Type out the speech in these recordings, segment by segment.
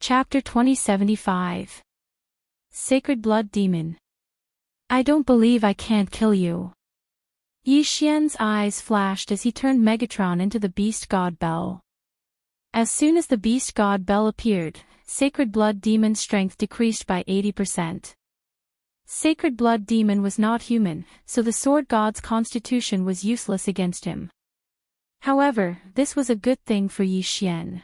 Chapter 2075. Sacred Blood Demon. I don't believe I can't kill you. Yi Xian's eyes flashed as he turned Megatron into the Beast God Bell. As soon as the Beast God Bell appeared, Sacred Blood Demon's strength decreased by 80%. Sacred Blood Demon was not human, so the Sword God's constitution was useless against him. However, this was a good thing for Yi Xian.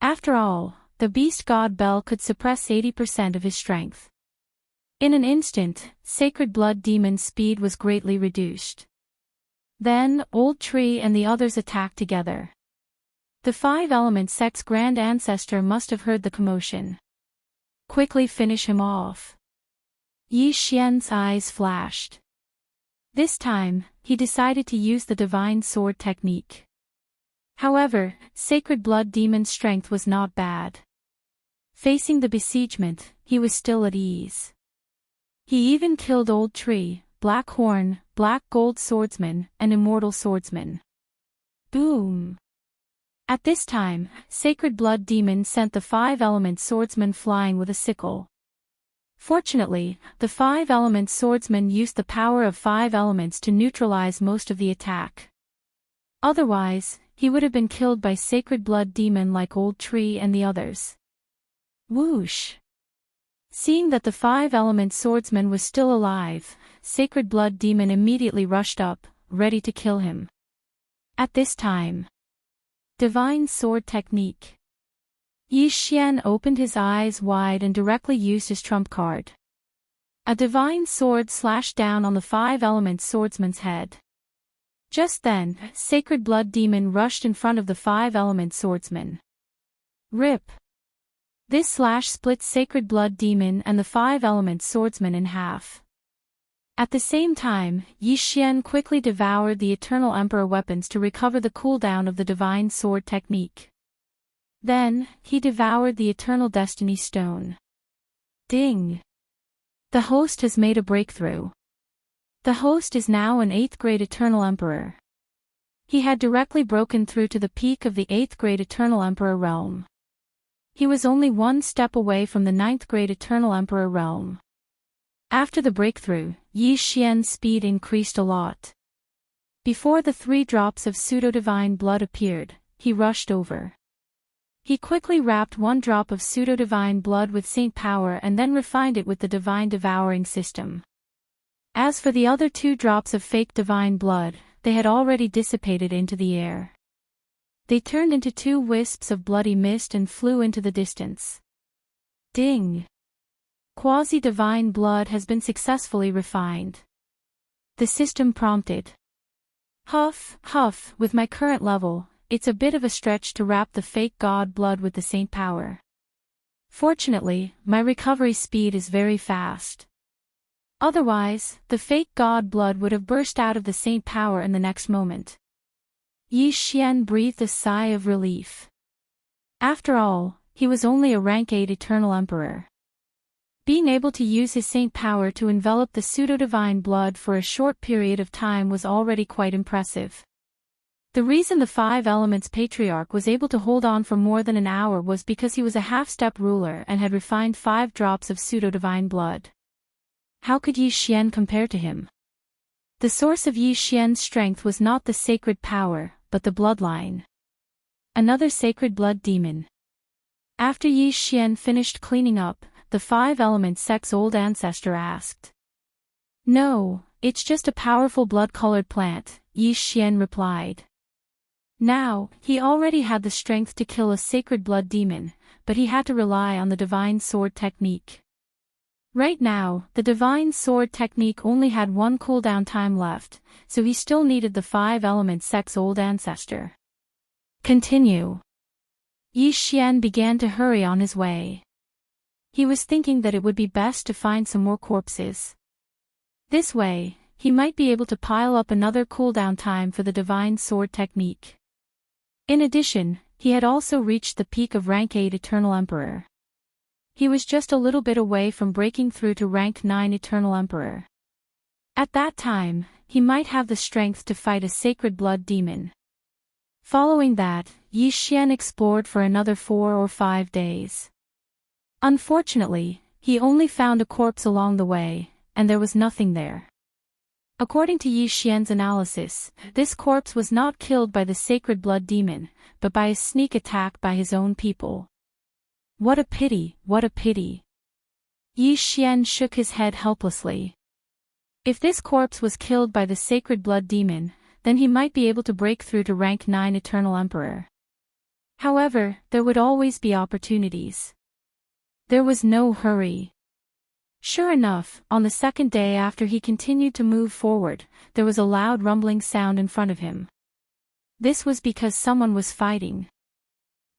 After all, the Beast God Bell could suppress 80% of his strength. In an instant, Sacred Blood Demon's speed was greatly reduced. Then, Old Tree and the others attacked together. The Five Elements Sect's Grand Ancestor must have heard the commotion. Quickly finish him off. Yi Xian's eyes flashed. This time, he decided to use the Divine Sword technique. However, Sacred Blood Demon's strength was not bad. Facing the besiegement, he was still at ease. He even killed Old Tree, Black Horn, Black Gold Swordsman, and Immortal Swordsman. Boom! At this time, Sacred Blood Demon sent the Five Elements Swordsman flying with a sickle. Fortunately, the Five Elements Swordsman used the power of five elements to neutralize most of the attack. Otherwise, he would have been killed by Sacred Blood Demon like Old Tree and the others. Whoosh! Seeing that the Five Elements Swordsman was still alive, Sacred Blood Demon immediately rushed up, ready to kill him. At this time, Divine Sword Technique. Yi Xian opened his eyes wide and directly used his trump card. A divine sword slashed down on the Five Elements Swordsman's head. Just then, Sacred Blood Demon rushed in front of the Five Elements Swordsman. Rip! This slash split Sacred Blood Demon and the Five Elements Swordsman in half. At the same time, Yi Xian quickly devoured the Eternal Emperor weapons to recover the cooldown of the Divine Sword technique. Then, he devoured the Eternal Destiny Stone. Ding! The host has made a breakthrough. The host is now an 8th grade Eternal Emperor. He had directly broken through to the peak of the 8th grade Eternal Emperor realm. He was only one step away from the 9th grade Eternal Emperor realm. After the breakthrough, Yi Xian's speed increased a lot. Before the 3 drops of pseudo-divine blood appeared, he rushed over. He quickly wrapped 1 drop of pseudo-divine blood with Saint Power and then refined it with the Divine Devouring system. As for the other 2 drops of fake divine blood, they had already dissipated into the air. They turned into 2 wisps of bloody mist and flew into the distance. Ding! Quasi-divine blood has been successfully refined. The system prompted. Huff, huff, with my current level, it's a bit of a stretch to wrap the fake god blood with the Saint Power. Fortunately, my recovery speed is very fast. Otherwise, the fake god blood would have burst out of the Saint Power in the next moment. Yi Xian breathed a sigh of relief. After all, he was only a rank 8 Eternal Emperor. Being able to use his Saint Power to envelop the pseudo-divine blood for a short period of time was already quite impressive. The reason the Five Elements Patriarch was able to hold on for more than an hour was because he was a half-step ruler and had refined 5 drops of pseudo-divine blood. How could Yi Xian compare to him? The source of Yi Xian's strength was not the sacred power, but the bloodline. Another Sacred Blood Demon. After Yi Xian finished cleaning up, the Five Elements Sect's old ancestor asked. No, it's just a powerful blood-colored plant, Yi Xian replied. Now, he already had the strength to kill a Sacred Blood Demon, but he had to rely on the Divine Sword technique. Right now, the Divine Sword technique only had 1 cooldown time left, so he still needed the Five Elements Sect's old ancestor. Continue. Yi Xian began to hurry on his way. He was thinking that it would be best to find some more corpses. This way, he might be able to pile up another cooldown time for the Divine Sword technique. In addition, he had also reached the peak of rank 8 Eternal Emperor. He was just a little bit away from breaking through to rank 9 Eternal Emperor. At that time, he might have the strength to fight a Sacred Blood Demon. Following that, Yi Xian explored for another 4 or 5 days. Unfortunately, he only found a corpse along the way, and there was nothing there. According to Yi Xian's analysis, this corpse was not killed by the sacred blood demon, but by a sneak attack by his own people. What a pity, what a pity. Yi Xian shook his head helplessly. If this corpse was killed by the sacred blood demon, then he might be able to break through to rank 9 Eternal Emperor. However, there would always be opportunities. There was no hurry. Sure enough, on the second day after he continued to move forward, there was a loud rumbling sound in front of him. This was because someone was fighting.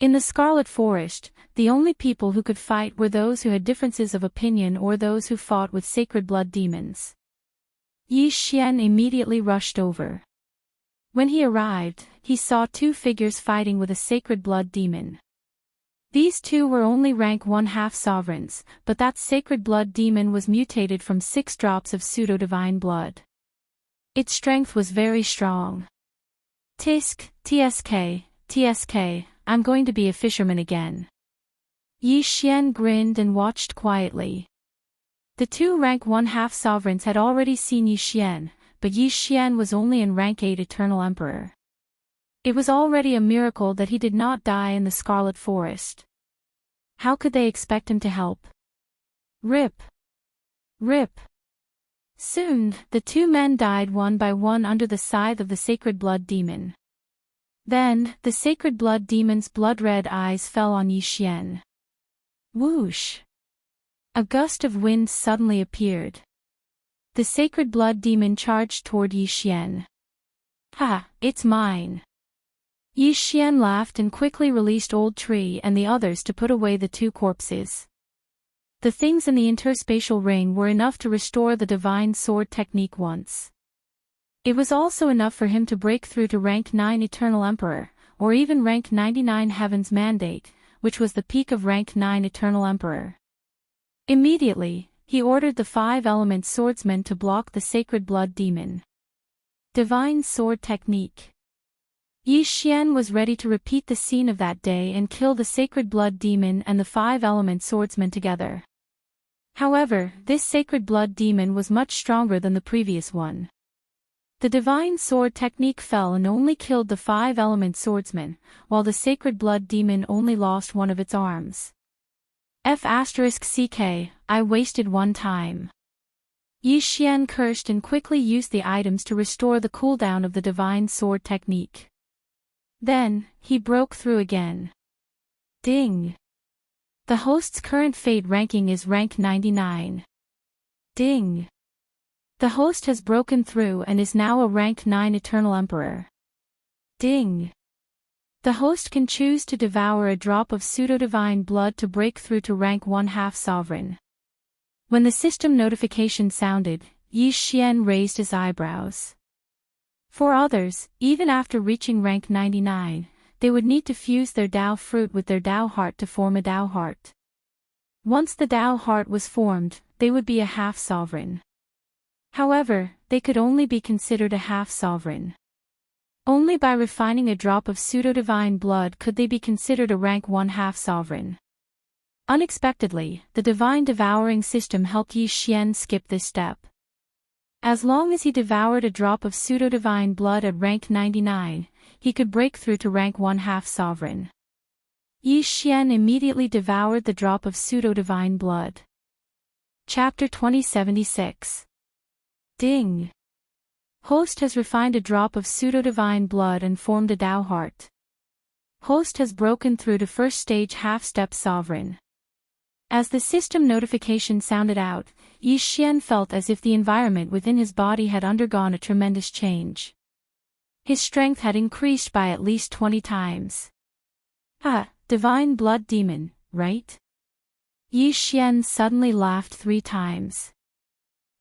In the Scarlet Forest, the only people who could fight were those who had differences of opinion or those who fought with sacred blood demons. Yi Xian immediately rushed over. When he arrived, he saw 2 figures fighting with a sacred blood demon. These 2 were only rank 1/2 sovereigns, but that sacred blood demon was mutated from 6 drops of pseudo-divine blood. Its strength was very strong. TSK, I'm going to be a fisherman again. Yi Xian grinned and watched quietly. The 2 rank 1/2 sovereigns had already seen Yi Xian, but Yi Xian was only in rank 8 Eternal Emperor. It was already a miracle that he did not die in the Scarlet Forest. How could they expect him to help? Rip. Rip. Soon, the 2 men died one by one under the scythe of the sacred blood demon. Then, the sacred blood demon's blood-red eyes fell on Yi Xian. Whoosh! A gust of wind suddenly appeared. The sacred blood demon charged toward Yi Xian. Ha, it's mine. Yi Xian laughed and quickly released Old Tree and the others to put away the 2 corpses. The things in the interspatial ring were enough to restore the divine sword technique once. It was also enough for him to break through to rank 9 Eternal Emperor, or even rank 99 Heaven's Mandate, which was the peak of rank 9 Eternal Emperor. Immediately, he ordered the 5-element swordsmen to block the sacred blood demon. Divine sword technique. Yi Xian was ready to repeat the scene of that day and kill the sacred blood demon and the 5-element swordsman together. However, this sacred blood demon was much stronger than the previous one. The divine sword technique fell and only killed the 5-element swordsman, while the sacred blood demon only lost one of its arms. F***ck, I wasted one time. Yi Xian cursed and quickly used the items to restore the cooldown of the divine sword technique. Then, he broke through again. Ding! The host's current fate ranking is rank 99. Ding! The host has broken through and is now a rank 9 Eternal Emperor. Ding! The host can choose to devour a drop of pseudo-divine blood to break through to rank 1/2 sovereign. When the system notification sounded, Yi Xian raised his eyebrows. For others, even after reaching rank 99, they would need to fuse their Dao fruit with their Dao heart to form a Dao heart. Once the Dao heart was formed, they would be a half-sovereign. However, they could only be considered a half-sovereign. Only by refining a drop of pseudo-divine blood could they be considered a rank 1/2 sovereign. Unexpectedly, the divine devouring system helped Yi Xian skip this step. As long as he devoured a drop of pseudo-divine blood at rank 99, he could break through to rank 1/2 sovereign. Yi Xian immediately devoured the drop of pseudo-divine blood. Chapter 2076. Ding! Host has refined a drop of pseudo-divine blood and formed a Dao heart. Host has broken through to first stage half-step sovereign. As the system notification sounded out, Yi Xian felt as if the environment within his body had undergone a tremendous change. His strength had increased by at least 20 times. Divine blood demon, right? Yi Xian suddenly laughed 3 times.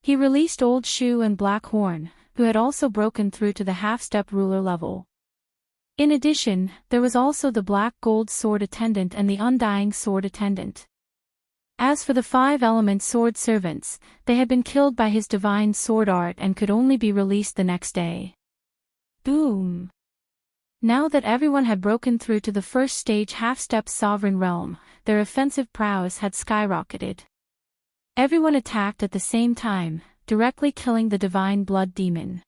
He released Old Shoe and Black Horn, who had also broken through to the half-step ruler level. In addition, there was also the Black Gold Sword Attendant and the Undying Sword Attendant. As for the 5-element sword servants, they had been killed by his divine sword art and could only be released the next day. Boom! Now that everyone had broken through to the first stage half-step sovereign realm, their offensive prowess had skyrocketed. Everyone attacked at the same time, directly killing the divine blood demon.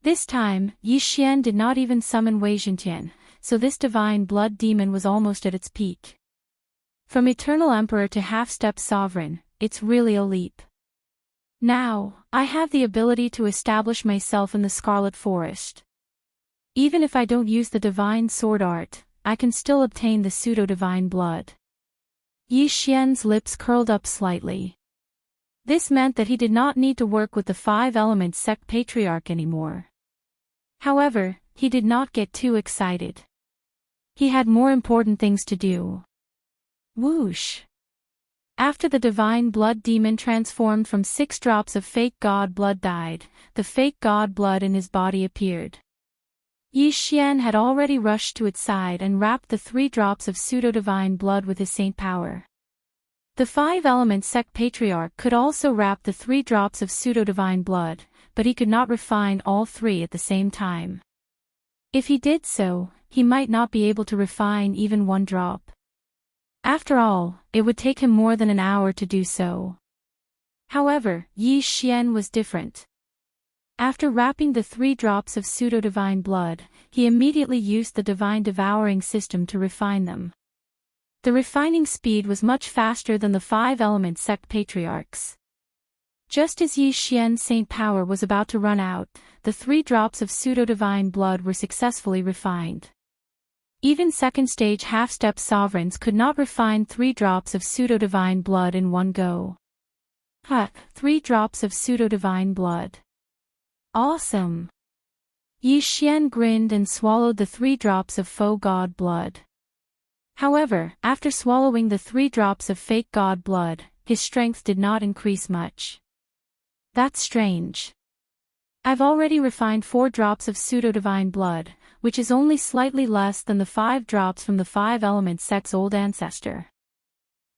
This time, Yi Xian did not even summon Wei Zhentian, so this divine blood demon was almost at its peak. From Eternal Emperor to half-step sovereign, it's really a leap. Now, I have the ability to establish myself in the Scarlet Forest. Even if I don't use the divine sword art, I can still obtain the pseudo-divine blood. Yi Xian's lips curled up slightly. This meant that he did not need to work with the five-element sect patriarch anymore. However, he did not get too excited. He had more important things to do. Whoosh! After the divine blood demon transformed from 6 drops of fake god blood died, the fake god blood in his body appeared. Yi Xian had already rushed to its side and wrapped the 3 drops of pseudo-divine blood with his saint power. The 5-element sect patriarch could also wrap the 3 drops of pseudo-divine blood, but he could not refine all 3 at the same time. If he did so, he might not be able to refine even 1 drop. After all, it would take him more than an hour to do so. However, Yi Xian was different. After wrapping the 3 drops of pseudo-divine blood, he immediately used the divine devouring system to refine them. The refining speed was much faster than the 5-element sect patriarchs. Just as Yi Xian's saint power was about to run out, the 3 drops of pseudo-divine blood were successfully refined. Even second-stage half-step sovereigns could not refine 3 drops of pseudo-divine blood in one go. 3 drops of pseudo-divine blood. Awesome! Yi Xian grinned and swallowed the 3 drops of faux god blood. However, after swallowing the 3 drops of fake god blood, his strength did not increase much. That's strange. I've already refined 4 drops of pseudo-divine blood, which is only slightly less than the 5 drops from the 5-element sect's old ancestor.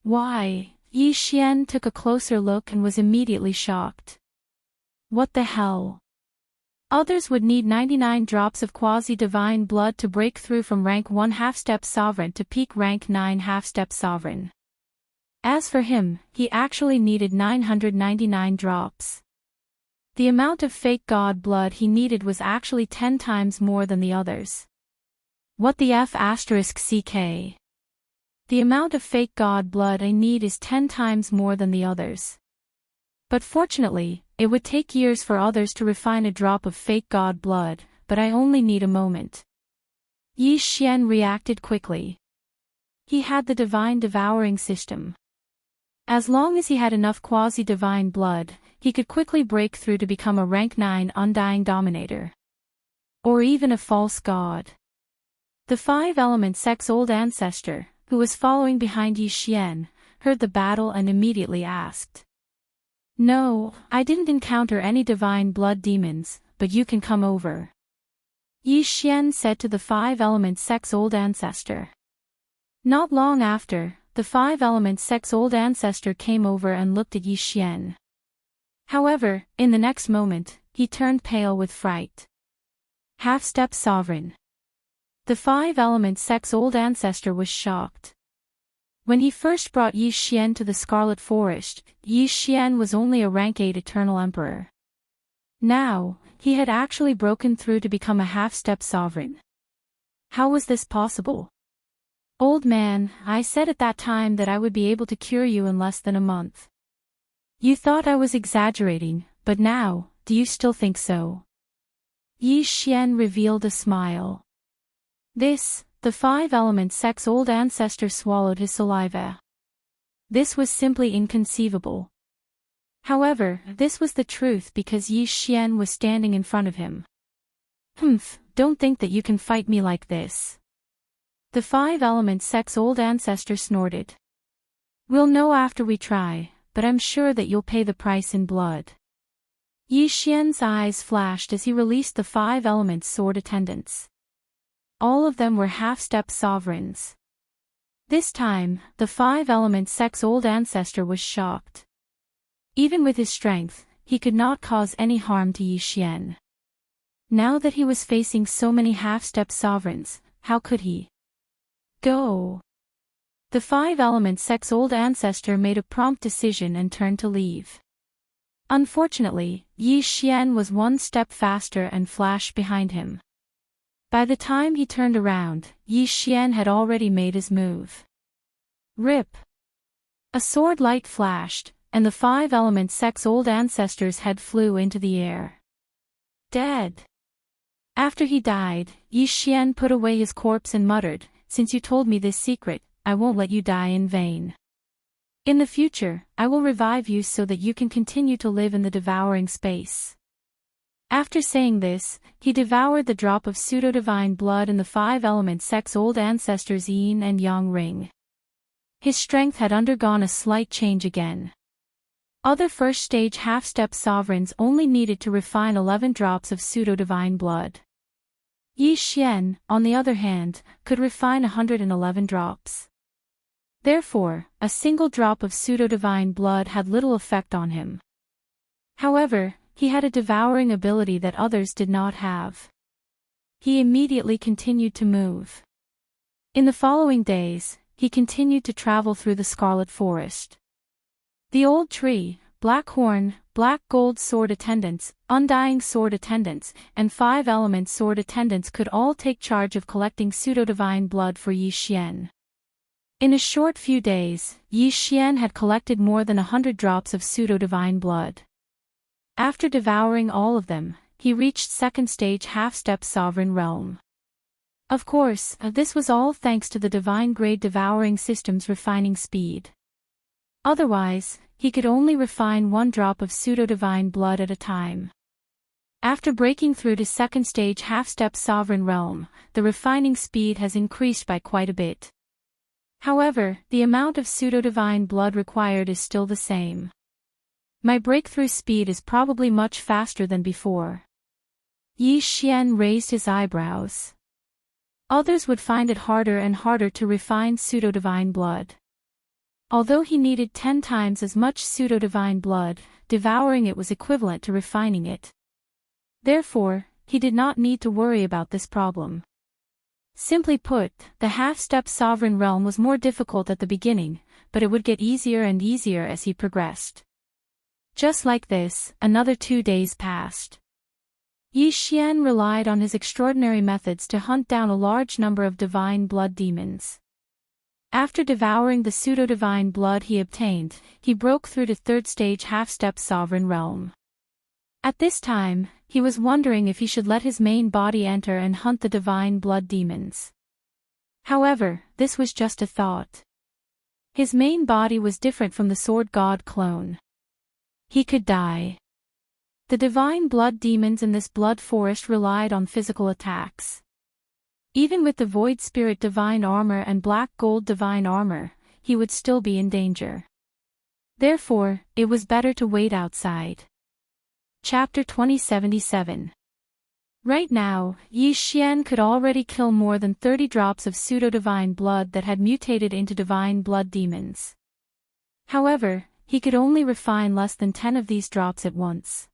Why? Yi Xian took a closer look and was immediately shocked. What the hell? Others would need 99 drops of quasi-divine blood to break through from rank 1 half-step sovereign to peak rank 9 half-step sovereign. As for him, he actually needed 999 drops. The amount of fake god blood he needed was actually 10 times more than the others. What the F***CK? The amount of fake god blood I need is 10 times more than the others. But fortunately, it would take years for others to refine a drop of fake god blood, but I only need a moment. Yi Xian reacted quickly. He had the divine devouring system. As long as he had enough quasi-divine blood, he could quickly break through to become a rank 9 undying dominator. Or even a false god. The 5-element sect's old ancestor, who was following behind Yi Xian, heard the battle and immediately asked. No, I didn't encounter any divine blood demons, but you can come over. Yi Xian said to the 5-element sect's old ancestor. Not long after, the 5-element sect's old ancestor came over and looked at Yi Xian. However, in the next moment, he turned pale with fright. Half-step sovereign. The 5-element sect's old ancestor was shocked. When he first brought Yi Xian to the Scarlet Forest, Yi Xian was only a rank 8 Eternal Emperor. Now, he had actually broken through to become a half-step sovereign. How was this possible? Old man, I said at that time that I would be able to cure you in less than a month. You thought I was exaggerating, but now, do you still think so? Yi Xian revealed a smile. The 5-element sect's old ancestor swallowed his saliva. This was simply inconceivable. However, this was the truth because Yi Xian was standing in front of him. Don't think that you can fight me like this. The 5-element sect's old ancestor snorted. We'll know after we try, but I'm sure that you'll pay the price in blood. Yi Xian's eyes flashed as he released the 5-element sword attendants. All of them were half-step sovereigns. This time, the 5-element sect's old ancestor was shocked. Even with his strength, he could not cause any harm to Yi Xian. Now that he was facing so many half-step sovereigns, how could he go? The 5-element sex old ancestor made a prompt decision and turned to leave. Unfortunately, Yi Xian was one step faster and flashed behind him. By the time he turned around, Yi Xian had already made his move. Rip! A sword light flashed, and the 5-element sex old ancestor's head flew into the air. Dead! After he died, Yi Xian put away his corpse and muttered, "Since you told me this secret, I won't let you die in vain. In the future, I will revive you so that you can continue to live in the devouring space." After saying this, he devoured the drop of pseudo-divine blood in the 5-element sex old ancestor's yin and yang ring. His strength had undergone a slight change again. Other first-stage half-step sovereigns only needed to refine 11 drops of pseudo-divine blood. Yi Xian, on the other hand, could refine 111 drops. Therefore, a single drop of pseudo-divine blood had little effect on him. However, he had a devouring ability that others did not have. He immediately continued to move. In the following days, he continued to travel through the Scarlet Forest. The old tree, black horn, black gold sword attendants, undying sword attendants, and 5-element sword attendants could all take charge of collecting pseudo-divine blood for Yi Xian. In a short few days, Yi Xian had collected more than 100 drops of pseudo-divine blood. After devouring all of them, he reached second-stage half-step sovereign realm. Of course, this was all thanks to the divine-grade devouring system's refining speed. Otherwise, he could only refine 1 drop of pseudo-divine blood at a time. After breaking through to second-stage half-step sovereign realm, the refining speed has increased by quite a bit. However, the amount of pseudo-divine blood required is still the same. My breakthrough speed is probably much faster than before. Yi Xian raised his eyebrows. Others would find it harder and harder to refine pseudo-divine blood. Although he needed 10 times as much pseudo-divine blood, devouring it was equivalent to refining it. Therefore, he did not need to worry about this problem. Simply put, the half-step sovereign realm was more difficult at the beginning, but it would get easier and easier as he progressed. Just like this, another 2 days passed. Yi Xian relied on his extraordinary methods to hunt down a large number of divine blood demons. After devouring the pseudo-divine blood he obtained, he broke through to third-stage half-step sovereign realm. At this time, he was wondering if he should let his main body enter and hunt the divine blood demons. However, this was just a thought. His main body was different from the sword god clone. He could die. The divine blood demons in this blood forest relied on physical attacks. Even with the Void Spirit divine armor and black gold divine armor, he would still be in danger. Therefore, it was better to wait outside. Chapter 2077. Right now, Yi Xian could already kill more than 30 drops of pseudo-divine blood that had mutated into divine blood demons. However, he could only refine less than 10 of these drops at once.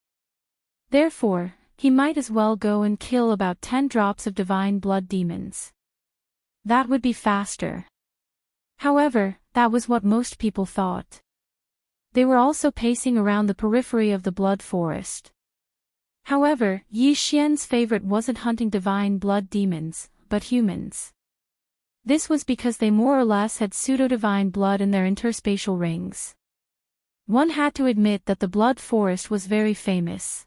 Therefore, he might as well go and kill about 10 drops of divine blood demons. That would be faster. However, that was what most people thought. They were also pacing around the periphery of the blood forest. However, Yi Xian's favorite wasn't hunting divine blood demons, but humans. This was because they more or less had pseudo-divine blood in their interspatial rings. One had to admit that the blood forest was very famous.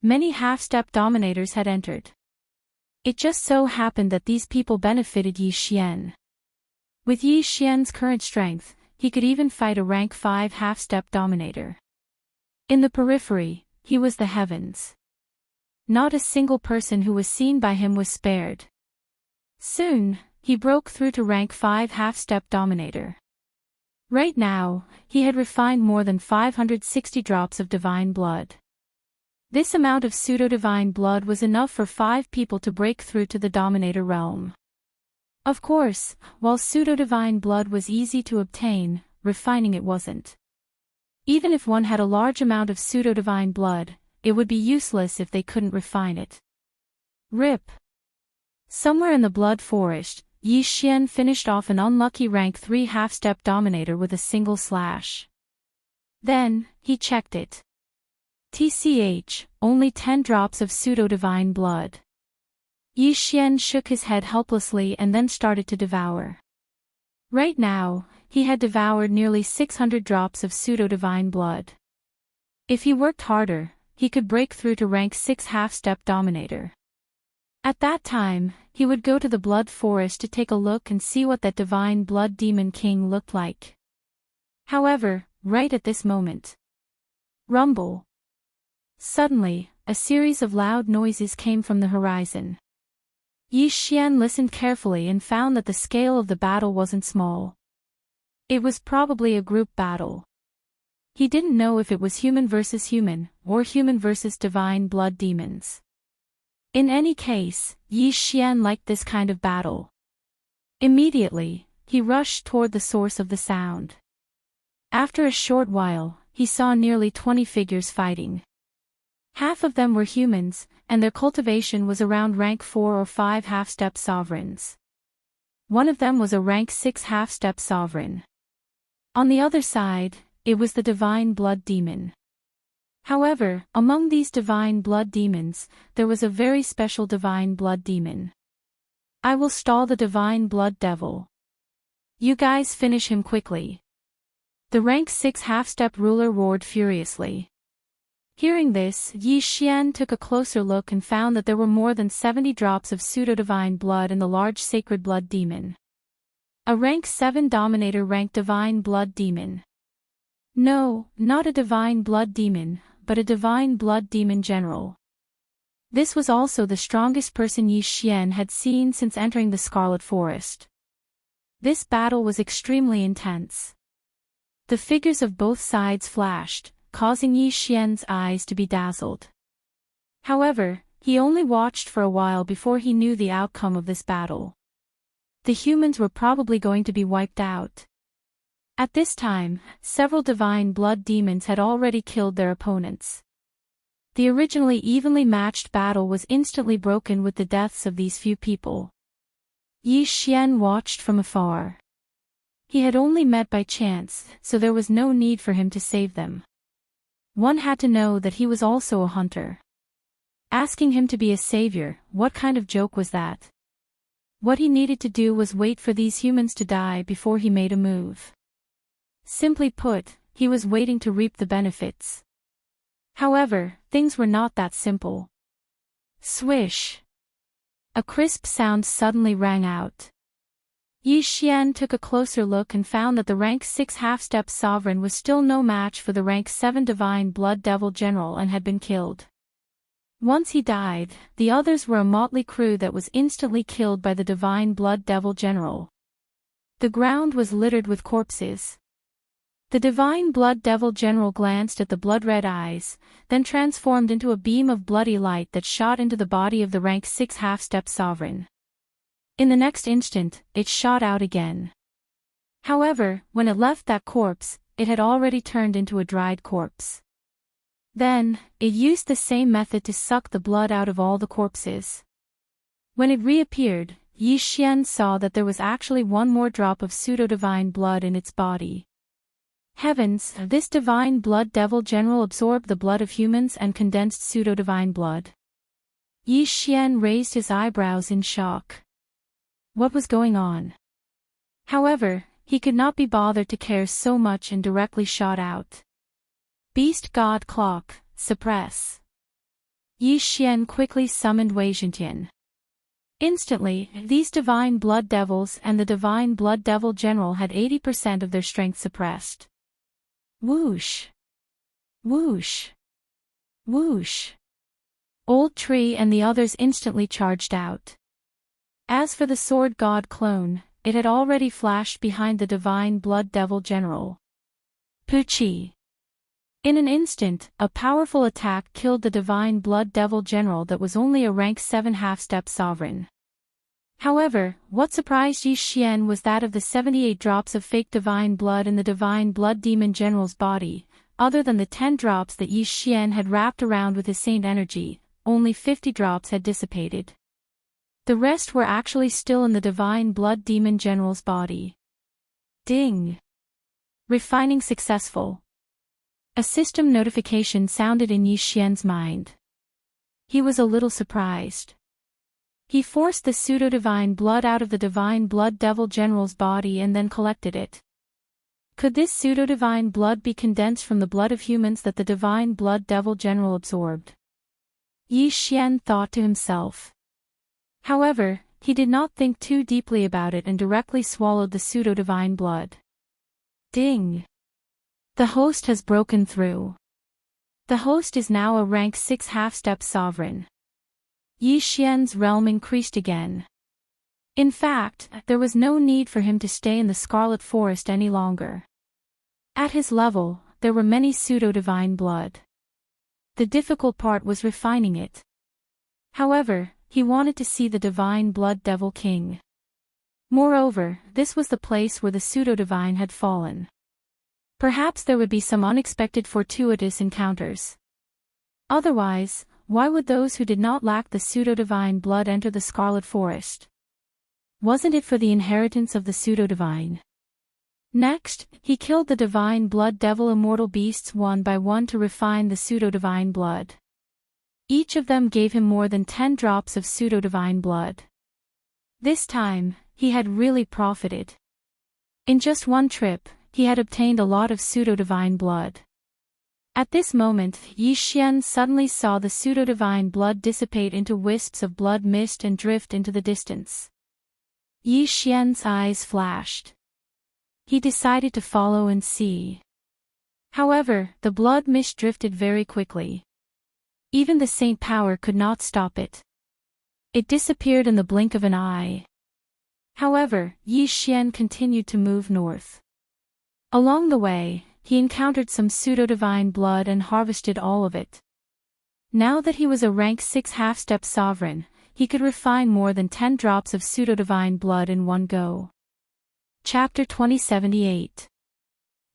Many half-step dominators had entered. It just so happened that these people benefited Yi Xian. With Yi Xian's current strength, he could even fight a rank 5 half-step dominator. In the periphery, he was the heavens. Not a single person who was seen by him was spared. Soon, he broke through to rank 5 half-step dominator. Right now, he had refined more than 560 drops of divine blood. This amount of pseudo-divine blood was enough for 5 people to break through to the dominator realm. Of course, while pseudo-divine blood was easy to obtain, refining it wasn't. Even if one had a large amount of pseudo-divine blood, it would be useless if they couldn't refine it. Rip. Somewhere in the Blood Forest, Yi Xian finished off an unlucky rank 3 half-step dominator with a single slash. Then, he checked it. TCH, only 10 drops of pseudo-divine blood. Yi Xian shook his head helplessly and then started to devour. Right now, he had devoured nearly 600 drops of pseudo-divine blood. If he worked harder, he could break through to rank 6 half-step dominator. At that time, he would go to the Blood Forest to take a look and see what that divine blood demon king looked like. However, right at this moment. Rumble. Suddenly, a series of loud noises came from the horizon. Yi Xian listened carefully and found that the scale of the battle wasn't small. It was probably a group battle. He didn't know if it was human versus human, or human versus divine blood demons. In any case, Yi Xian liked this kind of battle. Immediately, he rushed toward the source of the sound. After a short while, he saw nearly 20 figures fighting. Half of them were humans, and their cultivation was around rank 4 or 5 half-step sovereigns. One of them was a rank 6 half-step sovereign. On the other side, it was the divine blood demon. However, among these divine blood demons, there was a very special divine blood demon. I will stall the divine blood devil. You guys finish him quickly. The rank 6 half-step ruler roared furiously. Hearing this, Yi Xian took a closer look and found that there were more than 70 drops of pseudo-divine blood in the large sacred blood demon. A rank 7 dominator ranked divine blood demon. No, not a divine blood demon, but a divine blood demon general. This was also the strongest person Yi Xian had seen since entering the Scarlet Forest. This battle was extremely intense. The figures of both sides flashed, causing Yi Xian's eyes to be dazzled. However, he only watched for a while before he knew the outcome of this battle. The humans were probably going to be wiped out. At this time, several divine blood demons had already killed their opponents. The originally evenly matched battle was instantly broken with the deaths of these few people. Yi Xian watched from afar. He had only met by chance, so there was no need for him to save them. One had to know that he was also a hunter. Asking him to be a savior, what kind of joke was that? What he needed to do was wait for these humans to die before he made a move. Simply put, he was waiting to reap the benefits. However, things were not that simple. Swish! A crisp sound suddenly rang out. Yi Xian took a closer look and found that the rank 6 half-step sovereign was still no match for the rank 7 divine blood devil general and had been killed. Once he died, the others were a motley crew that was instantly killed by the divine blood devil general. The ground was littered with corpses. The divine blood devil general glanced at the blood-red eyes, then transformed into a beam of bloody light that shot into the body of the rank 6 half-step sovereign. In the next instant, it shot out again. However, when it left that corpse, it had already turned into a dried corpse. Then, it used the same method to suck the blood out of all the corpses. When it reappeared, Yi Xian saw that there was actually one more drop of pseudo-divine blood in its body. Heavens, this divine blood devil general absorbed the blood of humans and condensed pseudo-divine blood. Yi Xian raised his eyebrows in shock. What was going on? However, he could not be bothered to care so much and directly shot out. Beast God Clock, suppress. Yi Xian quickly summoned Wei Zhentian. Instantly, these divine blood devils and the divine blood devil general had 80% of their strength suppressed. Whoosh! Whoosh! Whoosh! Old Tree and the others instantly charged out. As for the Sword God clone, it had already flashed behind the divine blood devil general. Puchi! In an instant, a powerful attack killed the divine blood devil general that was only a rank 7 half-step sovereign. However, what surprised Yi Xian was that of the 78 drops of fake divine blood in the divine blood demon general's body, other than the 10 drops that Yi Xian had wrapped around with his saint energy, only 50 drops had dissipated. The rest were actually still in the Divine Blood Demon General's body. Ding! Refining successful. A system notification sounded in Yi Xian's mind. He was a little surprised. He forced the pseudo-divine blood out of the Divine Blood Devil General's body and then collected it. Could this pseudo-divine blood be condensed from the blood of humans that the Divine Blood Devil General absorbed? Yi Xian thought to himself. However, he did not think too deeply about it and directly swallowed the pseudo-divine blood. Ding! The host has broken through. The host is now a rank 6 half-step sovereign. Yi Xian's realm increased again. In fact, there was no need for him to stay in the Scarlet Forest any longer. At his level, there were many pseudo-divine blood. The difficult part was refining it. However, he wanted to see the Divine Blood Devil King. Moreover, this was the place where the pseudo-divine had fallen. Perhaps there would be some unexpected fortuitous encounters. Otherwise, why would those who did not lack the pseudo-divine blood enter the Scarlet Forest? Wasn't it for the inheritance of the pseudo-divine? Next, he killed the Divine Blood Devil immortal beasts one by one to refine the pseudo-divine blood. Each of them gave him more than 10 drops of pseudo-divine blood. This time, he had really profited. In just one trip, he had obtained a lot of pseudo-divine blood. At this moment, Yi Xian suddenly saw the pseudo-divine blood dissipate into wisps of blood mist and drift into the distance. Yi Xian's eyes flashed. He decided to follow and see. However, the blood mist drifted very quickly. Even the Saint Power could not stop it. It disappeared in the blink of an eye. However, Yi Xian continued to move north. Along the way, he encountered some pseudo-divine blood and harvested all of it. Now that he was a rank 6 half-step sovereign, he could refine more than 10 drops of pseudo-divine blood in one go. Chapter 2078.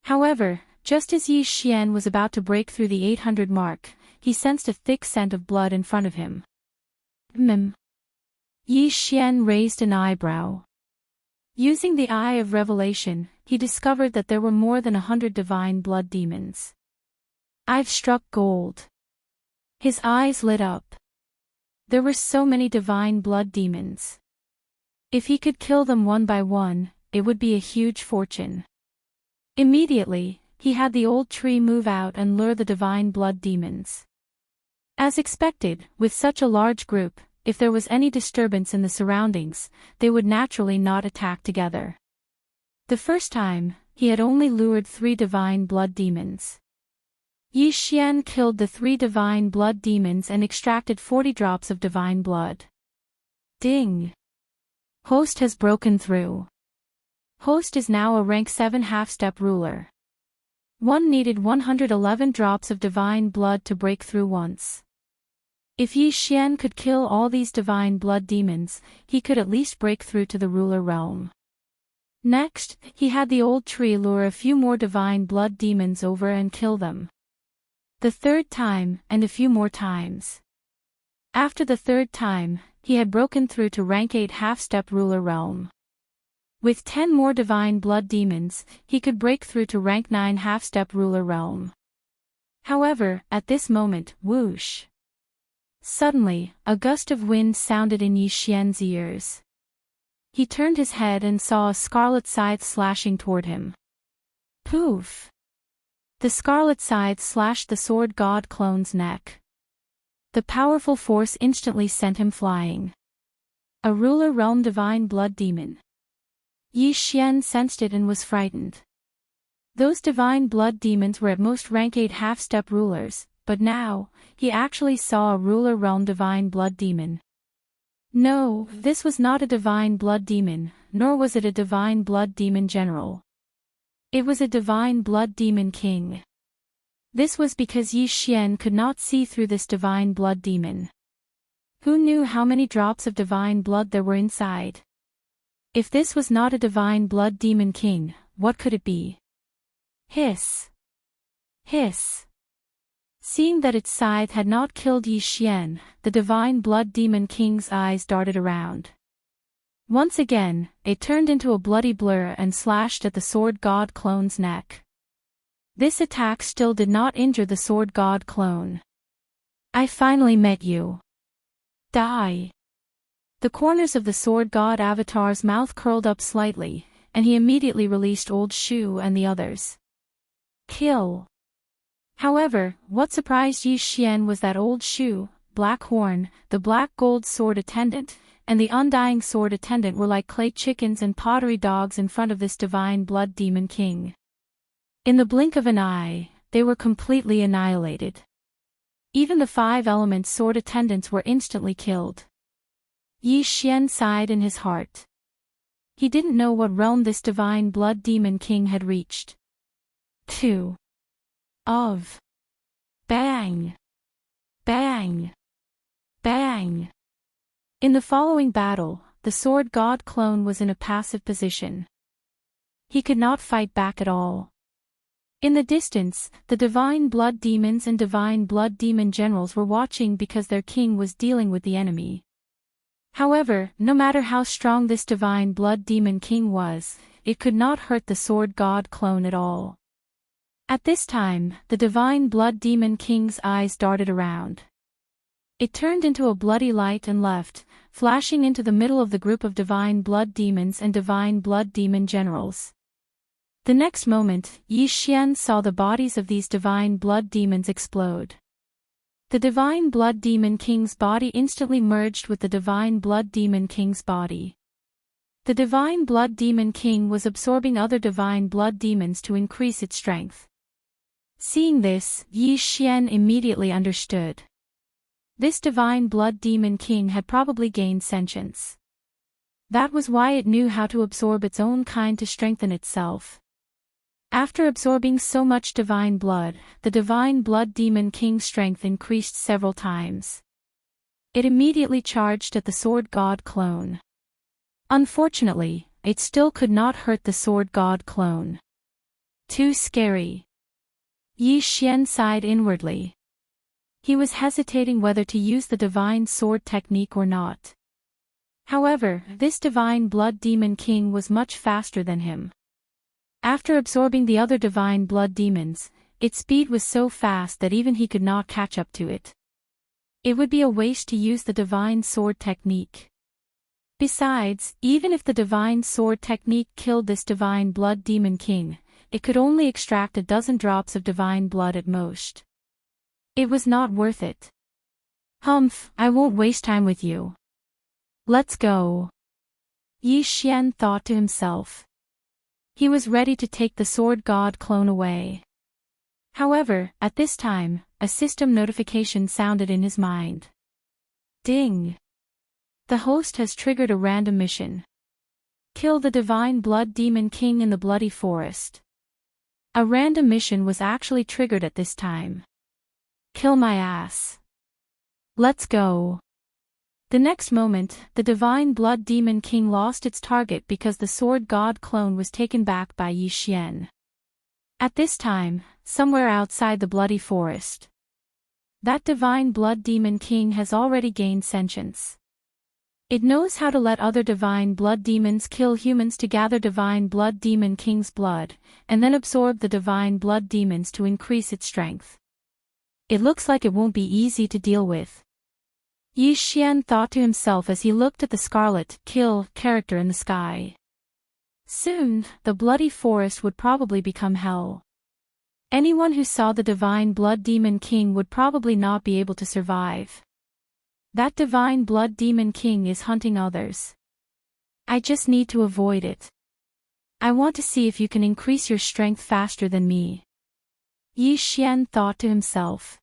However, just as Yi Xian was about to break through the 800 mark, he sensed a thick scent of blood in front of him. Yi Xian raised an eyebrow. Using the Eye of Revelation, he discovered that there were more than 100 divine blood demons. I've struck gold. His eyes lit up. There were so many divine blood demons. If he could kill them one by one, it would be a huge fortune. Immediately, he had the old tree move out and lure the divine blood demons. As expected, with such a large group, if there was any disturbance in the surroundings, they would naturally not attack together. The first time, he had only lured 3 divine blood demons. Yi Xian killed the 3 divine blood demons and extracted 40 drops of divine blood. Ding! Host has broken through. Host is now a rank 7 half-step ruler. One needed 111 drops of divine blood to break through once. If Yi Xian could kill all these divine blood demons, he could at least break through to the ruler realm. Next, he had the old tree lure a few more divine blood demons over and kill them. The third time, and a few more times. After the third time, he had broken through to rank 8 half-step ruler realm. With 10 more divine blood demons, he could break through to rank 9 half-step ruler realm. However, at this moment, whoosh! Suddenly, a gust of wind sounded in Yi Xian's ears. He turned his head and saw a scarlet scythe slashing toward him. Poof! The scarlet scythe slashed the sword god clone's neck. The powerful force instantly sent him flying. A ruler realm divine blood demon. Yi Xian sensed it and was frightened. Those divine blood demons were at most rank 8 half-step rulers, but now, he actually saw a ruler realm divine blood demon. No, this was not a divine blood demon, nor was it a divine blood demon general. It was a divine blood demon king. This was because Yi Xian could not see through this divine blood demon. Who knew how many drops of divine blood there were inside? If this was not a divine blood demon king, what could it be? Hiss! Hiss! Seeing that its scythe had not killed Yi Xian, the Divine Blood Demon King's eyes darted around. Once again, it turned into a bloody blur and slashed at the Sword God clone's neck. This attack still did not injure the Sword God clone. I finally met you. Die. The corners of the Sword God avatar's mouth curled up slightly, and he immediately released Old Shu and the others. Kill. However, what surprised Yi Xian was that Old Shu, Black Horn, the Black Gold Sword Attendant, and the Undying Sword Attendant were like clay chickens and pottery dogs in front of this Divine Blood Demon King. In the blink of an eye, they were completely annihilated. Even the 5 Elements Sword Attendants were instantly killed. Yi Xian sighed in his heart. He didn't know what realm this Divine Blood Demon King had reached. 2. Of. Bang! Bang! Bang! In the following battle, the Sword God clone was in a passive position. He could not fight back at all. In the distance, the Divine Blood Demons and Divine Blood Demon Generals were watching because their king was dealing with the enemy. However, no matter how strong this Divine Blood Demon King was, it could not hurt the Sword God clone at all. At this time, the Divine Blood Demon King's eyes darted around. It turned into a bloody light and left, flashing into the middle of the group of Divine Blood Demons and Divine Blood Demon Generals. The next moment, Yi Xian saw the bodies of these Divine Blood Demons explode. The Divine Blood Demon King's body instantly merged with the Divine Blood Demon King's body. The Divine Blood Demon King was absorbing other Divine Blood Demons to increase its strength. Seeing this, Yi Xian immediately understood. This Divine Blood Demon King had probably gained sentience. That was why it knew how to absorb its own kind to strengthen itself. After absorbing so much divine blood, the Divine Blood Demon King's strength increased several times. It immediately charged at the Sword God clone. Unfortunately, it still could not hurt the Sword God clone. Too scary. Yi Xian sighed inwardly. He was hesitating whether to use the Divine Sword technique or not. However, this Divine Blood Demon King was much faster than him. After absorbing the other Divine Blood Demons, its speed was so fast that even he could not catch up to it. It would be a waste to use the Divine Sword technique. Besides, even if the Divine Sword technique killed this Divine Blood Demon King, it could only extract a dozen drops of divine blood at most. It was not worth it. Humph, I won't waste time with you. Let's go. Yi Xian thought to himself. He was ready to take the Sword God clone away. However, at this time, a system notification sounded in his mind. Ding! The host has triggered a random mission. Kill the Divine Blood Demon King in the Bloody Forest. A random mission was actually triggered at this time. Kill my ass. Let's go. The next moment, the Divine Blood Demon King lost its target because the Sword God clone was taken back by Yi Xian. At this time, somewhere outside the Bloody Forest, that Divine Blood Demon King has already gained sentience. It knows how to let other Divine Blood Demons kill humans to gather Divine Blood Demon King's blood, and then absorb the Divine Blood Demons to increase its strength. It looks like it won't be easy to deal with. Yi Xian thought to himself as he looked at the Scarlet Kill character in the sky. Soon, the Bloody Forest would probably become hell. Anyone who saw the Divine Blood Demon King would probably not be able to survive. That Divine Blood Demon King is hunting others. I just need to avoid it. I want to see if you can increase your strength faster than me. Yi Xian thought to himself.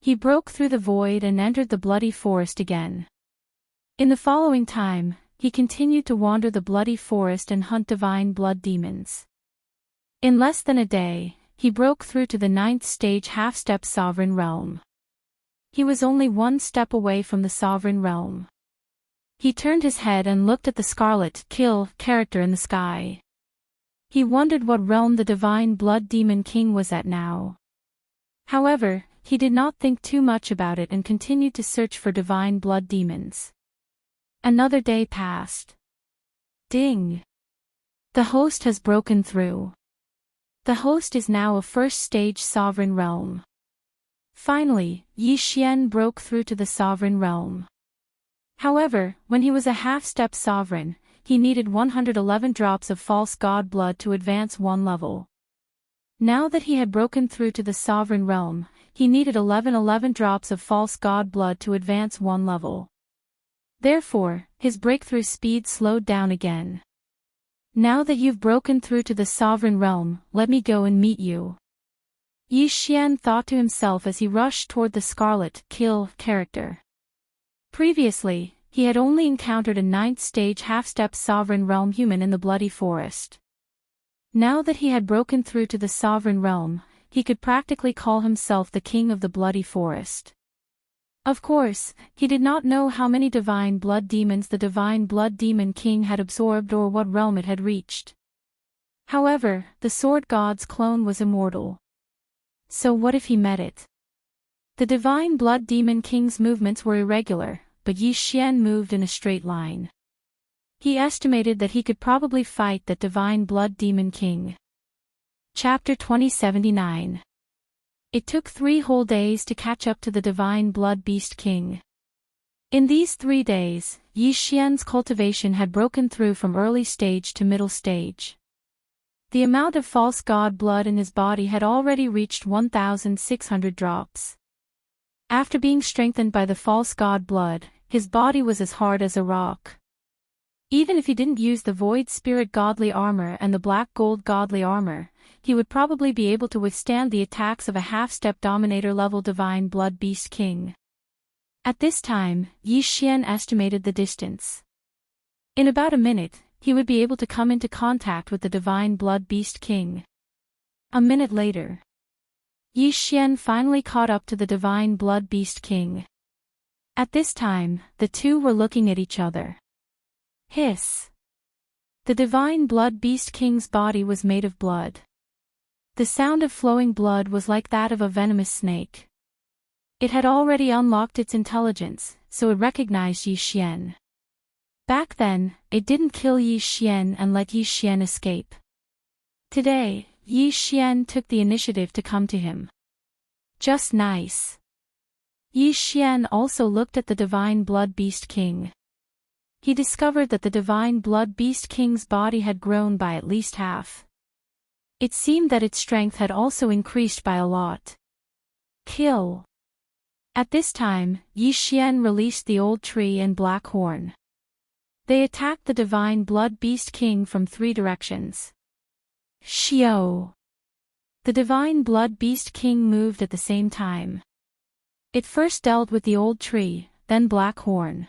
He broke through the void and entered the Bloody Forest again. In the following time, he continued to wander the Bloody Forest and hunt Divine Blood Demons. In less than a day, he broke through to the 9th stage half-step Sovereign Realm. He was only one step away from the Sovereign Realm. He turned his head and looked at the Scarlet Kill character in the sky. He wondered what realm the Divine Blood Demon King was at now. However, he did not think too much about it and continued to search for divine blood demons. Another day passed. Ding! The host has broken through. The host is now a first-stage sovereign realm. Finally, Yi Xian broke through to the sovereign realm. However, when he was a half-step sovereign, he needed 111 drops of false god blood to advance one level. Now that he had broken through to the sovereign realm, he needed 11 drops of false god blood to advance one level. Therefore, his breakthrough speed slowed down again. Now that you've broken through to the sovereign realm, let me go and meet you. Yi Xian thought to himself as he rushed toward the Scarlet Kill character. Previously, he had only encountered a 9th-stage half-step sovereign realm human in the Bloody Forest. Now that he had broken through to the sovereign realm, he could practically call himself the king of the Bloody Forest. Of course, he did not know how many divine blood demons the divine blood demon king had absorbed or what realm it had reached. However, the sword god's clone was immortal. So what if he met it? The divine blood demon king's movements were irregular, but Yi Xian moved in a straight line. He estimated that he could probably fight that divine blood demon king. Chapter 2079. It took 3 whole days to catch up to the divine blood beast king. In these 3 days, Yi Xian's cultivation had broken through from early stage to middle stage. The amount of false god blood in his body had already reached 1,600 drops. After being strengthened by the false god blood, his body was as hard as a rock. Even if he didn't use the Void Spirit Godly Armor and the Black Gold Godly Armor, he would probably be able to withstand the attacks of a half-step Dominator-level Divine Blood Beast King. At this time, Yi Xian estimated the distance. In about a minute, he would be able to come into contact with the Divine Blood Beast King. A minute later, Yi Xian finally caught up to the Divine Blood Beast King. At this time, the two were looking at each other. Hiss! The Divine Blood Beast King's body was made of blood. The sound of flowing blood was like that of a venomous snake. It had already unlocked its intelligence, so it recognized Yi Xian. Back then, it didn't kill Yi Xian and let Yi Xian escape. Today, Yi Xian took the initiative to come to him. Just nice. Yi Xian also looked at the Divine Blood Beast King. He discovered that the Divine Blood Beast King's body had grown by at least half. It seemed that its strength had also increased by a lot. Kill. At this time, Yi Xian released the Old Tree and Black Horn. They attacked the Divine Blood Beast King from 3 directions. Xiao. The Divine Blood Beast King moved at the same time. It first dealt with the Old Tree, then Black Horn.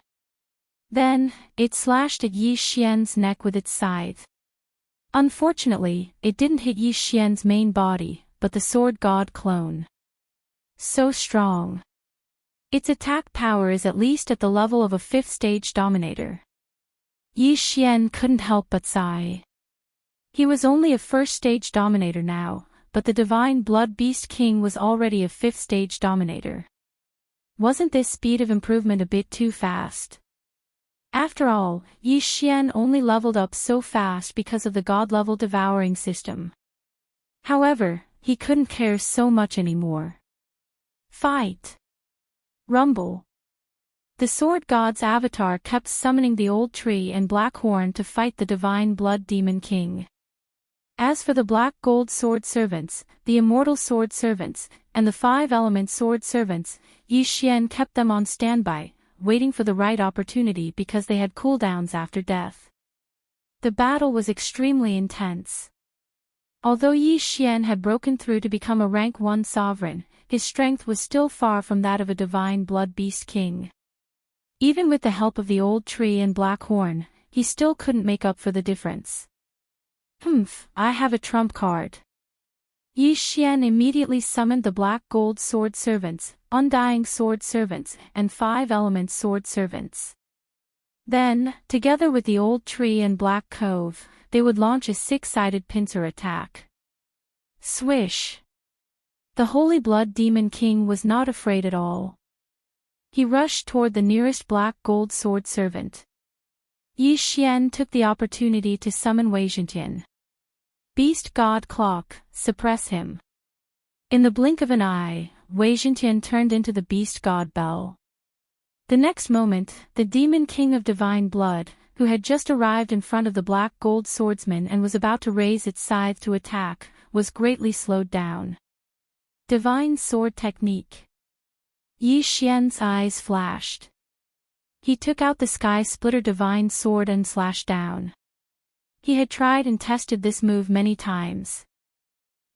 Then, it slashed at Yi Xian's neck with its scythe. Unfortunately, it didn't hit Yi Xian's main body, but the sword god clone. So strong. Its attack power is at least at the level of a 5th stage dominator. Yi Xian couldn't help but sigh. He was only a 1st stage dominator now, but the Divine Blood Beast King was already a 5th stage dominator. Wasn't this speed of improvement a bit too fast? After all, Yi Xian only leveled up so fast because of the god-level devouring system. However, he couldn't care so much anymore. Fight! Rumble! The sword god's avatar kept summoning the Old Tree and Black Horn to fight the Divine Blood Demon King. As for the Black Gold Sword Servants, the Immortal Sword Servants, and the 5-element Sword Servants, Yi Xian kept them on standby, waiting for the right opportunity because they had cooldowns after death. The battle was extremely intense. Although Yi Xian had broken through to become a rank 1 sovereign, his strength was still far from that of a Divine Blood Beast King. Even with the help of the Old Tree and Black Horn, he still couldn't make up for the difference. I have a trump card. Yi Xian immediately summoned the Black Gold Sword Servants, Undying Sword Servants, and 5-element Sword Servants. Then, together with the Old Tree and Black Cove, they would launch a 6-sided pincer attack. Swish! The Holy Blood Demon King was not afraid at all. He rushed toward the nearest black gold sword servant. Yi Xian took the opportunity to summon Wei Zhentian. Beast God Clock, suppress him. In the blink of an eye, Wei Zhentian turned into the Beast God Bell. The next moment, the Demon King of Divine Blood, who had just arrived in front of the black gold swordsman and was about to raise its scythe to attack, was greatly slowed down. Divine Sword Technique. Yi Xian's eyes flashed. He took out the Sky Splitter Divine Sword and slashed down. He had tried and tested this move many times.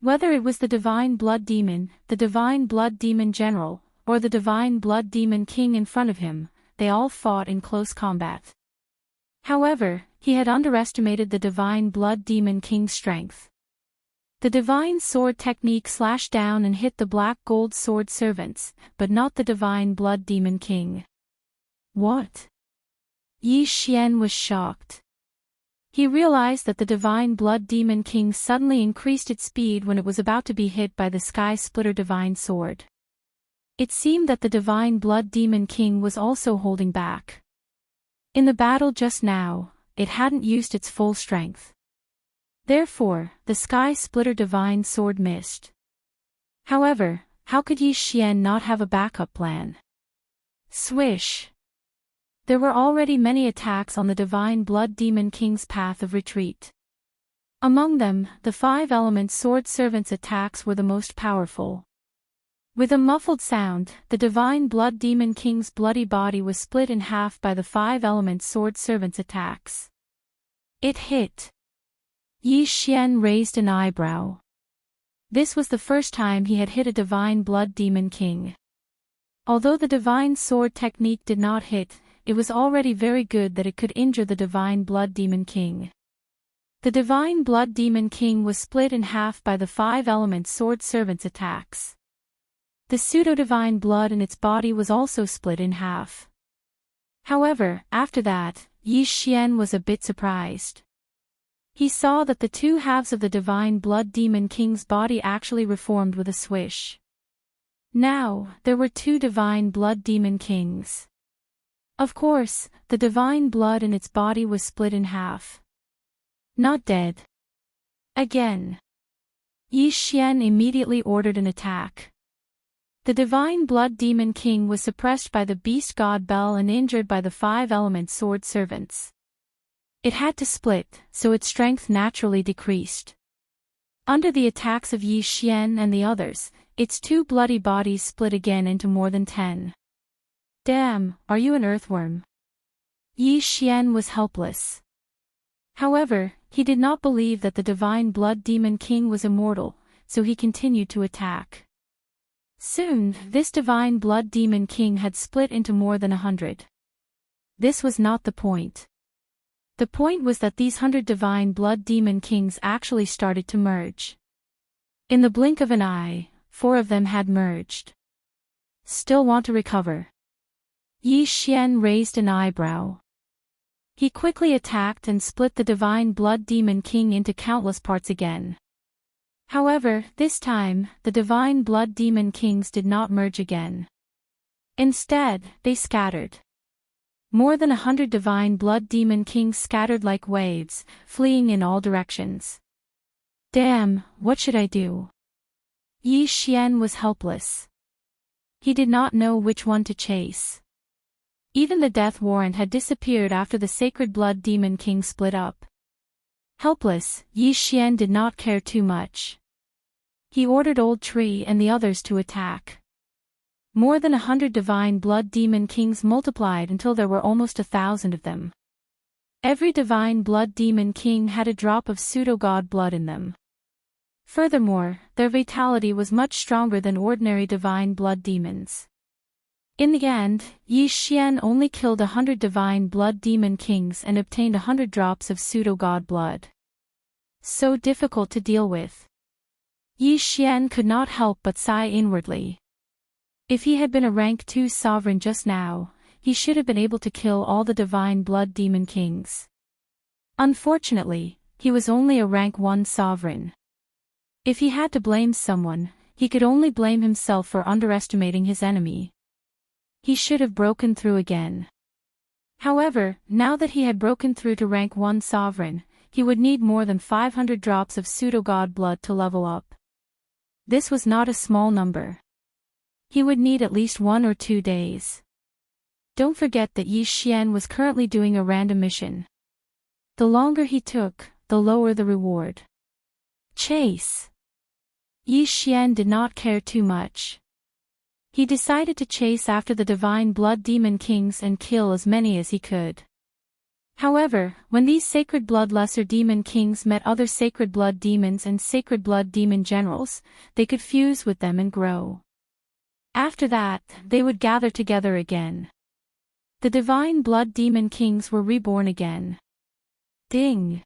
Whether it was the Divine Blood Demon, the Divine Blood Demon General, or the Divine Blood Demon King in front of him, they all fought in close combat. However, he had underestimated the Divine Blood Demon King's strength. The Divine Sword Technique slashed down and hit the black gold sword servants, but not the Divine Blood Demon King. What? Yi Xian was shocked. He realized that the Divine Blood Demon King suddenly increased its speed when it was about to be hit by the Sky Splitter Divine Sword. It seemed that the Divine Blood Demon King was also holding back. In the battle just now, it hadn't used its full strength. Therefore, the Sky Splitter Divine Sword missed. However, how could Yi Xian not have a backup plan? Swish! There were already many attacks on the Divine Blood Demon King's path of retreat. Among them, the 5-element sword servant's attacks were the most powerful. With a muffled sound, the Divine Blood Demon King's bloody body was split in half by the 5-element sword servant's attacks. It hit. Yi Xian raised an eyebrow. This was the first time he had hit a Divine Blood Demon King. Although the Divine Sword Technique did not hit, it was already very good that it could injure the Divine Blood Demon King. The Divine Blood Demon King was split in half by the 5-element sword servant's attacks. The pseudo-divine blood in its body was also split in half. However, after that, Yi Xian was a bit surprised. He saw that the two halves of the Divine Blood Demon King's body actually reformed with a swish. Now, there were two Divine Blood Demon Kings. Of course, the divine blood in its body was split in half. Not dead. Again. Yi Xian immediately ordered an attack. The Divine Blood Demon King was suppressed by the Beast God Bell and injured by the 5-element sword servants. It had to split, so its strength naturally decreased. Under the attacks of Yi Xian and the others, its two bloody bodies split again into more than 10. Damn, are you an earthworm? Yi Xian was helpless. However, he did not believe that the Divine Blood Demon King was immortal, so he continued to attack. Soon, this Divine Blood Demon King had split into more than 100. This was not the point. The point was that these 100 Divine Blood Demon Kings actually started to merge. In the blink of an eye, 4 of them had merged. Still want to recover? Yi Xian raised an eyebrow. He quickly attacked and split the Divine Blood Demon King into countless parts again. However, this time, the Divine Blood Demon Kings did not merge again. Instead, they scattered. More than 100 Divine Blood Demon Kings scattered like waves, fleeing in all directions. Damn, what should I do? Yi Xian was helpless. He did not know which one to chase. Even the death warrant had disappeared after the Sacred Blood Demon King split up. Helpless, Yi Xian did not care too much. He ordered Old Tree and the others to attack. More than 100 Divine Blood Demon Kings multiplied until there were almost 1,000 of them. Every Divine Blood Demon King had a drop of pseudo-god blood in them. Furthermore, their vitality was much stronger than ordinary Divine Blood Demons. In the end, Yi Xian only killed 100 Divine Blood Demon Kings and obtained 100 drops of pseudo-god blood. So difficult to deal with. Yi Xian could not help but sigh inwardly. If he had been a rank 2 sovereign just now, he should have been able to kill all the Divine Blood Demon Kings. Unfortunately, he was only a rank 1 sovereign. If he had to blame someone, He could only blame himself for underestimating his enemy. He should have broken through again. However, now that he had broken through to rank 1 sovereign, he would need more than 500 drops of pseudo-god blood to level up. This was not a small number. He would need at least 1 or 2 days. Don't forget that Yi Xian was currently doing a random mission. The longer he took, the lower the reward. Chase. Yi Xian did not care too much. He decided to chase after the divine blood demon kings and kill as many as he could. However, when these sacred blood lesser demon kings met other sacred blood demons and sacred blood demon generals, they could fuse with them and grow. After that, they would gather together again. The divine blood demon kings were reborn again. Ding!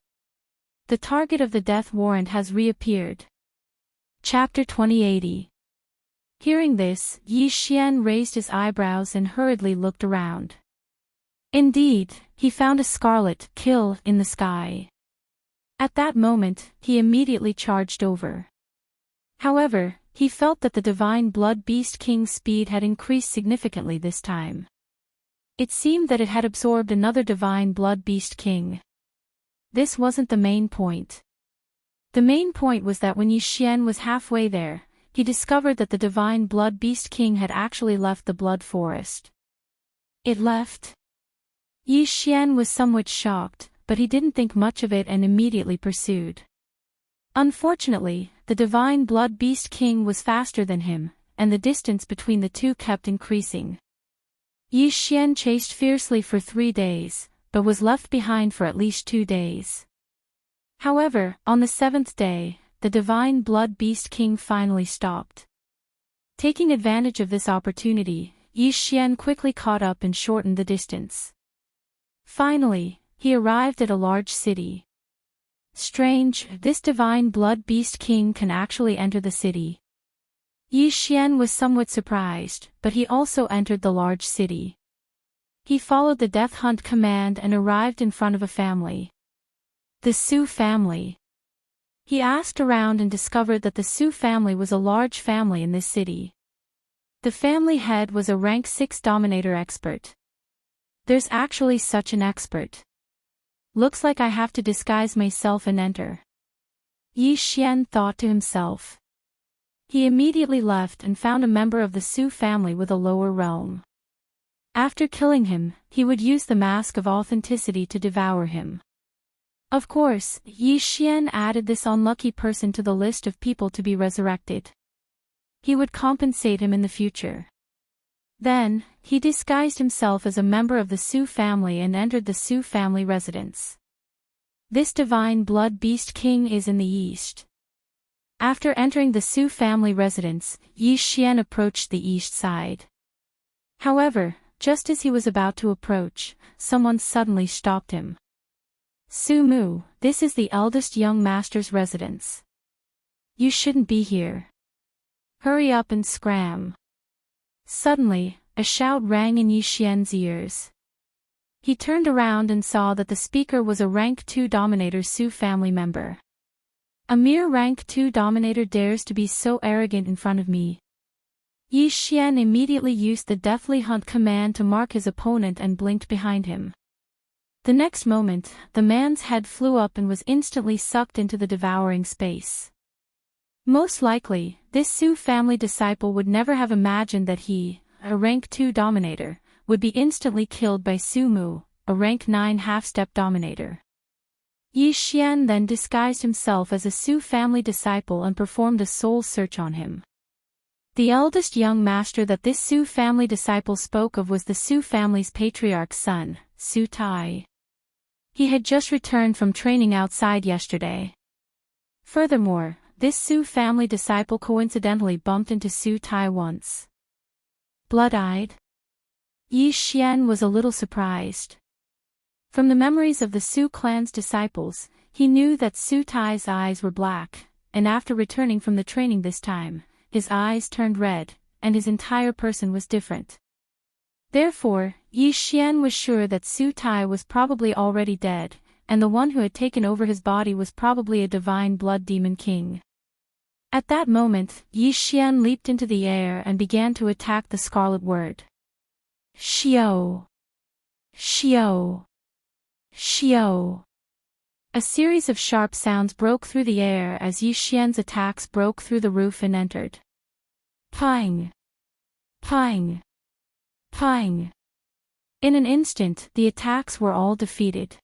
The target of the death warrant has reappeared. Chapter 2080. Hearing this, Yi Xian raised his eyebrows and hurriedly looked around. Indeed, he found a scarlet kill in the sky. At that moment, he immediately charged over. However, he felt that the divine blood beast king's speed had increased significantly this time. It seemed that it had absorbed another divine blood beast king. This wasn't the main point. The main point was that when Yi Xian was halfway there, he discovered that the divine blood beast king had actually left the blood forest. It left? Yi Xian was somewhat shocked, but he didn't think much of it and immediately pursued. Unfortunately, the divine blood beast king was faster than him, and the distance between the two kept increasing. Yi Xian chased fiercely for 3 days, but was left behind for at least 2 days. However, on the 7th day, the divine blood beast king finally stopped. Taking advantage of this opportunity, Yi Xian quickly caught up and shortened the distance. Finally, he arrived at a large city. Strange, this divine blood beast king can actually enter the city. Yi Xian was somewhat surprised, but he also entered the large city. He followed the death hunt command and arrived in front of a family. The Su family. He asked around and discovered that the Su family was a large family in this city. The family head was a rank 6 dominator expert. There's actually such an expert. Looks like I have to disguise myself and enter. Yi Xian thought to himself. He immediately left and found a member of the Su family with a lower realm. After killing him, he would use the mask of authenticity to devour him. Of course, Yi Xian added this unlucky person to the list of people to be resurrected. He would compensate him in the future. Then, he disguised himself as a member of the Su family and entered the Su family residence. This divine blood beast king is in the east. After entering the Su family residence, Yi Xian approached the east side. However, just as he was about to approach, someone suddenly stopped him. Su Mu, this is the eldest young master's residence. You shouldn't be here. Hurry up and scram. Suddenly, a shout rang in Yi Xian's ears. He turned around and saw that the speaker was a rank 2 dominator Su family member. A mere rank 2 dominator dares to be so arrogant in front of me. Yi Xian immediately used the deathly hunt command to mark his opponent and blinked behind him. The next moment, the man's head flew up and was instantly sucked into the devouring space. Most likely, this Su family disciple would never have imagined that he, a rank 2 dominator, would be instantly killed by Su Mu, a rank 9 half-step dominator. Yi Xian then disguised himself as a Su family disciple and performed a soul search on him. The eldest young master that this Su family disciple spoke of was the Su family's patriarch's son, Su Tai. He had just returned from training outside yesterday. Furthermore, this Su family disciple coincidentally bumped into Su Tai once. Blood-eyed? Yi Xian was a little surprised. From the memories of the Su clan's disciples, he knew that Su Tai's eyes were black, and after returning from the training this time, his eyes turned red, and his entire person was different. Therefore, Yi Xian was sure that Su Tai was probably already dead, and the one who had taken over his body was probably a divine blood demon king. At that moment, Yi Xian leaped into the air and began to attack the scarlet word. Xiao! Xiao! Xiao! A series of sharp sounds broke through the air as Yi Xian's attacks broke through the roof and entered. Pang! Pang! Pang! In an instant, the attacks were all defeated.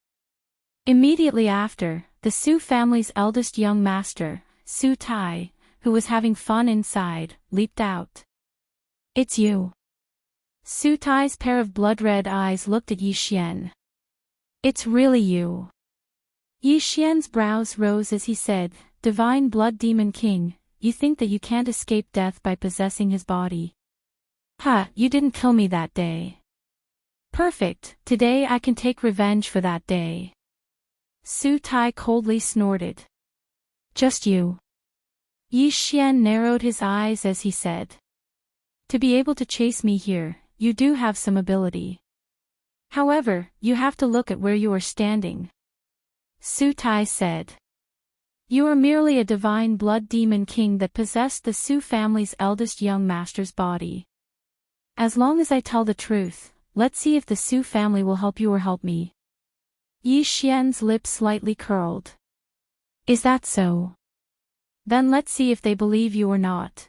Immediately after, the Su family's eldest young master, Su Tai, who was having fun inside, leaped out. It's you. Su Tai's pair of blood-red eyes looked at Yi Xian. It's really you. Yi Xian's brows rose as he said, Divine Blood Demon King, you think that you can't escape death by possessing his body? Ha, you didn't kill me that day. Perfect, today I can take revenge for that day. Su Tai coldly snorted. Just you. Yi Xian narrowed his eyes as he said. To be able to chase me here, you do have some ability. However, you have to look at where you are standing. Su Tai said. You are merely a divine blood demon king that possessed the Su family's eldest young master's body. As long as I tell the truth, let's see if the Su family will help you or help me. Yi Xian's lips slightly curled. Is that so? Then let's see if they believe you or not.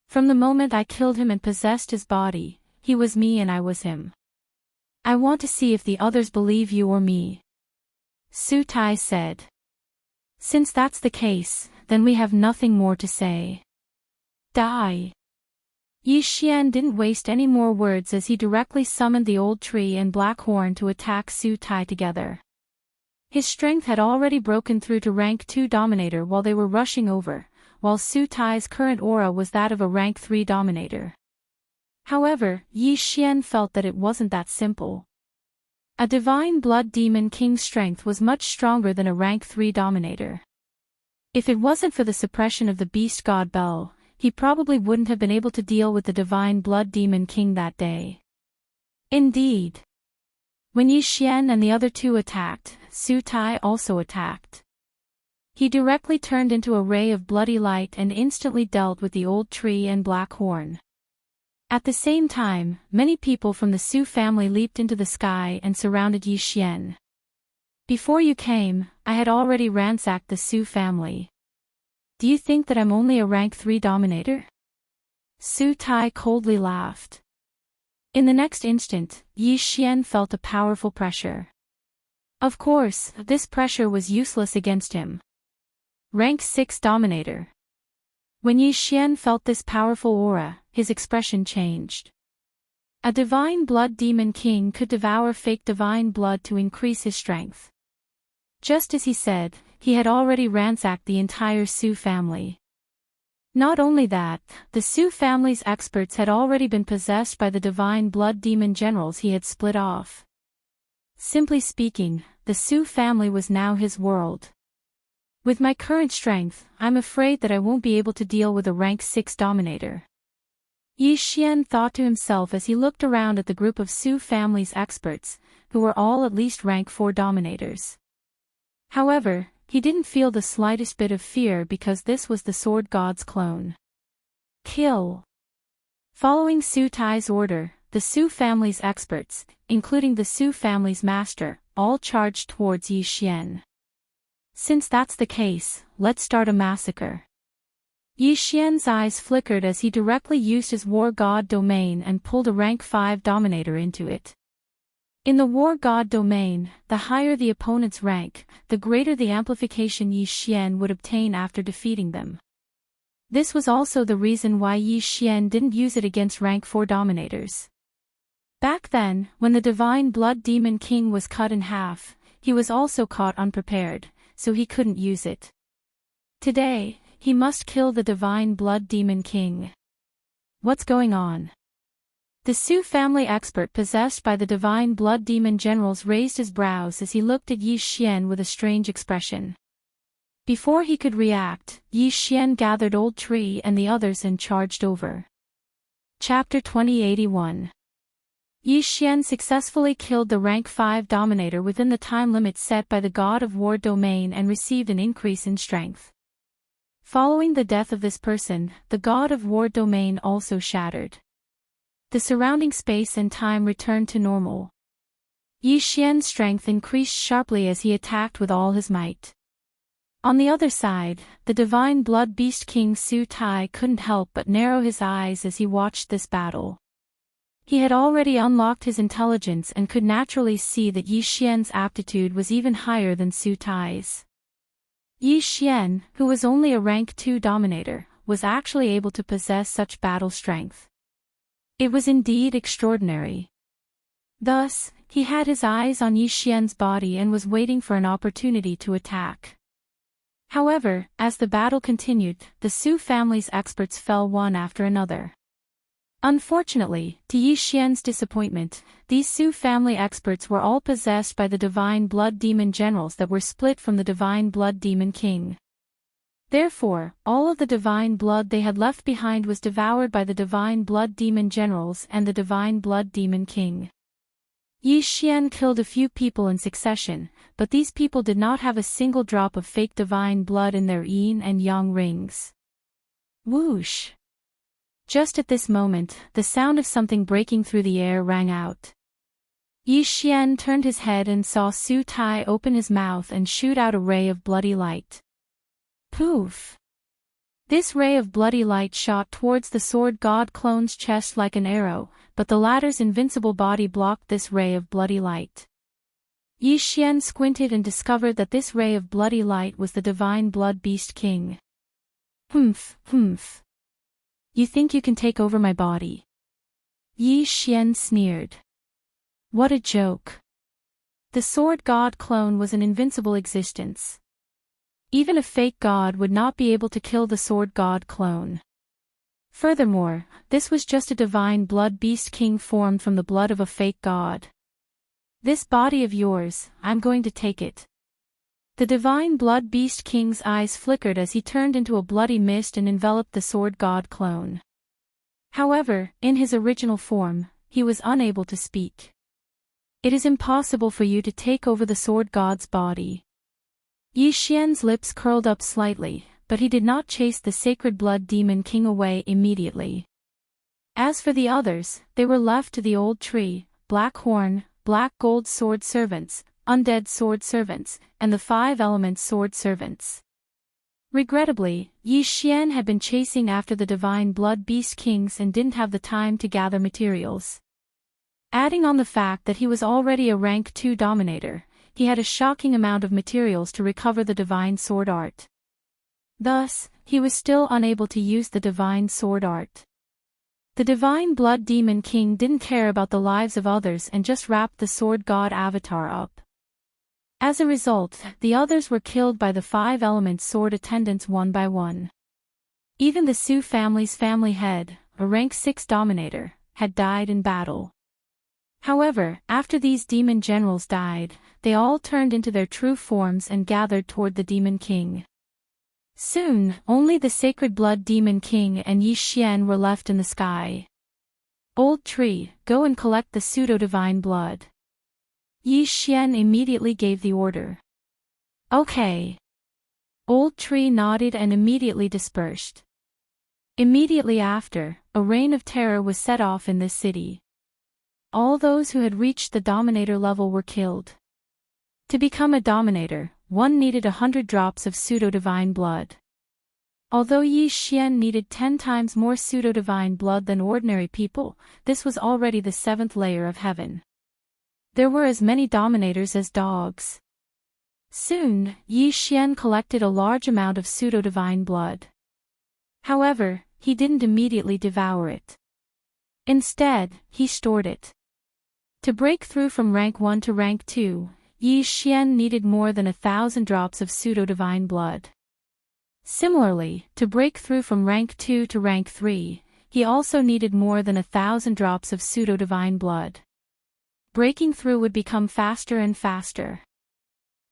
From the moment I killed him and possessed his body, he was me and I was him. I want to see if the others believe you or me. Su Tai said. Since that's the case, then we have nothing more to say. Die. Yi Xian didn't waste any more words as he directly summoned the old tree and black horn to attack Su Tai together. His strength had already broken through to rank 2 Dominator while they were rushing over, while Su Tai's current aura was that of a rank 3 Dominator. However, Yi Xian felt that it wasn't that simple. A divine blood demon king's strength was much stronger than a rank 3 Dominator. If it wasn't for the suppression of the beast god Bel, he probably wouldn't have been able to deal with the divine blood demon king that day. Indeed. When Yi Xian and the other two attacked, Su Tai also attacked. He directly turned into a ray of bloody light and instantly dealt with the old tree and black horn. At the same time, many people from the Su family leaped into the sky and surrounded Yi Xian. Before you came, I had already ransacked the Su family. Do you think that I'm only a rank 3 Dominator? Su Tai coldly laughed. In the next instant, Yi Xian felt a powerful pressure. Of course, this pressure was useless against him. Rank 6 Dominator. When Yi Xian felt this powerful aura, his expression changed. A divine blood demon king could devour fake divine blood to increase his strength. Just as he said, he had already ransacked the entire Su family. Not only that, the Su family's experts had already been possessed by the divine blood demon generals he had split off. Simply speaking, the Su family was now his world. With my current strength, I'm afraid that I won't be able to deal with a rank 6 Dominator. Yi Xian thought to himself as he looked around at the group of Su family's experts, who were all at least rank 4 Dominators. However, he didn't feel the slightest bit of fear because this was the Sword God's clone. Kill. Following Su Tai's order, the Su family's experts, including the Su family's master, all charged towards Yi Xian. Since that's the case, let's start a massacre. Yi Xian's eyes flickered as he directly used his War God domain and pulled a rank 5 Dominator into it. In the War God domain, the higher the opponent's rank, the greater the amplification Yi Xian would obtain after defeating them. This was also the reason why Yi Xian didn't use it against rank 4 Dominators. Back then, when the Divine Blood Demon King was cut in half, he was also caught unprepared, so he couldn't use it. Today, he must kill the Divine Blood Demon King. What's going on? The Su family expert possessed by the Divine Blood Demon generals raised his brows as he looked at Yi Xian with a strange expression. Before he could react, Yi Xian gathered Old Tree and the others and charged over. Chapter 2081. Yi Xian successfully killed the rank 5 Dominator within the time limit set by the God of War domain and received an increase in strength. Following the death of this person, the god of war domain also shattered. The surrounding space and time returned to normal. Yi Xian's strength increased sharply as he attacked with all his might. On the other side, the divine blood beast King Su Tai couldn't help but narrow his eyes as he watched this battle. He had already unlocked his intelligence and could naturally see that Yi Xian's aptitude was even higher than Su Tai's. Yi Xian, who was only a rank 2 dominator, was actually able to possess such battle strength. It was indeed extraordinary. Thus, he had his eyes on Yi Xian's body and was waiting for an opportunity to attack. However, as the battle continued, the Su family's experts fell one after another. Unfortunately, to Yi Xian's disappointment, these Su family experts were all possessed by the divine blood demon generals that were split from the divine blood demon king. Therefore, all of the divine blood they had left behind was devoured by the divine blood demon generals and the divine blood demon king. Yi Xian killed a few people in succession, but these people did not have a single drop of fake divine blood in their yin and yang rings. Whoosh! Just at this moment, the sound of something breaking through the air rang out. Yi Xian turned his head and saw Su Tai open his mouth and shoot out a ray of bloody light. Poof! This ray of bloody light shot towards the sword god clone's chest like an arrow, but the latter's invincible body blocked this ray of bloody light. Yi Xian squinted and discovered that this ray of bloody light was the divine blood beast king. Humph, humph. You think you can take over my body? Yi Xian sneered. What a joke. The sword god clone was an invincible existence. Even a fake god would not be able to kill the sword god clone. Furthermore, this was just a divine blood beast king formed from the blood of a fake god. This body of yours, I'm going to take it. The divine blood beast king's eyes flickered as he turned into a bloody mist and enveloped the sword god clone. However, in his original form, he was unable to speak. It is impossible for you to take over the sword god's body. Yi Xian's lips curled up slightly, but he did not chase the sacred blood demon king away immediately. As for the others, they were left to the old tree, black horn, black gold sword servants, undead sword servants, and the 5 elements sword servants. Regrettably, Yi Xian had been chasing after the divine blood beast kings and didn't have the time to gather materials. Adding on the fact that he was already a rank 2 dominator, he had a shocking amount of materials to recover the divine sword art. Thus, he was still unable to use the divine sword art. The divine blood demon king didn't care about the lives of others and just wrapped the sword god avatar up. As a result, the others were killed by the 5 elements sword attendants one by one. Even the Su family's family head, a rank 6 dominator, had died in battle. However, after these demon generals died, they all turned into their true forms and gathered toward the demon king. Soon, only the sacred blood demon king and Yi Xian were left in the sky. Old tree, go and collect the pseudo-divine blood. Yi Xian immediately gave the order. Okay. Old tree nodded and immediately dispersed. Immediately after, a reign of terror was set off in this city. All those who had reached the dominator level were killed. To become a dominator, one needed 100 drops of pseudo-divine blood. Although Yi Xian needed 10 times more pseudo-divine blood than ordinary people, this was already the 7th layer of heaven. There were as many dominators as dogs. Soon, Yi Xian collected a large amount of pseudo-divine blood. However, he didn't immediately devour it. Instead, he stored it. To break through from rank 1 to rank 2, Yi Xian needed more than 1,000 drops of pseudo-divine blood. Similarly, to break through from rank 2 to rank 3, he also needed more than 1,000 drops of pseudo-divine blood. Breaking through would become faster and faster.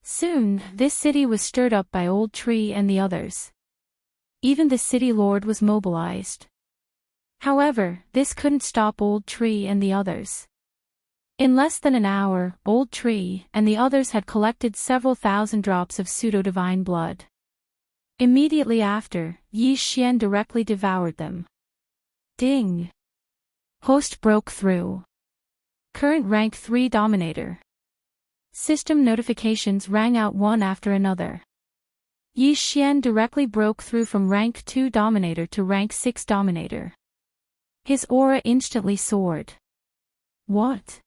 Soon, this city was stirred up by Old Tree and the others. Even the city lord was mobilized. However, this couldn't stop Old Tree and the others. In less than an hour, Old Tree and the others had collected several thousand drops of pseudo-divine blood. Immediately after, Yi Xian directly devoured them. Ding! Host broke through. Current rank 3 Dominator. System notifications rang out one after another. Yi Xian directly broke through from rank 2 Dominator to rank 6 Dominator. His aura instantly soared. What?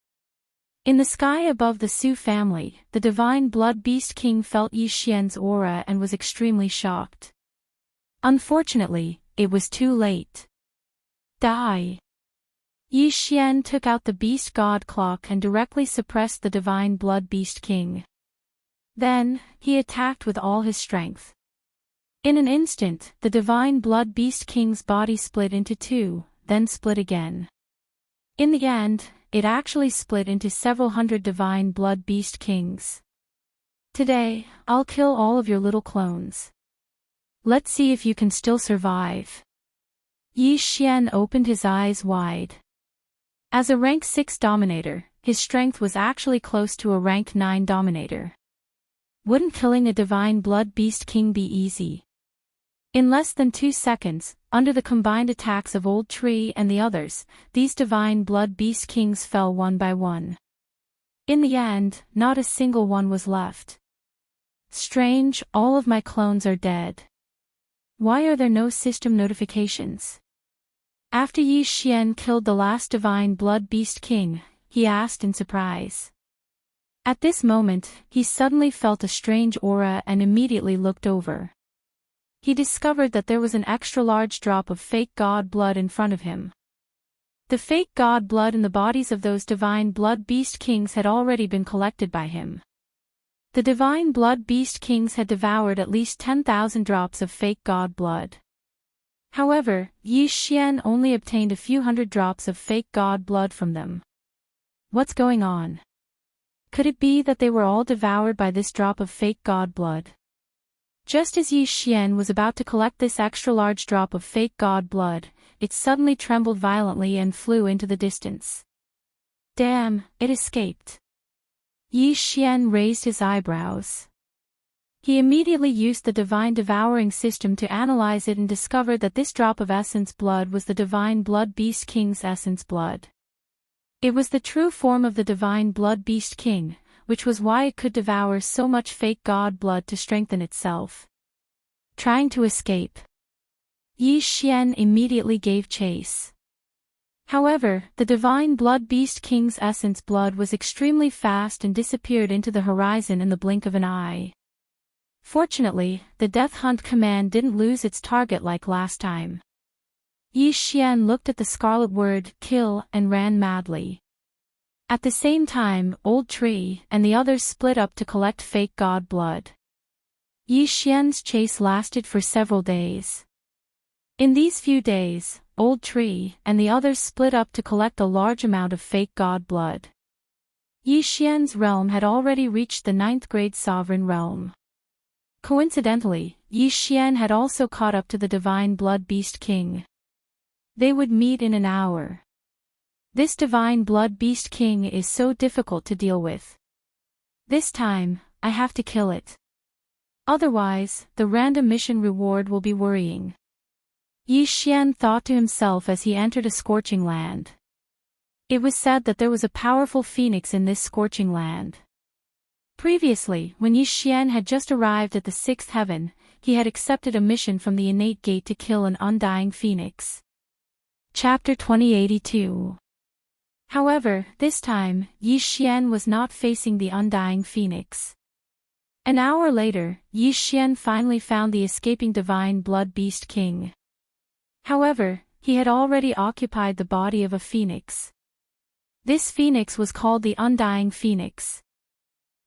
In the sky above the Su family, the Divine Blood Beast King felt Yi Xian's aura and was extremely shocked. Unfortunately, it was too late. Die! Yi Xian took out the Beast God Clock and directly suppressed the Divine Blood Beast King. Then, he attacked with all his strength. In an instant, the Divine Blood Beast King's body split into two, then split again. In the end, it actually split into several hundred Divine Blood Beast Kings. Today, I'll kill all of your little clones. Let's see if you can still survive. Yi Xian opened his eyes wide. As a rank 6 Dominator, his strength was actually close to a rank 9 Dominator. Wouldn't killing a Divine Blood Beast King be easy? In less than 2 seconds, under the combined attacks of Old Tree and the others, these Divine Blood Beast Kings fell one by one. In the end, not a single one was left. Strange, all of my clones are dead. Why are there no system notifications? After Yi Xian killed the last Divine Blood Beast King, he asked in surprise. At this moment, he suddenly felt a strange aura and immediately looked over. He discovered that there was an extra-large drop of fake god blood in front of him. The fake god blood in the bodies of those Divine Blood Beast Kings had already been collected by him. The Divine Blood Beast Kings had devoured at least 10,000 drops of fake god blood. However, Yi Xian only obtained a few hundred drops of fake god blood from them. What's going on? Could it be that they were all devoured by this drop of fake god blood? Just as Yi Xian was about to collect this extra-large drop of fake god blood, it suddenly trembled violently and flew into the distance. Damn, it escaped. Yi Xian raised his eyebrows. He immediately used the Divine Devouring system to analyze it and discovered that this drop of essence blood was the Divine Blood Beast King's essence blood. It was the true form of the Divine Blood Beast King, which was why it could devour so much fake god blood to strengthen itself. Trying to escape. Yi Xian immediately gave chase. However, the Divine Blood Beast King's essence blood was extremely fast and disappeared into the horizon in the blink of an eye. Fortunately, the Death Hunt command didn't lose its target like last time. Yi Xian looked at the scarlet word, kill, and ran madly. At the same time, Old Tree and the others split up to collect fake god blood. Yi Xian's chase lasted for several days. In these few days, Old Tree and the others split up to collect a large amount of fake god blood. Yi Xian's realm had already reached the 9th grade sovereign realm. Coincidentally, Yi Xian had also caught up to the Divine Blood Beast King. They would meet in an hour. This Divine Blood Beast King is so difficult to deal with. This time, I have to kill it. Otherwise, the random mission reward will be worrying. Yi Xian thought to himself as he entered a scorching land. It was said that there was a powerful phoenix in this scorching land. Previously, when Yi Xian had just arrived at the 6th heaven, he had accepted a mission from the innate gate to kill an undying phoenix. Chapter 2082. However, this time, Yi Xian was not facing the undying phoenix. An hour later, Yi Xian finally found the escaping Divine Blood Beast King. However, he had already occupied the body of a phoenix. This phoenix was called the Undying Phoenix.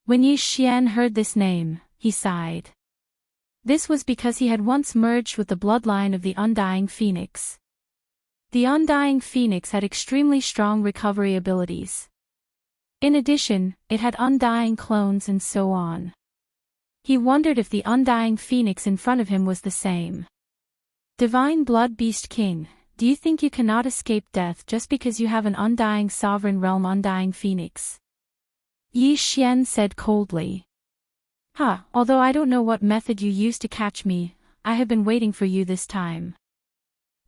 When Yi Xian heard this name, he sighed. This was because he had once merged with the bloodline of the Undying Phoenix. The Undying Phoenix had extremely strong recovery abilities. In addition, it had undying clones and so on. He wondered if the Undying Phoenix in front of him was the same. Divine Blood Beast King, do you think you cannot escape death just because you have an undying sovereign realm Undying Phoenix? Yi Xian said coldly. Although I don't know what method you used to catch me, I have been waiting for you this time.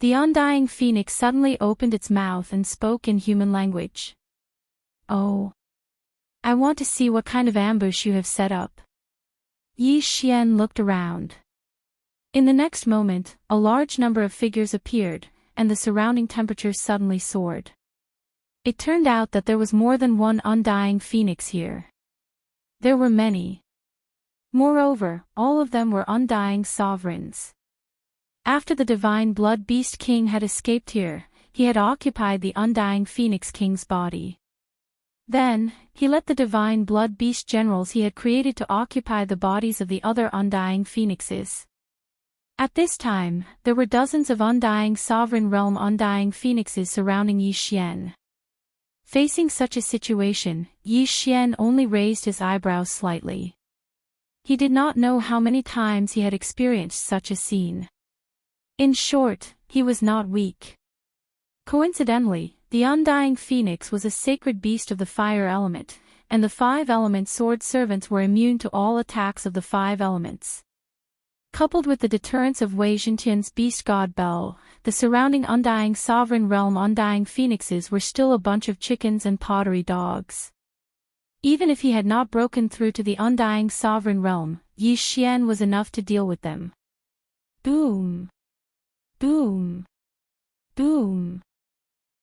The undying phoenix suddenly opened its mouth and spoke in human language. Oh. I want to see what kind of ambush you have set up. Yi Xian looked around. In the next moment, a large number of figures appeared, and the surrounding temperature suddenly soared. It turned out that there was more than one undying phoenix here. There were many. Moreover, all of them were undying sovereigns. After the Divine Blood Beast King had escaped here, he had occupied the undying Phoenix King's body. Then, he let the Divine Blood Beast generals he had created to occupy the bodies of the other undying phoenixes. At this time, there were dozens of undying sovereign realm undying phoenixes surrounding Yi Xian. Facing such a situation, Yi Xian only raised his eyebrows slightly. He did not know how many times he had experienced such a scene. In short, he was not weak. Coincidentally, the undying phoenix was a sacred beast of the fire element, and the five-element sword servants were immune to all attacks of the five elements. Coupled with the deterrence of Wei Zhentian's beast god Bell, the surrounding undying sovereign realm undying phoenixes were still a bunch of chickens and pottery dogs. Even if he had not broken through to the undying sovereign realm, Yi Xian was enough to deal with them. Boom! Boom! Boom!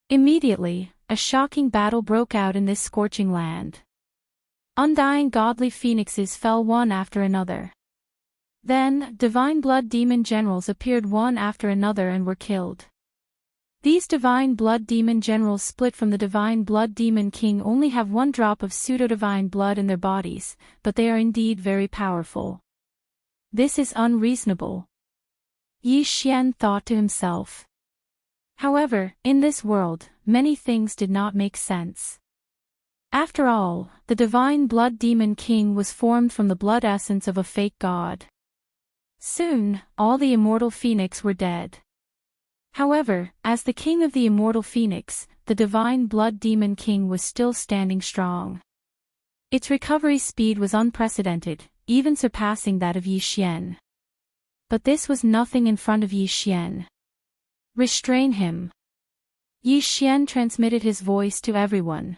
Immediately, a shocking battle broke out in this scorching land. Undying godly phoenixes fell one after another. Then, divine blood demon generals appeared one after another and were killed. These divine blood demon generals split from the divine blood demon king only have one drop of pseudo-divine blood in their bodies, but they are indeed very powerful. This is unreasonable. Yi Xian thought to himself. However, in this world, many things did not make sense. After all, the divine blood demon king was formed from the blood essence of a fake god. Soon, all the immortal phoenix were dead. However, as the king of the immortal phoenix, the divine blood demon king was still standing strong. Its recovery speed was unprecedented, even surpassing that of Yi Xian. But this was nothing in front of Yi Xian. Restrain him. Yi Xian transmitted his voice to everyone.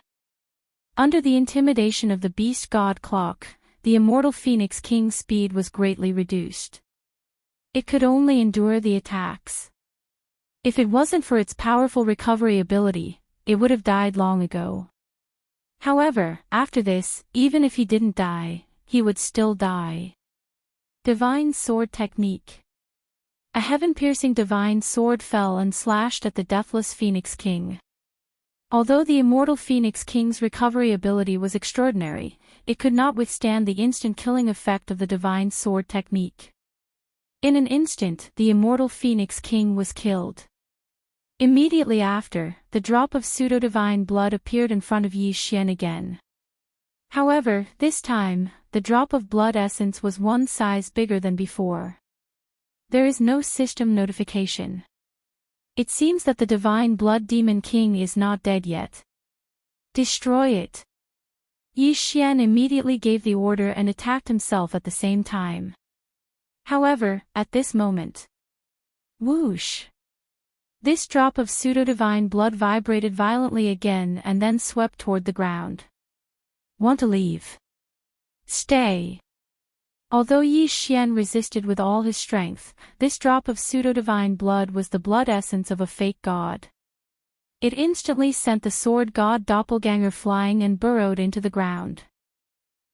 Under the intimidation of the beast god clock, the immortal phoenix king's speed was greatly reduced. It could only endure the attacks. If it wasn't for its powerful recovery ability, it would have died long ago. However, after this, even if he didn't die, he would still die. Divine Sword Technique. A heaven-piercing divine sword fell and slashed at the deathless Phoenix King. Although the immortal Phoenix King's recovery ability was extraordinary, it could not withstand the instant killing effect of the divine sword technique. In an instant, the immortal Phoenix King was killed. Immediately after, the drop of pseudo-divine blood appeared in front of Yi Xian again. However, this time, the drop of blood essence was one size bigger than before. There is no system notification. It seems that the divine blood demon king is not dead yet. Destroy it. Yi Xian immediately gave the order and attacked himself at the same time. However, at this moment. Whoosh! This drop of pseudo-divine blood vibrated violently again and then swept toward the ground. Want to leave? Stay. Although Yi Xian resisted with all his strength, this drop of pseudo-divine blood was the blood essence of a fake god. It instantly sent the sword god doppelganger flying and burrowed into the ground.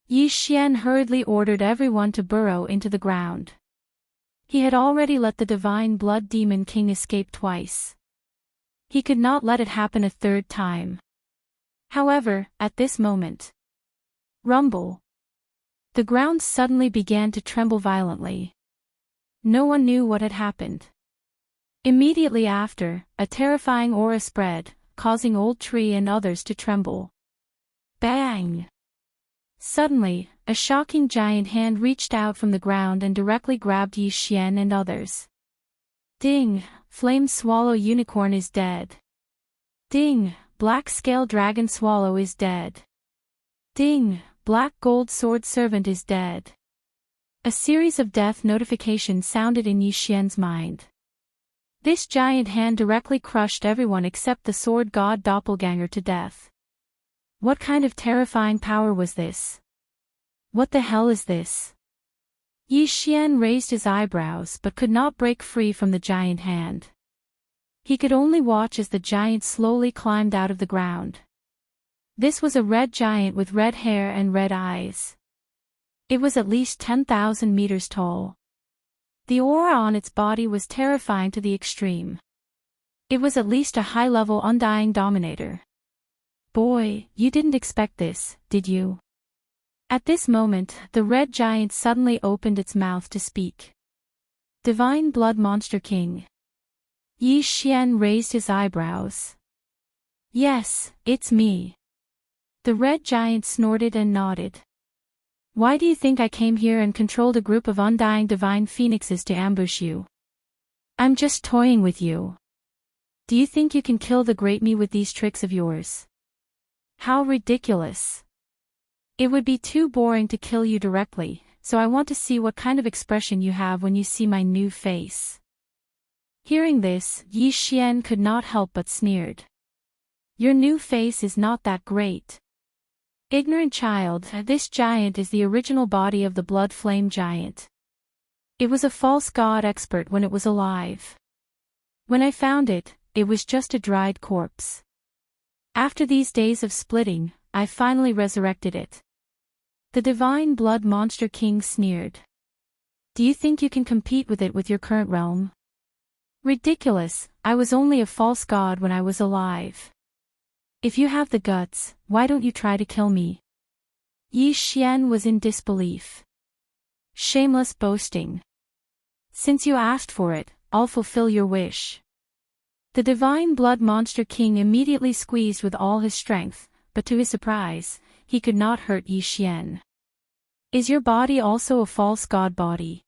Yi Xian hurriedly ordered everyone to burrow into the ground. He had already let the divine blood demon king escape twice. He could not let it happen a third time. However, at this moment. Rumble. The ground suddenly began to tremble violently. No one knew what had happened. Immediately after, a terrifying aura spread, causing old tree and others to tremble. Bang! Suddenly, a shocking giant hand reached out from the ground and directly grabbed Yi Xian and others. Ding! Flame Swallow Unicorn is dead. Ding! Black Scale Dragon Swallow is dead. Ding! Black Gold Sword Servant is dead. A series of death notifications sounded in Yi Xian's mind. This giant hand directly crushed everyone except the sword god doppelganger to death. What kind of terrifying power was this? What the hell is this? Yi Xian raised his eyebrows but could not break free from the giant hand. He could only watch as the giant slowly climbed out of the ground. This was a red giant with red hair and red eyes. It was at least 10,000 meters tall. The aura on its body was terrifying to the extreme. It was at least a high-level undying dominator. Boy, you didn't expect this, did you? At this moment, the red giant suddenly opened its mouth to speak. Divine Blood Monster King. Yi Xian raised his eyebrows. Yes, it's me. The red giant snorted and nodded. Why do you think I came here and controlled a group of undying divine phoenixes to ambush you? I'm just toying with you. Do you think you can kill the great me with these tricks of yours? How ridiculous. It would be too boring to kill you directly, so I want to see what kind of expression you have when you see my new face. Hearing this, Yi Xian could not help but sneered. Your new face is not that great. Ignorant child, this giant is the original body of the blood flame giant. It was a false god expert when it was alive. When I found it, it was just a dried corpse. After these days of splitting, I finally resurrected it. The Divine Blood Monster King sneered. Do you think you can compete with it with your current realm? Ridiculous, I was only a false god when I was alive. If you have the guts, why don't you try to kill me? Yi Xian was in disbelief. Shameless boasting. Since you asked for it, I'll fulfill your wish. The Divine Blood Monster King immediately squeezed with all his strength, but to his surprise, he could not hurt Yi Xian. Is your body also a false god body?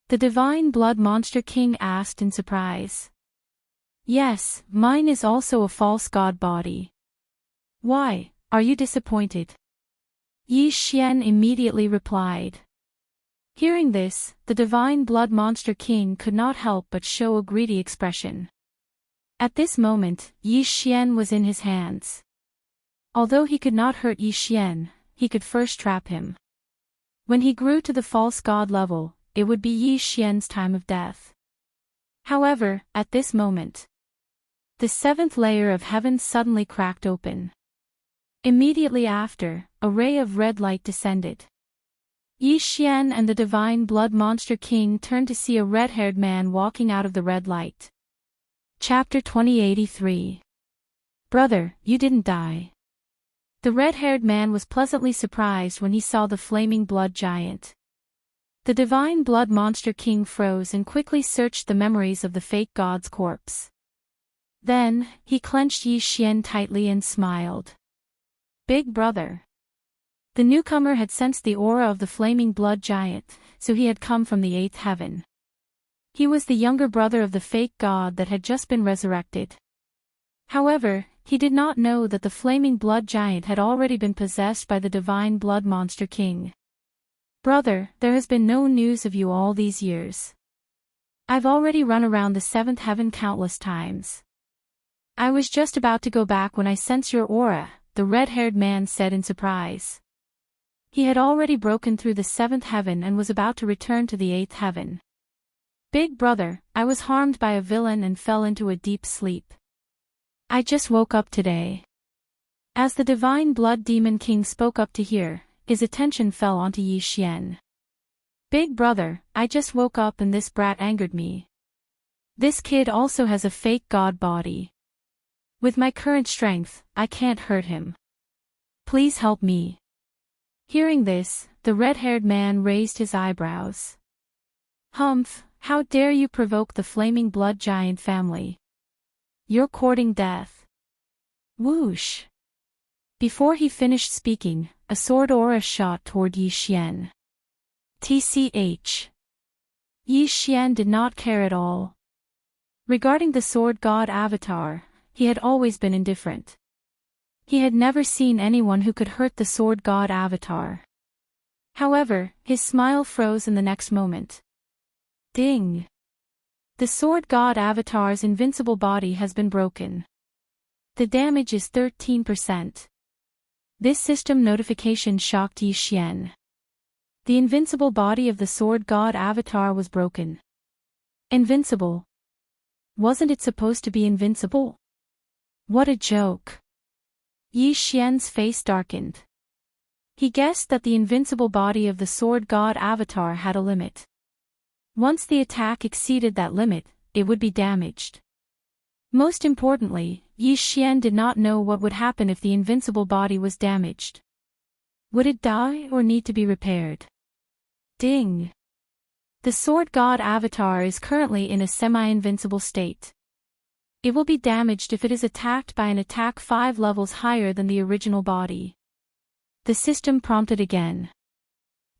The Divine Blood Monster King asked in surprise. Yes, mine is also a false god body. Why, are you disappointed? Yi Xian immediately replied. Hearing this, the Divine Blood Monster King could not help but show a greedy expression. At this moment, Yi Xian was in his hands. Although he could not hurt Yi Xian, he could first trap him. When he grew to the false god level, it would be Yi Xian's time of death. However, at this moment, the seventh layer of heaven suddenly cracked open. Immediately after, a ray of red light descended. Yi Xian and the Divine Blood Monster King turned to see a red-haired man walking out of the red light. Chapter 2083. Brother, you didn't die. The red-haired man was pleasantly surprised when he saw the flaming blood giant. The Divine Blood Monster King froze and quickly searched the memories of the fake god's corpse. Then, he clenched Yi Xian tightly and smiled. Big brother. The newcomer had sensed the aura of the flaming blood giant, so he had come from the eighth heaven. He was the younger brother of the fake god that had just been resurrected. However, he did not know that the flaming blood giant had already been possessed by the Divine Blood Monster King. Brother, there has been no news of you all these years. I've already run around the seventh heaven countless times. I was just about to go back when I sensed your aura, the red-haired man said in surprise. He had already broken through the seventh heaven and was about to return to the eighth heaven. Big brother, I was harmed by a villain and fell into a deep sleep. I just woke up today. As the Divine Blood Demon King spoke up to hear, his attention fell onto Yi Xian. Big brother, I just woke up and this brat angered me. This kid also has a fake god body. With my current strength, I can't hurt him. Please help me. Hearing this, the red-haired man raised his eyebrows. Humph, how dare you provoke the flaming blood giant family? You're courting death. Whoosh. Before he finished speaking, a sword aura shot toward Yi Xian. TCH. Yi Xian did not care at all. Regarding the sword god avatar, he had always been indifferent. He had never seen anyone who could hurt the sword god avatar. However, his smile froze in the next moment. Ding! The sword god avatar's invincible body has been broken. The damage is 13%. This system notification shocked Yi Xian. The invincible body of the sword god avatar was broken. Invincible? Wasn't it supposed to be invincible? What a joke. Yi Xian's face darkened. He guessed that the invincible body of the sword god avatar had a limit. Once the attack exceeded that limit, it would be damaged. Most importantly, Yi Xian did not know what would happen if the invincible body was damaged. Would it die or need to be repaired? Ding! The sword god avatar is currently in a semi-invincible state. It will be damaged if it is attacked by an attack 5 levels higher than the original body. The system prompted again.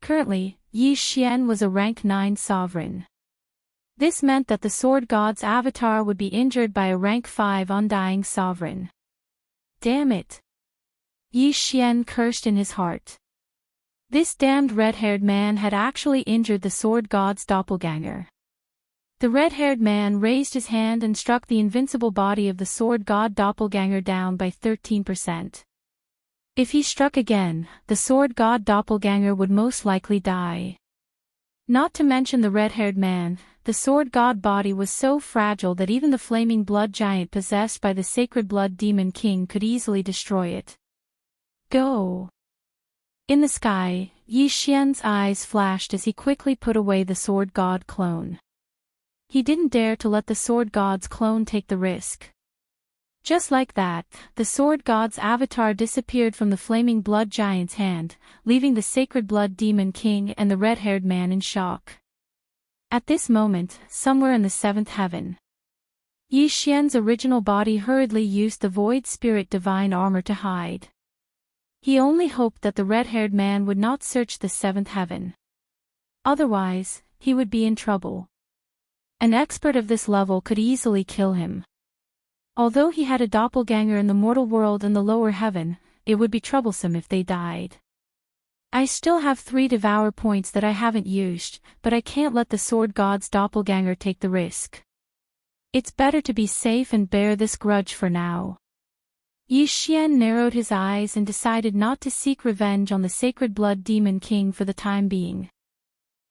Currently, Yi Xian was a rank 9 sovereign. This meant that the sword god's avatar would be injured by a rank 5 undying sovereign. Damn it! Yi Xian cursed in his heart. This damned red-haired man had actually injured the sword god's doppelganger. The red-haired man raised his hand and struck the invincible body of the sword god doppelganger down by 13%. If he struck again, the sword god doppelganger would most likely die. Not to mention the red-haired man, the sword god body was so fragile that even the flaming blood giant possessed by the sacred blood demon king could easily destroy it. Go! In the sky, Yi Xian's eyes flashed as he quickly put away the sword god clone. He didn't dare to let the sword god's clone take the risk. Just like that, the sword god's avatar disappeared from the flaming blood giant's hand, leaving the sacred blood demon king and the red-haired man in shock. At this moment, somewhere in the 7th heaven, Yi Xian's original body hurriedly used the void spirit divine armor to hide. He only hoped that the red-haired man would not search the 7th heaven. Otherwise, he would be in trouble. An expert of this level could easily kill him. Although he had a doppelganger in the mortal world and the lower heaven, it would be troublesome if they died. I still have 3 Devourer points that I haven't used, but I can't let the sword god's doppelganger take the risk. It's better to be safe and bear this grudge for now. Yi Xian narrowed his eyes and decided not to seek revenge on the sacred blood demon king for the time being.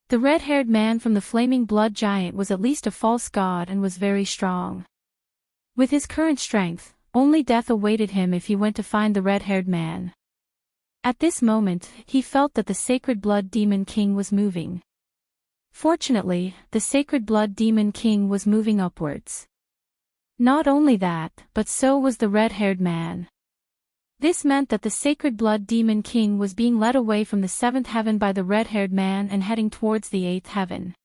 The red-haired man from the flaming blood giant was at least a false god and was very strong. With his current strength, only death awaited him if he went to find the red-haired man. At this moment, he felt that the sacred blood demon king was moving. Fortunately, the sacred blood demon king was moving upwards. Not only that, but so was the red-haired man. This meant that the sacred blood demon king was being led away from the 7th heaven by the red-haired man and heading towards the 8th heaven.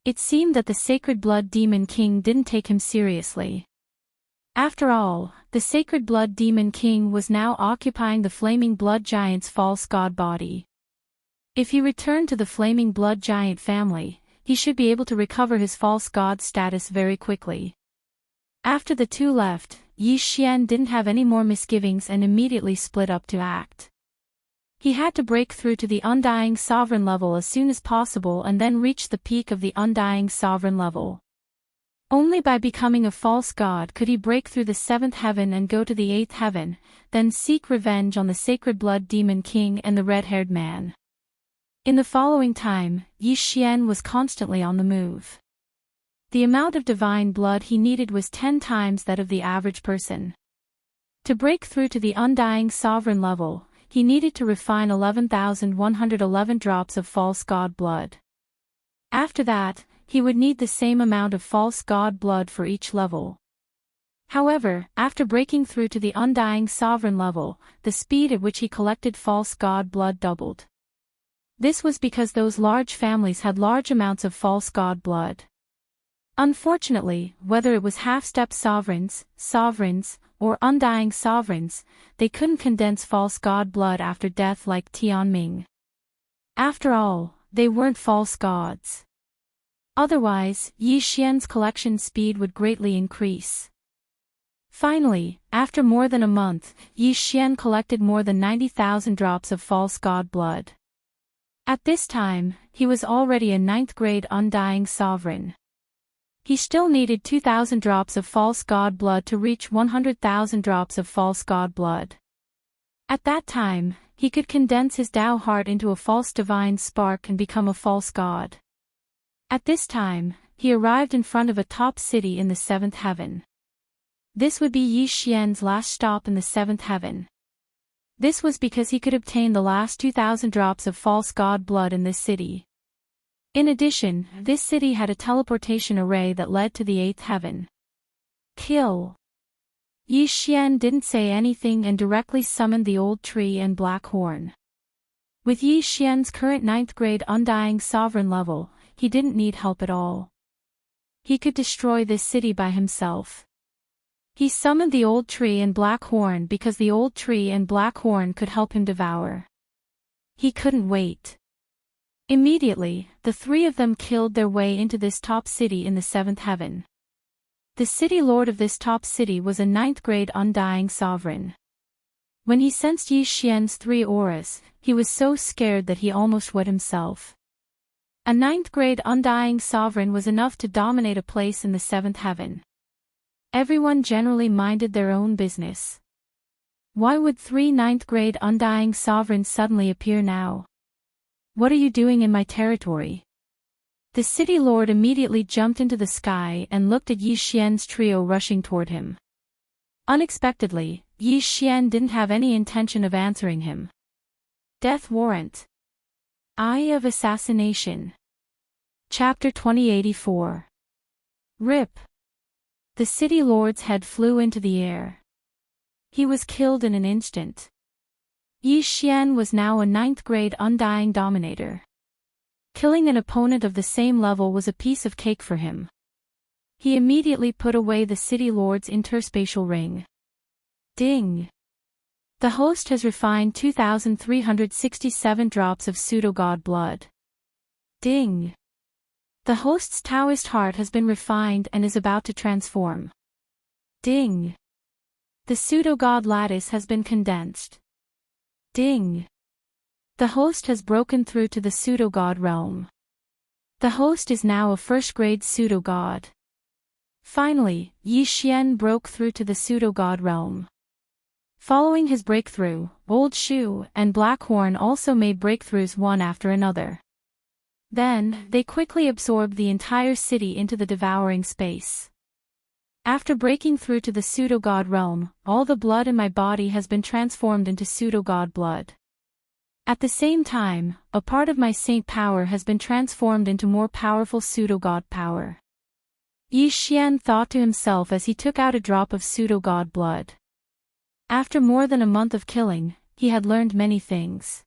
It seemed that the sacred blood demon king didn't take him seriously. After all, the sacred blood demon king was now occupying the flaming blood giant's false god body. If he returned to the flaming blood giant family, he should be able to recover his false god status very quickly. After the two left, Yi Xian didn't have any more misgivings and immediately split up to act. He had to break through to the Undying Sovereign level as soon as possible and then reach the peak of the Undying Sovereign level. Only by becoming a false god could he break through the 7th heaven and go to the 8th heaven, then seek revenge on the sacred blood demon king and the red-haired man. In the following time, Yi Xian was constantly on the move. The amount of divine blood he needed was 10 times that of the average person. To break through to the Undying Sovereign level, he needed to refine 11,111 drops of false god blood. After that, he would need the same amount of false god blood for each level. However, after breaking through to the Undying Sovereign level, the speed at which he collected false god blood doubled. This was because those large families had large amounts of false god blood. Unfortunately, whether it was half-step sovereigns, or undying sovereigns, they couldn't condense false god blood after death like Tianming. After all, they weren't false gods. Otherwise, Yi Xian's collection speed would greatly increase. Finally, after more than a month, Yi Xian collected more than 90,000 drops of false god blood. At this time, he was already a 9th-grade undying sovereign. He still needed 2,000 drops of false god blood to reach 100,000 drops of false god blood. At that time, he could condense his Tao heart into a false divine spark and become a false god. At this time, he arrived in front of a top city in the 7th heaven. This would be Yi Xian's last stop in the 7th heaven. This was because he could obtain the last 2,000 drops of false god blood in this city. In addition, this city had a teleportation array that led to the 8th heaven. Kill. Yi Xian didn't say anything and directly summoned the old tree and black horn. With Yi Xian's current 9th-grade undying sovereign level, he didn't need help at all. He could destroy this city by himself. He summoned the old tree and black horn because the old tree and black horn could help him devour. He couldn't wait. Immediately, the three of them killed their way into this top city in the 7th heaven. The city lord of this top city was a 9th-grade undying sovereign. When he sensed Yi Xian's 3 auras, he was so scared that he almost wet himself. A 9th-grade undying sovereign was enough to dominate a place in the 7th heaven. Everyone generally minded their own business. Why would 3 9th-grade undying sovereigns suddenly appear now? What are you doing in my territory? The city lord immediately jumped into the sky and looked at Yi Xian's trio rushing toward him. Unexpectedly, Yi Xian didn't have any intention of answering him. Death warrant. Eye of assassination. Chapter 2084. RIP. The city lord's head flew into the air. He was killed in an instant. Yi Xian was now a 9th-grade undying dominator. Killing an opponent of the same level was a piece of cake for him. He immediately put away the city lord's interspatial ring. Ding! The host has refined 2,367 drops of pseudo-god blood. Ding! The host's Taoist heart has been refined and is about to transform. Ding! The pseudo-god lattice has been condensed. Ding! The host has broken through to the pseudo-god realm. The host is now a 1st-grade pseudo-god. Finally, Yi Xian broke through to the pseudo-god realm. Following his breakthrough, Old Shu and Blackhorn also made breakthroughs one after another. Then, they quickly absorbed the entire city into the devouring space. After breaking through to the pseudo-god realm, all the blood in my body has been transformed into pseudo-god blood. At the same time, a part of my saint power has been transformed into more powerful pseudo-god power. Yi Xian thought to himself as he took out a drop of pseudo-god blood. After more than a month of killing, he had learned many things.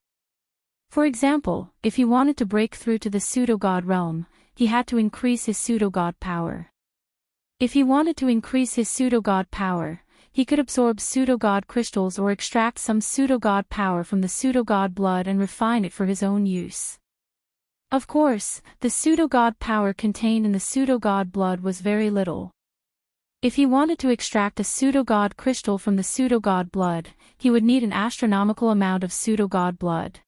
For example, if he wanted to break through to the pseudo-god realm, he had to increase his pseudo-god power. If he wanted to increase his pseudo-god power, he could absorb pseudo-god crystals or extract some pseudo-god power from the pseudo-god blood and refine it for his own use. Of course, the pseudo-god power contained in the pseudo-god blood was very little. If he wanted to extract a pseudo-god crystal from the pseudo-god blood, he would need an astronomical amount of pseudo-god blood.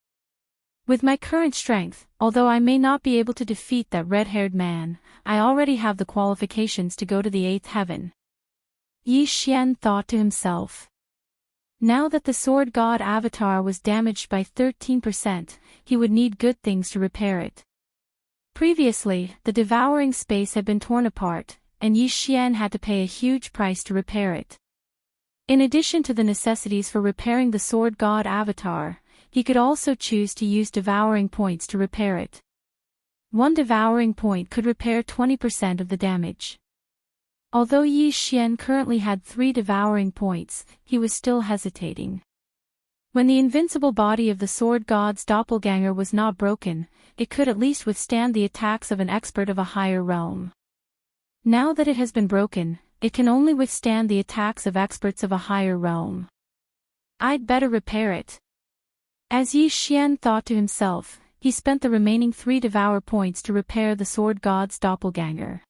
With my current strength, although I may not be able to defeat that red-haired man, I already have the qualifications to go to the 8th heaven. Yi Xian thought to himself. Now that the sword god avatar was damaged by 13%, he would need good things to repair it. Previously, the devouring space had been torn apart, and Yi Xian had to pay a huge price to repair it. In addition to the necessities for repairing the sword god avatar, he could also choose to use devouring points to repair it. One devouring point could repair 20% of the damage. Although Yi Xian currently had 3 devouring points, he was still hesitating. When the invincible body of the sword god's doppelganger was not broken, it could at least withstand the attacks of an expert of a higher realm. Now that it has been broken, it can only withstand the attacks of experts of a higher realm. I'd better repair it. As Yi Xian thought to himself, he spent the remaining 3 devour points to repair the sword god's doppelganger.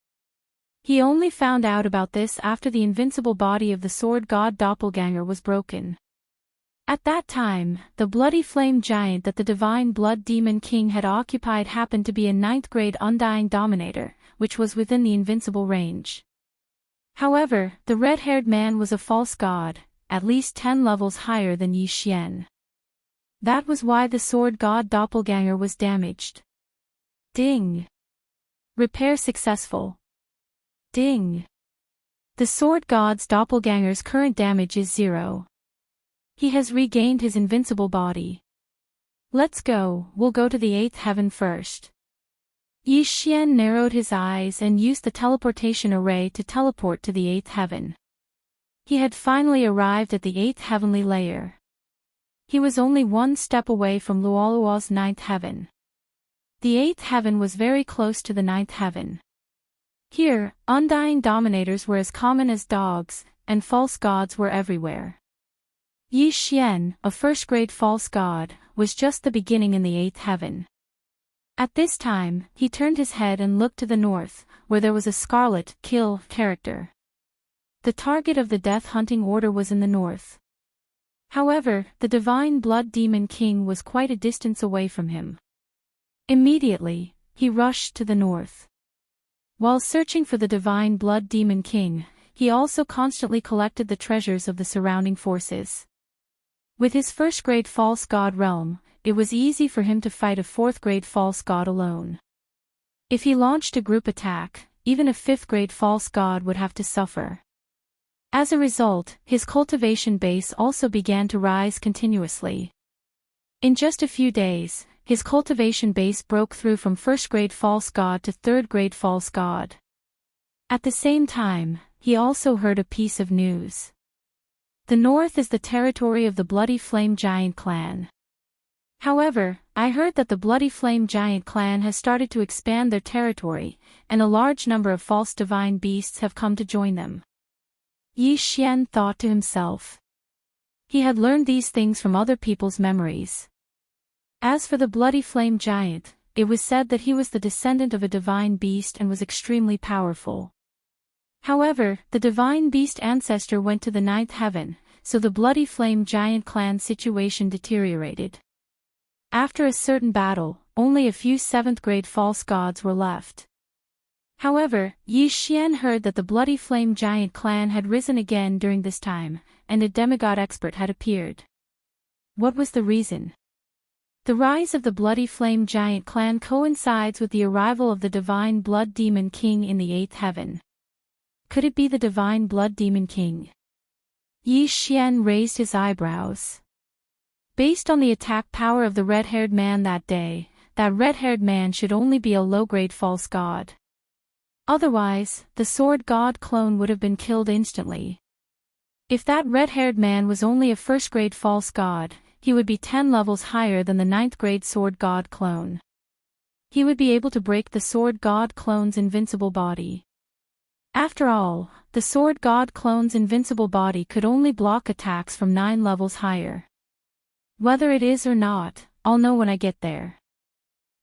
He only found out about this after the invincible body of the sword god doppelganger was broken. At that time, the bloody flame giant that the divine blood demon king had occupied happened to be a 9th grade undying dominator, which was within the invincible range. However, the red-haired man was a false god, at least 10 levels higher than Yi Xian. That was why the sword god doppelganger was damaged. Ding! Repair successful. Ding! The sword god's doppelganger's current damage is 0. He has regained his invincible body. Let's go, we'll go to the 8th heaven first. Yi Xian narrowed his eyes and used the teleportation array to teleport to the 8th heaven. He had finally arrived at the 8th heavenly layer. He was only one step away from Luoluo's 9th heaven. The 8th heaven was very close to the 9th heaven. Here, undying dominators were as common as dogs, and false gods were everywhere. Yi Xian, a first-grade false god, was just the beginning in the 8th heaven. At this time, he turned his head and looked to the north, where there was a scarlet kill character. The target of the death hunting order was in the north. However, the divine blood demon king was quite a distance away from him. Immediately, he rushed to the north. While searching for the divine blood demon king, he also constantly collected the treasures of the surrounding forces. With his first-grade false god realm, it was easy for him to fight a 4th-grade false god alone. If he launched a group attack, even a 5th-grade false god would have to suffer. As a result, his cultivation base also began to rise continuously. In just a few days, his cultivation base broke through from 1st-grade false god to 3rd-grade false god. At the same time, he also heard a piece of news. The north is the territory of the Bloody Flame Giant clan. However, I heard that the Bloody Flame Giant clan has started to expand their territory, and a large number of false divine beasts have come to join them. Yi Xian thought to himself. He had learned these things from other people's memories. As for the Bloody Flame Giant, it was said that he was the descendant of a divine beast and was extremely powerful. However, the divine beast ancestor went to the 9th heaven, so the Bloody Flame Giant clan's situation deteriorated. After a certain battle, only a few 7th-grade false gods were left. However, Yi Xian heard that the Bloody Flame Giant clan had risen again during this time, and a demigod expert had appeared. What was the reason? The rise of the Bloody Flame Giant clan coincides with the arrival of the divine blood demon king in the 8th heaven. Could it be the divine blood demon king? Yi Xian raised his eyebrows. Based on the attack power of the red-haired man that day, that red-haired man should only be a low-grade false god. Otherwise, the sword god clone would have been killed instantly. If that red-haired man was only a first-grade false god, he would be 10 levels higher than the 9th-grade sword god clone. He would be able to break the sword god clone's invincible body. After all, the sword god clone's invincible body could only block attacks from 9 levels higher. Whether it is or not, I'll know when I get there.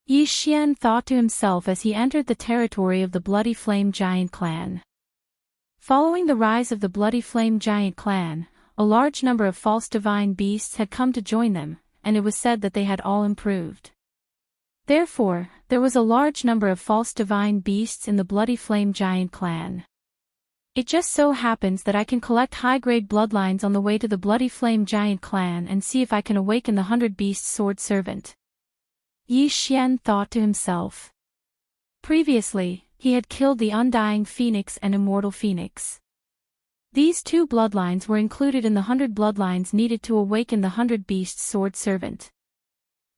Yi Xian thought to himself as he entered the territory of the Bloody Flame Giant clan. Following the rise of the Bloody Flame Giant clan, a large number of false divine beasts had come to join them, and it was said that they had all improved. Therefore, there was a large number of false divine beasts in the Bloody Flame Giant clan. It just so happens that I can collect high-grade bloodlines on the way to the Bloody Flame Giant clan and see if I can awaken the 100-beast sword servant. Yi Xian thought to himself. Previously, he had killed the Undying Phoenix and Immortal Phoenix. These two bloodlines were included in the 100 bloodlines needed to awaken the 100-beast sword servant.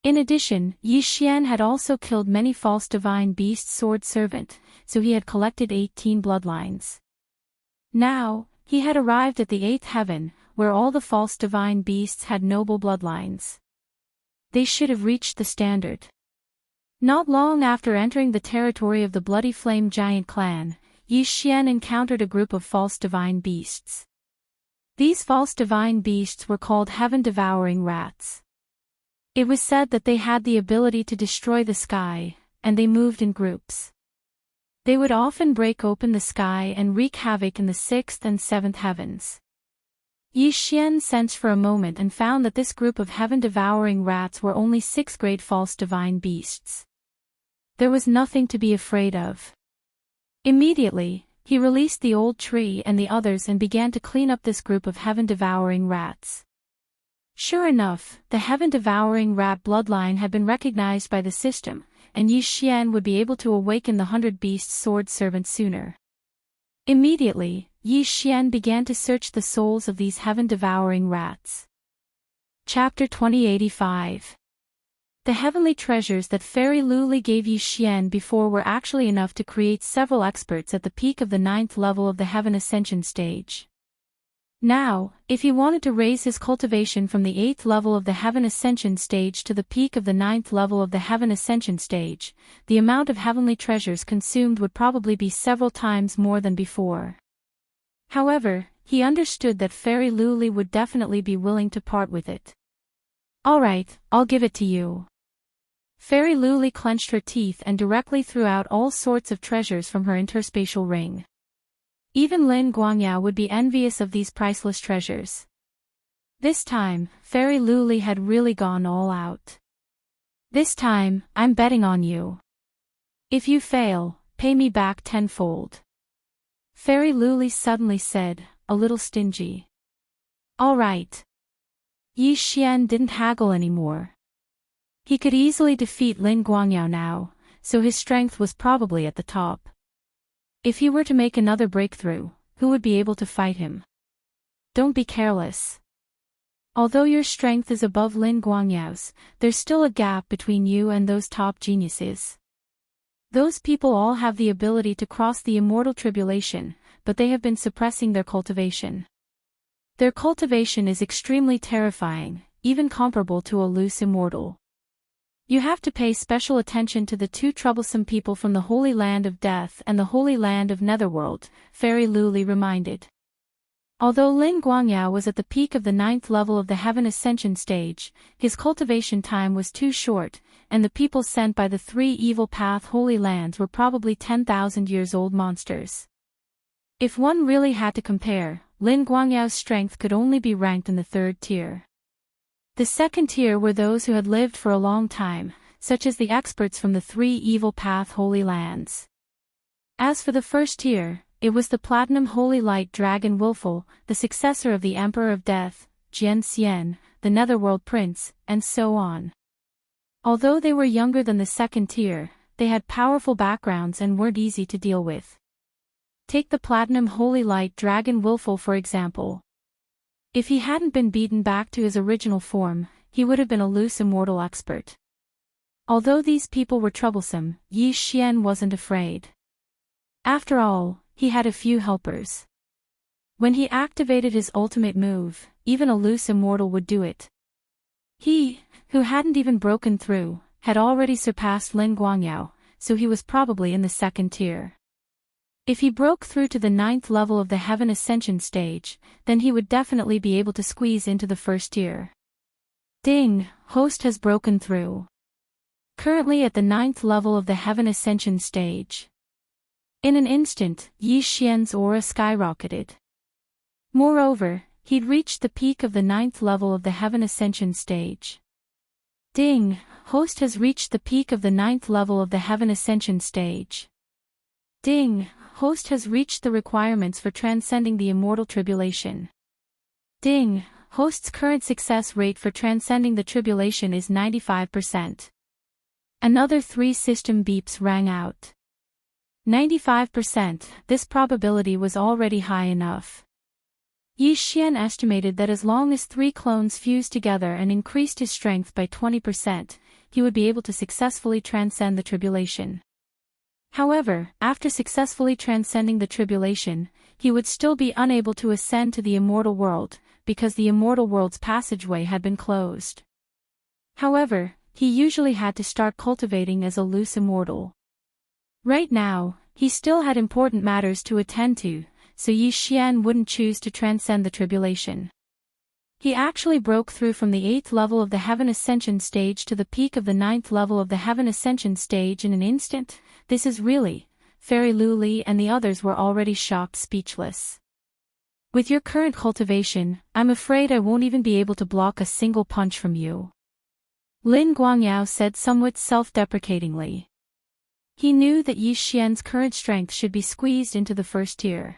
In addition, Yi Xian had also killed many false divine beast sword servant, so he had collected 18 bloodlines. Now, he had arrived at the 8th heaven, where all the false divine beasts had noble bloodlines. They should have reached the standard. Not long after entering the territory of the Bloody Flame Giant clan, Yi Xian encountered a group of false divine beasts. These false divine beasts were called heaven-devouring rats. It was said that they had the ability to destroy the sky, and they moved in groups. They would often break open the sky and wreak havoc in the 6th and 7th heavens. Yi Xian sensed for a moment and found that this group of heaven-devouring rats were only 6th-grade false divine beasts. There was nothing to be afraid of. Immediately, he released the old tree and the others and began to clean up this group of heaven-devouring rats. Sure enough, the heaven-devouring rat bloodline had been recognized by the system, and Yi Xian would be able to awaken the 100-beast sword servant sooner. Immediately, Yi Xian began to search the souls of these heaven-devouring rats. Chapter 2085. The heavenly treasures that Fairy Luli gave Yi Xian before were actually enough to create several experts at the peak of the 9th level of the Heaven Ascension stage. Now, if he wanted to raise his cultivation from the 8th level of the Heaven Ascension stage to the peak of the 9th level of the Heaven Ascension stage, the amount of heavenly treasures consumed would probably be several times more than before. However, he understood that Fairy Luli would definitely be willing to part with it. Alright, I'll give it to you. Fairy Luli clenched her teeth and directly threw out all sorts of treasures from her interspatial ring. Even Lin Guangyao would be envious of these priceless treasures. This time, Fairy Luli had really gone all out. This time, I'm betting on you. If you fail, pay me back tenfold. Fairy Luli suddenly said, a little stingy. All right. Yi Xian didn't haggle anymore. He could easily defeat Lin Guangyao now, so his strength was probably at the top. If he were to make another breakthrough, who would be able to fight him? Don't be careless. Although your strength is above Lin Guangyao's, there's still a gap between you and those top geniuses. Those people all have the ability to cross the immortal tribulation, but they have been suppressing their cultivation. Their cultivation is extremely terrifying, even comparable to a loose immortal. You have to pay special attention to the two troublesome people from the Holy Land of Death and the Holy Land of Netherworld, Fairy Luli reminded. Although Lin Guangyao was at the peak of the 9th level of the Heaven Ascension stage, his cultivation time was too short, and the people sent by the 3 Evil Path Holy Lands were probably 10,000 years old monsters. If one really had to compare, Lin Guangyao's strength could only be ranked in the 3rd tier. The 2nd tier were those who had lived for a long time, such as the experts from the 3 Evil Path Holy Lands. As for the 1st tier, it was the Platinum Holy Light Dragon Wilful, the successor of the Emperor of Death, Jian Xian, the Netherworld Prince, and so on. Although they were younger than the 2nd tier, they had powerful backgrounds and weren't easy to deal with. Take the Platinum Holy Light Dragon Wilful for example. If he hadn't been beaten back to his original form, he would have been a loose immortal expert. Although these people were troublesome, Yi Xian wasn't afraid. After all, he had a few helpers. When he activated his ultimate move, even a loose immortal would do it. He, who hadn't even broken through, had already surpassed Lin Guangyao, so he was probably in the 2nd tier. If he broke through to the 9th level of the Heaven Ascension stage, then he would definitely be able to squeeze into the 1st tier. Ding, host has broken through. Currently at the 9th level of the Heaven Ascension stage. In an instant, Yi Xian's aura skyrocketed. Moreover, he'd reached the peak of the 9th level of the Heaven Ascension stage. Ding, host has reached the peak of the 9th level of the Heaven Ascension stage. Ding, host has reached the requirements for transcending the immortal tribulation. Ding, host's current success rate for transcending the tribulation is 95%. Another 3 system beeps rang out. 95%, this probability was already high enough. Yi Xian estimated that as long as 3 clones fused together and increased his strength by 20%, he would be able to successfully transcend the tribulation. However, after successfully transcending the tribulation, he would still be unable to ascend to the immortal world, because the immortal world's passageway had been closed. However, he usually had to start cultivating as a loose immortal. Right now, he still had important matters to attend to, so Yi Xian wouldn't choose to transcend the tribulation. He actually broke through from the 8th level of the Heaven Ascension stage to the peak of the 9th level of the Heaven Ascension stage in an instant. This is really, Fairy Luli and the others were already shocked speechless. With your current cultivation, I'm afraid I won't even be able to block a single punch from you. Lin Guangyao said somewhat self-deprecatingly. He knew that Yi Xian's current strength should be squeezed into the first tier.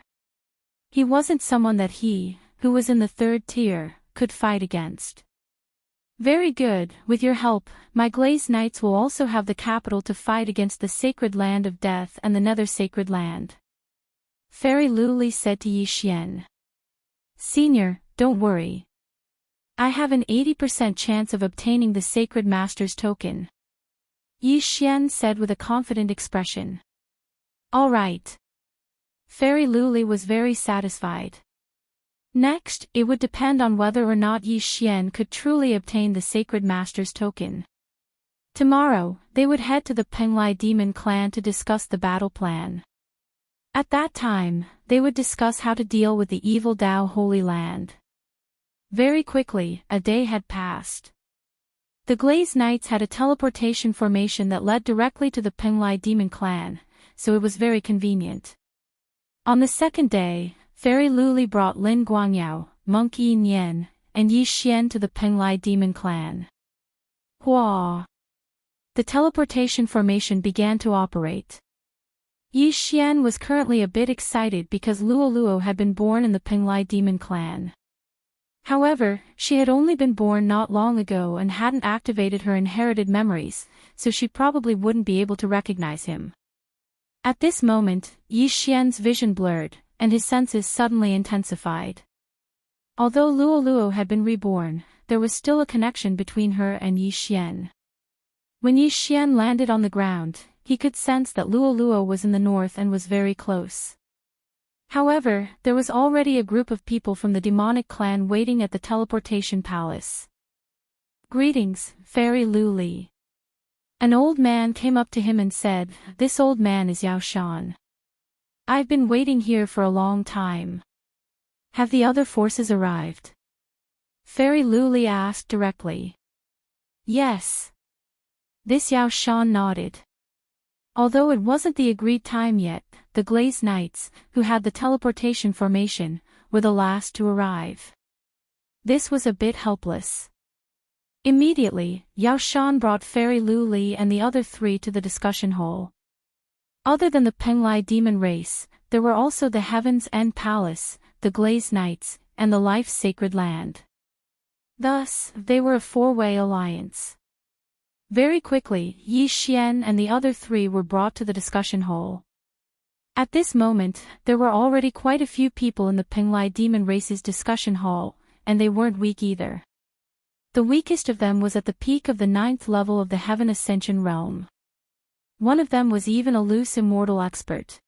He wasn't someone that he, who was in the third tier, could fight against. Very good, with your help, my Glazed Knights will also have the capital to fight against the Sacred Land of Death and the Nether Sacred Land. Fairy Luli said to Yi Xian. Senior, don't worry. I have an 80% chance of obtaining the Sacred Master's token. Yi Xian said with a confident expression. All right. Fairy Luli was very satisfied. Next, it would depend on whether or not Yi Xian could truly obtain the Sacred Master's token. Tomorrow, they would head to the Penglai Demon clan to discuss the battle plan. At that time, they would discuss how to deal with the evil Dao Holy Land. Very quickly, a day had passed. The Glazed Knights had a teleportation formation that led directly to the Penglai Demon clan, so it was very convenient. On the second day, Fairy Luli brought Lin Guangyao, Monk Yin Yen, and Yi Xian to the Penglai Demon clan. Hua! The teleportation formation began to operate. Yi Xian was currently a bit excited because Luo Luo had been born in the Penglai Demon clan. However, she had only been born not long ago and hadn't activated her inherited memories, so she probably wouldn't be able to recognize him. At this moment, Yi Xian's vision blurred, and his senses suddenly intensified. Although Luo Luo had been reborn, there was still a connection between her and Yi Xian. When Yi Xian landed on the ground, he could sense that Luo Luo was in the north and was very close. However, there was already a group of people from the demonic clan waiting at the teleportation palace. Greetings, Fairy Luli. An old man came up to him and said, This old man is Yao Shan. I've been waiting here for a long time. Have the other forces arrived? Fairy Luli asked directly. Yes. This Yao Shan nodded. Although it wasn't the agreed time yet, the Glazed Knights, who had the teleportation formation, were the last to arrive. This was a bit helpless. Immediately, Yao Shan brought Fairy Luli and the other three to the discussion hall. Other than the Penglai demon race, there were also the Heaven's End Palace, the Glazed Knights, and the Life's Sacred Land. Thus, they were a four-way alliance. Very quickly, Yi Xian and the other three were brought to the discussion hall. At this moment, there were already quite a few people in the Penglai demon race's discussion hall, and they weren't weak either. The weakest of them was at the peak of the 9th level of the Heaven Ascension realm. One of them was even a loose immortal expert.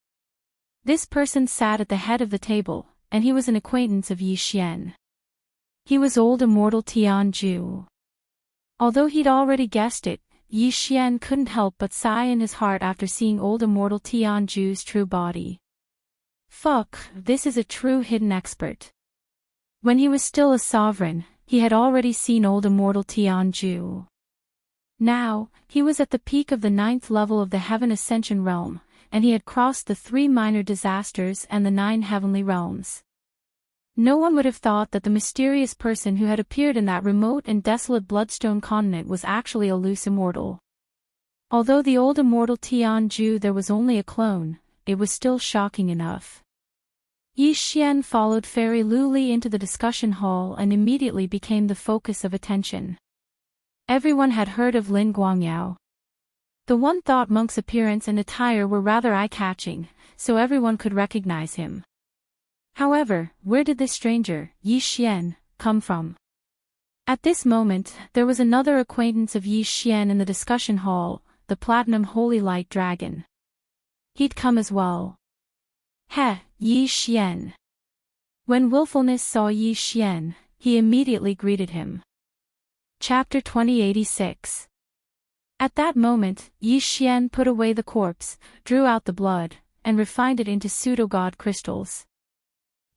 This person sat at the head of the table, and he was an acquaintance of Yi Xian. He was old immortal Tianju. Although he'd already guessed it, Yi Xian couldn't help but sigh in his heart after seeing old immortal Tianju's true body. Fuck, this is a true hidden expert. When he was still a sovereign, he had already seen old immortal Tianju. Now, he was at the peak of the 9th level of the Heaven Ascension realm, and he had crossed the 3 minor disasters and the 9 heavenly realms. No one would have thought that the mysterious person who had appeared in that remote and desolate Bloodstone continent was actually a loose immortal. Although the old immortal Tianju there was only a clone, it was still shocking enough. Yi Xian followed Fairy Luli into the discussion hall and immediately became the focus of attention. Everyone had heard of Lin Guangyao. The One-Thought Monk's appearance and attire were rather eye-catching, so everyone could recognize him. However, where did this stranger, Yi Xian, come from? At this moment, there was another acquaintance of Yi Xian in the discussion hall, the Platinum Holy Light Dragon. He'd come as well. Heh, Yi Xian. When Willfulness saw Yi Xian, he immediately greeted him. Chapter 2086. At that moment, Yi Xian put away the corpse, drew out the blood, and refined it into pseudo-god crystals.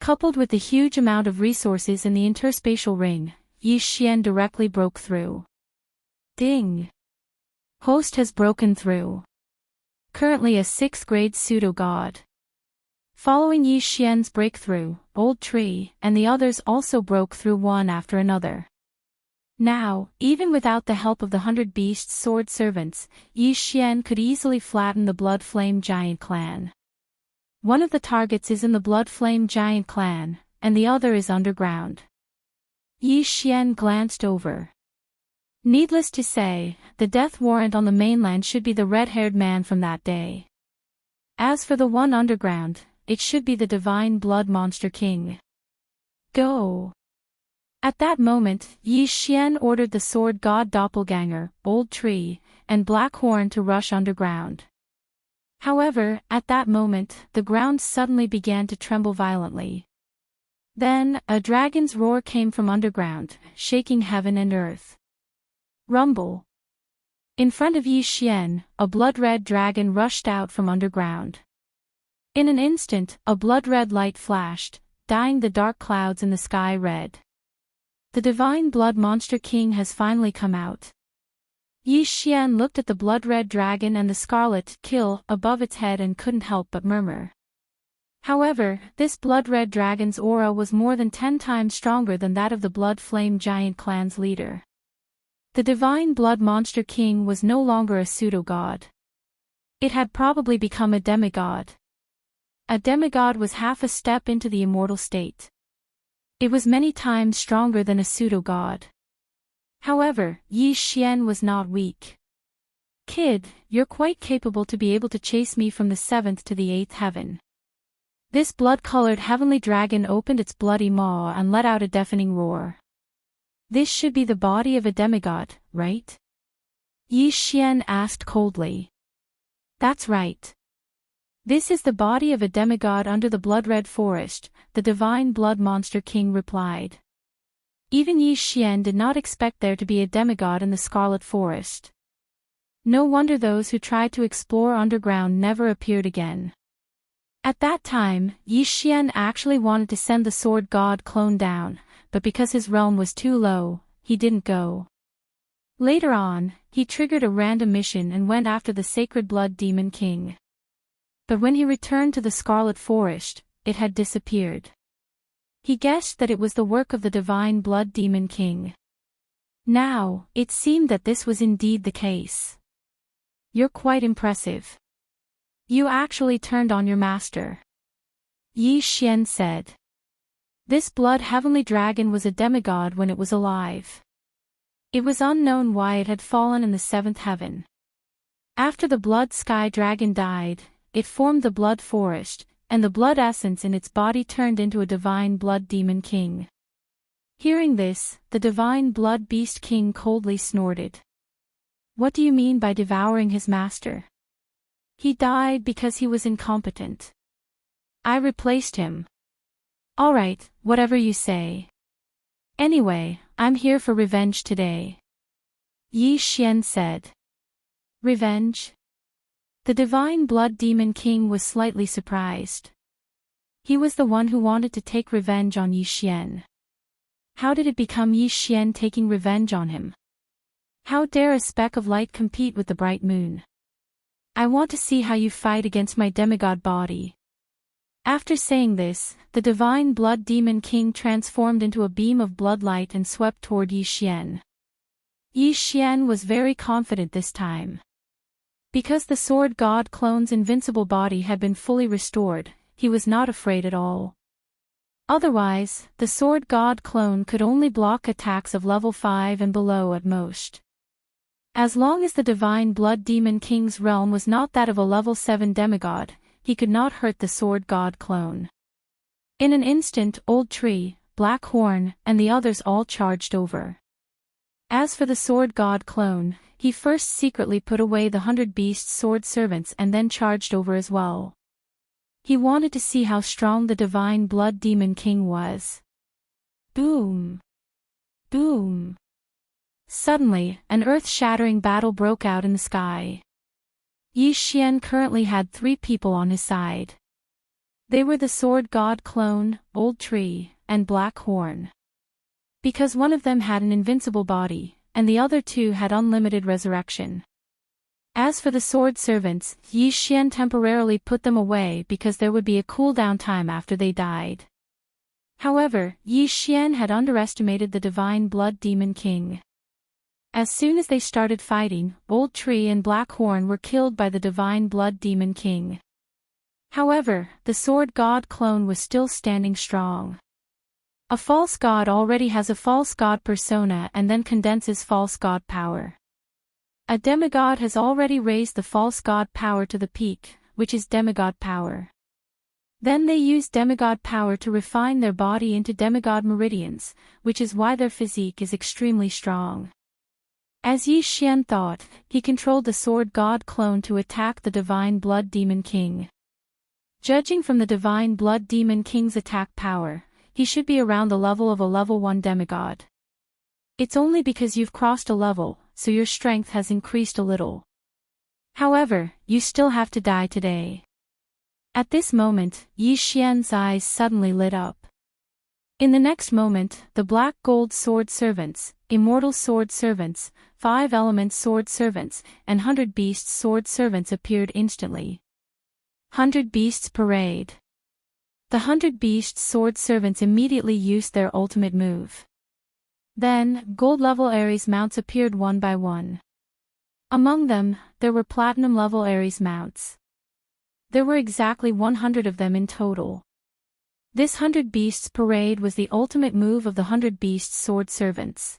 Coupled with the huge amount of resources in the interspatial ring, Yi Xian directly broke through. Ding! Host has broken through. Currently a 6th grade pseudo-god. Following Yi Xian's breakthrough, Old Tree and the others also broke through one after another. Now, even without the help of the 100 Beasts' sword servants, Yi Xian could easily flatten the Blood Flame Giant clan. One of the targets is in the Blood Flame Giant clan, and the other is underground. Yi Xian glanced over. Needless to say, the death warrant on the mainland should be the red-haired man from that day. As for the one underground, it should be the Divine Blood Monster King. Go! At that moment, Yi Xian ordered the Sword God Doppelganger, Old Tree, and Black Horn to rush underground. However, at that moment, the ground suddenly began to tremble violently. Then, a dragon's roar came from underground, shaking heaven and earth. Rumble! In front of Yi Xian, a blood-red dragon rushed out from underground. In an instant, a blood-red light flashed, dyeing the dark clouds in the sky red. The Divine Blood Monster King has finally come out. Yi Xian looked at the blood-red dragon and the scarlet kill above its head and couldn't help but murmur. However, this blood-red dragon's aura was more than 10 times stronger than that of the Blood Flame Giant clan's leader. The Divine Blood Monster King was no longer a pseudo-god. It had probably become a demigod. A demigod was half a step into the immortal state. It was many times stronger than a pseudo-god. However, Yi Xian was not weak. Kid, you're quite capable to be able to chase me from the 7th to the 8th heaven. This blood-colored heavenly dragon opened its bloody maw and let out a deafening roar. This should be the body of a demigod, right? Yi Xian asked coldly. That's right. This is the body of a demigod under the blood-red forest, the Divine Blood Monster King replied. Even Yi Xian did not expect there to be a demigod in the Scarlet Forest. No wonder those who tried to explore underground never appeared again. At that time, Yi Xian actually wanted to send the Sword God clone down, but because his realm was too low, he didn't go. Later on, he triggered a random mission and went after the Sacred Blood Demon King. But when he returned to the Scarlet Forest, it had disappeared. He guessed that it was the work of the Divine Blood Demon King. Now, it seemed that this was indeed the case. You're quite impressive. You actually turned on your master. Yi Xian said. This blood heavenly dragon was a demigod when it was alive. It was unknown why it had fallen in the 7th heaven. After the blood sky dragon died, it formed the blood forest, and the blood essence in its body turned into a divine blood demon king. Hearing this, the divine blood beast king coldly snorted. What do you mean by devouring his master? He died because he was incompetent. I replaced him. Alright, whatever you say. Anyway, I'm here for revenge today. Yi Xian said. Revenge? The Divine Blood Demon King was slightly surprised. He was the one who wanted to take revenge on Yi Xian. How did it become Yi Xian taking revenge on him? How dare a speck of light compete with the bright moon? I want to see how you fight against my demigod body. After saying this, the Divine Blood Demon King transformed into a beam of blood light and swept toward Yi Xian. Yi Xian was very confident this time. Because the Sword God clone's invincible body had been fully restored, he was not afraid at all. Otherwise, the Sword God clone could only block attacks of level 5 and below at most. As long as the Divine Blood Demon King's realm was not that of a level 7 demigod, he could not hurt the Sword God clone. In an instant, Old Tree, Black Horn, and the others all charged over. As for the Sword God clone, he first secretly put away the 100 Beasts' sword servants and then charged over as well. He wanted to see how strong the Divine Blood Demon King was. Boom! Boom! Suddenly, an earth-shattering battle broke out in the sky. Yi Xian currently had 3 people on his side. They were the Sword God clone, Old Tree, and Black Horn. Because one of them had an invincible body, and the other 2 had unlimited resurrection. As for the sword servants, Yi Xian temporarily put them away because there would be a cooldown time after they died. However, Yi Xian had underestimated the Divine Blood Demon King. As soon as they started fighting, Old Tree and Black Horn were killed by the Divine Blood Demon King. However, the Sword God clone was still standing strong. A false god already has a false god persona and then condenses false god power. A demigod has already raised the false god power to the peak, which is demigod power. Then they use demigod power to refine their body into demigod meridians, which is why their physique is extremely strong. As Yi Xian thought, he controlled the Sword God clone to attack the Divine Blood Demon King. Judging from the Divine Blood Demon King's attack power, he should be around the level of a level 1 demigod. It's only because you've crossed a level, so your strength has increased a little. However, you still have to die today. At this moment, Yi Xian's eyes suddenly lit up. In the next moment, the Black Gold Sword Servants, Immortal Sword Servants, 5 Elements Sword Servants, and 100 Beasts Sword Servants appeared instantly. 100 Beasts Parade. The 100 Beasts Sword Servants immediately used their ultimate move. Then, gold-level Ares mounts appeared one by one. Among them, there were platinum-level Ares mounts. There were exactly 100 of them in total. This 100 Beasts Parade was the ultimate move of the 100 Beasts Sword Servants.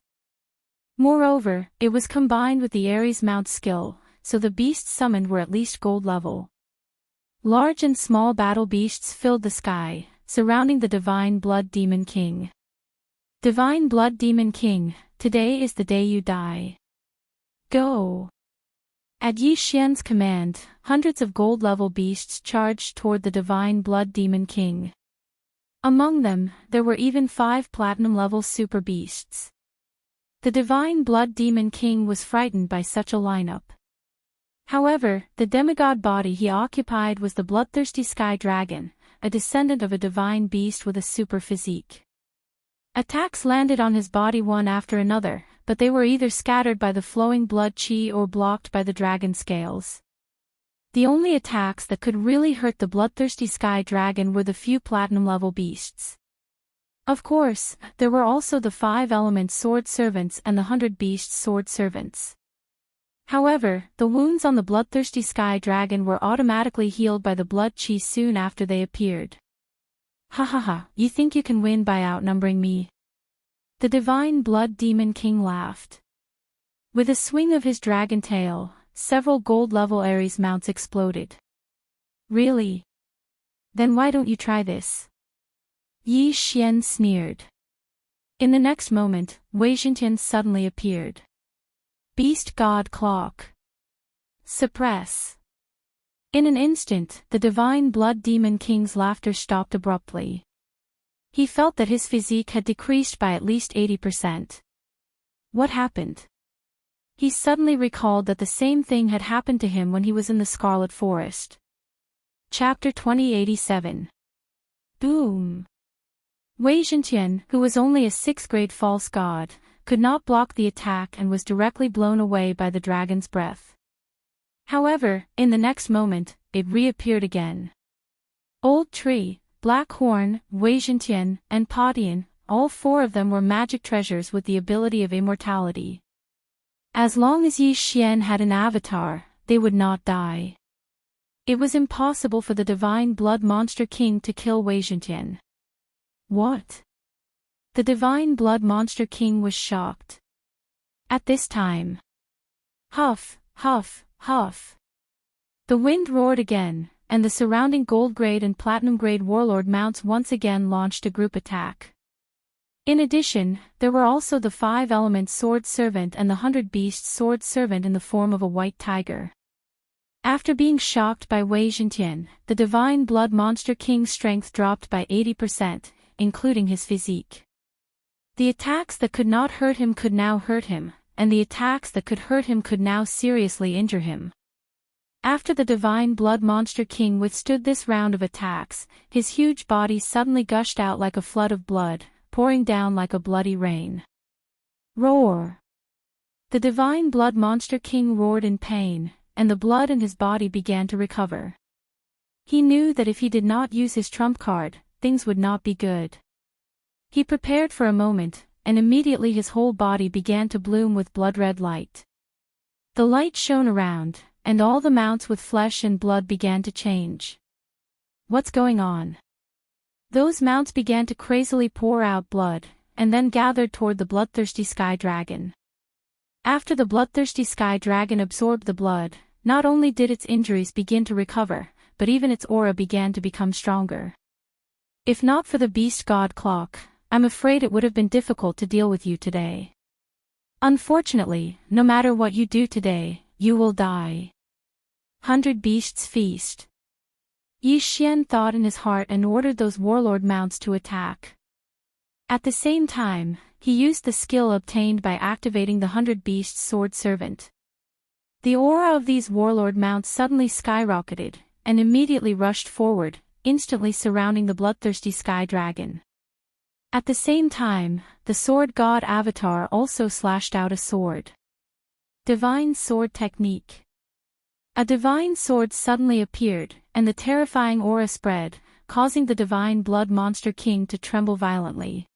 Moreover, it was combined with the Ares mount skill, so the beasts summoned were at least gold level. Large and small battle beasts filled the sky, surrounding the Divine Blood Demon King. Divine Blood Demon King, today is the day you die. Go! At Yi Xian's command, hundreds of gold-level beasts charged toward the Divine Blood Demon King. Among them, there were even 5 platinum-level super beasts. The Divine Blood Demon King was frightened by such a lineup. However, the demigod body he occupied was the bloodthirsty Sky Dragon, a descendant of a divine beast with a super physique. Attacks landed on his body one after another, but they were either scattered by the flowing blood chi or blocked by the dragon scales. The only attacks that could really hurt the bloodthirsty Sky Dragon were the few platinum-level beasts. Of course, there were also the 5 Element Sword Servants and the 100 Beast Sword Servants. However, the wounds on the bloodthirsty Sky Dragon were automatically healed by the blood chi soon after they appeared. Ha ha ha, you think you can win by outnumbering me? The Divine Blood Demon King laughed. With a swing of his dragon tail, several gold-level Ares mounts exploded. Really? Then why don't you try this? Yi Xian sneered. In the next moment, Wei Zhentian suddenly appeared. Beast God Clock. Suppress. In an instant, the Divine Blood Demon King's laughter stopped abruptly. He felt that his physique had decreased by at least 80%. What happened? He suddenly recalled that the same thing had happened to him when he was in the Scarlet Forest. Chapter 2087. Boom! Wei Zhentian, who was only a 6th grade false god, could not block the attack and was directly blown away by the dragon's breath. However, in the next moment, it reappeared again. Old Tree, Black Horn, Wei Zhentian, and Padian, all 4 of them were magic treasures with the ability of immortality. As long as Yi Xian had an avatar, they would not die. It was impossible for the Divine Blood Monster King to kill Wei Zhentian. What? The Divine Blood Monster King was shocked. At this time. Huff, huff, huff. The wind roared again, and the surrounding gold-grade and platinum-grade warlord mounts once again launched a group attack. In addition, there were also the 5 Element Sword Servant and the 100 Beast Sword Servant in the form of a white tiger. After being shocked by Wei Zhentian, the Divine Blood Monster King's strength dropped by 80%, including his physique. The attacks that could not hurt him could now hurt him, and the attacks that could hurt him could now seriously injure him. After the Divine Blood Monster King withstood this round of attacks, his huge body suddenly gushed out like a flood of blood, pouring down like a bloody rain. Roar! The Divine Blood Monster King roared in pain, and the blood in his body began to recover. He knew that if he did not use his trump card, things would not be good. He prepared for a moment, and immediately his whole body began to bloom with blood-red light. The light shone around, and all the mounts with flesh and blood began to change. What's going on? Those mounts began to crazily pour out blood, and then gathered toward the bloodthirsty sky dragon. After the bloodthirsty sky dragon absorbed the blood, not only did its injuries begin to recover, but even its aura began to become stronger. If not for the beast god clock, I'm afraid it would have been difficult to deal with you today. Unfortunately, no matter what you do today, you will die. 100 Beasts Feast. Yi Xian thought in his heart and ordered those warlord mounts to attack. At the same time, he used the skill obtained by activating the 100 Beasts Sword Servant. The aura of these warlord mounts suddenly skyrocketed, and immediately rushed forward, instantly surrounding the bloodthirsty sky dragon. At the same time, the sword god avatar also slashed out a sword. Divine Sword Technique. A divine sword suddenly appeared, and the terrifying aura spread, causing the divine blood monster king to tremble violently.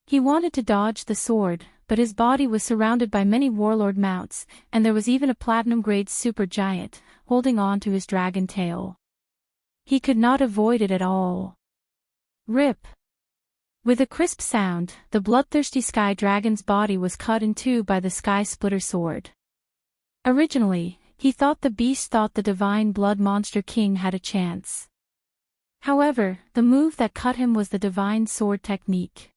He wanted to dodge the sword, but his body was surrounded by many warlord mounts, and there was even a platinum-grade supergiant, holding on to his dragon tail. He could not avoid it at all. Rip! With a crisp sound, the bloodthirsty sky dragon's body was cut in two by the sky splitter sword. Originally, he thought the divine blood monster king had a chance. However, the move that cut him was the divine sword technique.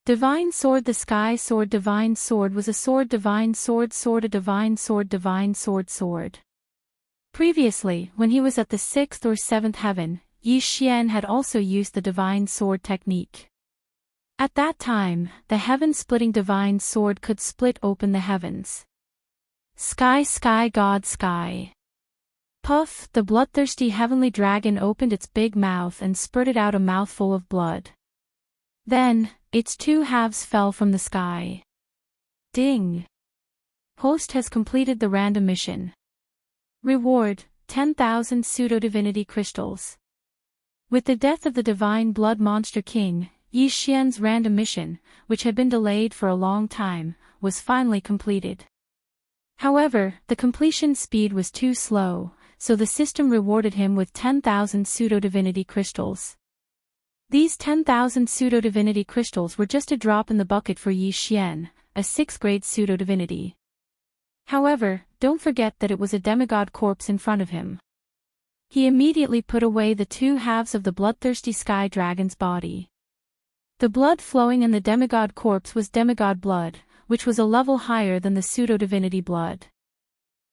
Divine sword. The sky sword. Divine sword was a sword. Divine sword. Sword. A divine sword. Divine sword. Sword. Previously, when he was at the 6th or 7th heaven, Yi Xian had also used the divine sword technique. At that time, the heaven-splitting divine sword could split open the heavens. Sky god sky. Puff! The bloodthirsty heavenly dragon opened its big mouth and spurted out a mouthful of blood. Then, its two halves fell from the sky. Ding! Host has completed the random mission. Reward, 10,000 pseudo-divinity crystals. With the death of the divine blood monster king, Yi Xian's random mission, which had been delayed for a long time, was finally completed. However, the completion speed was too slow, so the system rewarded him with 10,000 pseudo-divinity crystals. These 10,000 pseudo-divinity crystals were just a drop in the bucket for Yi Xian, a 6th-grade pseudo-divinity. However, don't forget that it was a demigod corpse in front of him. He immediately put away the two halves of the bloodthirsty sky dragon's body. The blood flowing in the demigod corpse was demigod blood, which was a level higher than the pseudo-divinity blood.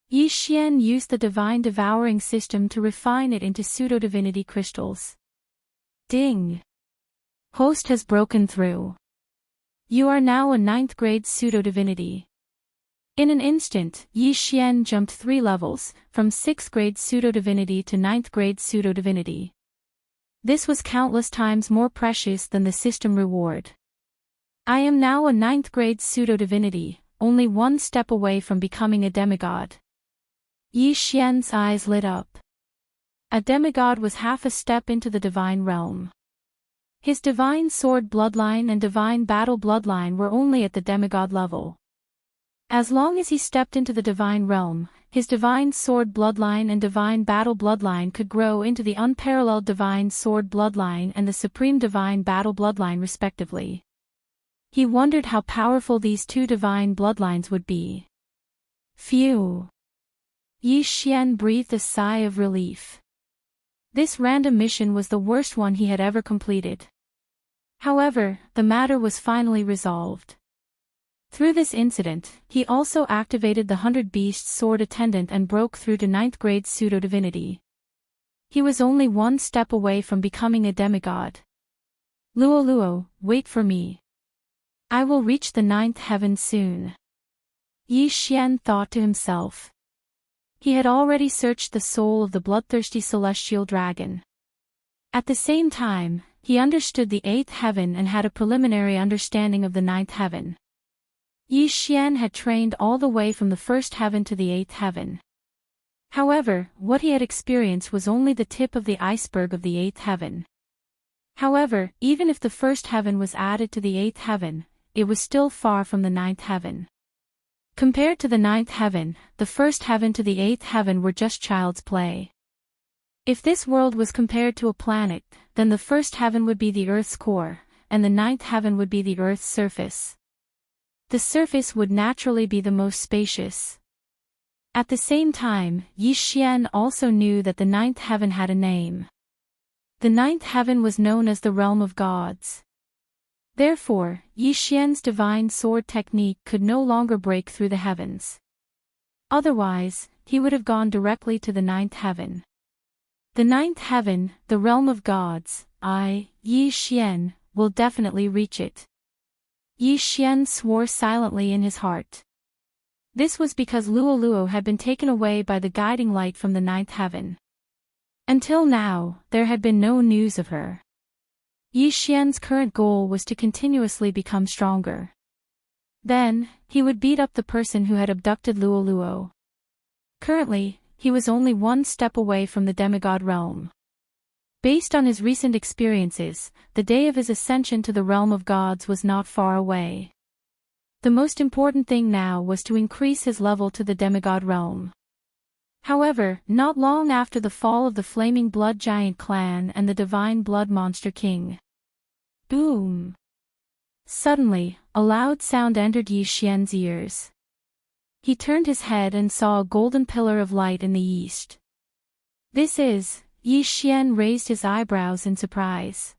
Yi Xian used the divine devouring system to refine it into pseudo-divinity crystals. Ding! Host has broken through. You are now a 9th-grade pseudo-divinity. In an instant, Yi Xian jumped 3 levels, from 6th-grade pseudo-divinity to 9th-grade pseudo-divinity. This was countless times more precious than the system reward. I am now a 9th-grade pseudo-divinity, only one step away from becoming a demigod. Yi Xian's eyes lit up. A demigod was half a step into the divine realm. His divine sword bloodline and divine battle bloodline were only at the demigod level. As long as he stepped into the divine realm, his divine sword bloodline and divine battle bloodline could grow into the unparalleled divine sword bloodline and the supreme divine battle bloodline respectively. He wondered how powerful these two divine bloodlines would be. Phew! Yi Xian breathed a sigh of relief. This random mission was the worst one he had ever completed. However, the matter was finally resolved. Through this incident, he also activated the 100 Beasts Sword Attendant and broke through to 9th grade pseudo-divinity. He was only one step away from becoming a demigod. Luo, wait for me. I will reach the 9th heaven soon. Yi Xian thought to himself. He had already searched the soul of the bloodthirsty celestial dragon. At the same time, he understood the 8th heaven and had a preliminary understanding of the 9th heaven. Yi Xian had trained all the way from the 1st heaven to the 8th heaven. However, what he had experienced was only the tip of the iceberg of the eighth heaven. However, even if the first heaven was added to the eighth heaven, it was still far from the ninth heaven. Compared to the ninth heaven, the first heaven to the eighth heaven were just child's play. If this world was compared to a planet, then the first heaven would be the Earth's core, and the ninth heaven would be the Earth's surface. The surface would naturally be the most spacious. At the same time, Yi Xian also knew that the ninth heaven had a name. The ninth heaven was known as the realm of gods. Therefore, Yi Xian's divine sword technique could no longer break through the heavens. Otherwise, he would have gone directly to the ninth heaven. The ninth heaven, the realm of gods, Yi Xian, will definitely reach it. Yi Xian swore silently in his heart. This was because Luoluo had been taken away by the guiding light from the ninth heaven. Until now, there had been no news of her. Yi Xian's current goal was to continuously become stronger. Then, he would beat up the person who had abducted Luoluo. Currently, he was only one step away from the demigod realm. Based on his recent experiences, the day of his ascension to the realm of gods was not far away. The most important thing now was to increase his level to the demigod realm. However, not long after the fall of the Flaming Blood Giant clan and the Divine Blood Monster King. Boom! Suddenly, a loud sound entered Yi Xian's ears. He turned his head and saw a golden pillar of light in the east. This is... Yi Xian raised his eyebrows in surprise.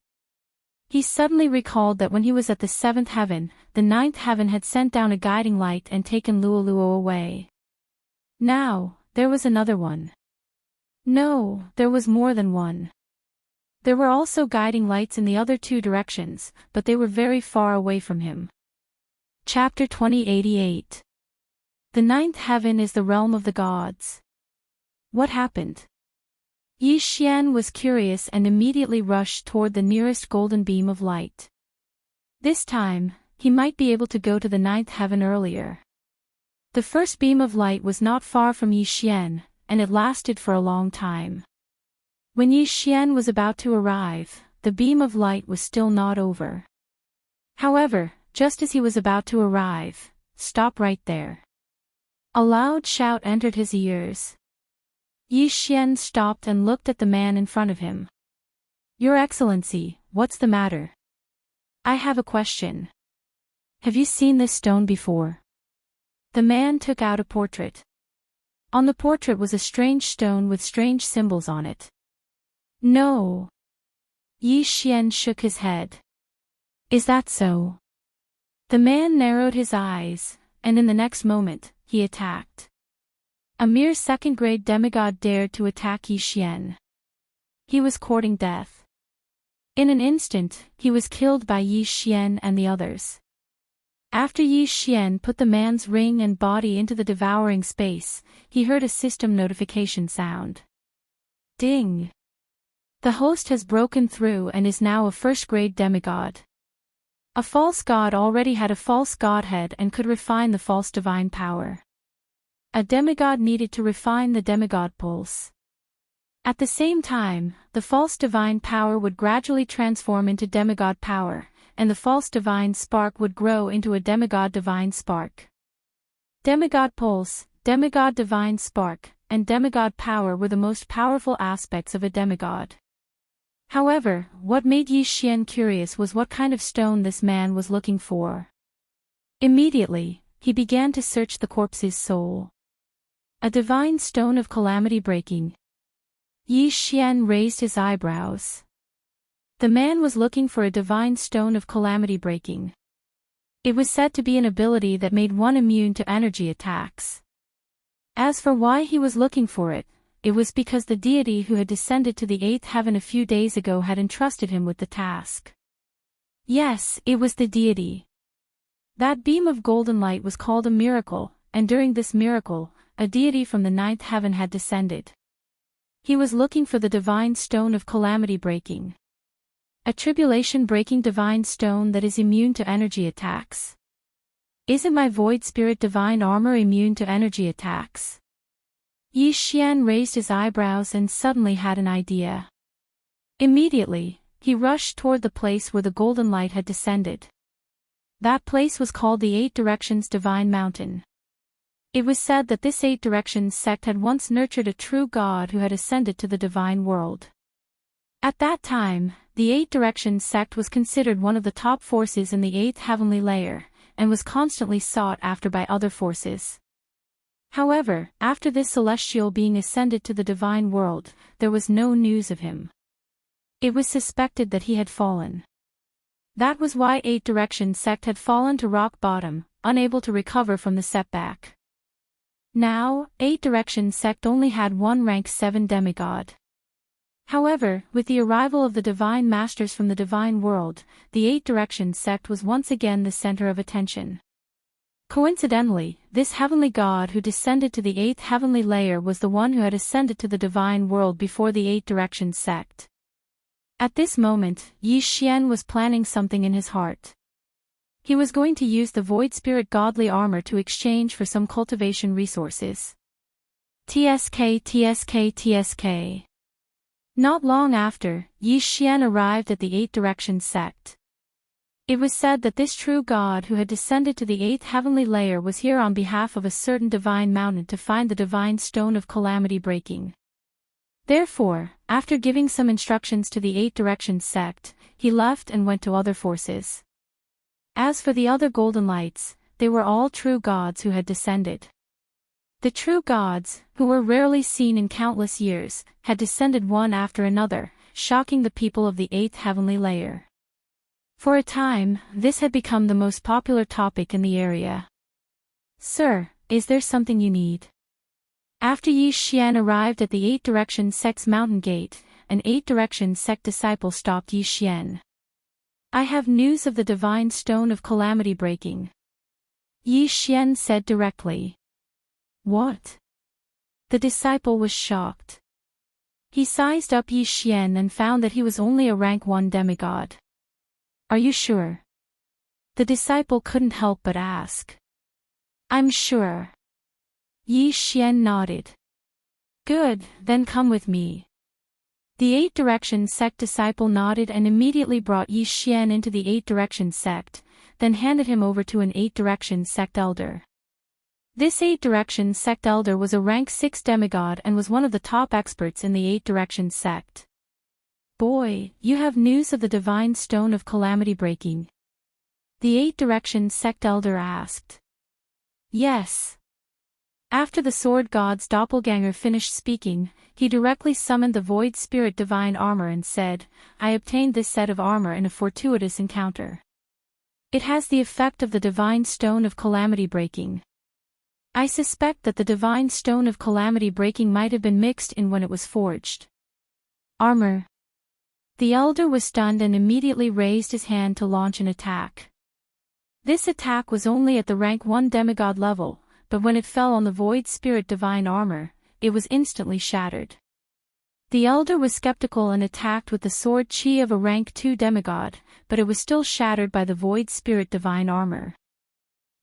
He suddenly recalled that when he was at the seventh heaven, the ninth heaven had sent down a guiding light and taken Luoluo away. Now, there was another one. No, there was more than one. There were also guiding lights in the other two directions, but they were very far away from him. Chapter 2088. The ninth heaven is the realm of the gods. What happened? Yi Xian was curious and immediately rushed toward the nearest golden beam of light. This time, he might be able to go to the ninth heaven earlier. The first beam of light was not far from Yi Xian, and it lasted for a long time. When Yi Xian was about to arrive, the beam of light was still not over. However, just as he was about to arrive, stop right there. A loud shout entered his ears. Yi Xian stopped and looked at the man in front of him. Your Excellency, what's the matter? I have a question. Have you seen this stone before? The man took out a portrait. On the portrait was a strange stone with strange symbols on it. No. Yi Xian shook his head. Is that so? The man narrowed his eyes, and in the next moment, he attacked. A mere second-grade demigod dared to attack Yi Xian. He was courting death. In an instant, he was killed by Yi Xian and the others. After Yi Xian put the man's ring and body into the devouring space, he heard a system notification sound. Ding! The host has broken through and is now a first-grade demigod. A false god already had a false godhead and could refine the false divine power. A demigod needed to refine the demigod pulse. At the same time, the false divine power would gradually transform into demigod power, and the false divine spark would grow into a demigod divine spark. Demigod pulse, demigod divine spark, and demigod power were the most powerful aspects of a demigod. However, what made Yi Xian curious was what kind of stone this man was looking for. Immediately, he began to search the corpse's soul. A divine stone of calamity breaking. Yi Xian raised his eyebrows. The man was looking for a divine stone of calamity breaking. It was said to be an ability that made one immune to energy attacks. As for why he was looking for it, it was because the deity who had descended to the eighth heaven a few days ago had entrusted him with the task. Yes, it was the deity. That beam of golden light was called a miracle, and during this miracle, a deity from the ninth heaven had descended. He was looking for the divine stone of calamity breaking. A tribulation-breaking divine stone that is immune to energy attacks. Isn't my void spirit divine armor immune to energy attacks? Yi Xian raised his eyebrows and suddenly had an idea. Immediately, he rushed toward the place where the golden light had descended. That place was called the Eight Directions Divine Mountain. It was said that this Eight Directions sect had once nurtured a true god who had ascended to the divine world. At that time, the Eight Directions sect was considered one of the top forces in the eighth heavenly layer, and was constantly sought after by other forces. However, after this celestial being ascended to the divine world, there was no news of him. It was suspected that he had fallen. That was why Eight Directions sect had fallen to rock bottom, unable to recover from the setback. Now, Eight Directions sect only had one rank 7 demigod. However, with the arrival of the divine masters from the divine world, the Eight Directions sect was once again the center of attention. Coincidentally, this heavenly god who descended to the eighth heavenly layer was the one who had ascended to the divine world before the Eight Directions sect. At this moment, Yi Xian was planning something in his heart. He was going to use the Void Spirit godly armor to exchange for some cultivation resources. TSK. Not long after, Yi Xian arrived at the Eight Directions sect. It was said that this true god who had descended to the eighth heavenly layer was here on behalf of a certain divine mountain to find the divine stone of calamity breaking. Therefore, after giving some instructions to the Eight Directions sect, he left and went to other forces. As for the other golden lights, they were all true gods who had descended. The true gods, who were rarely seen in countless years, had descended one after another, shocking the people of the eighth heavenly layer. For a time, this had become the most popular topic in the area. "Sir, is there something you need?" After Yi Xian arrived at the Eight Directions sect's mountain gate, an Eight Directions sect disciple stopped Yi Xian. "I have news of the divine stone of calamity breaking," Yi Xian said directly. "What?" The disciple was shocked. He sized up Yi Xian and found that he was only a rank 1 demigod. "Are you sure?" The disciple couldn't help but ask. "I'm sure." Yi Xian nodded. "Good, then come with me." The Eight Directions sect disciple nodded and immediately brought Yi Xian into the Eight Directions sect, then handed him over to an Eight Directions sect elder. This Eight Directions sect elder was a rank 6 demigod and was one of the top experts in the Eight Directions sect. "Boy, you have news of the divine stone of calamity breaking?" the Eight Directions sect elder asked. "Yes." After the sword god's doppelganger finished speaking, he directly summoned the Void Spirit divine armor and said, "I obtained this set of armor in a fortuitous encounter. It has the effect of the divine stone of calamity breaking. I suspect that the divine stone of calamity breaking might have been mixed in when it was forged." "Armor?" The elder was stunned and immediately raised his hand to launch an attack. This attack was only at the rank 1 demigod level, but when it fell on the Void Spirit divine armor, it was instantly shattered. The elder was skeptical and attacked with the sword chi of a rank 2 demigod, but it was still shattered by the Void Spirit divine armor.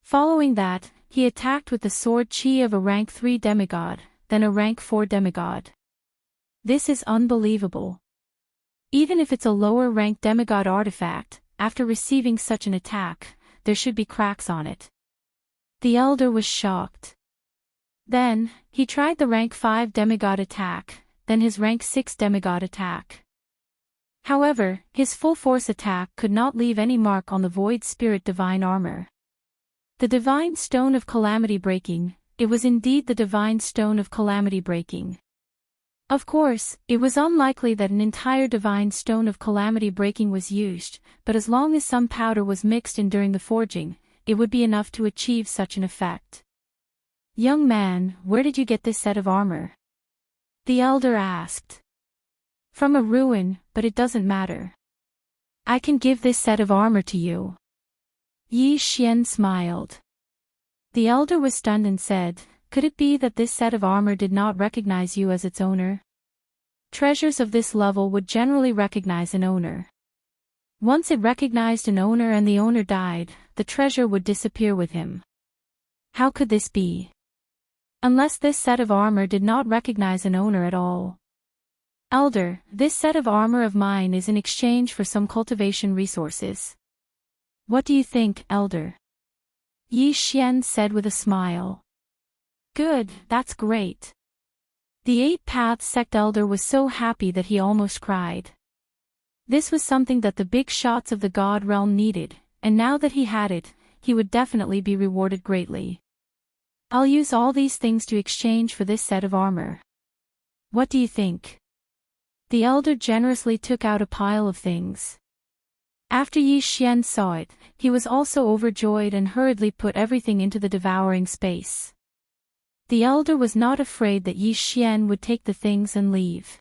Following that, he attacked with the sword chi of a rank 3 demigod, then a rank 4 demigod. This is unbelievable. Even if it's a lower rank demigod artifact, after receiving such an attack, there should be cracks on it. The elder was shocked. Then, he tried the rank 5 demigod attack, then his rank 6 demigod attack. However, his full force attack could not leave any mark on the Void Spirit divine armor. The divine stone of calamity breaking, it was indeed the divine stone of calamity breaking. Of course, it was unlikely that an entire divine stone of calamity breaking was used, but as long as some powder was mixed in during the forging, it would be enough to achieve such an effect. "Young man, where did you get this set of armor?" the elder asked. "From a ruin, but it doesn't matter. I can give this set of armor to you." Yi Xian smiled. The elder was stunned and said, "Could it be that this set of armor did not recognize you as its owner?" Treasures of this level would generally recognize an owner. Once it recognized an owner and the owner died, the treasure would disappear with him. How could this be? Unless this set of armor did not recognize an owner at all. Elder, this set of armor of mine is in exchange for some cultivation resources. What do you think, Elder? Yi Xian said with a smile. Good, that's great. The Eight Paths Sect Elder was so happy that he almost cried. This was something that the big shots of the God realm needed, and now that he had it, he would definitely be rewarded greatly. I'll use all these things to exchange for this set of armor. What do you think? The elder generously took out a pile of things. After Yi Xian saw it, he was also overjoyed and hurriedly put everything into the devouring space. The elder was not afraid that Yi Xian would take the things and leave.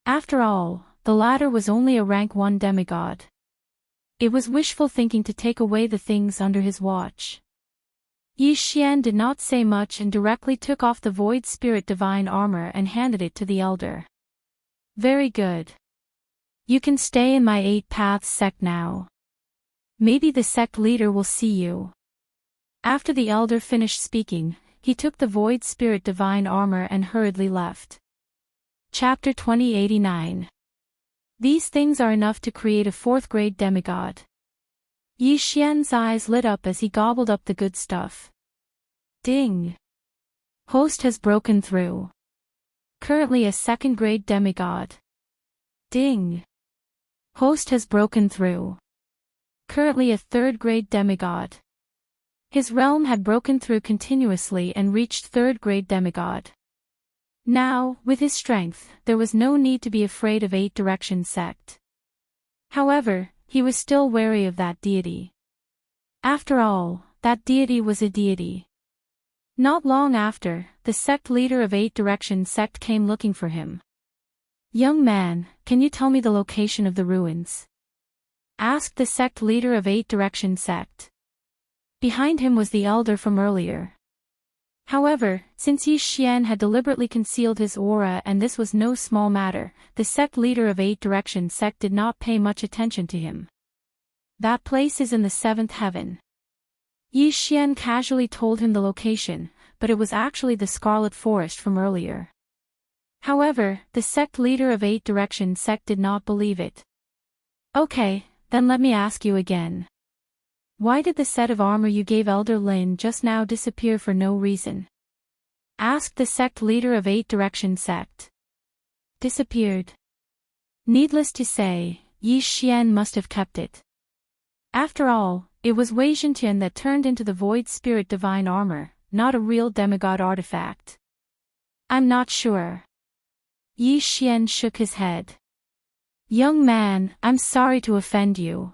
After all, the latter was only a rank 1 demigod. It was wishful thinking to take away the things under his watch. Yi Xian did not say much and directly took off the Void Spirit Divine armor and handed it to the elder. Very good. You can stay in my 8 Paths sect now. Maybe the sect leader will see you. After the elder finished speaking, he took the Void Spirit Divine armor and hurriedly left. Chapter 2089. These things are enough to create a 4th grade demigod. Yi Xian's eyes lit up as he gobbled up the good stuff. Ding! Host has broken through. Currently a 2nd grade demigod. Ding! Host has broken through. Currently a 3rd grade demigod. His realm had broken through continuously and reached 3rd grade demigod. Now, with his strength, there was no need to be afraid of 8 Direction Sect. However, he was still wary of that deity. After all, that deity was a deity. Not long after, the sect leader of 8 Direction Sect came looking for him. Young man, can you tell me the location of the ruins? Asked the sect leader of 8 Direction Sect. Behind him was the elder from earlier. However, since Yi Xian had deliberately concealed his aura and this was no small matter, the sect leader of 8 Direction Sect did not pay much attention to him. That place is in the 7th heaven. Yi Xian casually told him the location, but it was actually the Scarlet Forest from earlier. However, the sect leader of 8 Direction Sect did not believe it. Okay, then let me ask you again. Why did the set of armor you gave Elder Lin just now disappear for no reason? Asked the sect leader of 8 Direction Sect. Disappeared. Needless to say, Yi Xian must have kept it. After all, it was Wei Zhentian that turned into the Void Spirit Divine armor, not a real demigod artifact. I'm not sure. Yi Xian shook his head. Young man, I'm sorry to offend you.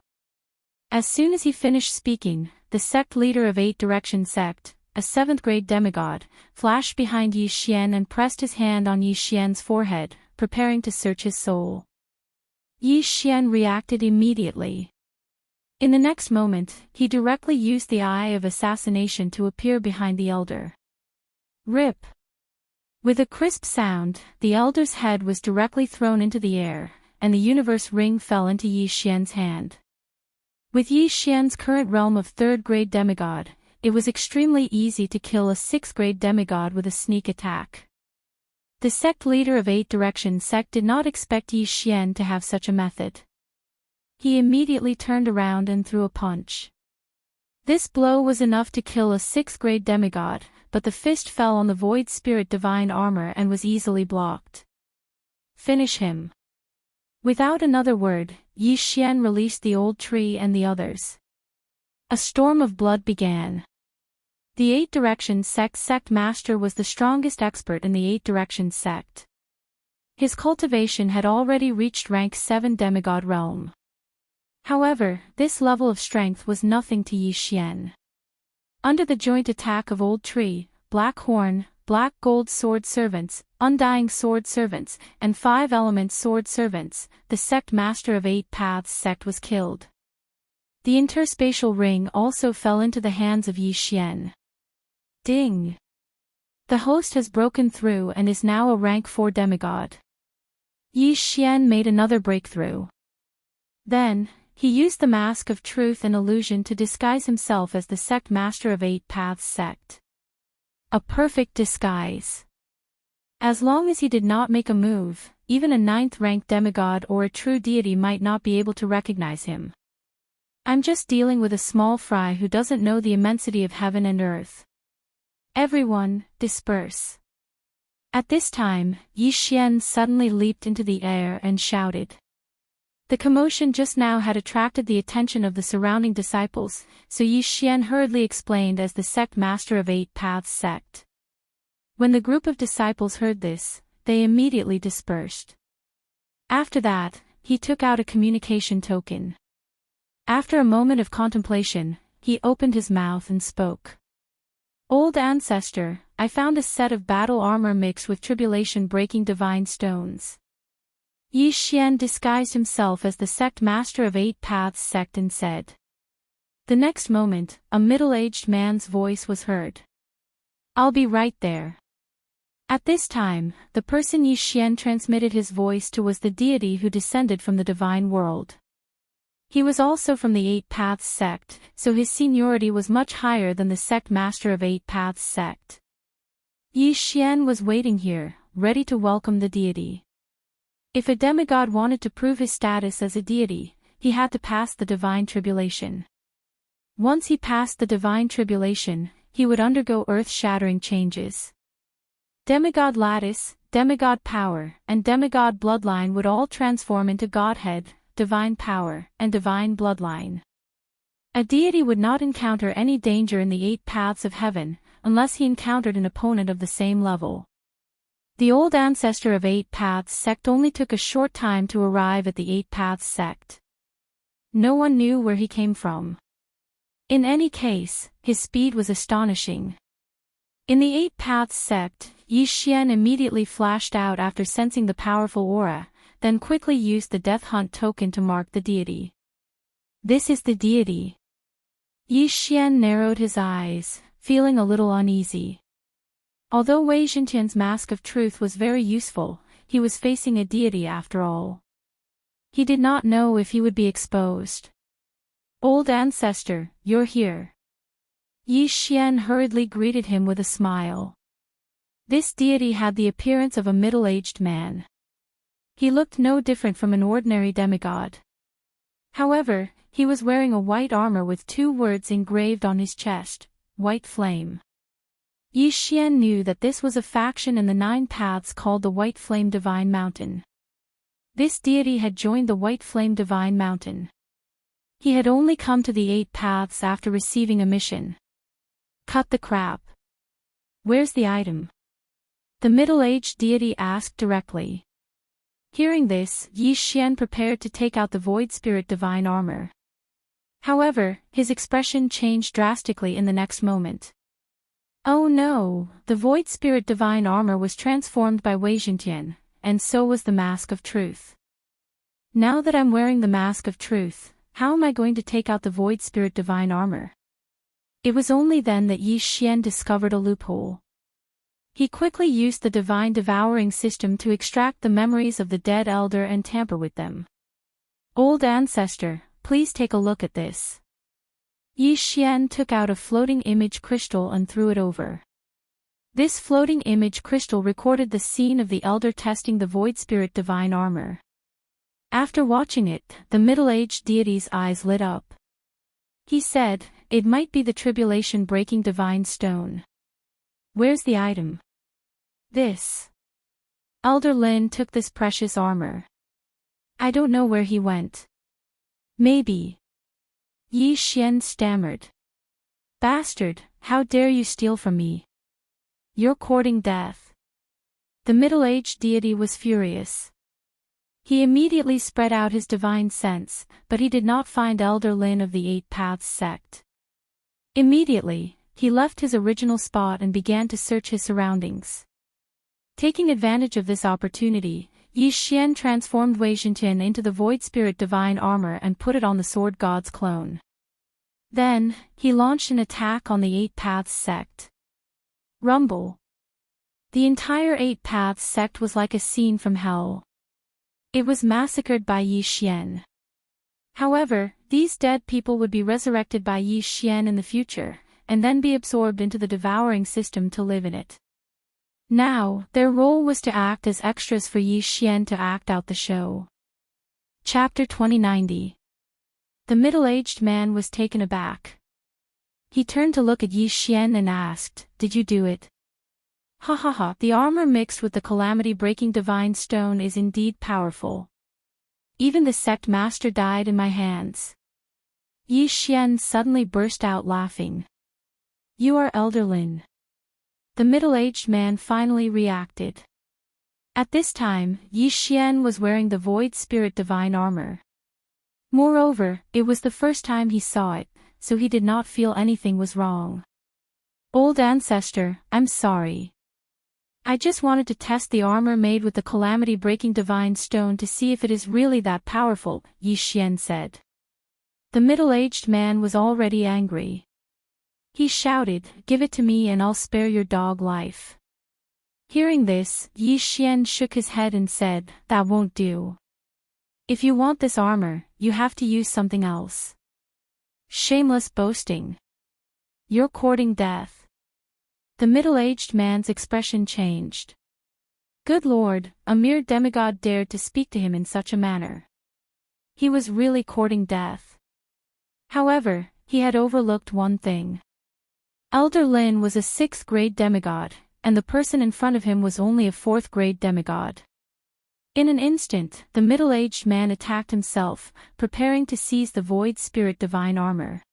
As soon as he finished speaking, the sect leader of 8 Direction Sect, a 7th grade demigod, flashed behind Yi Xian and pressed his hand on Yi Xian's forehead, preparing to search his soul. Yi Xian reacted immediately. In the next moment, he directly used the Eye of Assassination to appear behind the elder. Rip! With a crisp sound, the elder's head was directly thrown into the air, and the universe ring fell into Yi Xian's hand. With Yi Xian's current realm of 3rd grade demigod, it was extremely easy to kill a 6th grade demigod with a sneak attack. The sect leader of 8 Direction Sect did not expect Yi Xian to have such a method. He immediately turned around and threw a punch. This blow was enough to kill a 6th grade demigod, but the fist fell on the Void Spirit Divine armor and was easily blocked. Finish him. Without another word, Yi Xian released the old tree and the others. A storm of blood began. The 8 Direction Sect Master was the strongest expert in the 8 Direction Sect. His cultivation had already reached rank 7 demigod realm. However, this level of strength was nothing to Yi Xian. Under the joint attack of Old Tree, Black Horn, Black Gold Sword Servants, Undying Sword Servants, and 5 Element Sword Servants, the sect master of 8 Paths Sect was killed. The interspatial ring also fell into the hands of Yi Xian. Ding! The host has broken through and is now a rank 4 demigod. Yi Xian made another breakthrough. Then, he used the Mask of Truth and Illusion to disguise himself as the sect master of 8 Paths Sect. A perfect disguise. As long as he did not make a move, even a 9th-ranked demigod or a true deity might not be able to recognize him. I'm just dealing with a small fry who doesn't know the immensity of heaven and earth. Everyone, disperse. At this time, Yi Xian suddenly leaped into the air and shouted. The commotion just now had attracted the attention of the surrounding disciples, so Yi Xian hurriedly explained as the sect master of 8 Paths sect. When the group of disciples heard this, they immediately dispersed. After that, he took out a communication token. After a moment of contemplation, he opened his mouth and spoke. Old ancestor, I found a set of battle armor mixed with tribulation-breaking divine stones. Yi Xian disguised himself as the sect master of 8 Paths sect and said. The next moment, a middle-aged man's voice was heard. I'll be right there. At this time, the person Yi Xian transmitted his voice to was the deity who descended from the divine world. He was also from the 8 Paths sect, so his seniority was much higher than the sect master of 8 Paths sect. Yi Xian was waiting here, ready to welcome the deity. If a demigod wanted to prove his status as a deity, he had to pass the divine tribulation. Once he passed the divine tribulation, he would undergo earth-shattering changes. Demigod lattice, demigod power, and demigod bloodline would all transform into godhead, divine power, and divine bloodline. A deity would not encounter any danger in the 8 Paths of heaven, unless he encountered an opponent of the same level. The old ancestor of 8 Paths sect only took a short time to arrive at the 8 Paths sect. No one knew where he came from. In any case, his speed was astonishing. In the 8 Paths sect, Yi Xian immediately flashed out after sensing the powerful aura, then quickly used the Death Hunt token to mark the deity. This is the deity. Yi Xian narrowed his eyes, feeling a little uneasy. Although Wei Xintian's mask of truth was very useful, he was facing a deity after all. He did not know if he would be exposed. Old ancestor, you're here. Yi Xian hurriedly greeted him with a smile. This deity had the appearance of a middle-aged man. He looked no different from an ordinary demigod. However, he was wearing a white armor with 2 words engraved on his chest, White Flame. Yi Xian knew that this was a faction in the 9 Paths called the White Flame Divine Mountain. This deity had joined the White Flame Divine Mountain. He had only come to the 8 Paths after receiving a mission. Cut the crap. Where's the item? The middle-aged deity asked directly. Hearing this, Yi Xian prepared to take out the Void Spirit Divine Armor. However, his expression changed drastically in the next moment. Oh no, the Void Spirit Divine Armor was transformed by Wei Xintian, and so was the Mask of Truth. Now that I'm wearing the Mask of Truth, how am I going to take out the Void Spirit Divine Armor? It was only then that Yi Xian discovered a loophole. He quickly used the divine devouring system to extract the memories of the dead elder and tamper with them. Old ancestor, please take a look at this. Yi Xian took out a floating image crystal and threw it over. This floating image crystal recorded the scene of the elder testing the Void Spirit Divine Armor. After watching it, the middle-aged deity's eyes lit up. He said, it might be the tribulation-breaking divine stone. Where's the item? This. Elder Lin took this precious armor. I don't know where he went. Maybe. Yi Xian stammered. Bastard, how dare you steal from me? You're courting death. The middle-aged deity was furious. He immediately spread out his divine sense, but he did not find Elder Lin of the 8 Paths sect. Immediately, he left his original spot and began to search his surroundings. Taking advantage of this opportunity, Yi Xian transformed Wei Xintian into the Void Spirit Divine Armor and put it on the Sword God's clone. Then, he launched an attack on the 8 Paths sect. Rumble. The entire 8 Paths sect was like a scene from hell. It was massacred by Yi Xian. However, these dead people would be resurrected by Yi Xian in the future, and then be absorbed into the devouring system to live in it. Now, their role was to act as extras for Yi Xian to act out the show. Chapter 2090. The middle-aged man was taken aback. He turned to look at Yi Xian and asked, "Did you do it?" "Ha ha ha, the armor mixed with the calamity-breaking divine stone is indeed powerful. Even the sect master died in my hands." Yi Xian suddenly burst out laughing. "You are Elder Lin." The middle-aged man finally reacted. At this time, Yi Xian was wearing the Void Spirit divine armor. Moreover, it was the first time he saw it, so he did not feel anything was wrong. "Old ancestor, I'm sorry. I just wanted to test the armor made with the calamity-breaking divine stone to see if it is really that powerful," Yi Xian said. The middle-aged man was already angry. He shouted, "Give it to me and I'll spare your dog life." Hearing this, Yi Xian shook his head and said, "That won't do. If you want this armor, you have to use something else." "Shameless boasting. You're courting death." The middle-aged man's expression changed. Good Lord, a mere demigod dared to speak to him in such a manner. He was really courting death. However, he had overlooked one thing. Elder Lin was a 6th-grade demigod, and the person in front of him was only a 4th-grade demigod. In an instant, the middle-aged man attacked himself, preparing to seize the Void Spirit divine armor.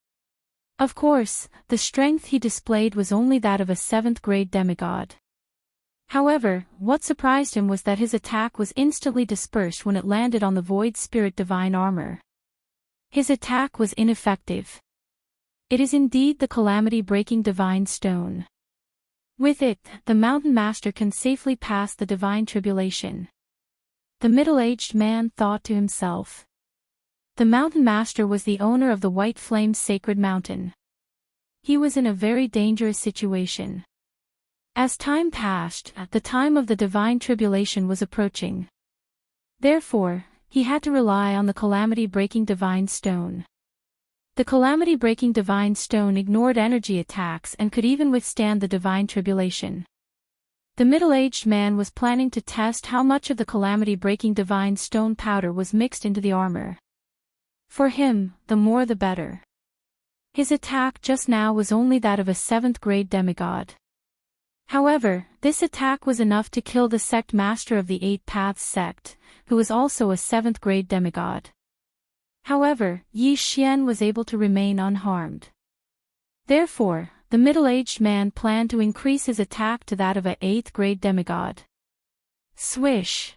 Of course, the strength he displayed was only that of a 7th-grade demigod. However, what surprised him was that his attack was instantly dispersed when it landed on the Void Spirit divine armor. His attack was ineffective. It is indeed the calamity-breaking divine stone. With it, the mountain master can safely pass the divine tribulation. The middle-aged man thought to himself. The mountain master was the owner of the White Flame's sacred mountain. He was in a very dangerous situation. As time passed, the time of the divine tribulation was approaching. Therefore, he had to rely on the calamity-breaking divine stone. The calamity-breaking divine stone ignored energy attacks and could even withstand the divine tribulation. The middle-aged man was planning to test how much of the calamity-breaking divine stone powder was mixed into the armor. For him, the more the better. His attack just now was only that of a 7th-grade demigod. However, this attack was enough to kill the sect master of the 8 Paths sect, who was also a 7th-grade demigod. However, Yi Xian was able to remain unharmed. Therefore, the middle-aged man planned to increase his attack to that of a 8th-grade demigod. Swish!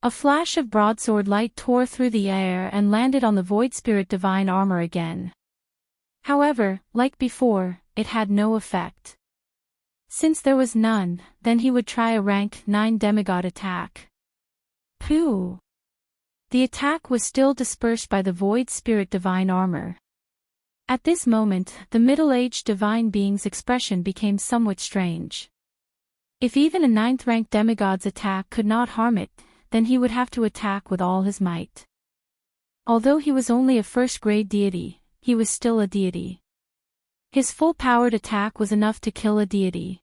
A flash of broadsword light tore through the air and landed on the Void Spirit divine armor again. However, like before, it had no effect. Since there was none, then he would try a rank 9 demigod attack. Pooh! The attack was still dispersed by the Void Spirit divine armor. At this moment, the middle-aged divine being's expression became somewhat strange. If even a 9th-rank demigod's attack could not harm it, then he would have to attack with all his might. Although he was only a 1st-grade deity, he was still a deity. His full-powered attack was enough to kill a deity.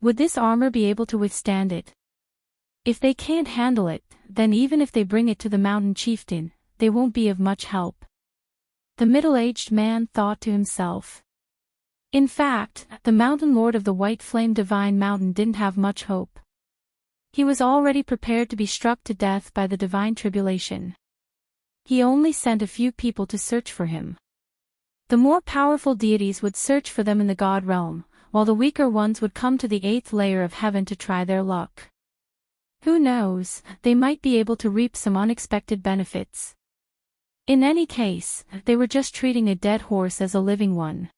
Would this armor be able to withstand it? If they can't handle it, then even if they bring it to the mountain chieftain, they won't be of much help. The middle-aged man thought to himself. In fact, the mountain lord of the White Flame Divine Mountain didn't have much hope. He was already prepared to be struck to death by the divine tribulation. He only sent a few people to search for him. The more powerful deities would search for them in the god realm, while the weaker ones would come to the 8th layer of heaven to try their luck. Who knows, they might be able to reap some unexpected benefits. In any case, they were just treating a dead horse as a living one.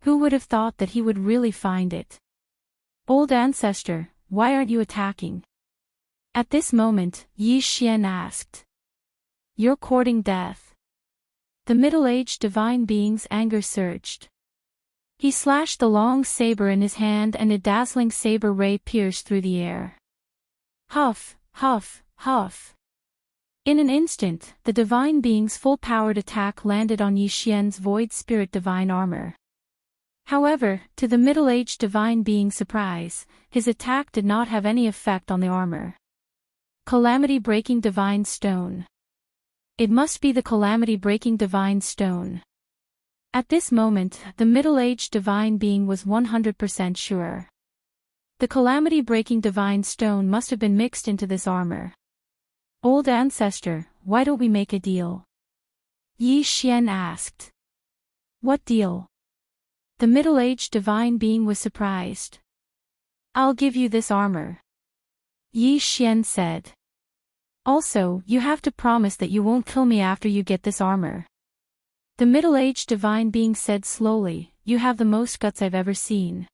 Who would have thought that he would really find it? Old ancestor, why aren't you attacking? At this moment, Yi Xian asked. You're courting death. The middle-aged divine being's anger surged. He slashed the long saber in his hand and a dazzling saber ray pierced through the air. Huff, huff, huff. In an instant, the divine being's full-powered attack landed on Yi Xian's Void Spirit divine armor. However, to the middle-aged divine being's surprise, his attack did not have any effect on the armor. Calamity-breaking divine stone. It must be the calamity-breaking divine stone. At this moment, the middle-aged divine being was 100% sure. The calamity-breaking divine stone must have been mixed into this armor. Old ancestor, why don't we make a deal? Yi Xian asked. What deal? The middle-aged divine being was surprised. I'll give you this armor. Yi Xian said. Also, you have to promise that you won't kill me after you get this armor. The middle-aged divine being said slowly, you have the most guts I've ever seen.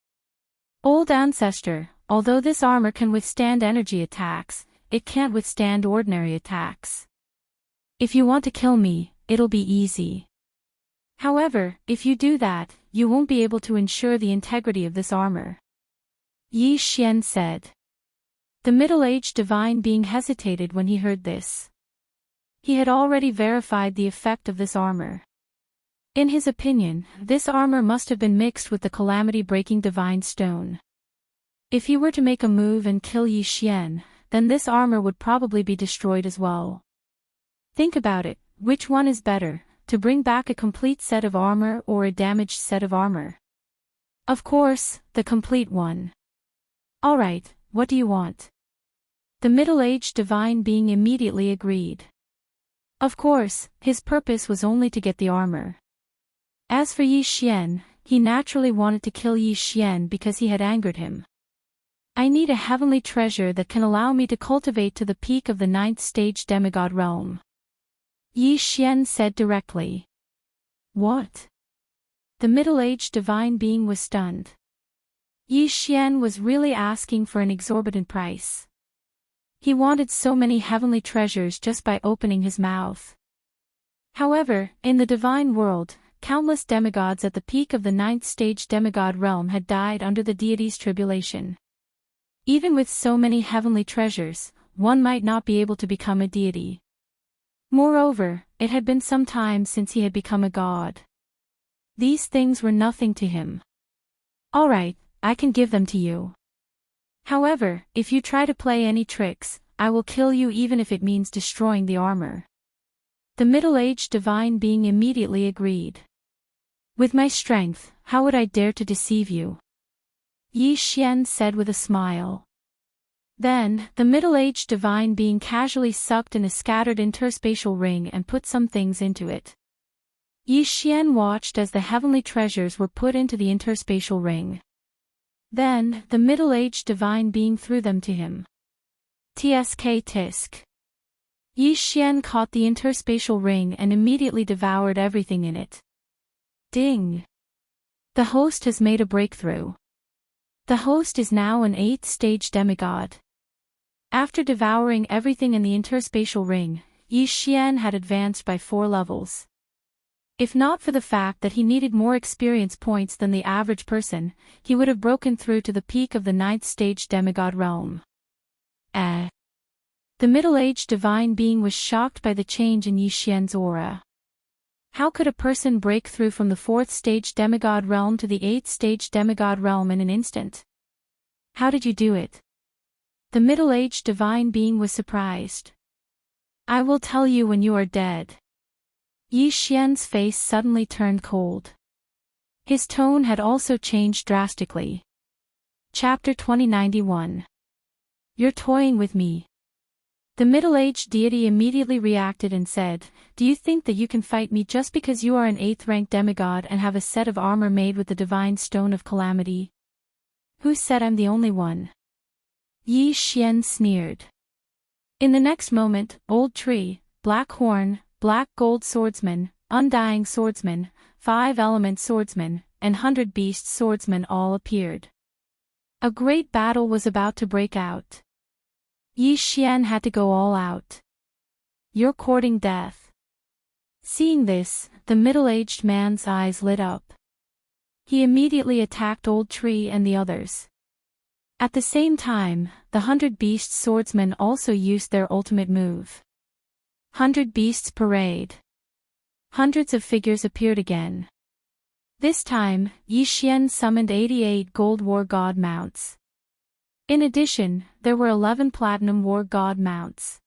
Old ancestor, although this armor can withstand energy attacks, it can't withstand ordinary attacks. If you want to kill me, it'll be easy. However, if you do that, you won't be able to ensure the integrity of this armor. Yi Xian said. The middle-aged divine being hesitated when he heard this. He had already verified the effect of this armor. In his opinion, this armor must have been mixed with the calamity-breaking divine stone. If he were to make a move and kill Yi Xian, then this armor would probably be destroyed as well. Think about it, which one is better, to bring back a complete set of armor or a damaged set of armor? Of course, the complete one. Alright, what do you want? The middle-aged divine being immediately agreed. Of course, his purpose was only to get the armor. As for Yi Xian, he naturally wanted to kill Yi Xian because he had angered him. I need a heavenly treasure that can allow me to cultivate to the peak of the 9th stage demigod realm. Yi Xian said directly. What? The middle-aged divine being was stunned. Yi Xian was really asking for an exorbitant price. He wanted so many heavenly treasures just by opening his mouth. However, in the divine world, countless demigods at the peak of the 9th stage demigod realm had died under the deity's tribulation. Even with so many heavenly treasures, one might not be able to become a deity. Moreover, it had been some time since he had become a god. These things were nothing to him. Alright, I can give them to you. However, if you try to play any tricks, I will kill you even if it means destroying the armor. The middle-aged divine being immediately agreed. With my strength, how would I dare to deceive you? Yi Xian said with a smile. Then, the middle-aged divine being casually sucked in a scattered interspatial ring and put some things into it. Yi Xian watched as the heavenly treasures were put into the interspatial ring. Then, the middle-aged divine being threw them to him. Tsk tisk. Yi Xian caught the interspatial ring and immediately devoured everything in it. Ding! The host has made a breakthrough. The host is now an 8th stage demigod. After devouring everything in the interspatial ring, Yi Xian had advanced by 4 levels. If not for the fact that he needed more experience points than the average person, he would have broken through to the peak of the 9th stage demigod realm. The middle-aged divine being was shocked by the change in Yi Xian's aura. How could a person break through from the 4th stage demigod realm to the 8th stage demigod realm in an instant? How did you do it? The middle-aged divine being was surprised. I will tell you when you are dead. Yi Xian's face suddenly turned cold. His tone had also changed drastically. Chapter 2091. You're toying with me. The middle-aged deity immediately reacted and said, Do you think that you can fight me just because you are an 8th rank demigod and have a set of armor made with the divine stone of calamity? Who said I'm the only one? Yi Xian sneered. In the next moment, Old Tree, Black Horn, Black Gold Swordsman, Undying Swordsman, 5-Element Swordsman, and 100 Beast Swordsman all appeared. A great battle was about to break out. Yi Xian had to go all out. You're courting death. Seeing this, the middle-aged man's eyes lit up. He immediately attacked Old Tree and the others. At the same time, the 100 Beast Swordsmen also used their ultimate move. 100 Beasts Parade. Hundreds of figures appeared again. This time, Yi Xian summoned 88 gold war god mounts. In addition, there were 11 platinum war god mounts.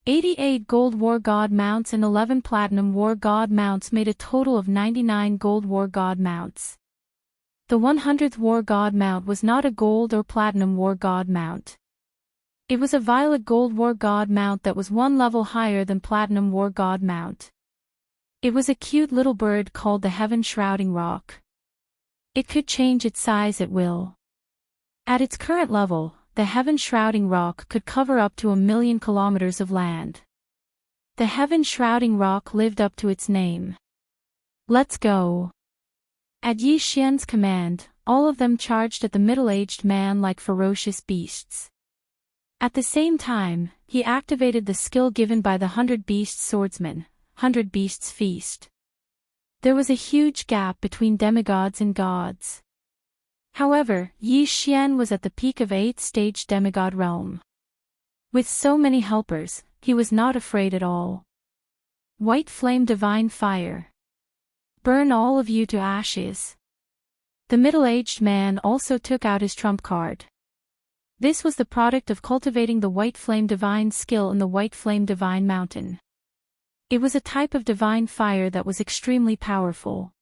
88 gold war god mounts and 11 platinum war god mounts made a total of 99 gold war god mounts. The 100th war god mount was not a gold or platinum war god mount. It was a violet gold war god mount that was one level higher than platinum war god mount. It was a cute little bird called the Heaven Shrouding Rock. It could change its size at will. At its current level, the Heaven Shrouding Rock could cover up to 1,000,000 kilometers of land. The Heaven Shrouding Rock lived up to its name. Let's go. At Yi Xian's command, all of them charged at the middle-aged man like ferocious beasts. At the same time, he activated the skill given by the 100 Beasts Swordsman, 100 Beasts Feast. There was a huge gap between demigods and gods. However, Yi Xian was at the peak of 8th stage demigod realm. With so many helpers, he was not afraid at all. White flame divine fire. Burn all of you to ashes. The middle-aged man also took out his trump card. This was the product of cultivating the White Flame Divine skill in the White Flame Divine Mountain. It was a type of divine fire that was extremely powerful.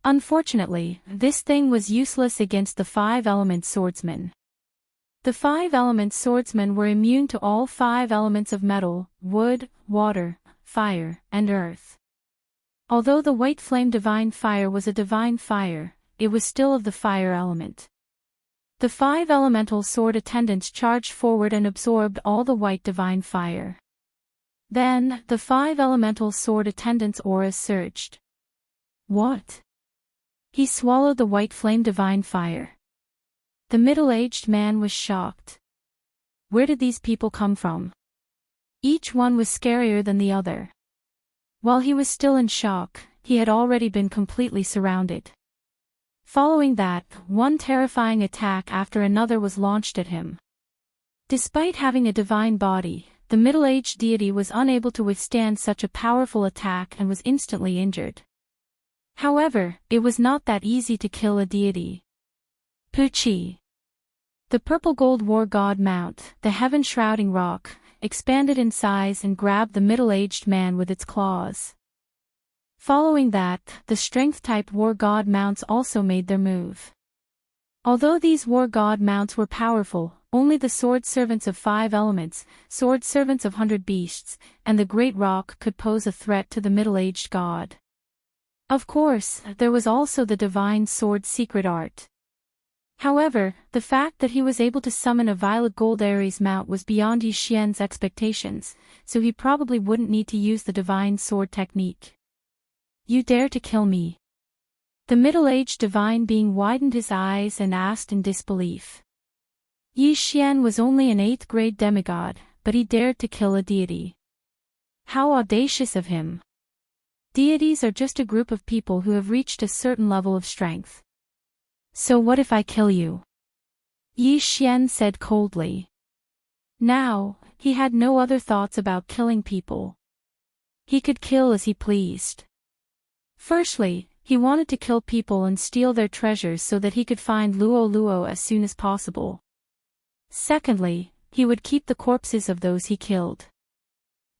Unfortunately, this thing was useless against the 5-element swordsmen. The 5-element swordsmen were immune to all 5 elements of metal, wood, water, fire, and earth. Although the White Flame Divine Fire was a divine fire, it was still of the fire element. The 5 elemental sword attendants charged forward and absorbed all the white divine fire. Then, the 5 elemental sword attendants' auras surged. What? He swallowed the White Flame Divine Fire. The middle-aged man was shocked. Where did these people come from? Each one was scarier than the other. While he was still in shock, he had already been completely surrounded. Following that, one terrifying attack after another was launched at him. Despite having a divine body, the middle-aged deity was unable to withstand such a powerful attack and was instantly injured. However, it was not that easy to kill a deity. Puchi. The purple gold war god mount, the Heaven Shrouding Rock, expanded in size and grabbed the middle-aged man with its claws. Following that, the strength-type war god mounts also made their move. Although these war god mounts were powerful, only the sword servants of 5 elements, sword servants of 100 beasts, and the great rock could pose a threat to the middle-aged god. Of course, there was also the divine sword secret art. However, the fact that he was able to summon a violet gold Ares mount was beyond Yi Xian's expectations, so he probably wouldn't need to use the divine sword technique. You dare to kill me? The middle-aged divine being widened his eyes and asked in disbelief. Yi Xian was only an 8th grade demigod, but he dared to kill a deity. How audacious of him! Deities are just a group of people who have reached a certain level of strength. So what if I kill you? Yi Xian said coldly. Now, he had no other thoughts about killing people. He could kill as he pleased. Firstly, he wanted to kill people and steal their treasures so that he could find Luo Luo as soon as possible. Secondly, he would keep the corpses of those he killed.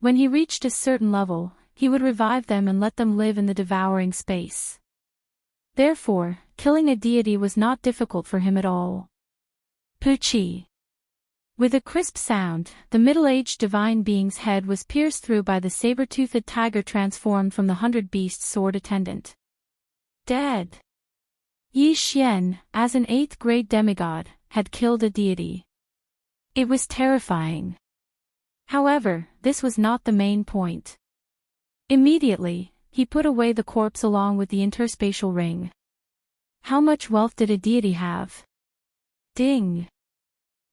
When he reached a certain level, he would revive them and let them live in the devouring space. Therefore, killing a deity was not difficult for him at all. Puchi. With a crisp sound, the middle-aged divine being's head was pierced through by the saber-toothed tiger transformed from the 100 Beasts sword attendant. Dead. Yi Xian, as an 8th grade demigod, had killed a deity. It was terrifying. However, this was not the main point. Immediately, he put away the corpse along with the interspatial ring. How much wealth did a deity have? Ding!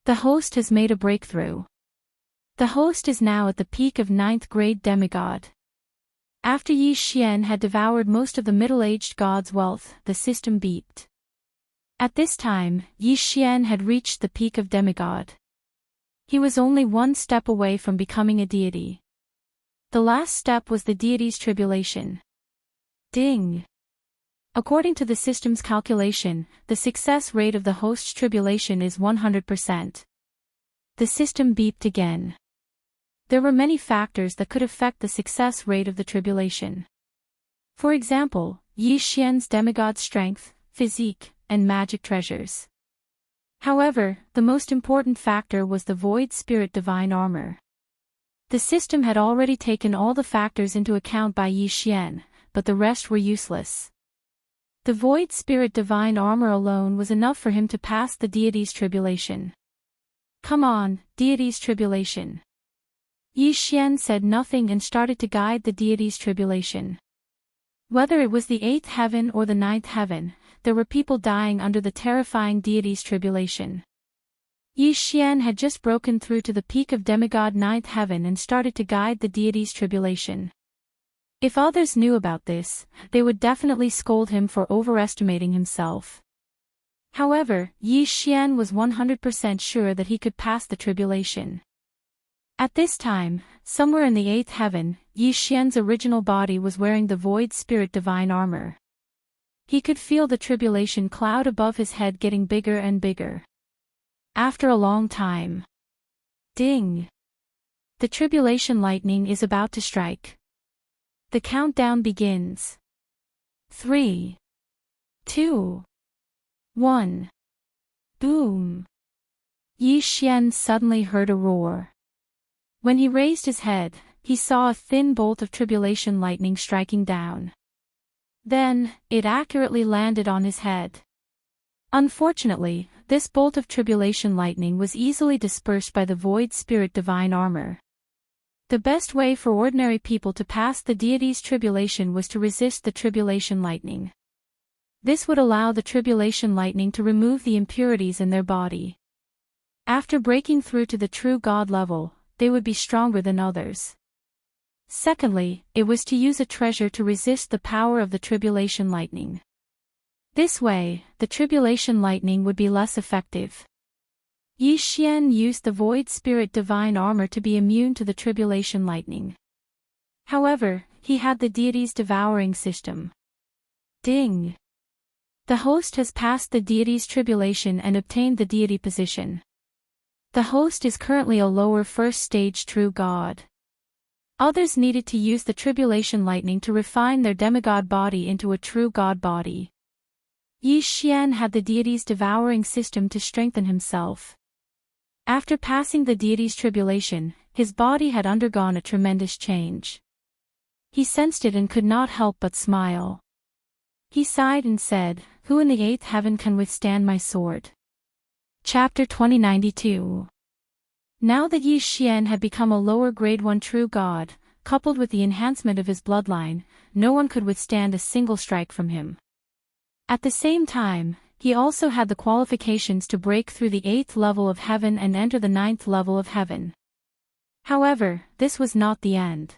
The host has made a breakthrough. The host is now at the peak of 9th grade demigod. After Yi Xian had devoured most of the middle-aged god's wealth, the system beeped. At this time, Yi Xian had reached the peak of demigod. He was only one step away from becoming a deity. The last step was the deity's tribulation. Ding! According to the system's calculation, the success rate of the host's tribulation is 100%. The system beeped again. There were many factors that could affect the success rate of the tribulation. For example, Yi Xian's demigod strength, physique, and magic treasures. However, the most important factor was the Void Spirit Divine Armor. The system had already taken all the factors into account by Yi Xian, but the rest were useless. The Void Spirit Divine Armor alone was enough for him to pass the deity's tribulation. Come on, deity's tribulation. Yi Xian said nothing and started to guide the deity's tribulation. Whether it was the 8th heaven or the 9th heaven, there were people dying under the terrifying deity's tribulation. Yi Xian had just broken through to the peak of demigod 9th heaven and started to guide the deity's tribulation. If others knew about this, they would definitely scold him for overestimating himself. However, Yi Xian was 100% sure that he could pass the tribulation. At this time, somewhere in the 8th heaven, Yi Xian's original body was wearing the Void Spirit Divine Armor. He could feel the tribulation cloud above his head getting bigger and bigger. After a long time. Ding! The tribulation lightning is about to strike. The countdown begins. 3, 2, 1. Boom! Yi Xian suddenly heard a roar. When he raised his head, he saw a thin bolt of tribulation lightning striking down. Then, it accurately landed on his head. Unfortunately, this bolt of tribulation lightning was easily dispersed by the Void Spirit Divine Armor. The best way for ordinary people to pass the deity's tribulation was to resist the tribulation lightning. This would allow the tribulation lightning to remove the impurities in their body. After breaking through to the true God level, they would be stronger than others. Secondly, it was to use a treasure to resist the power of the tribulation lightning. This way, the tribulation lightning would be less effective. Yi Xian used the Void Spirit Divine Armor to be immune to the tribulation lightning. However, he had the deity's devouring system. Ding! The host has passed the deity's tribulation and obtained the deity position. The host is currently a lower first stage true god. Others needed to use the tribulation lightning to refine their demigod body into a true god body. Yi Xian had the deity's devouring system to strengthen himself. After passing the deity's tribulation, his body had undergone a tremendous change. He sensed it and could not help but smile. He sighed and said, "Who in the 8th heaven can withstand my sword?" Chapter 2092. Now that Yi Xian had become a lower grade 1 true god, coupled with the enhancement of his bloodline, no one could withstand a single strike from him. At the same time, he also had the qualifications to break through the 8th level of heaven and enter the 9th level of heaven. However, this was not the end.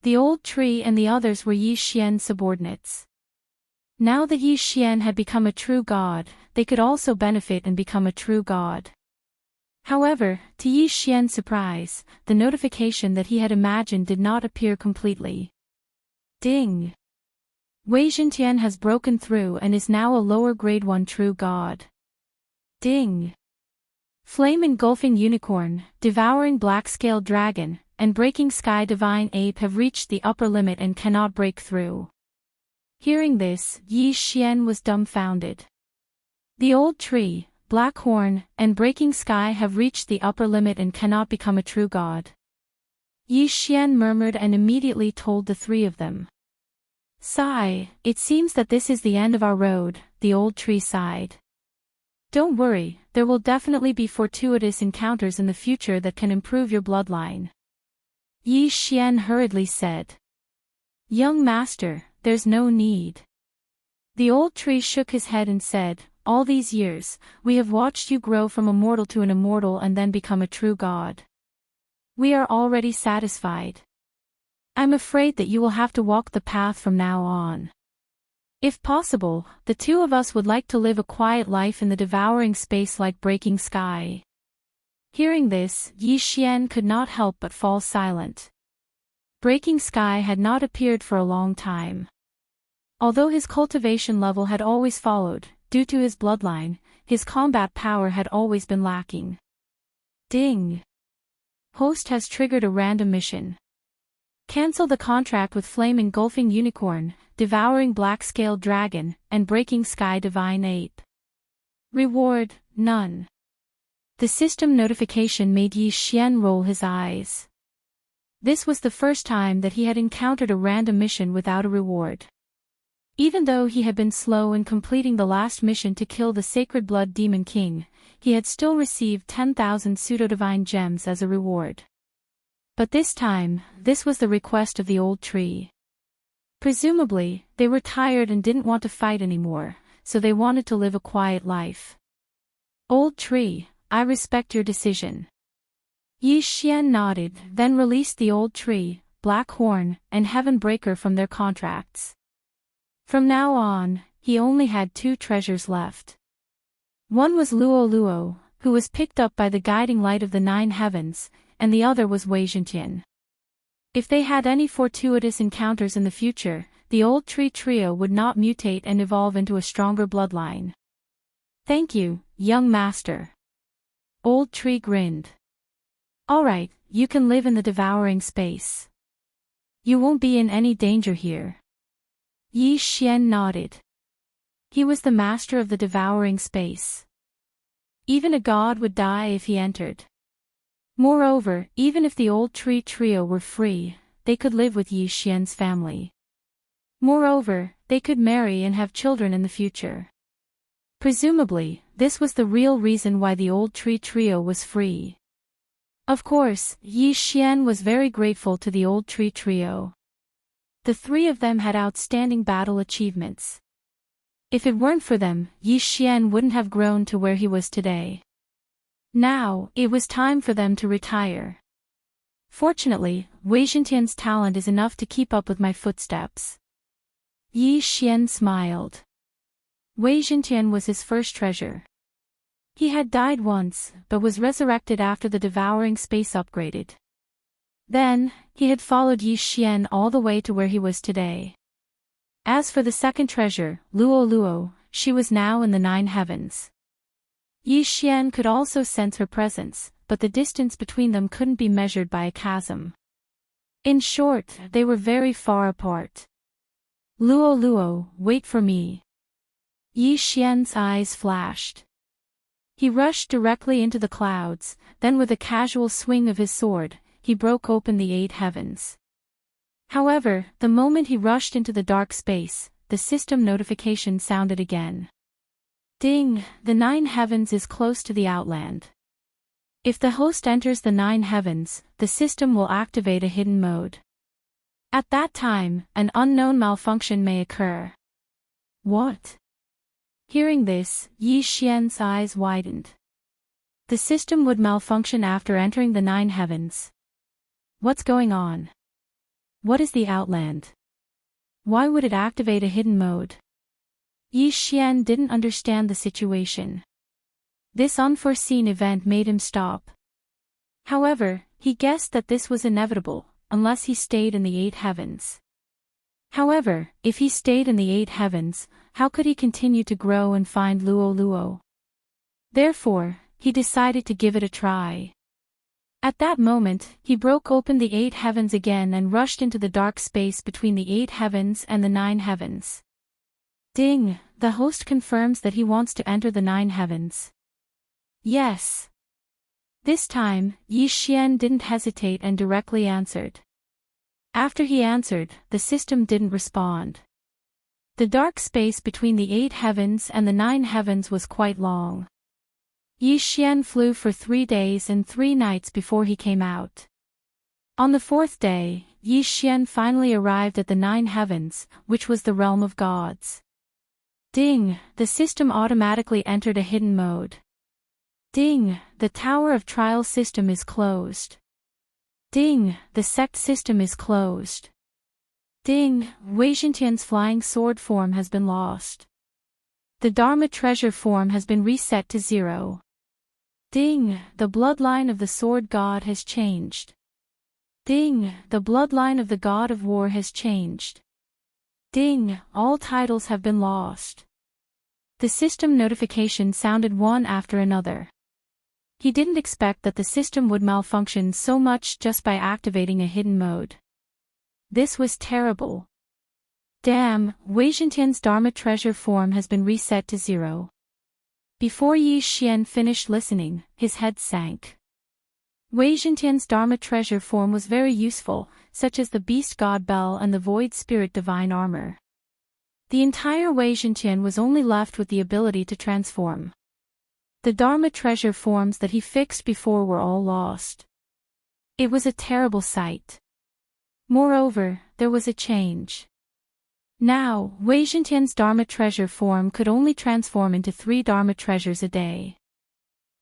The old tree and the others were Yi Xian's subordinates. Now that Yi Xian had become a true god, they could also benefit and become a true god. However, to Yi Xian's surprise, the notification that he had imagined did not appear completely. Ding! Wei Zhentian has broken through and is now a lower grade 1 true god. Ding! Flame engulfing unicorn, devouring black-scaled dragon, and breaking sky divine ape have reached the upper limit and cannot break through. Hearing this, Yi Xian was dumbfounded. The old tree, black horn, and breaking sky have reached the upper limit and cannot become a true god. Yi Xian murmured and immediately told the three of them. Sigh, it seems that this is the end of our road, the old tree sighed. Don't worry, there will definitely be fortuitous encounters in the future that can improve your bloodline. Yi Xian hurriedly said. Young master, there's no need. The old tree shook his head and said, all these years, we have watched you grow from a mortal to an immortal and then become a true god. We are already satisfied. I'm afraid that you will have to walk the path from now on. If possible, the two of us would like to live a quiet life in the devouring space like breaking sky. Hearing this, Yi Xian could not help but fall silent. Breaking sky had not appeared for a long time. Although his cultivation level had always followed, due to his bloodline, his combat power had always been lacking. Ding! Host has triggered a random mission. Cancel the contract with Flame Engulfing Unicorn, Devouring Black-Scaled Dragon, and Breaking Sky Divine Ape. Reward, none. The system notification made Yi Xian roll his eyes. This was the first time that he had encountered a random mission without a reward. Even though he had been slow in completing the last mission to kill the Sacred Blood Demon King, he had still received 10,000 pseudo-divine gems as a reward. But this time, this was the request of the old tree. Presumably, they were tired and didn't want to fight anymore, so they wanted to live a quiet life. Old tree, I respect your decision. Yi Xian nodded, then released the old tree, Black Horn, and Heaven Breaker from their contracts. From now on, he only had 2 treasures left. One was Luo Luo, who was picked up by the guiding light of the 9 heavens, and the other was Wei Zhentian. If they had any fortuitous encounters in the future, the old tree trio would not mutate and evolve into a stronger bloodline. Thank you, young master. Old tree grinned. Alright, you can live in the devouring space. You won't be in any danger here. Yi Xian nodded. He was the master of the devouring space. Even a god would die if he entered. Moreover, even if the old tree trio were free, they could live with Yi Xian's family. Moreover, they could marry and have children in the future. Presumably, this was the real reason why the old tree trio was free. Of course, Yi Xian was very grateful to the old tree trio. The 3 of them had outstanding battle achievements. If it weren't for them, Yi Xian wouldn't have grown to where he was today. Now, it was time for them to retire. Fortunately, Wei Zhentian's talent is enough to keep up with my footsteps. Yi Xian smiled. Wei Zhentian was his first treasure. He had died once, but was resurrected after the devouring space upgraded. Then, he had followed Yi Xian all the way to where he was today. As for the second treasure, Luo Luo, she was now in the 9 heavens. Yi Xian could also sense her presence, but the distance between them couldn't be measured by a chasm. In short, they were very far apart. Luo Luo, wait for me. Yi Xian's eyes flashed. He rushed directly into the clouds, then with a casual swing of his sword, he broke open the 8 heavens. However, the moment he rushed into the dark space, the system notification sounded again. Ding, the 9 heavens is close to the outland. If the host enters the 9 heavens, the system will activate a hidden mode. At that time, an unknown malfunction may occur. What? Hearing this, Yi Xian's eyes widened. The system would malfunction after entering the 9 heavens. What's going on? What is the outland? Why would it activate a hidden mode? Yi Xian didn't understand the situation. This unforeseen event made him stop. However, he guessed that this was inevitable, unless he stayed in the 8 heavens. However, if he stayed in the 8 heavens, how could he continue to grow and find Luo Luo? Therefore, he decided to give it a try. At that moment, he broke open the 8 heavens again and rushed into the dark space between the 8 heavens and the 9 heavens. Ding, the host confirms that he wants to enter the 9 heavens. Yes. This time, Yi Xian didn't hesitate and directly answered. After he answered, the system didn't respond. The dark space between the 8 heavens and the 9 heavens was quite long. Yi Xian flew for 3 days and 3 nights before he came out. On the 4th day, Yi Xian finally arrived at the 9 heavens, which was the realm of gods. Ding, the system automatically entered a hidden mode. Ding, the Tower of Trial system is closed. Ding, the sect system is closed. Ding, Wei Zhentian's flying sword form has been lost. The Dharma treasure form has been reset to 0. Ding, the bloodline of the sword god has changed. Ding, the bloodline of the god of war has changed. Ding, all titles have been lost. The system notification sounded one after another. He didn't expect that the system would malfunction so much just by activating a hidden mode. This was terrible. Damn, Wei Zhentian's Dharma treasure form has been reset to 0. Before Yi Xian finished listening, his head sank. Wei Zhentian's Dharma treasure form was very useful, such as the Beast God Bell and the Void Spirit Divine Armor. The entire Wei Zhentian was only left with the ability to transform. The Dharma treasure forms that he fixed before were all lost. It was a terrible sight. Moreover, there was a change. Now, Wei Zhentian's Dharma treasure form could only transform into 3 Dharma treasures a day.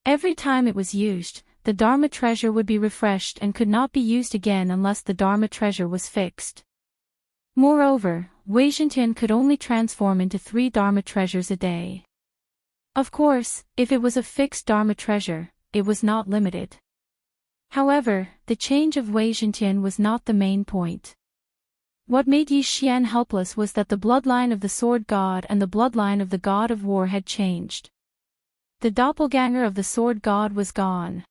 Every time it was used, the Dharma treasure would be refreshed and could not be used again unless the Dharma treasure was fixed. Moreover, Wei Zhentian could only transform into 3 Dharma treasures a day. Of course, if it was a fixed Dharma treasure, it was not limited. However, the change of Wei Zhentian was not the main point. What made Yi Xian helpless was that the bloodline of the Sword God and the bloodline of the God of War had changed. The doppelganger of the Sword God was gone.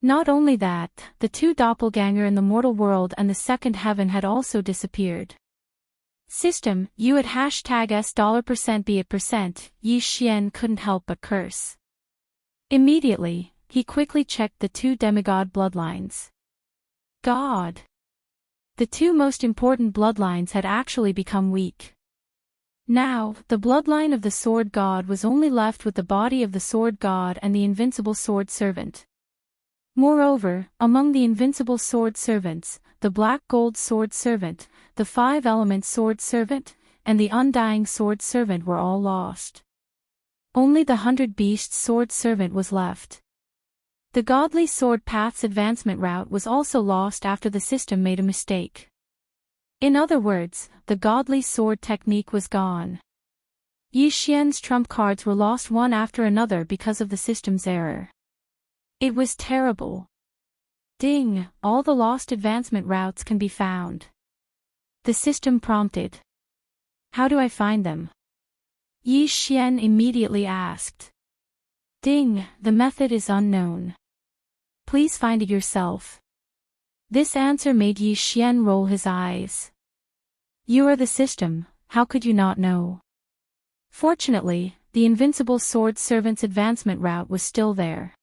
Not only that, the 2 doppelganger in the mortal world and the second heaven had also disappeared. System, you at $S$be %, Yi Xian couldn't help but curse. Immediately, he quickly checked the 2 demigod bloodlines. God! The 2 most important bloodlines had actually become weak. Now, the bloodline of the Sword God was only left with the body of the Sword God and the invincible Sword Servant. Moreover, among the invincible Sword Servants, the Black Gold Sword Servant, the 5-element Sword Servant, and the Undying Sword Servant were all lost. Only the 100 Beasts Sword Servant was left. The Godly Sword Path's advancement route was also lost after the system made a mistake. In other words, the Godly Sword technique was gone. Yi Xian's trump cards were lost one after another because of the system's error. It was terrible. Ding, all the lost advancement routes can be found. The system prompted. How do I find them? Yi Xian immediately asked. Ding, the method is unknown. Please find it yourself. This answer made Yi Xian roll his eyes. You are the system, how could you not know? Fortunately, the invincible Sword Servant's advancement route was still there.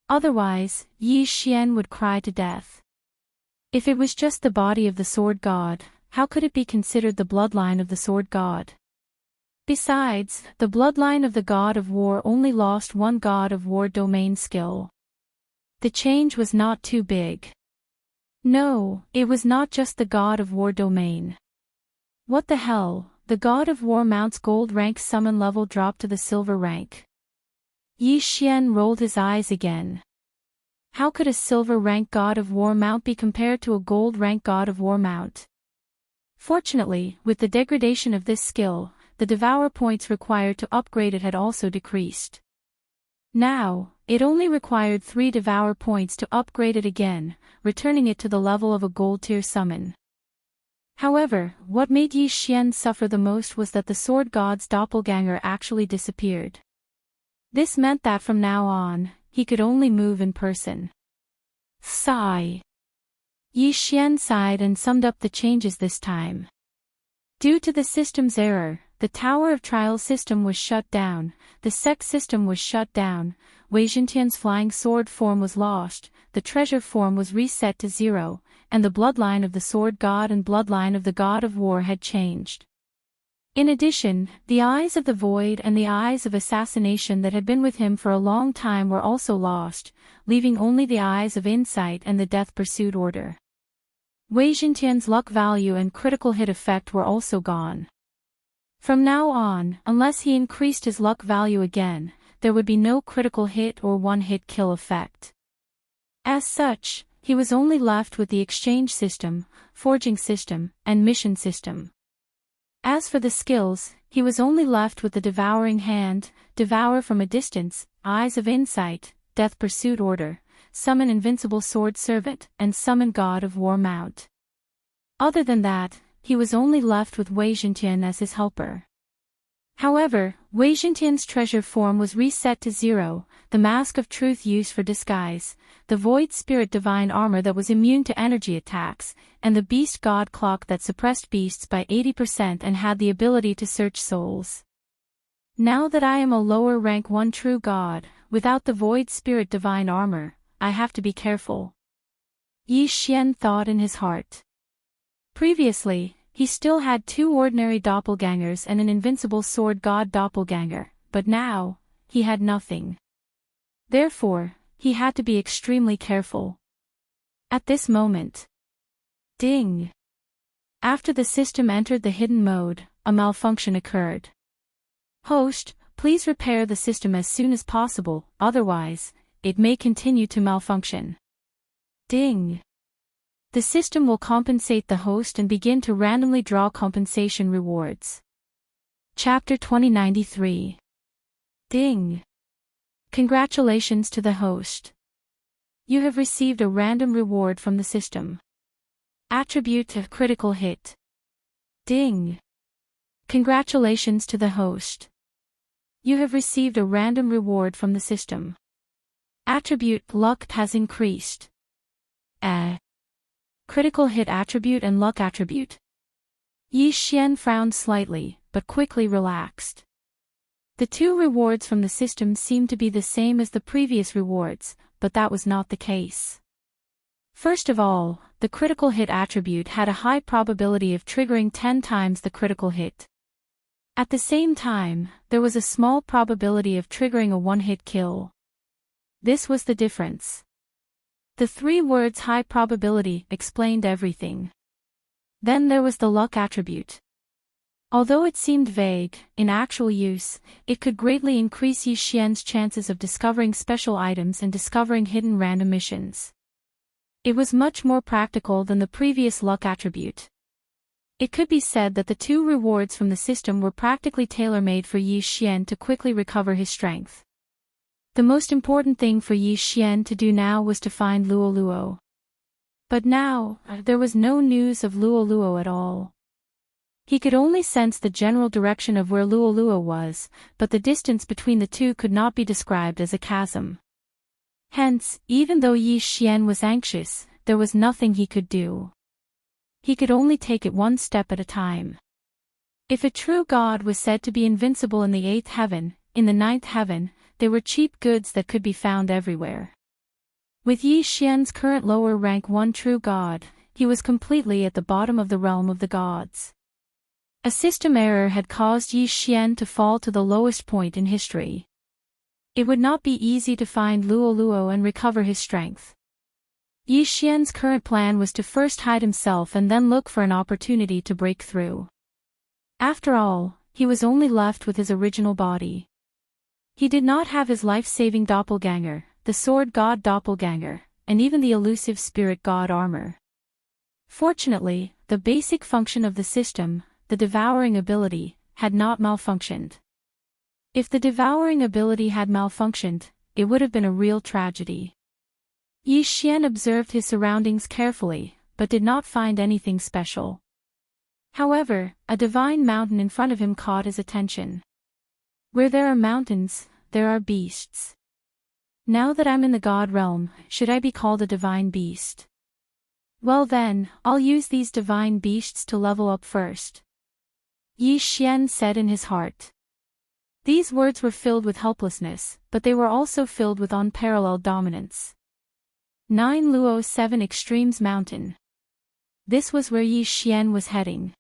Otherwise, Yi Xian would cry to death. If it was just the body of the Sword God, how could it be considered the bloodline of the Sword God? Besides, the bloodline of the God of War only lost 1 God of War domain skill. The change was not too big. No, it was not just the God of War domain. What the hell, the God of War mount's gold rank summon level dropped to the silver rank. Yi Xian rolled his eyes again. How could a silver rank God of War mount be compared to a gold rank God of War mount? Fortunately, with the degradation of this skill, the Devourer points required to upgrade it had also decreased. Now, it only required 3 Devourer points to upgrade it again, returning it to the level of a gold tier summon. However, what made Yi Xian suffer the most was that the Sword God's doppelganger actually disappeared. This meant that from now on, he could only move in person. Sigh. Yi Xian sighed and summed up the changes this time. Due to the system's error, the Tower of Trial system was shut down, the Sect system was shut down, Wei Zhentian's flying sword form was lost, the treasure form was reset to 0, and the bloodline of the Sword God and bloodline of the God of War had changed. In addition, the Eyes of the Void and the Eyes of Assassination that had been with him for a long time were also lost, leaving only the Eyes of Insight and the Death Pursuit Order. Wei Zhentian's luck value and critical hit effect were also gone. From now on, unless he increased his luck value again, there would be no critical hit or one-hit kill effect. As such, he was only left with the exchange system, forging system, and mission system. As for the skills, he was only left with the Devouring Hand, Devour from a Distance, Eyes of Insight, Death Pursuit Order, Summon Invincible Sword Servant, and Summon God of War Mount. Other than that, he was only left with Wei Zhentian as his helper. However, Wei Zhentian's treasure form was reset to 0, the mask of truth used for disguise, the void spirit divine armor that was immune to energy attacks, and the beast god clock that suppressed beasts by 80% and had the ability to search souls. Now that I am a lower rank 1 true god, without the void spirit divine armor, I have to be careful. Yi Xian thought in his heart. Previously, he still had 2 ordinary doppelgangers and an invincible sword god doppelganger, but now, he had nothing. Therefore, he had to be extremely careful. At this moment. Ding! After the system entered the hidden mode, a malfunction occurred. Host, please repair the system as soon as possible, otherwise, it may continue to malfunction. Ding! The system will compensate the host and begin to randomly draw compensation rewards. Chapter 2093. Ding! Congratulations to the host. You have received a random reward from the system. Attribute of critical hit. Ding! Congratulations to the host. You have received a random reward from the system. Attribute luck has increased. Critical hit attribute and luck attribute. Yi Xian frowned slightly, but quickly relaxed. The 2 rewards from the system seemed to be the same as the previous rewards, but that was not the case. First of all, the critical hit attribute had a high probability of triggering 10 times the critical hit. At the same time, there was a small probability of triggering a one-hit kill. This was the difference. The 3 words high probability explained everything. Then there was the luck attribute. Although it seemed vague, in actual use, it could greatly increase Yi Xian's chances of discovering special items and discovering hidden random missions. It was much more practical than the previous luck attribute. It could be said that the 2 rewards from the system were practically tailor-made for Yi Xian to quickly recover his strength. The most important thing for Yi Xian to do now was to find Luo Luo. But now, there was no news of Luo Luo at all. He could only sense the general direction of where Luo Luo was, but the distance between the 2 could not be described as a chasm. Hence, even though Yi Xian was anxious, there was nothing he could do. He could only take it 1 step at a time. If a true god was said to be invincible in the 8th heaven, in the 9th heaven, they were cheap goods that could be found everywhere. With Yi Xian's current lower rank 1 true god, he was completely at the bottom of the realm of the gods. A system error had caused Yi Xian to fall to the lowest point in history. It would not be easy to find Luo Luo and recover his strength. Yi Xian's current plan was to first hide himself and then look for an opportunity to break through. After all, he was only left with his original body. He did not have his life-saving doppelganger, the sword god doppelganger, and even the elusive spirit god armor. Fortunately, the basic function of the system, the devouring ability, had not malfunctioned. If the devouring ability had malfunctioned, it would have been a real tragedy. Yi Xian observed his surroundings carefully, but did not find anything special. However, a divine mountain in front of him caught his attention. Where there are mountains, there are beasts. Now that I'm in the god realm, should I be called a divine beast? Well then, I'll use these divine beasts to level up first. Yi Xian said in his heart. These words were filled with helplessness, but they were also filled with unparalleled dominance. 9 Luo 7 Extremes Mountain. This was where Yi Xian was heading.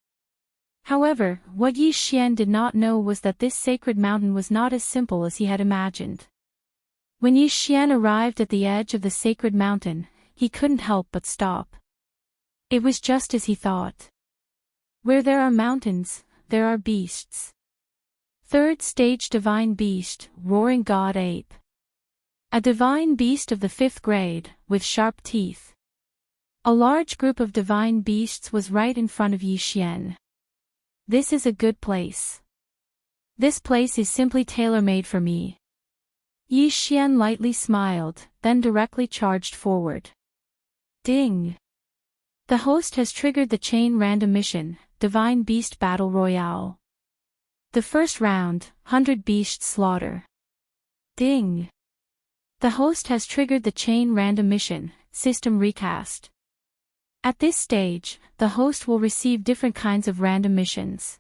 However, what Yi Xian did not know was that this sacred mountain was not as simple as he had imagined. When Yi Xian arrived at the edge of the sacred mountain, he couldn't help but stop. It was just as he thought. Where there are mountains, there are beasts. 3rd stage Divine Beast, Roaring God Ape. A divine beast of the 5th grade, with sharp teeth. A large group of divine beasts was right in front of Yi Xian. This is a good place. This place is simply tailor-made for me. Yi Xian lightly smiled, then directly charged forward. Ding! The host has triggered the chain random mission, Divine Beast Battle Royale. The first round, 100 Beast Slaughter. Ding! The host has triggered the chain random mission, system recast. At this stage, the host will receive different kinds of random missions.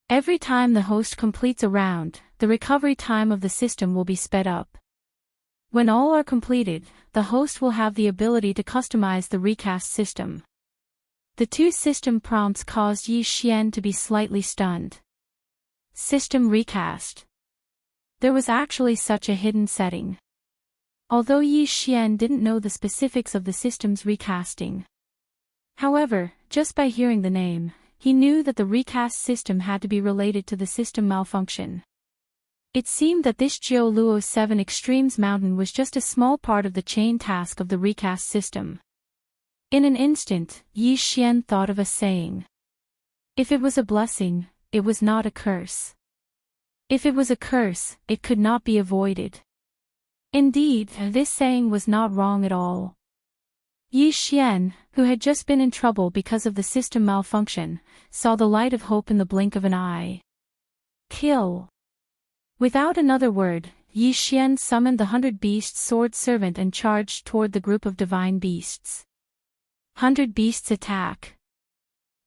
Every time the host completes a round, the recovery time of the system will be sped up. When all are completed, the host will have the ability to customize the recast system. The two system prompts caused Yi Xian to be slightly stunned. System recast. There was actually such a hidden setting. Although Yi Xian didn't know the specifics of the system's recasting. However, just by hearing the name, he knew that the recast system had to be related to the system malfunction. It seemed that this Jiu Luo 7 Extremes mountain was just a small part of the chain task of the recast system. In an instant, Yi Xian thought of a saying. If it was a blessing, it was not a curse. If it was a curse, it could not be avoided. Indeed, this saying was not wrong at all. Yi Xian, who had just been in trouble because of the system malfunction, saw the light of hope in the blink of an eye. Kill. Without another word, Yi Xian summoned the 100 Beasts Sword Servant and charged toward the group of divine beasts. 100 Beasts attack.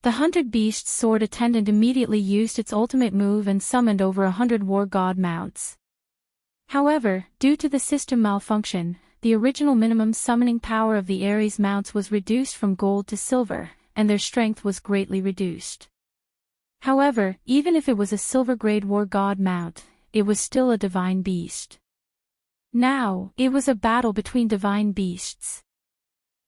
The 100 Beasts Sword Attendant immediately used its ultimate move and summoned over 100 War God mounts. However, due to the system malfunction, the original minimum summoning power of the Ares mounts was reduced from gold to silver, and their strength was greatly reduced. However, even if it was a silver-grade War God mount, it was still a divine beast. Now, it was a battle between divine beasts.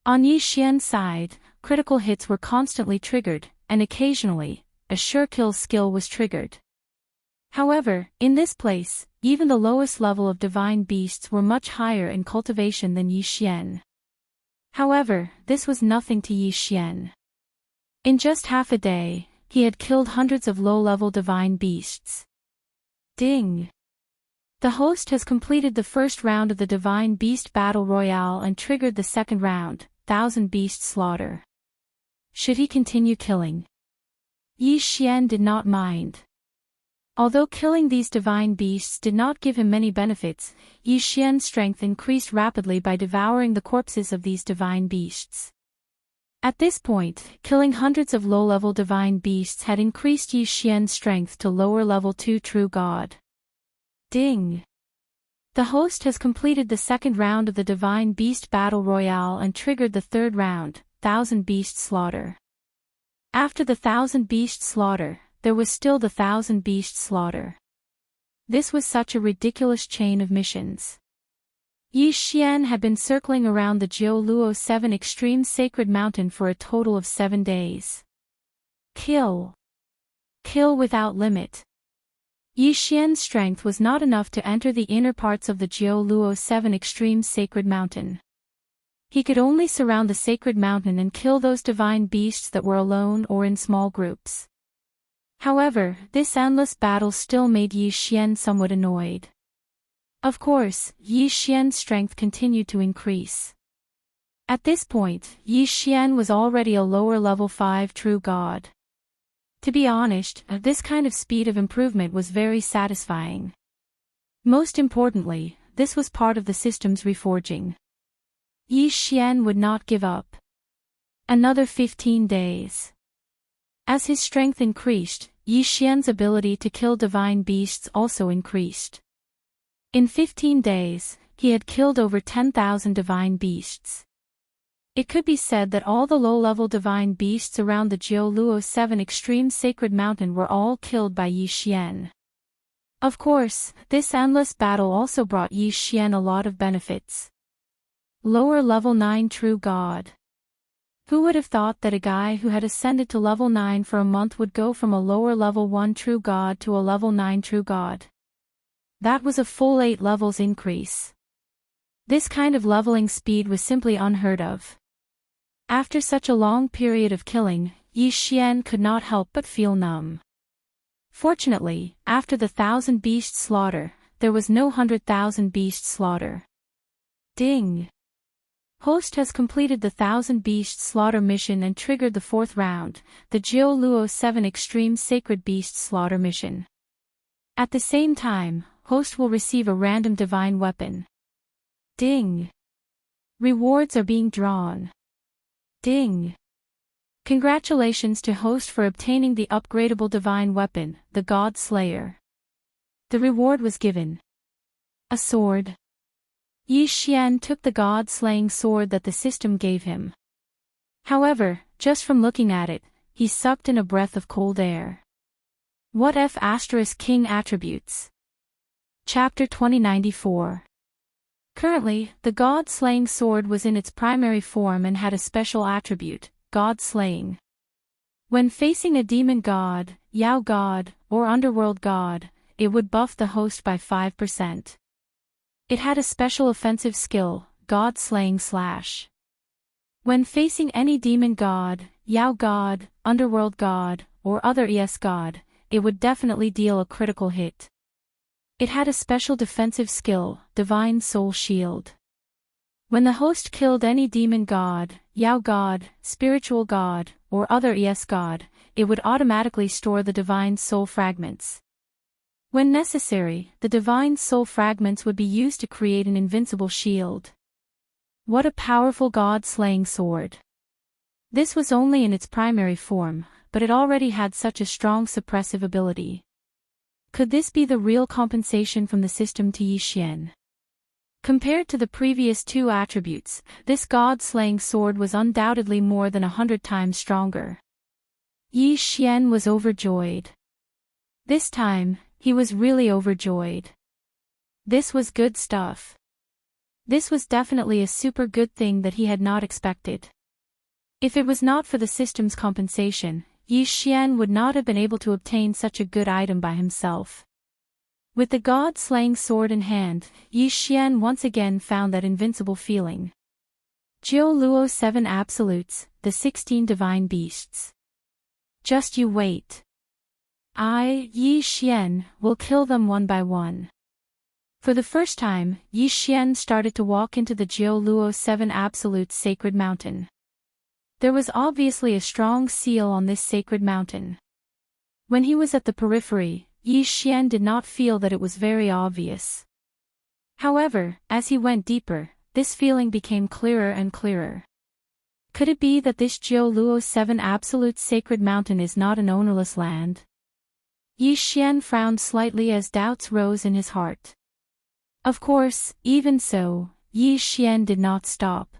On Yi Xian's side, critical hits were constantly triggered, and occasionally, a sure kill skill was triggered. However, in this place, even the lowest level of divine beasts were much higher in cultivation than Yi Xian. However, this was nothing to Yi Xian. In just half a day, he had killed hundreds of low-level divine beasts. Ding! The host has completed the first round of the Divine Beast Battle Royale and triggered the second round, 1000 Beast Slaughter. Should he continue killing? Yi Xian did not mind. Although killing these divine beasts did not give him many benefits, Yi Xian's strength increased rapidly by devouring the corpses of these divine beasts. At this point, killing hundreds of low-level divine beasts had increased Yi Xian's strength to lower level 2 True God. Ding! The host has completed the second round of the Divine Beast Battle Royale and triggered the third round, 1000 Beast Slaughter. After the 1000 Beast Slaughter, there was still the 1000 Beast Slaughter. This was such a ridiculous chain of missions. Yi Xian had been circling around the Jiu Luo 7 Extreme Sacred Mountain for a total of 7 days. Kill. Kill without limit. Yi Xian's strength was not enough to enter the inner parts of the Jiu Luo 7 Extreme Sacred Mountain. He could only surround the sacred mountain and kill those divine beasts that were alone or in small groups. However, this endless battle still made Yi Xian somewhat annoyed. Of course, Yi Xian's strength continued to increase. At this point, Yi Xian was already a lower level 5 True God. To be honest, this kind of speed of improvement was very satisfying. Most importantly, this was part of the system's reforging. Yi Xian would not give up. Another 15 days. As his strength increased, Yi Xian's ability to kill divine beasts also increased. In 15 days, he had killed over 10,000 divine beasts. It could be said that all the low-level divine beasts around the Jiu Luo 7 Extreme Sacred Mountain were all killed by Yi Xian. Of course, this endless battle also brought Yi Xian a lot of benefits. Lower level 9 True God. Who would have thought that a guy who had ascended to level 9 for a month would go from a lower level 1 True God to a level 9 True God? That was a full 8 levels increase. This kind of leveling speed was simply unheard of. After such a long period of killing, Yi Xian could not help but feel numb. Fortunately, after the 1000 beast slaughter, there was no 100,000 beast slaughter. Ding! Host has completed the 1000 Beasts Slaughter mission and triggered the 4th round, the Jiu Luo 7 Extreme Sacred Beast Slaughter mission. At the same time, Host will receive a random divine weapon. Ding! Rewards are being drawn. Ding! Congratulations to Host for obtaining the upgradable divine weapon, the God Slayer. The reward was given. A sword. Yi Xian took the god-slaying sword that the system gave him. However, just from looking at it, he sucked in a breath of cold air. What F** King attributes? Chapter 2094. Currently, the god-slaying sword was in its primary form and had a special attribute, God-slaying. When facing a demon god, Yao god, or underworld god, it would buff the host by 5%. It had a special offensive skill, God-slaying slash. When facing any demon god, Yao god, underworld god, or other ES god, it would definitely deal a critical hit. It had a special defensive skill, Divine Soul Shield. When the host killed any demon god, Yao god, spiritual god, or other ES god, it would automatically store the divine soul fragments. When necessary, the divine soul fragments would be used to create an invincible shield. What a powerful god-slaying sword. This was only in its primary form, but it already had such a strong suppressive ability. Could this be the real compensation from the system to Yi Xian? Compared to the previous 2 attributes, this god-slaying sword was undoubtedly more than 100 times stronger. Yi Xian was overjoyed. This time, he was really overjoyed. This was good stuff. This was definitely a super good thing that he had not expected. If it was not for the system's compensation, Yi Xian would not have been able to obtain such a good item by himself. With the god-slaying sword in hand, Yi Xian once again found that invincible feeling. Jiu Luo 7 Absolutes, the 16 Divine Beasts. Just you wait. I, Yi Xian, will kill them one by one. For the first time, Yi Xian started to walk into the Jiu Luo 7 Absolute Sacred Mountain. There was obviously a strong seal on this sacred mountain. When he was at the periphery, Yi Xian did not feel that it was very obvious. However, as he went deeper, this feeling became clearer and clearer. Could it be that this Jiu Luo 7 Absolute Sacred Mountain is not an ownerless land? Yi Xian frowned slightly as doubts rose in his heart. Of course, even so, Yi Xian did not stop.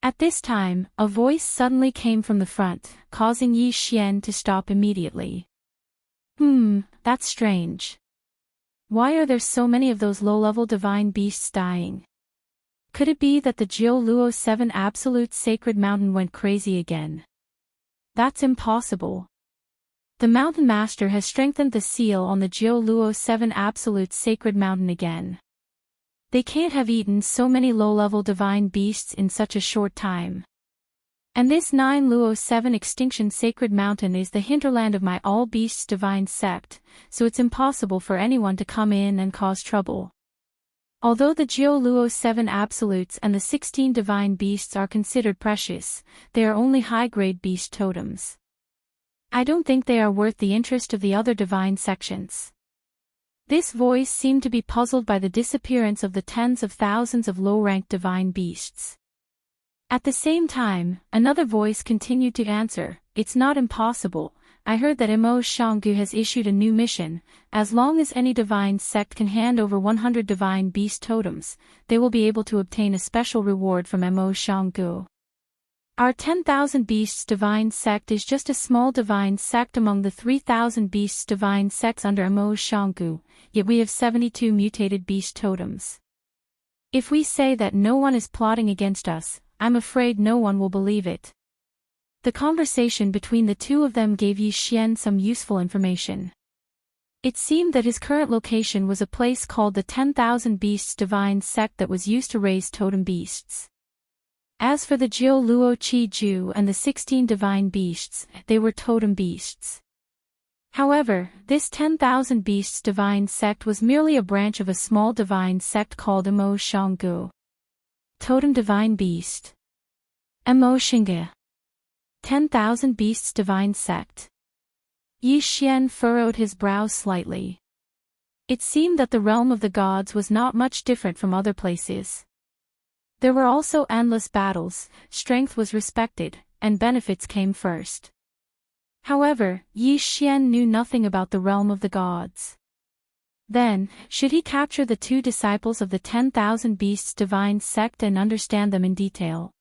At this time, a voice suddenly came from the front, causing Yi Xian to stop immediately. That's strange. Why are there so many of those low-level divine beasts dying? Could it be that the Jiu Luo 7 Absolute Sacred Mountain went crazy again? That's impossible. The Mountain Master has strengthened the seal on the Jiu Luo 7 Absolute Sacred Mountain again. They can't have eaten so many low-level divine beasts in such a short time. And this 9 Luo 7 Extinction Sacred Mountain is the hinterland of my All Beasts Divine Sect, so it's impossible for anyone to come in and cause trouble. Although the Jiu Luo 7 Absolutes and the 16 Divine Beasts are considered precious, they are only high-grade beast totems. I don't think they are worth the interest of the other divine sections. This voice seemed to be puzzled by the disappearance of the tens of thousands of low-ranked divine beasts. At the same time, another voice continued to answer, "It's not impossible. I heard that Mo Shanggu has issued a new mission. As long as any divine sect can hand over 100 divine beast totems, they will be able to obtain a special reward from Mo Shanggu. Our 10,000 Beasts Divine Sect is just a small divine sect among the 3,000 Beasts Divine Sects under Mo Shanggu, yet we have 72 mutated beast totems. If we say that no one is plotting against us, I'm afraid no one will believe it." The conversation between the two of them gave Yi Xian some useful information. It seemed that his current location was a place called the 10,000 Beasts Divine Sect that was used to raise totem beasts. As for the Jiu Luo Qi Ju and the 16 Divine Beasts, they were totem beasts. However, this 10,000 Beasts Divine Sect was merely a branch of a small divine sect called Mo Shanggu. Totem Divine Beast. Emoshinga. 10,000 Beasts Divine Sect. Yi Xian furrowed his brows slightly. It seemed that the realm of the gods was not much different from other places. There were also endless battles, strength was respected, and benefits came first. However, Yi Xian knew nothing about the realm of the gods. Then, should he capture the 2 disciples of the 10,000 Beasts Divine Sect and understand them in detail?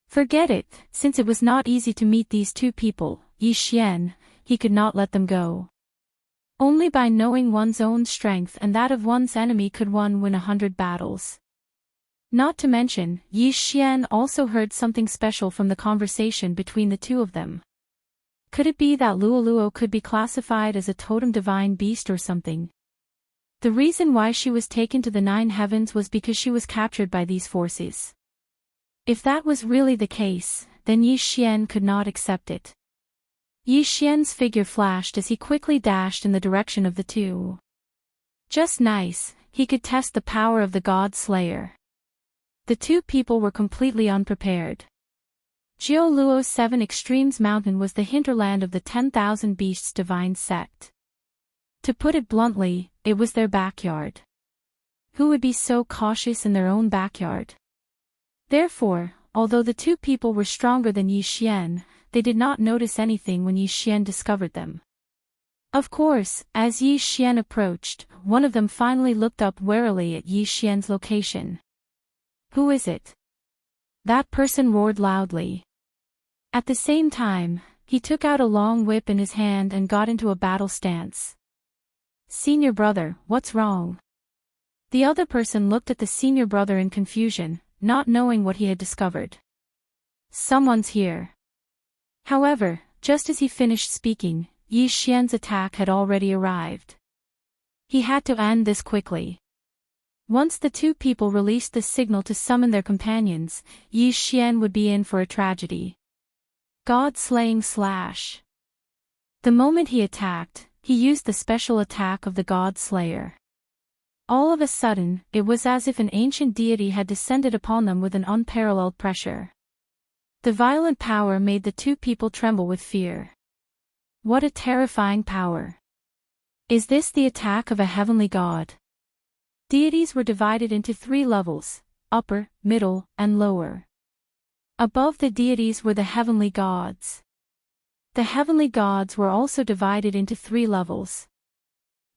Forget it, since it was not easy to meet these 2 people, Yi Xian, he could not let them go. Only by knowing one's own strength and that of one's enemy could one win 100 battles. Not to mention, Yi Xian also heard something special from the conversation between the 2 of them. Could it be that Luoluo could be classified as a totem divine beast or something? The reason why she was taken to the 9 heavens was because she was captured by these forces. If that was really the case, then Yi Xian could not accept it. Yi Xian's figure flashed as he quickly dashed in the direction of the 2. Just nice, he could test the power of the God Slayer. The 2 people were completely unprepared. Jioluo's 7 Extremes Mountain was the hinterland of the 10,000 Beasts Divine Sect. To put it bluntly, it was their backyard. Who would be so cautious in their own backyard? Therefore, although the 2 people were stronger than Yi Xian, they did not notice anything when Yi Xian discovered them. Of course, as Yi Xian approached, one of them finally looked up warily at Yi Xian's location. Who is it? That person roared loudly. At the same time, he took out a long whip in his hand and got into a battle stance. Senior brother, what's wrong? The other person looked at the senior brother in confusion, not knowing what he had discovered. Someone's here. However, just as he finished speaking, Yi Xian's attack had already arrived. He had to end this quickly. Once the 2 people released the signal to summon their companions, Yi Xian would be in for a tragedy. God-slaying slash. The moment he attacked, he used the special attack of the God Slayer. All of a sudden, it was as if an ancient deity had descended upon them with an unparalleled pressure. The violent power made the 2 people tremble with fear. What a terrifying power. Is this the attack of a heavenly god? Deities were divided into 3 levels, upper, middle, and lower. Above the deities were the heavenly gods. The heavenly gods were also divided into 3 levels.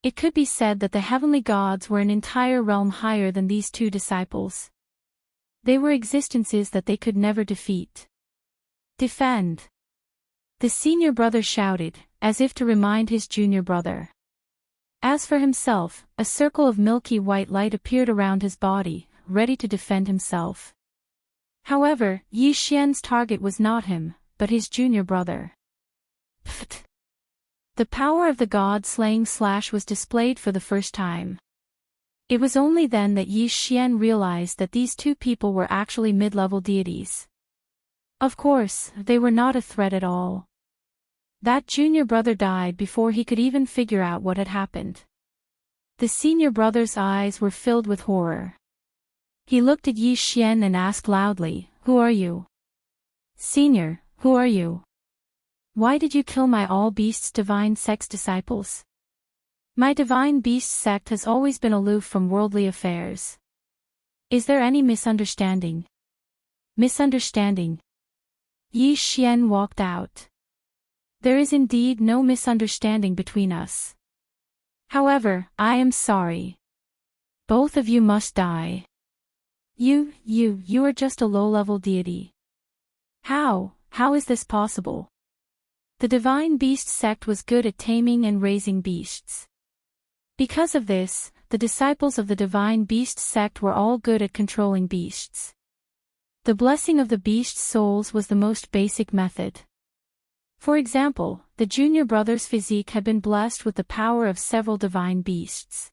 It could be said that the heavenly gods were an entire realm higher than these 2 disciples. They were existences that they could never defeat. Defend! The senior brother shouted, as if to remind his junior brother. As for himself, a circle of milky white light appeared around his body, ready to defend himself. However, Yi Xian's target was not him, but his junior brother. Pfft! The power of the god-slaying slash was displayed for the first time. It was only then that Yi Xian realized that these 2 people were actually mid-level deities. Of course, they were not a threat at all. That junior brother died before he could even figure out what had happened. The senior brother's eyes were filled with horror. He looked at Yi Xian and asked loudly, "Who are you?" "Senior, who are you? Why did you kill my all beasts divine sect's disciples?" "My divine beast sect has always been aloof from worldly affairs. Is there any misunderstanding?" "Misunderstanding?" Yi Xian walked out. "There is indeed no misunderstanding between us. However, I am sorry. Both of you must die. You are just a low-level deity. How is this possible?" The divine beast sect was good at taming and raising beasts. Because of this, the disciples of the divine beast sect were all good at controlling beasts. The blessing of the beast souls was the most basic method. For example, the junior brother's physique had been blessed with the power of several divine beasts.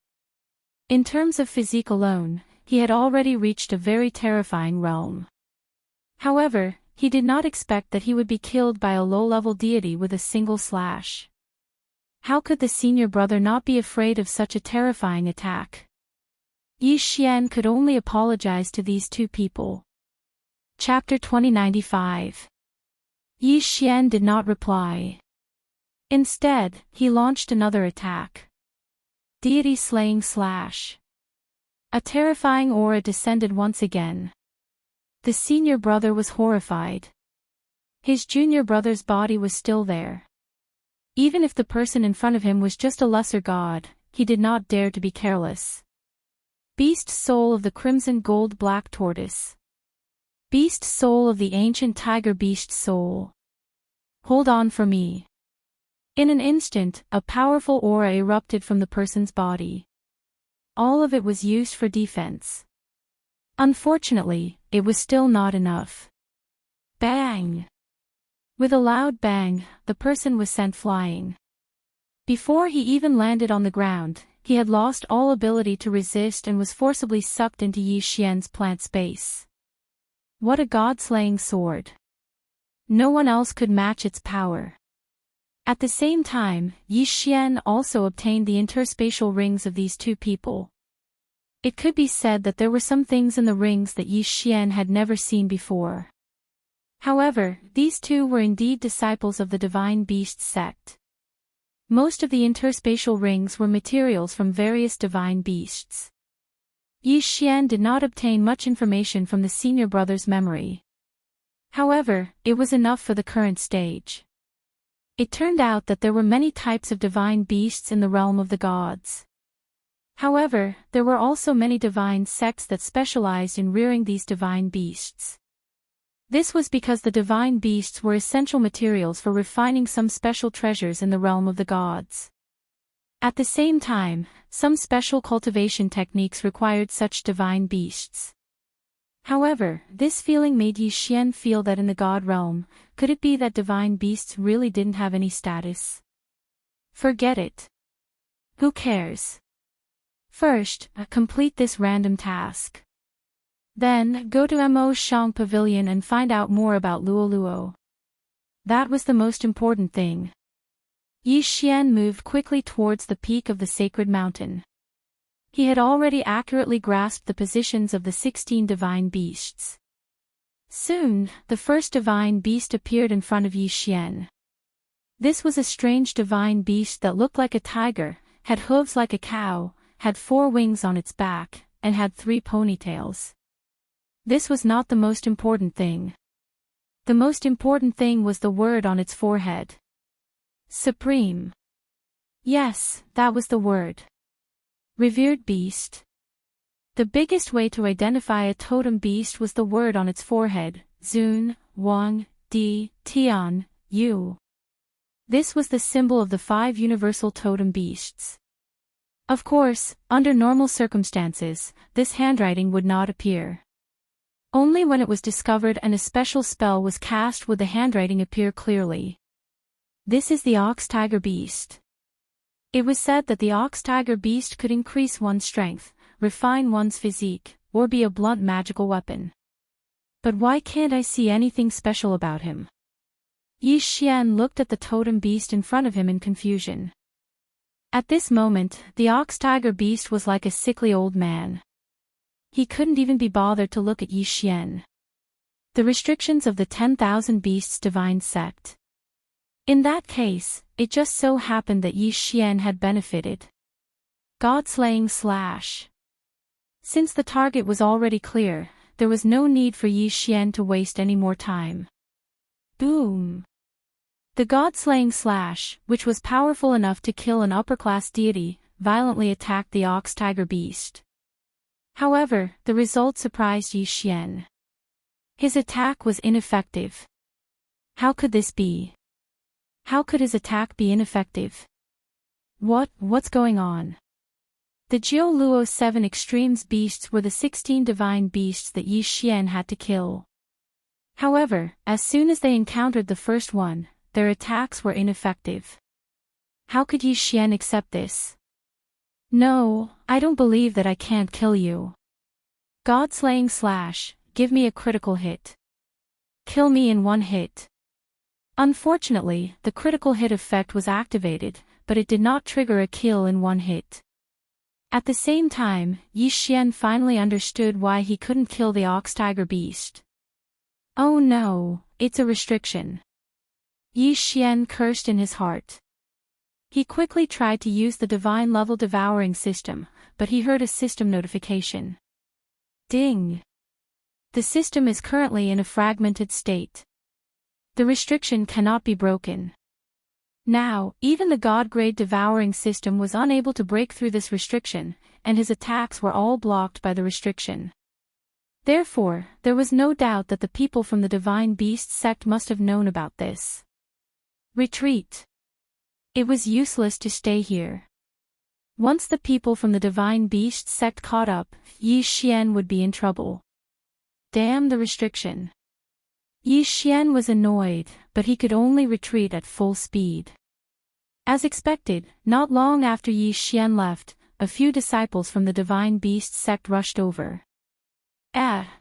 In terms of physique alone, he had already reached a very terrifying realm. However, he did not expect that he would be killed by a low-level deity with a single slash. How could the senior brother not be afraid of such a terrifying attack? Yi Xian could only apologize to these two people. Chapter 2095. Yi Xian did not reply. Instead, he launched another attack. Deity Slaying Slash. A terrifying aura descended once again. The senior brother was horrified. His junior brother's body was still there. Even if the person in front of him was just a lesser god, he did not dare to be careless. Beast Soul of the Crimson Gold Black Tortoise. Beast Soul of the Ancient Tiger Beast Soul. Hold on for me. In an instant, a powerful aura erupted from the person's body. All of it was used for defense. Unfortunately, it was still not enough. Bang! With a loud bang, the person was sent flying. Before he even landed on the ground, he had lost all ability to resist and was forcibly sucked into Yi Xian's plant space. What a god-slaying sword! No one else could match its power. At the same time, Yi Xian also obtained the interspatial rings of these two people. It could be said that there were some things in the rings that Yi Xian had never seen before. However, these two were indeed disciples of the Divine Beast sect. Most of the interspatial rings were materials from various divine beasts. Yi Xian did not obtain much information from the senior brother's memory. However, it was enough for the current stage. It turned out that there were many types of divine beasts in the realm of the gods. However, there were also many divine sects that specialized in rearing these divine beasts. This was because the divine beasts were essential materials for refining some special treasures in the realm of the gods. At the same time, some special cultivation techniques required such divine beasts. However, this feeling made Yi Xian feel that in the god realm, could it be that divine beasts really didn't have any status? Forget it. Who cares? First, complete this random task. Then, go to Mo Shang Pavilion and find out more about Luo Luo. That was the most important thing. Yi Xian moved quickly towards the peak of the sacred mountain. He had already accurately grasped the positions of the 16 divine beasts. Soon, the first divine beast appeared in front of Yi Xian. This was a strange divine beast that looked like a tiger, had hooves like a cow, had 4 wings on its back, and had 3 ponytails. This was not the most important thing. The most important thing was the word on its forehead. Supreme. Yes, that was the word. Revered beast. The biggest way to identify a totem beast was the word on its forehead, Zun, Wang, Di, Tian, Yu. This was the symbol of the 5 universal totem beasts. Of course, under normal circumstances, this handwriting would not appear. Only when it was discovered and a special spell was cast would the handwriting appear clearly. This is the Ox-Tiger Beast. It was said that the Ox-Tiger Beast could increase one's strength, refine one's physique, or be a blunt magical weapon. But why can't I see anything special about him? Yi Xian looked at the totem beast in front of him in confusion. At this moment, the Ox-Tiger Beast was like a sickly old man. He couldn't even be bothered to look at Yi Xian. The restrictions of the 10,000 Beasts Divine Sect. In that case, it just so happened that Yi Xian had benefited. God-slaying slash. Since the target was already clear, there was no need for Yi Xian to waste any more time. Boom! The God-slaying slash, which was powerful enough to kill an upper-class deity, violently attacked the Ox-Tiger Beast. However, the result surprised Yi Xian. His attack was ineffective. How could this be? How could his attack be ineffective? What's going on? The Jiu Luo 7 Extremes beasts were the 16 divine beasts that Yi Xian had to kill. However, as soon as they encountered the first one, their attacks were ineffective. How could Yi Xian accept this? No, I don't believe that I can't kill you. God-slaying slash, give me a critical hit. Kill me in 1 hit. Unfortunately, the critical hit effect was activated, but it did not trigger a kill in 1 hit. At the same time, Yi Xian finally understood why he couldn't kill the ox-tiger beast. Oh no, it's a restriction. Yi Xian cursed in his heart. He quickly tried to use the divine level devouring system, but he heard a system notification. Ding! The system is currently in a fragmented state. The restriction cannot be broken. Now, even the God-grade devouring system was unable to break through this restriction, and his attacks were all blocked by the restriction. Therefore, there was no doubt that the people from the Divine Beast sect must have known about this. Retreat. It was useless to stay here. Once the people from the Divine Beast sect caught up, Yi Xian would be in trouble. Damn the restriction. Yi Xian was annoyed, but he could only retreat at full speed. As expected, not long after Yi Xian left, a few disciples from the Divine Beast sect rushed over.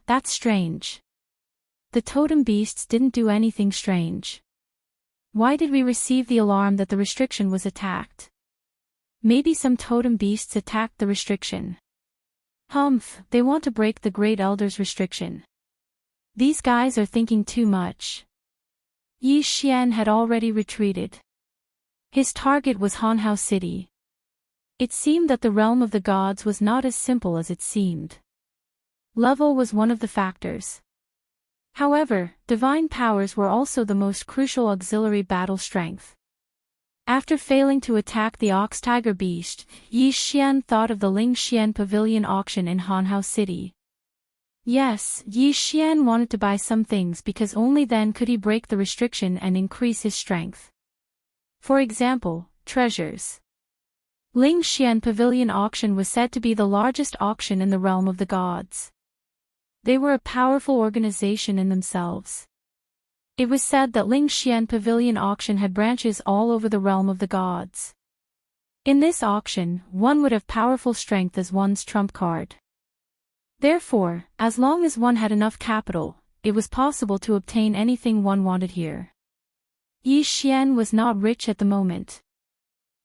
That's strange. The totem beasts didn't do anything strange. Why did we receive the alarm that the restriction was attacked? Maybe some totem beasts attacked the restriction. Humph, they want to break the Great Elder's restriction. These guys are thinking too much. Yi Xian had already retreated. His target was Hanhao City. It seemed that the realm of the gods was not as simple as it seemed. Level was one of the factors. However, divine powers were also the most crucial auxiliary battle strength. After failing to attack the ox-tiger beast, Yi Xian thought of the Ling Xian Pavilion auction in Hanhao City. Yes, Yi Xian wanted to buy some things because only then could he break the restriction and increase his strength. For example, treasures. Ling Xian Pavilion auction was said to be the largest auction in the realm of the gods. They were a powerful organization in themselves. It was said that Ling Xian Pavilion auction had branches all over the realm of the gods. In this auction, one would have powerful strength as one's trump card. Therefore, as long as one had enough capital, it was possible to obtain anything one wanted here. Yi Xian was not rich at the moment.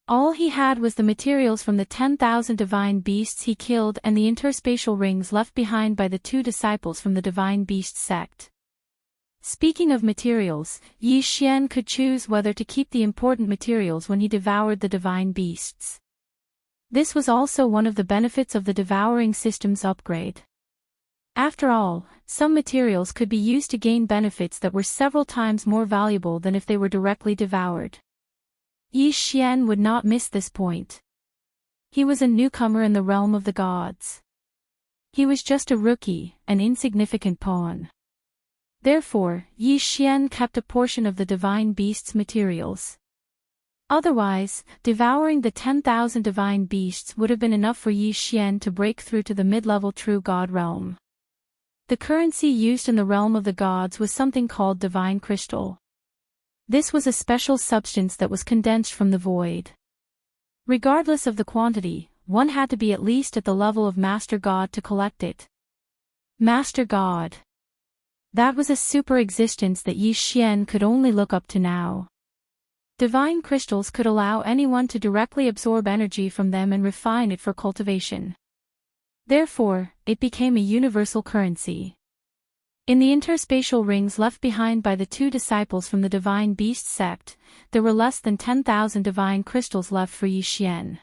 All he had was the materials from the 10,000 divine beasts he killed and the interspatial rings left behind by the two disciples from the Divine Beast sect. Speaking of materials, Yi Xian could choose whether to keep the important materials when he devoured the divine beasts. This was also one of the benefits of the devouring system's upgrade. After all, some materials could be used to gain benefits that were several times more valuable than if they were directly devoured. Yi Xian would not miss this point. He was a newcomer in the realm of the gods. He was just a rookie, an insignificant pawn. Therefore, Yi Xian kept a portion of the divine beast's materials. Otherwise, devouring the 10,000 divine beasts would have been enough for Yi Xian to break through to the mid-level true god realm. The currency used in the realm of the gods was something called divine crystal. This was a special substance that was condensed from the void. Regardless of the quantity, one had to be at least at the level of Master God to collect it. Master God. That was a super existence that Yi Xian could only look up to now. Divine crystals could allow anyone to directly absorb energy from them and refine it for cultivation. Therefore, it became a universal currency. In the interspatial rings left behind by the two disciples from the Divine Beast sect, there were less than 10,000 divine crystals left for Yi Xian.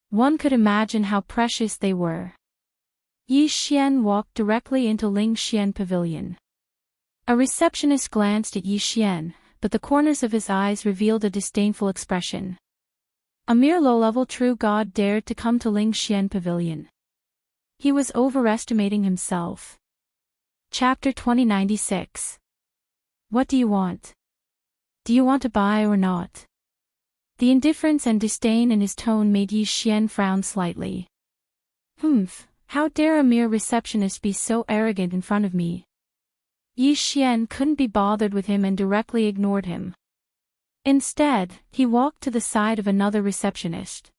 One could imagine how precious they were. Yi Xian walked directly into Ling Xian Pavilion. A receptionist glanced at Yi Xian, but the corners of his eyes revealed a disdainful expression. A mere low-level true god dared to come to Ling Xian Pavilion. He was overestimating himself. Chapter 2096. What do you want? Do you want to buy or not? The indifference and disdain in his tone made Yi Xian frown slightly. How dare a mere receptionist be so arrogant in front of me? Yi Xian couldn't be bothered with him and directly ignored him. Instead, he walked to the side of another receptionist.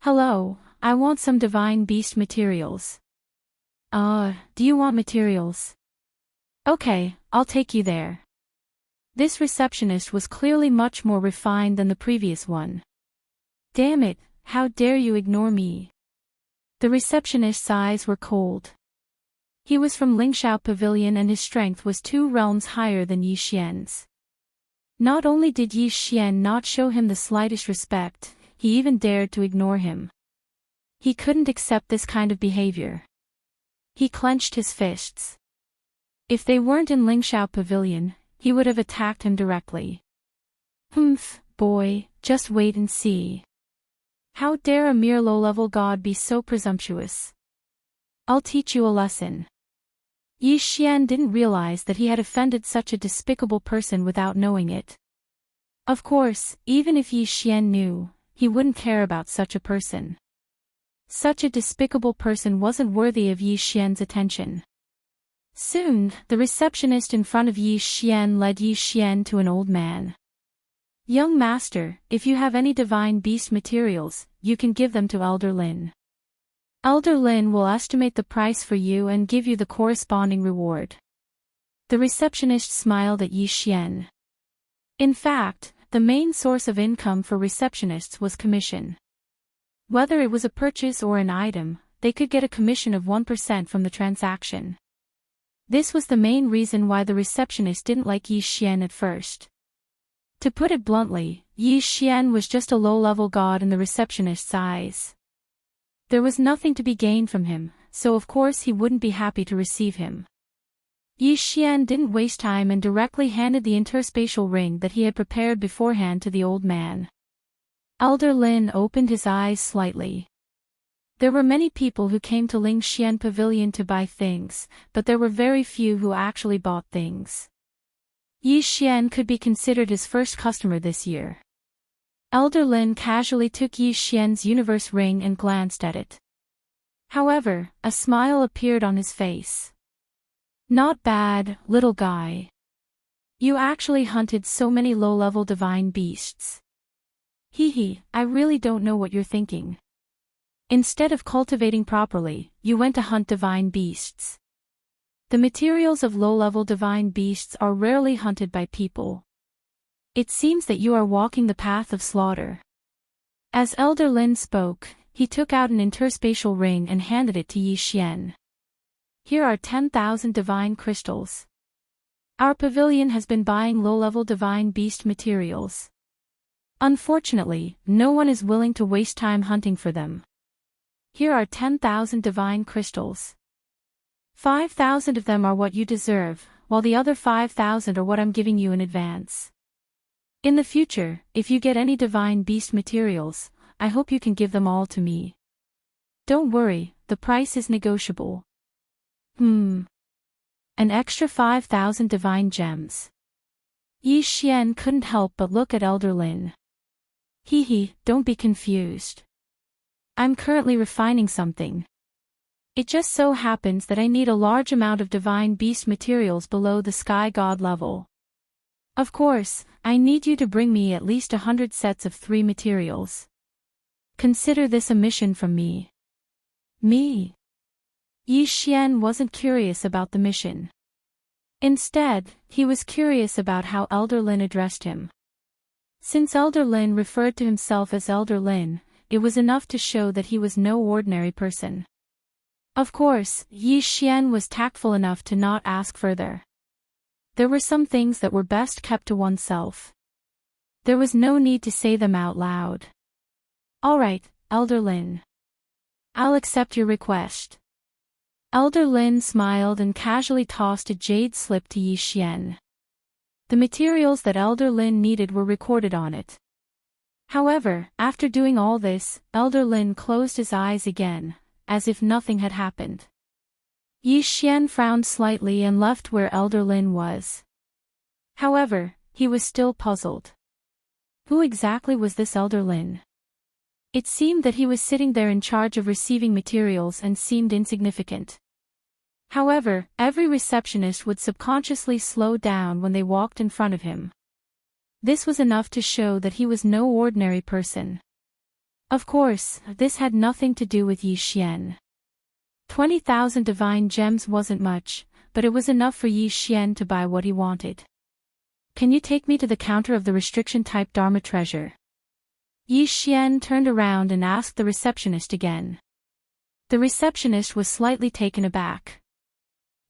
Hello, I want some divine beast materials. Do you want materials? Okay, I'll take you there. This receptionist was clearly much more refined than the previous one. Damn it, how dare you ignore me? The receptionist's eyes were cold. He was from Lingxiao Pavilion and his strength was 2 realms higher than Yi Xian's. Not only did Yi Xian not show him the slightest respect, he even dared to ignore him. He couldn't accept this kind of behavior. He clenched his fists. If they weren't in Lingxiao Pavilion, he would have attacked him directly. Humph, boy, just wait and see. How dare a mere low-level god be so presumptuous? I'll teach you a lesson. Yi Xian didn't realize that he had offended such a despicable person without knowing it. Of course, even if Yi Xian knew, he wouldn't care about such a person. Such a despicable person wasn't worthy of Yi Xian's attention. Soon, the receptionist in front of Yi Xian led Yi Xian to an old man. Young master, if you have any divine beast materials, you can give them to Elder Lin. Elder Lin will estimate the price for you and give you the corresponding reward. The receptionist smiled at Yi Xian. In fact, the main source of income for receptionists was commission. Whether it was a purchase or an item, they could get a commission of 1% from the transaction. This was the main reason why the receptionist didn't like Yi Xian at first. To put it bluntly, Yi Xian was just a low-level god in the receptionist's eyes. There was nothing to be gained from him, so of course he wouldn't be happy to receive him. Yi Xian didn't waste time and directly handed the interspatial ring that he had prepared beforehand to the old man. Elder Lin opened his eyes slightly. There were many people who came to Lingxian Pavilion to buy things, but there were very few who actually bought things. Yi Xian could be considered his first customer this year. Elder Lin casually took Yi Xian's universe ring and glanced at it. However, a smile appeared on his face. Not bad, little guy. You actually hunted so many low-level divine beasts. Hee, I really don't know what you're thinking. Instead of cultivating properly, you went to hunt divine beasts. The materials of low-level divine beasts are rarely hunted by people. It seems that you are walking the path of slaughter. As Elder Lin spoke, he took out an interspatial ring and handed it to Yi Xian. Here are 10,000 divine crystals. Our pavilion has been buying low-level divine beast materials. Unfortunately, no one is willing to waste time hunting for them. Here are 10,000 divine crystals. 5,000 of them are what you deserve, while the other 5,000 are what I'm giving you in advance. In the future, if you get any divine beast materials, I hope you can give them all to me. Don't worry, the price is negotiable. An extra 5,000 divine gems. Yi Xian couldn't help but look at Elder Lin. Hee, don't be confused. I'm currently refining something. It just so happens that I need a large amount of divine beast materials below the sky god level. Of course, I need you to bring me at least 100 sets of 3 materials. Consider this a mission from me. Me? Yi Xian wasn't curious about the mission. Instead, he was curious about how Elder Lin addressed him. Since Elder Lin referred to himself as Elder Lin, it was enough to show that he was no ordinary person. Of course, Yi Xian was tactful enough to not ask further. There were some things that were best kept to oneself. There was no need to say them out loud. All right, Elder Lin. I'll accept your request. Elder Lin smiled and casually tossed a jade slip to Yi Xian. The materials that Elder Lin needed were recorded on it. However, after doing all this, Elder Lin closed his eyes again, as if nothing had happened. Yi Xian frowned slightly and left where Elder Lin was. However, he was still puzzled. Who exactly was this Elder Lin? It seemed that he was sitting there in charge of receiving materials and seemed insignificant. However, every receptionist would subconsciously slow down when they walked in front of him. This was enough to show that he was no ordinary person. Of course, this had nothing to do with Yi Xian. 20,000 divine gems wasn't much, but it was enough for Yi Xian to buy what he wanted. Can you take me to the counter of the restriction-type Dharma treasure? Yi Xian turned around and asked the receptionist again. The receptionist was slightly taken aback.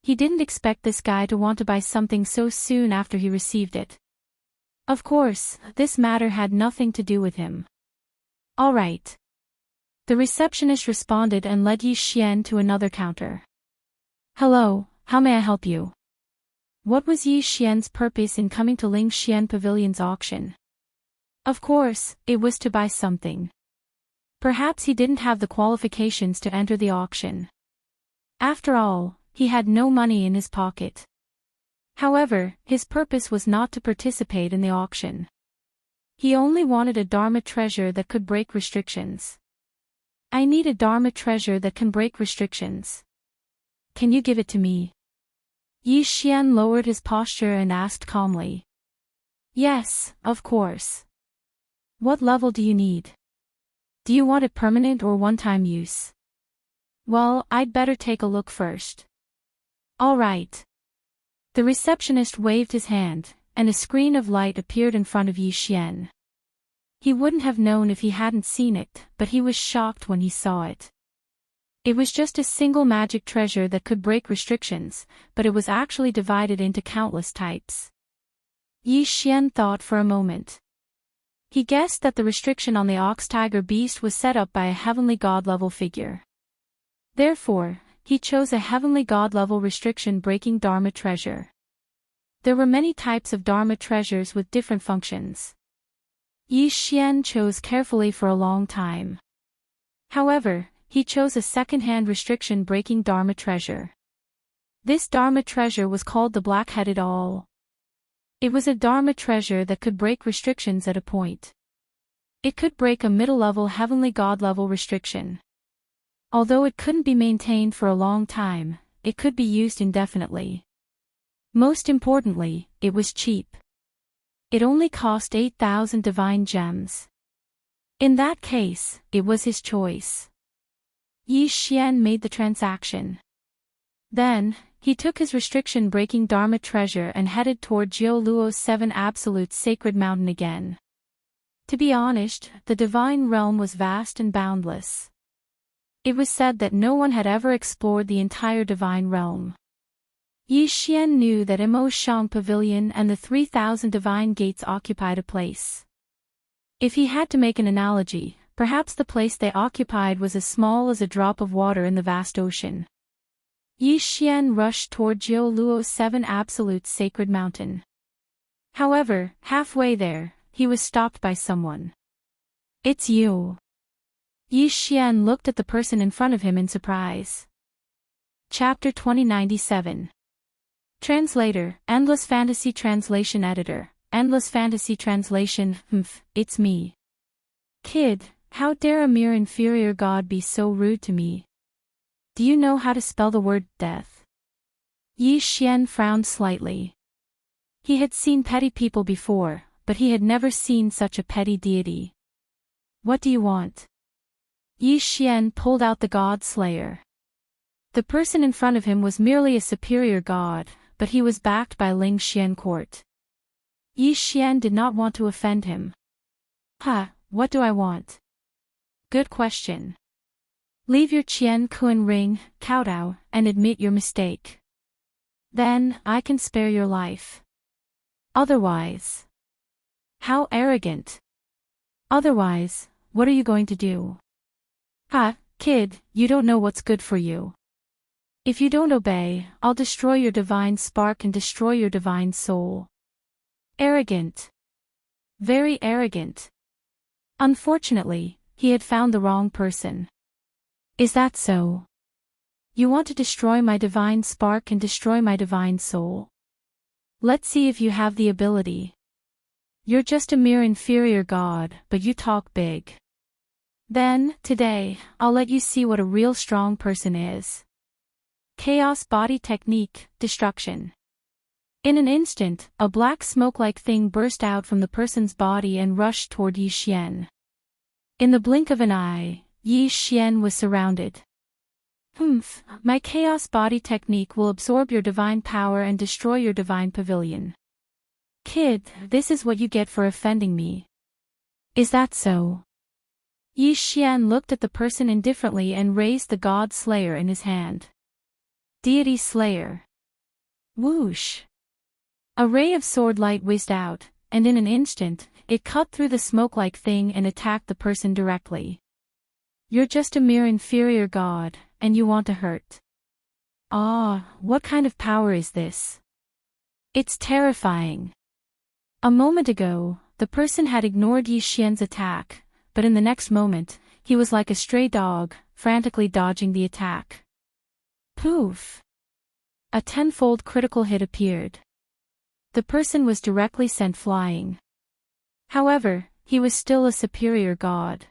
He didn't expect this guy to want to buy something so soon after he received it. Of course, this matter had nothing to do with him. All right. The receptionist responded and led Yi Xian to another counter. Hello, how may I help you? What was Yi Xian's purpose in coming to Ling Xian Pavilion's auction? Of course, it was to buy something. Perhaps he didn't have the qualifications to enter the auction. After all, he had no money in his pocket. However, his purpose was not to participate in the auction. He only wanted a Dharma treasure that could break restrictions. I need a Dharma treasure that can break restrictions. Can you give it to me? Yi Xian lowered his posture and asked calmly. Yes, of course. What level do you need? Do you want it permanent or one-time use? Well, I'd better take a look first. All right. The receptionist waved his hand, and a screen of light appeared in front of Yi Xian. He wouldn't have known if he hadn't seen it, but he was shocked when he saw it. It was just a single magic treasure that could break restrictions, but it was actually divided into countless types. Yi Xian thought for a moment. He guessed that the restriction on the ox-tiger beast was set up by a heavenly god-level figure. Therefore, he chose a heavenly god-level restriction-breaking Dharma treasure. There were many types of Dharma treasures with different functions. Yi Xian chose carefully for a long time. However, he chose a second-hand restriction-breaking Dharma treasure. This Dharma treasure was called the Black-Headed Awl. It was a Dharma treasure that could break restrictions at a point. It could break a middle-level heavenly god-level restriction. Although it couldn't be maintained for a long time, it could be used indefinitely. Most importantly, it was cheap. It only cost 8,000 divine gems. In that case, it was his choice. Yi Xian made the transaction. Then, he took his restriction-breaking Dharma treasure and headed toward Jiu Luo's 7 Absolute Sacred Mountain again. To be honest, the divine realm was vast and boundless. It was said that no one had ever explored the entire divine realm. Yi Xian knew that Imo Shang Pavilion and the 3,000 divine gates occupied a place. If he had to make an analogy, perhaps the place they occupied was as small as a drop of water in the vast ocean. Yi Xian rushed toward Jiu Luo's 7 Absolute Sacred Mountain. However, halfway there, he was stopped by someone. It's you. Yi Xian looked at the person in front of him in surprise. Chapter 2097. Translator, Endless Fantasy Translation Editor, Endless Fantasy Translation, it's me. Kid, how dare a mere inferior god be so rude to me? Do you know how to spell the word death? Yi Xian frowned slightly. He had seen petty people before, but he had never seen such a petty deity. What do you want? Yi Xian pulled out the God Slayer. The person in front of him was merely a superior god, but he was backed by Ling Xian court. Yi Xian did not want to offend him. What do I want? Good question. Leave your Qian Kun ring, kowtow, and admit your mistake. Then, I can spare your life. Otherwise. How arrogant. Otherwise, what are you going to do? Kid, you don't know what's good for you. If you don't obey, I'll destroy your divine spark and destroy your divine soul. Arrogant. Very arrogant. Unfortunately, he had found the wrong person. Is that so? You want to destroy my divine spark and destroy my divine soul? Let's see if you have the ability. You're just a mere inferior god, but you talk big. Then, today, I'll let you see what a real strong person is. Chaos Body Technique, Destruction. In an instant, a black smoke-like thing burst out from the person's body and rushed toward Yi Xian. In the blink of an eye, Yi Xian was surrounded. My Chaos Body Technique will absorb your divine power and destroy your divine pavilion. Kid, this is what you get for offending me. Is that so? Yi Xian looked at the person indifferently and raised the God Slayer in his hand. Deity Slayer. Whoosh! A ray of sword light whizzed out, and in an instant, it cut through the smoke-like thing and attacked the person directly. You're just a mere inferior god, and you want to hurt. Ah, what kind of power is this? It's terrifying. A moment ago, the person had ignored Yi Xian's attack, but in the next moment, he was like a stray dog, frantically dodging the attack. Poof! A tenfold critical hit appeared. The person was directly sent flying. However, he was still a superior god.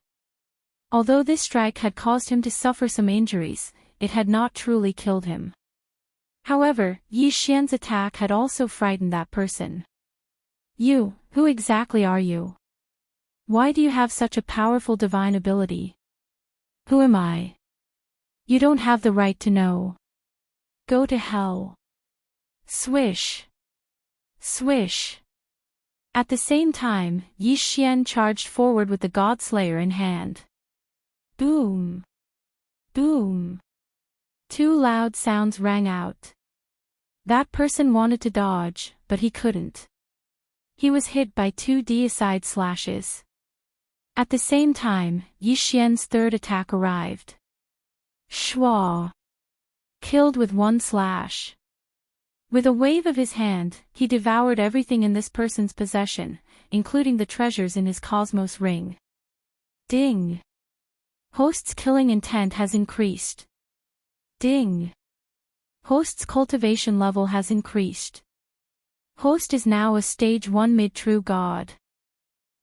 Although this strike had caused him to suffer some injuries, it had not truly killed him. However, Yi Xian's attack had also frightened that person. Who exactly are you? Why do you have such a powerful divine ability? Who am I? You don't have the right to know. Go to hell. Swish. Swish. At the same time, Yi Xian charged forward with the God Slayer in hand. Boom. Boom. Two loud sounds rang out. That person wanted to dodge, but he couldn't. He was hit by two deicide slashes. At the same time, Yi Xian's third attack arrived. Shwa. Killed with one slash. With a wave of his hand, he devoured everything in this person's possession, including the treasures in his cosmos ring. Ding. Host's killing intent has increased. Ding. Host's cultivation level has increased. Host is now a stage 1 mid-true god.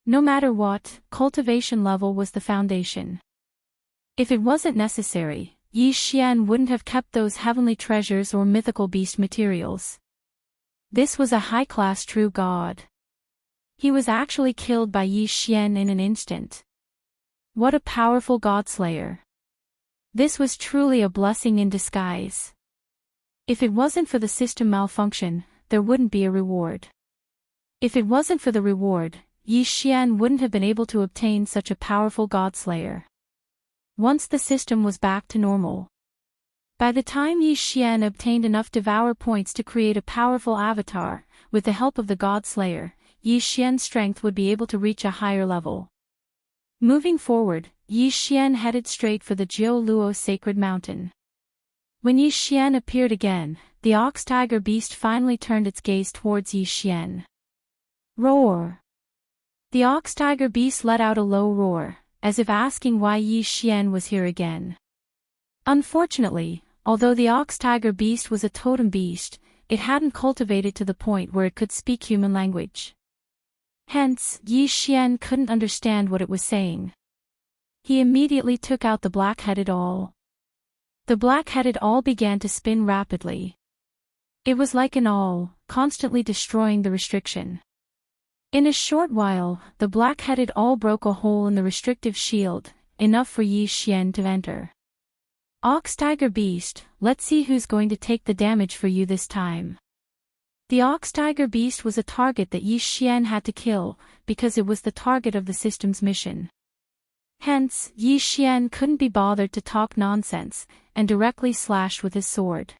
No matter what, cultivation level was the foundation. If it wasn't necessary, Yi Xian wouldn't have kept those heavenly treasures or mythical beast materials. This was a high-class true god. He was actually killed by Yi Xian in an instant. What a powerful godslayer. This was truly a blessing in disguise. If it wasn't for the system malfunction, there wouldn't be a reward. If it wasn't for the reward, Yi Xian wouldn't have been able to obtain such a powerful godslayer. Once the system was back to normal. By the time Yi Xian obtained enough Devourer points to create a powerful avatar, with the help of the godslayer, Yi Xian's strength would be able to reach a higher level. Moving forward, Yi Xian headed straight for the Jiu Luo Sacred Mountain. When Yi Xian appeared again, the ox-tiger beast finally turned its gaze towards Yi Xian. Roar! The ox-tiger beast let out a low roar, as if asking why Yi Xian was here again. Unfortunately, although the ox-tiger beast was a totem beast, it hadn't cultivated to the point where it could speak human language. Hence, Yi Xian couldn't understand what it was saying. He immediately took out the black-headed awl. The black-headed awl began to spin rapidly. It was like an awl, constantly destroying the restriction. In a short while, the black-headed awl broke a hole in the restrictive shield, enough for Yi Xian to enter. Ox-tiger beast, let's see who's going to take the damage for you this time. The ox-tiger beast was a target that Yi Xian had to kill, because it was the target of the system's mission. Hence, Yi Xian couldn't be bothered to talk nonsense, and directly slashed with his sword.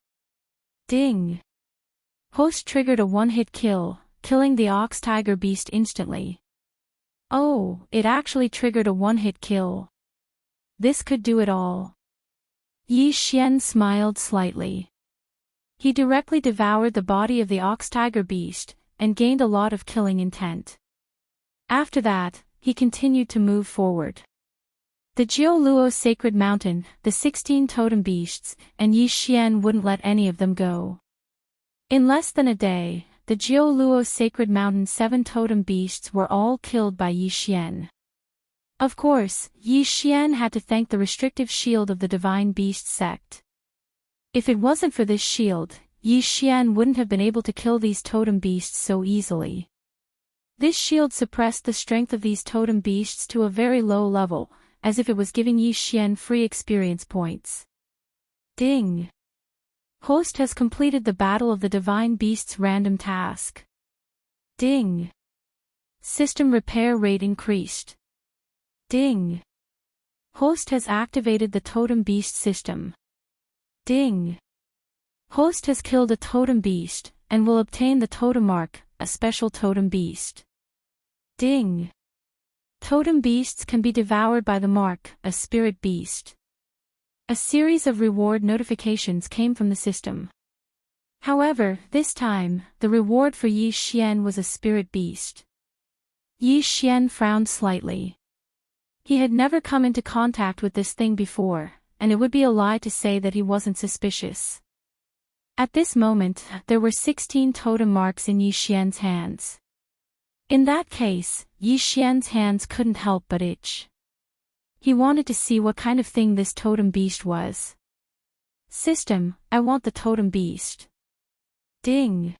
Ding! Host triggered a one-hit kill, killing the ox-tiger beast instantly. Oh, it actually triggered a one-hit kill. This could do it all. Yi Xian smiled slightly. He directly devoured the body of the ox-tiger beast, and gained a lot of killing intent. After that, he continued to move forward. The Jiu Luo Sacred Mountain, the 16 totem beasts, and Yi Xian wouldn't let any of them go. In less than a day, the Jiu Luo Sacred Mountain 7 totem beasts were all killed by Yi Xian. Of course, Yi Xian had to thank the restrictive shield of the Divine Beast sect. If it wasn't for this shield, Yi Xian wouldn't have been able to kill these totem beasts so easily. This shield suppressed the strength of these totem beasts to a very low level, as if it was giving Yi Xian free experience points. Ding! Host has completed the Battle of the Divine Beasts random task. Ding! System repair rate increased. Ding! Host has activated the totem beast system. Ding. Host has killed a totem beast, and will obtain the totem mark, a special totem beast. Ding. Totem beasts can be devoured by the mark, a spirit beast. A series of reward notifications came from the system. However, this time, the reward for Yi Xian was a spirit beast. Yi Xian frowned slightly. He had never come into contact with this thing before, and it would be a lie to say that he wasn't suspicious. At this moment, there were 16 totem marks in Yi Xian's hands. In that case, Yi Xian's hands couldn't help but itch. He wanted to see what kind of thing this totem beast was. System, I want the totem beast. Ding.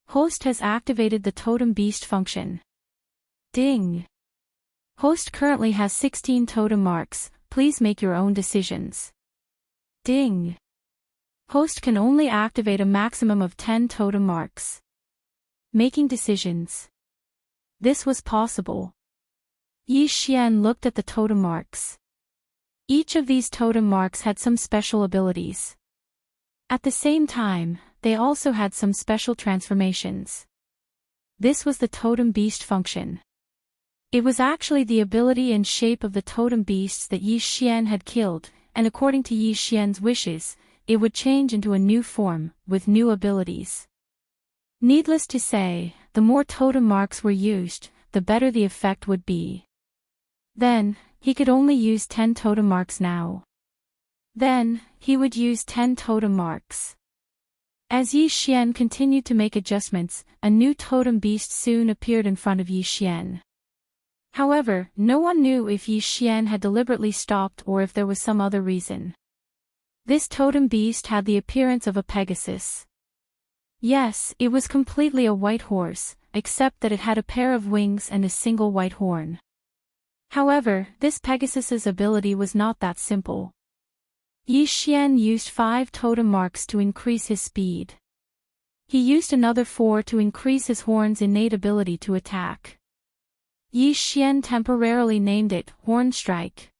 Host has activated the totem beast function. Ding. Host currently has 16 totem marks, please make your own decisions. Ding. Host can only activate a maximum of 10 totem marks. Making decisions. This was possible. Yi Xian looked at the totem marks. Each of these totem marks had some special abilities. At the same time, they also had some special transformations. This was the totem beast function. It was actually the ability and shape of the totem beasts that Yi Xian had killed, and according to Yi Xian's wishes, it would change into a new form, with new abilities. Needless to say, the more totem marks were used, the better the effect would be. Then, he could only use 10 totem marks now. Then, he would use 10 totem marks. As Yi Xian continued to make adjustments, a new totem beast soon appeared in front of Yi Xian. However, no one knew if Yi Xian had deliberately stopped or if there was some other reason. This totem beast had the appearance of a Pegasus. Yes, it was completely a white horse, except that it had a pair of wings and a single white horn. However, this Pegasus's ability was not that simple. Yi Xian used 5 totem marks to increase his speed. He used another 4 to increase his horn's innate ability to attack. Yi Xian temporarily named it Horn Strike.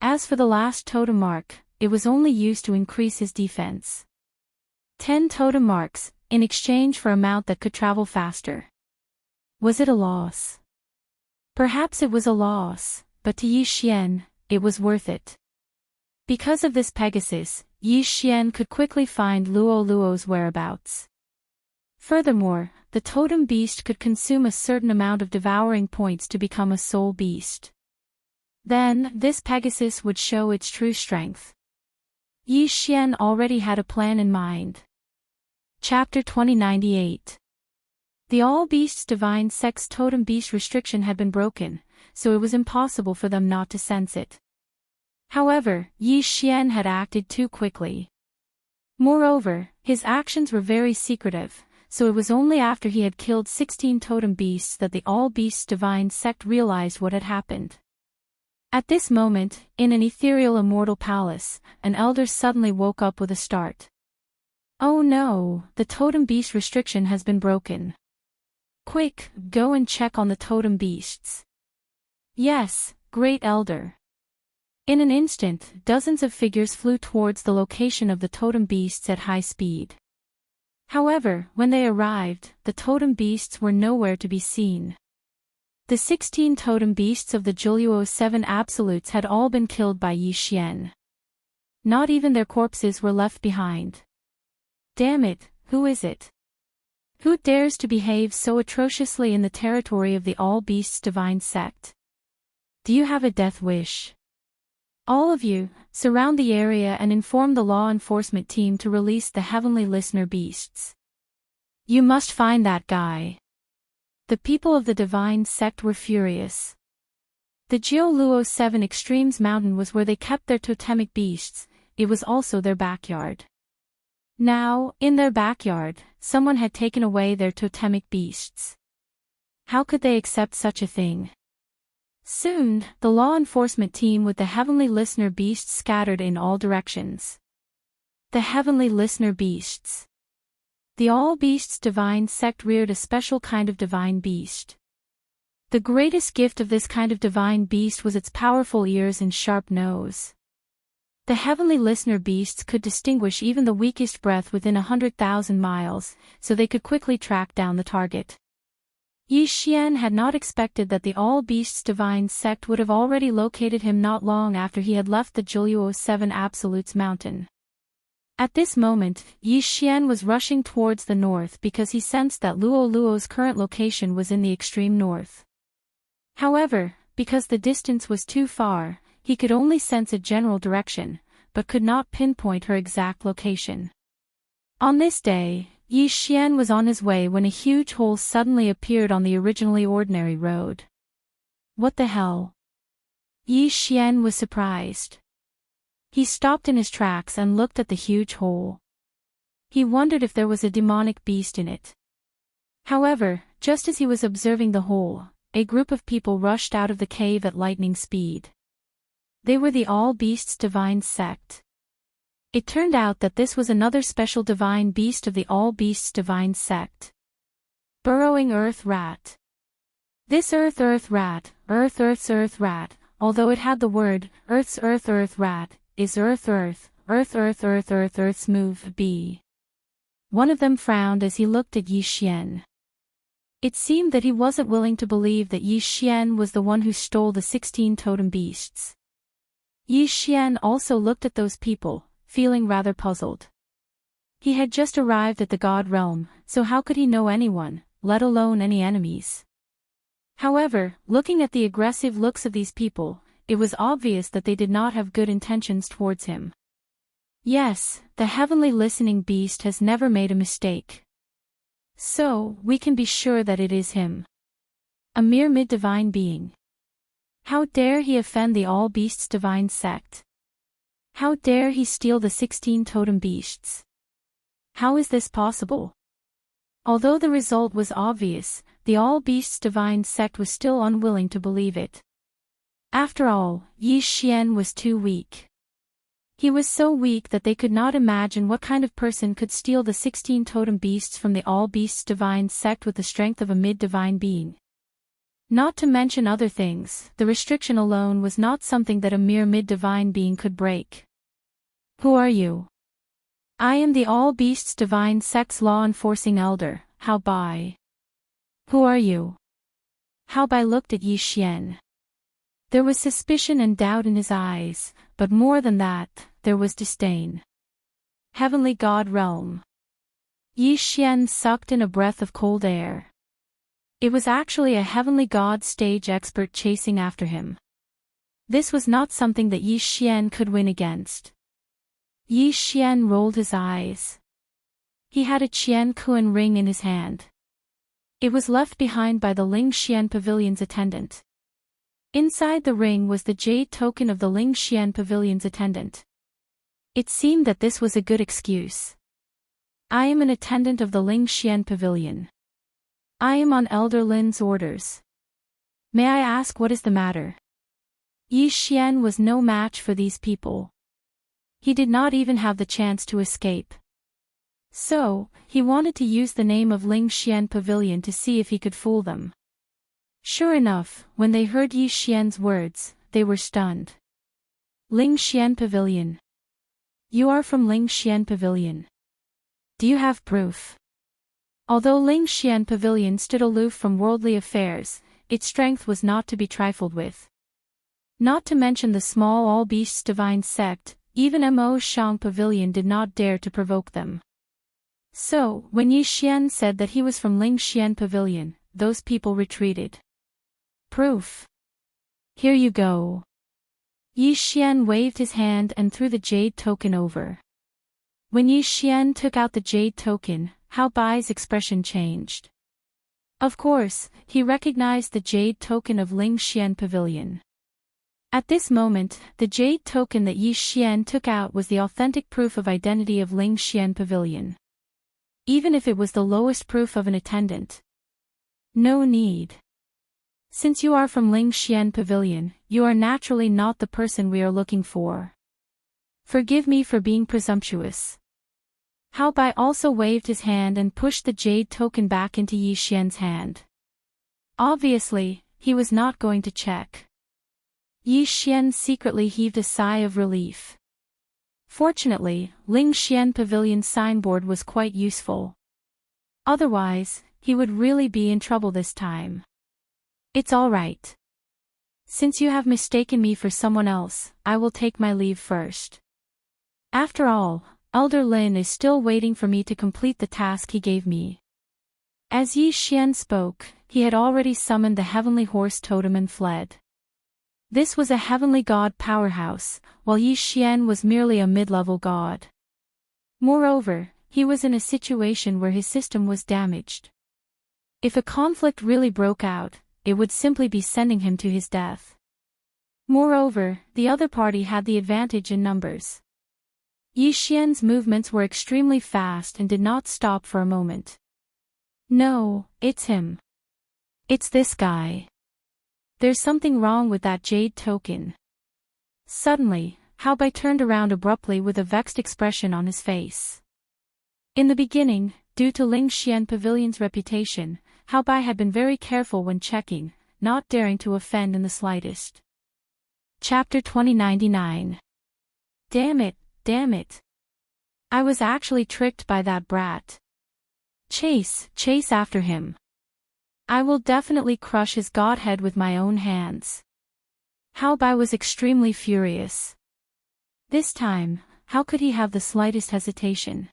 As for the last totem mark, it was only used to increase his defense. 10 totem marks, in exchange for a mount that could travel faster. Was it a loss? Perhaps it was a loss, but to Yi Xian, it was worth it. Because of this Pegasus, Yi Xian could quickly find Luo's whereabouts. Furthermore, the totem beast could consume a certain amount of devouring points to become a soul beast. Then, this Pegasus would show its true strength. Yi Xian already had a plan in mind. Chapter 2098. The All Beasts Divine Sex Totem Beast restriction had been broken, so it was impossible for them not to sense it. However, Yi Xian had acted too quickly. Moreover, his actions were very secretive, so it was only after he had killed 16 totem beasts that the All Beasts Divine Sect realized what had happened. At this moment, in an ethereal immortal palace, an elder suddenly woke up with a start. Oh no, the totem beast restriction has been broken. Quick, go and check on the totem beasts. Yes, great elder. In an instant, dozens of figures flew towards the location of the totem beasts at high speed. However, when they arrived, the totem beasts were nowhere to be seen. The 16 totem beasts of the Luo 7 Absolutes had all been killed by Yi Xian. Not even their corpses were left behind. Damn it, who is it? Who dares to behave so atrociously in the territory of the All Beasts Divine Sect? Do you have a death wish? All of you, surround the area and inform the law enforcement team to release the Heavenly Listener beasts. You must find that guy. The people of the Divine Sect were furious. The Luo 7 Extremes Mountain was where they kept their totemic beasts, it was also their backyard. Now, in their backyard, someone had taken away their totemic beasts. How could they accept such a thing? Soon, the law enforcement team with the Heavenly Listener beasts scattered in all directions. The Heavenly Listener beasts. The All Beasts Divine Sect reared a special kind of divine beast. The greatest gift of this kind of divine beast was its powerful ears and sharp nose. The heavenly listener beasts could distinguish even the weakest breath within 100,000 miles, so they could quickly track down the target. Yi Xian had not expected that the All-Beasts Divine Sect would have already located him not long after he had left the Zhuluo 7 Absolutes Mountain. At this moment, Yi Xian was rushing towards the north because he sensed that Luo Luo's current location was in the extreme north. However, because the distance was too far, he could only sense a general direction, but could not pinpoint her exact location. On this day, Yi Xian was on his way when a huge hole suddenly appeared on the originally ordinary road. What the hell? Yi Xian was surprised. He stopped in his tracks and looked at the huge hole. He wondered if there was a demonic beast in it. However, just as he was observing the hole, a group of people rushed out of the cave at lightning speed. They were the All-Beasts Divine Sect. It turned out that this was another special divine beast of the All-Beasts Divine Sect. Burrowing Earth Rat. This Earth's Earth Rat, although it had the word, Earth's Earth Rat, is Earth's move be. One of them frowned as he looked at Yi Xian. It seemed that he wasn't willing to believe that Yi Xian was the one who stole the 16 totem beasts. Yi Xian also looked at those people, feeling rather puzzled. He had just arrived at the God realm, so how could he know anyone, let alone any enemies? However, looking at the aggressive looks of these people, it was obvious that they did not have good intentions towards him. Yes, the heavenly listening beast has never made a mistake. So, we can be sure that it is him. A mere mid-divine being. How dare he offend the All-Beasts Divine Sect? How dare he steal the 16 totem beasts? How is this possible? Although the result was obvious, the All-Beasts Divine Sect was still unwilling to believe it. After all, Yi Xian was too weak. He was so weak that they could not imagine what kind of person could steal the 16 totem beasts from the All-Beasts Divine Sect with the strength of a mid-divine being. Not to mention other things, the restriction alone was not something that a mere mid-divine being could break. Who are you? I am the All-Beasts Divine Sect's law-enforcing elder, Hao Bai. Who are you? Hao Bai looked at Yi Xian. There was suspicion and doubt in his eyes, but more than that, there was disdain. Heavenly God Realm. Yi Xian sucked in a breath of cold air. It was actually a heavenly god stage expert chasing after him. This was not something that Yi Xian could win against. Yi Xian rolled his eyes. He had a Qian Kuan ring in his hand. It was left behind by the Ling Xian Pavilion's attendant. Inside the ring was the jade token of the Ling Xian Pavilion's attendant. It seemed that this was a good excuse. I am an attendant of the Ling Xian Pavilion. I am on Elder Lin's orders. May I ask what is the matter? Yi Xian was no match for these people. He did not even have the chance to escape. So, he wanted to use the name of Ling Xian Pavilion to see if he could fool them. Sure enough, when they heard Yi Xian's words, they were stunned. Ling Xian Pavilion. You are from Ling Xian Pavilion. Do you have proof? Although Ling Xian Pavilion stood aloof from worldly affairs, its strength was not to be trifled with. Not to mention the small All-Beasts Divine Sect, even Mo Shang Pavilion did not dare to provoke them. So, when Yi Xian said that he was from Ling Xian Pavilion, those people retreated. Proof. Here you go. Yi Xian waved his hand and threw the jade token over. When Yi Xian took out the jade token, Hao Bai's expression changed. Of course, he recognized the jade token of Ling Xian Pavilion. At this moment, the jade token that Yi Xian took out was the authentic proof of identity of Ling Xian Pavilion. Even if it was the lowest proof of an attendant. No need. Since you are from Ling Xian Pavilion, you are naturally not the person we are looking for. Forgive me for being presumptuous. Hao Bai also waved his hand and pushed the jade token back into Yi Xian's hand. Obviously, he was not going to check. Yi Xian secretly heaved a sigh of relief. Fortunately, Ling Xian Pavilion's signboard was quite useful. Otherwise, he would really be in trouble this time. It's all right. Since you have mistaken me for someone else, I will take my leave first. After all, Elder Lin is still waiting for me to complete the task he gave me. As Yi Xian spoke, he had already summoned the heavenly horse totem and fled. This was a heavenly god powerhouse, while Yi Xian was merely a mid-level god. Moreover, he was in a situation where his system was damaged. If a conflict really broke out, it would simply be sending him to his death. Moreover, the other party had the advantage in numbers. Yi Xian's movements were extremely fast and did not stop for a moment. No, it's him. It's this guy. There's something wrong with that jade token. Suddenly, Hao Bai turned around abruptly with a vexed expression on his face. In the beginning, due to Ling Xian Pavilion's reputation, Hao Bai had been very careful when checking, not daring to offend in the slightest. Chapter 2099. Damn it. I was actually tricked by that brat. Chase after him. I will definitely crush his godhead with my own hands. Hao Bai was extremely furious. This time, how could he have the slightest hesitation?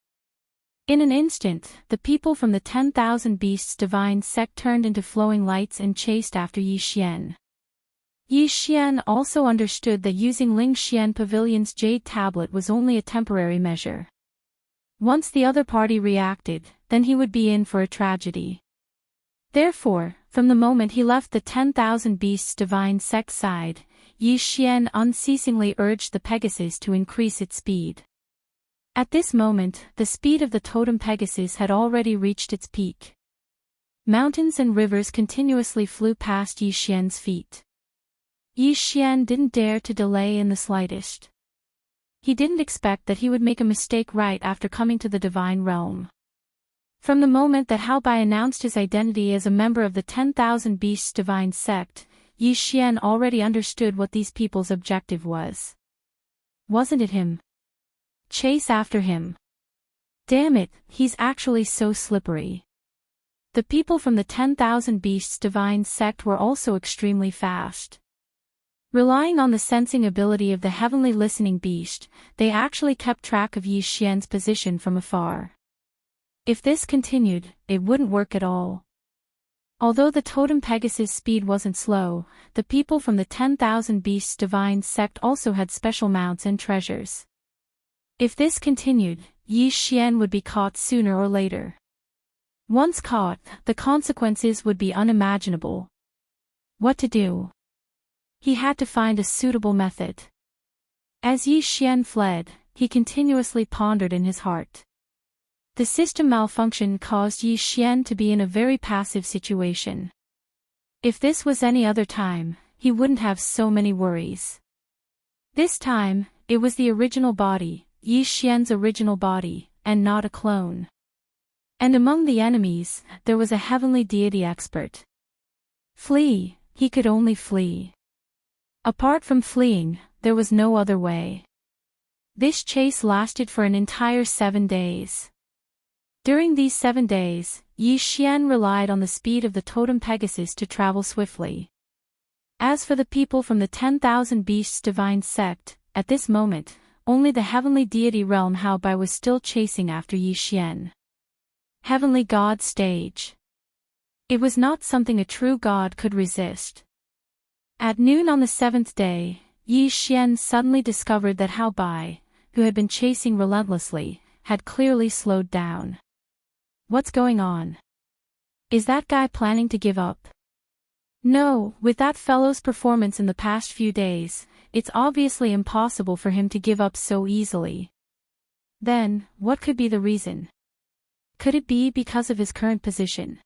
In an instant, the people from the 10,000 Beasts divine sect turned into flowing lights and chased after Yi Xian. Yi Xian also understood that using Ling Xian Pavilion's jade tablet was only a temporary measure. Once the other party reacted, then he would be in for a tragedy. Therefore, from the moment he left the 10,000 Beasts divine sect side, Yi Xian unceasingly urged the Pegasus to increase its speed. At this moment, the speed of the totem Pegasus had already reached its peak. Mountains and rivers continuously flew past Yi Xian's feet. Yi Xian didn't dare to delay in the slightest. He didn't expect that he would make a mistake right after coming to the divine realm. From the moment that Hao Bai announced his identity as a member of the 10,000 Beasts divine sect, Yi Xian already understood what these people's objective was. Wasn't it him? Chase after him. Damn it, he's actually so slippery. The people from the 10,000 Beasts divine sect were also extremely fast. Relying on the sensing ability of the heavenly listening beast, they actually kept track of Yi Xian's position from afar. If this continued, it wouldn't work at all. Although the totem Pegasus' speed wasn't slow, the people from the 10,000 Beasts divine sect also had special mounts and treasures. If this continued, Yi Xian would be caught sooner or later. Once caught, the consequences would be unimaginable. What to do? He had to find a suitable method. As Yi Xian fled, he continuously pondered in his heart. The system malfunction caused Yi Xian to be in a very passive situation. If this was any other time, he wouldn't have so many worries. This time, it was the original body, Yi Xian's original body, and not a clone. And among the enemies, there was a heavenly deity expert. Flee, he could only flee. Apart from fleeing, there was no other way. This chase lasted for an entire 7 days. During these 7 days, Yi Xian relied on the speed of the totem Pegasus to travel swiftly. As for the people from the 10,000 Beasts divine sect, at this moment, only the heavenly deity realm Hao Bai was still chasing after Yi Xian. Heavenly God stage. It was not something a true god could resist. At noon on the 7th day, Yi Xian suddenly discovered that Hao Bai, who had been chasing relentlessly, had clearly slowed down. What's going on? Is that guy planning to give up? No, with that fellow's performance in the past few days, it's obviously impossible for him to give up so easily. Then, what could be the reason? Could it be because of his current position?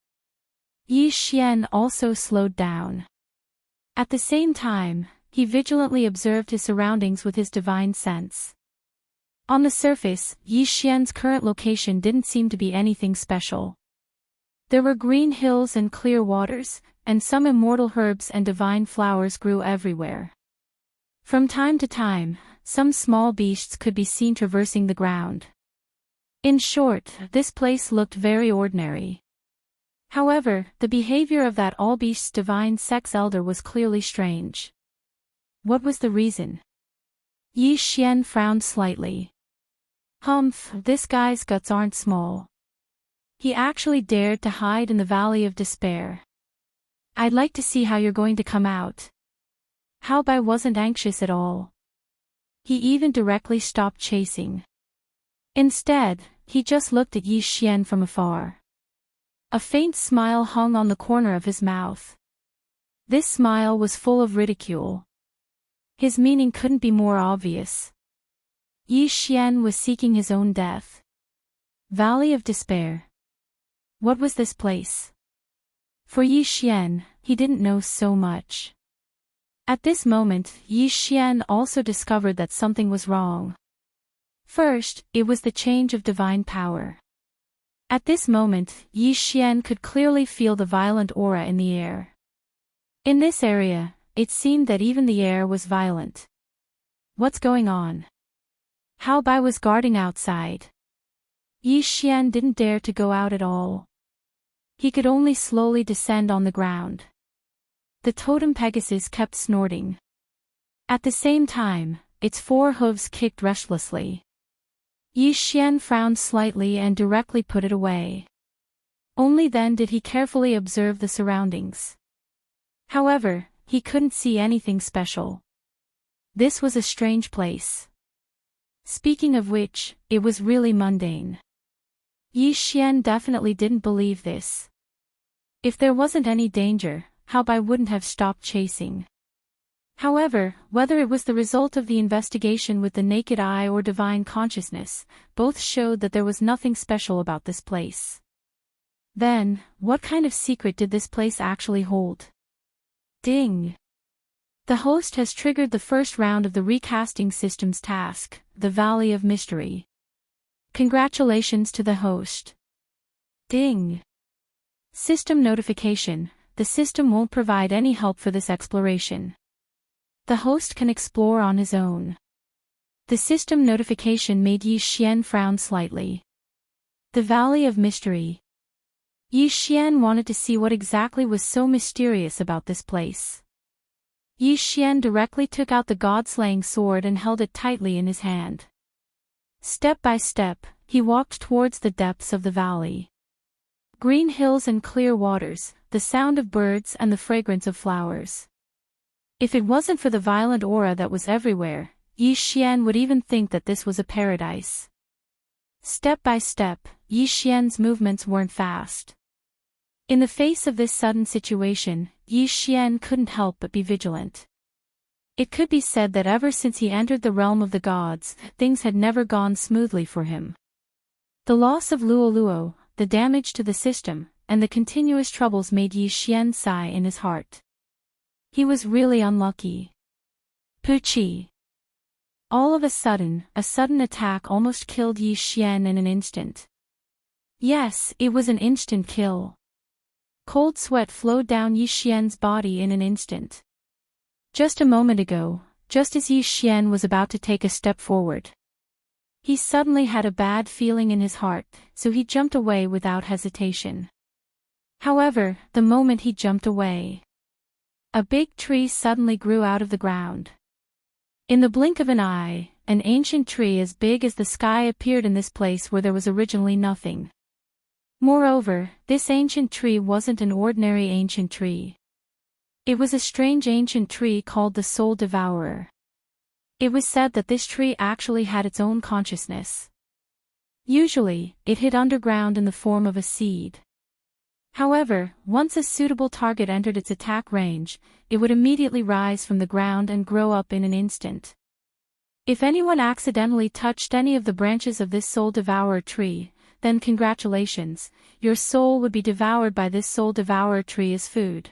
Yi Xian also slowed down. At the same time, he vigilantly observed his surroundings with his divine sense. On the surface, Yi Xian's current location didn't seem to be anything special. There were green hills and clear waters, and some immortal herbs and divine flowers grew everywhere. From time to time, some small beasts could be seen traversing the ground. In short, this place looked very ordinary. However, the behavior of that all-beasts divine sex elder was clearly strange. What was the reason? Yi Xian frowned slightly. Humph, this guy's guts aren't small. He actually dared to hide in the Valley of Despair. I'd like to see how you're going to come out. Hao Bai wasn't anxious at all. He even directly stopped chasing. Instead, he just looked at Yi Xian from afar. A faint smile hung on the corner of his mouth. This smile was full of ridicule. His meaning couldn't be more obvious. Yi Xian was seeking his own death. Valley of Despair. What was this place? For Yi Xian, he didn't know so much. At this moment, Yi Xian also discovered that something was wrong. First, it was the change of divine power. At this moment, Yi Xian could clearly feel the violent aura in the air. In this area, it seemed that even the air was violent. What's going on? Hao Bai was guarding outside. Yi Xian didn't dare to go out at all. He could only slowly descend on the ground. The totem Pegasus kept snorting. At the same time, its 4 hooves kicked restlessly. Yi Xian frowned slightly and directly put it away. Only then did he carefully observe the surroundings. However, he couldn't see anything special. This was a strange place. Speaking of which, it was really mundane. Yi Xian definitely didn't believe this. If there wasn't any danger, Hao Bai wouldn't have stopped chasing. However, whether it was the result of the investigation with the naked eye or divine consciousness, both showed that there was nothing special about this place. Then, what kind of secret did this place actually hold? Ding! The host has triggered the first round of the recasting system's task, the Valley of Mystery. Congratulations to the host. Ding! System notification: the system won't provide any help for this exploration. The host can explore on his own. The system notification made Yi Xian frown slightly. The Valley of Mystery. Yi Xian wanted to see what exactly was so mysterious about this place. Yi Xian directly took out the god-slaying sword and held it tightly in his hand. Step by step, he walked towards the depths of the valley. Green hills and clear waters, the sound of birds and the fragrance of flowers. If it wasn't for the violent aura that was everywhere, Yi Xian would even think that this was a paradise. Step by step, Yi Xian's movements weren't fast. In the face of this sudden situation, Yi Xian couldn't help but be vigilant. It could be said that ever since he entered the realm of the gods, things had never gone smoothly for him. The loss of Luoluo, the damage to the system, and the continuous troubles made Yi Xian sigh in his heart. He was really unlucky. Puchi! All of a sudden attack almost killed Yi Xian in an instant. Yes, it was an instant kill. Cold sweat flowed down Yi Xian's body in an instant. Just a moment ago, just as Yi Xian was about to take a step forward, he suddenly had a bad feeling in his heart, so he jumped away without hesitation. However, the moment he jumped away, a big tree suddenly grew out of the ground. In the blink of an eye, an ancient tree as big as the sky appeared in this place where there was originally nothing. Moreover, this ancient tree wasn't an ordinary ancient tree. It was a strange ancient tree called the Soul Devourer. It was said that this tree actually had its own consciousness. Usually, it hid underground in the form of a seed. However, once a suitable target entered its attack range, it would immediately rise from the ground and grow up in an instant. If anyone accidentally touched any of the branches of this Soul Devourer tree, then congratulations, your soul would be devoured by this Soul Devourer tree as food.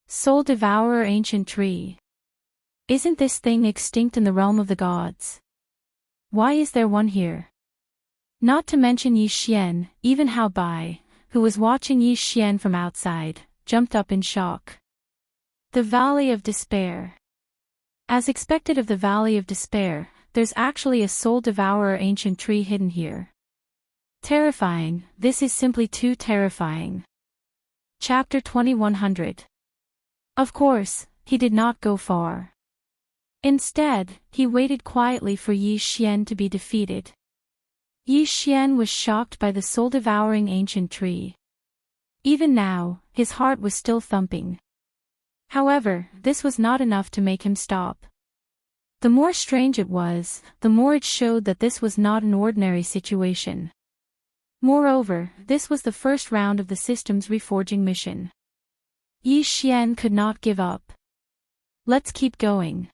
Soul Devourer ancient tree. Isn't this thing extinct in the realm of the gods? Why is there one here? Not to mention Yi Xian, even Hao Bai, who was watching Yi Xian from outside, jumped up in shock. The Valley of Despair. As expected of the Valley of Despair, there's actually a soul devourer ancient tree hidden here. Terrifying, this is simply too terrifying. Chapter 2100. Of course, he did not go far. Instead, he waited quietly for Yi Xian to be defeated. Yi Xian was shocked by the soul-devouring ancient tree. Even now, his heart was still thumping. However, this was not enough to make him stop. The more strange it was, the more it showed that this was not an ordinary situation. Moreover, this was the first round of the system's reforging mission. Yi Xian could not give up. Let's keep going.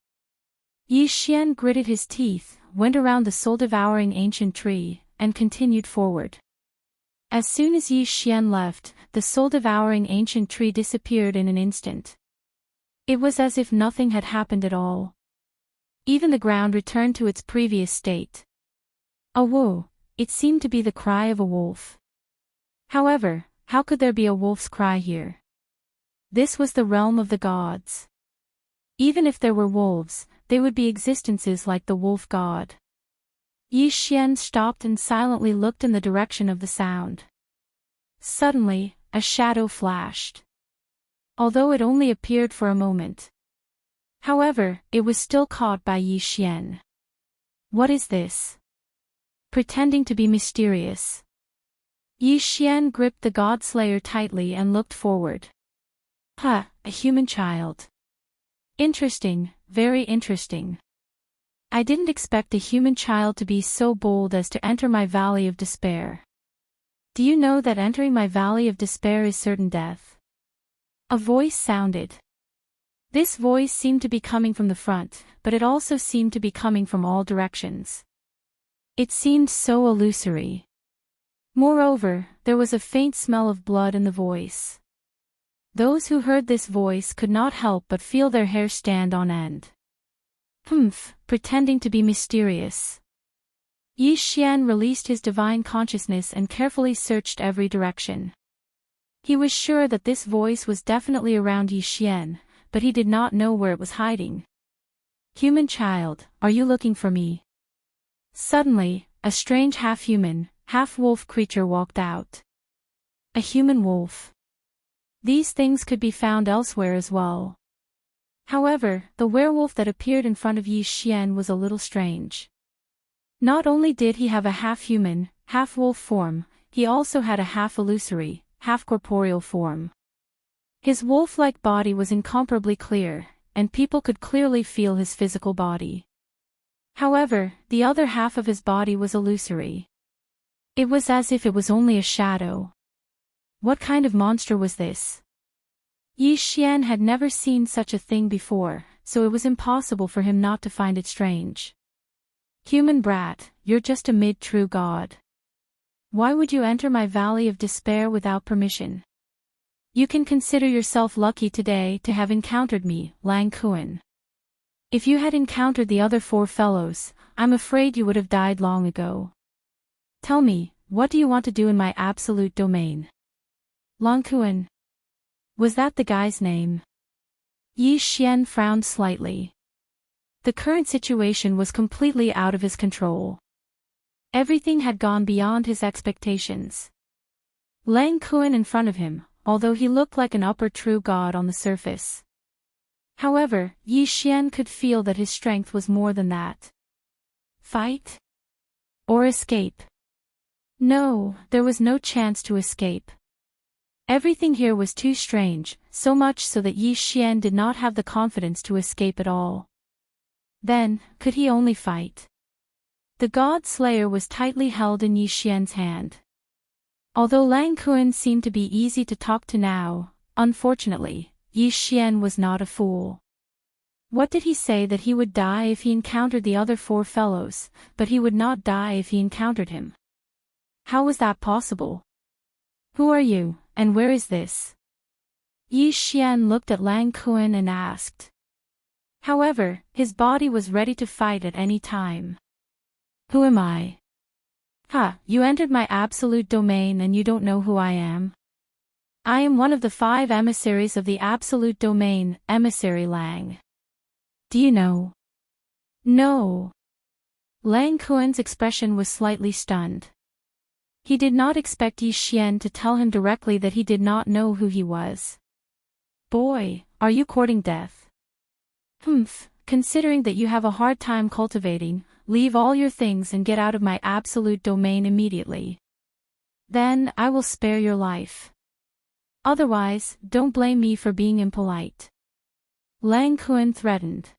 Yi Xian gritted his teeth, went around the soul-devouring ancient tree, and continued forward. As soon as Yi Xian left, the soul-devouring ancient tree disappeared in an instant. It was as if nothing had happened at all. Even the ground returned to its previous state. A woo, it seemed to be the cry of a wolf. However, how could there be a wolf's cry here? This was the realm of the gods. Even if there were wolves, they would be existences like the wolf god. Yi Xian stopped and silently looked in the direction of the sound. Suddenly, a shadow flashed. Although it only appeared for a moment. However, it was still caught by Yi Xian. What is this? Pretending to be mysterious. Yi Xian gripped the god slayer tightly and looked forward. A human child. Interesting, very interesting. I didn't expect a human child to be so bold as to enter my valley of despair. Do you know that entering my valley of despair is certain death? A voice sounded. This voice seemed to be coming from the front, but it also seemed to be coming from all directions. It seemed so illusory. Moreover, there was a faint smell of blood in the voice. Those who heard this voice could not help but feel their hair stand on end. Pretending to be mysterious. Yi Xian released his divine consciousness and carefully searched every direction. He was sure that this voice was definitely around Yi Xian, but he did not know where it was hiding. Human child, are you looking for me? Suddenly, a strange half-human, half-wolf creature walked out. A human wolf. These things could be found elsewhere as well. However, the werewolf that appeared in front of Yi Xian was a little strange. Not only did he have a half-human, half-wolf form, he also had a half-illusory, half-corporeal form. His wolf-like body was incomparably clear, and people could clearly feel his physical body. However, the other half of his body was illusory. It was as if it was only a shadow. What kind of monster was this? Yi Xian had never seen such a thing before, so it was impossible for him not to find it strange. Human brat, you're just a mid-true god. Why would you enter my valley of despair without permission? You can consider yourself lucky today to have encountered me, Lang Kuan. If you had encountered the other four fellows, I'm afraid you would have died long ago. Tell me, what do you want to do in my absolute domain? Lang Kuan. Was that the guy's name? Yi Xian frowned slightly. The current situation was completely out of his control. Everything had gone beyond his expectations. Lang Kuan in front of him, although he looked like an upper true god on the surface. However, Yi Xian could feel that his strength was more than that. Fight? Or escape? No, there was no chance to escape. Everything here was too strange, so much so that Yi Xian did not have the confidence to escape at all. Then, could he only fight? The God Slayer was tightly held in Yi Xian's hand. Although Lang Kuan seemed to be easy to talk to now, unfortunately, Yi Xian was not a fool. What did he say that he would die if he encountered the other four fellows, but he would not die if he encountered him? How was that possible? Who are you, and where is this? Yi Xian looked at Lang Kuan and asked. However, his body was ready to fight at any time. Who am I? You entered my absolute domain and you don't know who I am? I am one of the 5 emissaries of the absolute domain, Emissary Lang. Do you know? No. Lang Kuan's expression was slightly stunned. He did not expect Yi Xian to tell him directly that he did not know who he was. Boy, are you courting death? Humph, considering that you have a hard time cultivating, leave all your things and get out of my absolute domain immediately. Then, I will spare your life. Otherwise, don't blame me for being impolite. Lang Kuan threatened.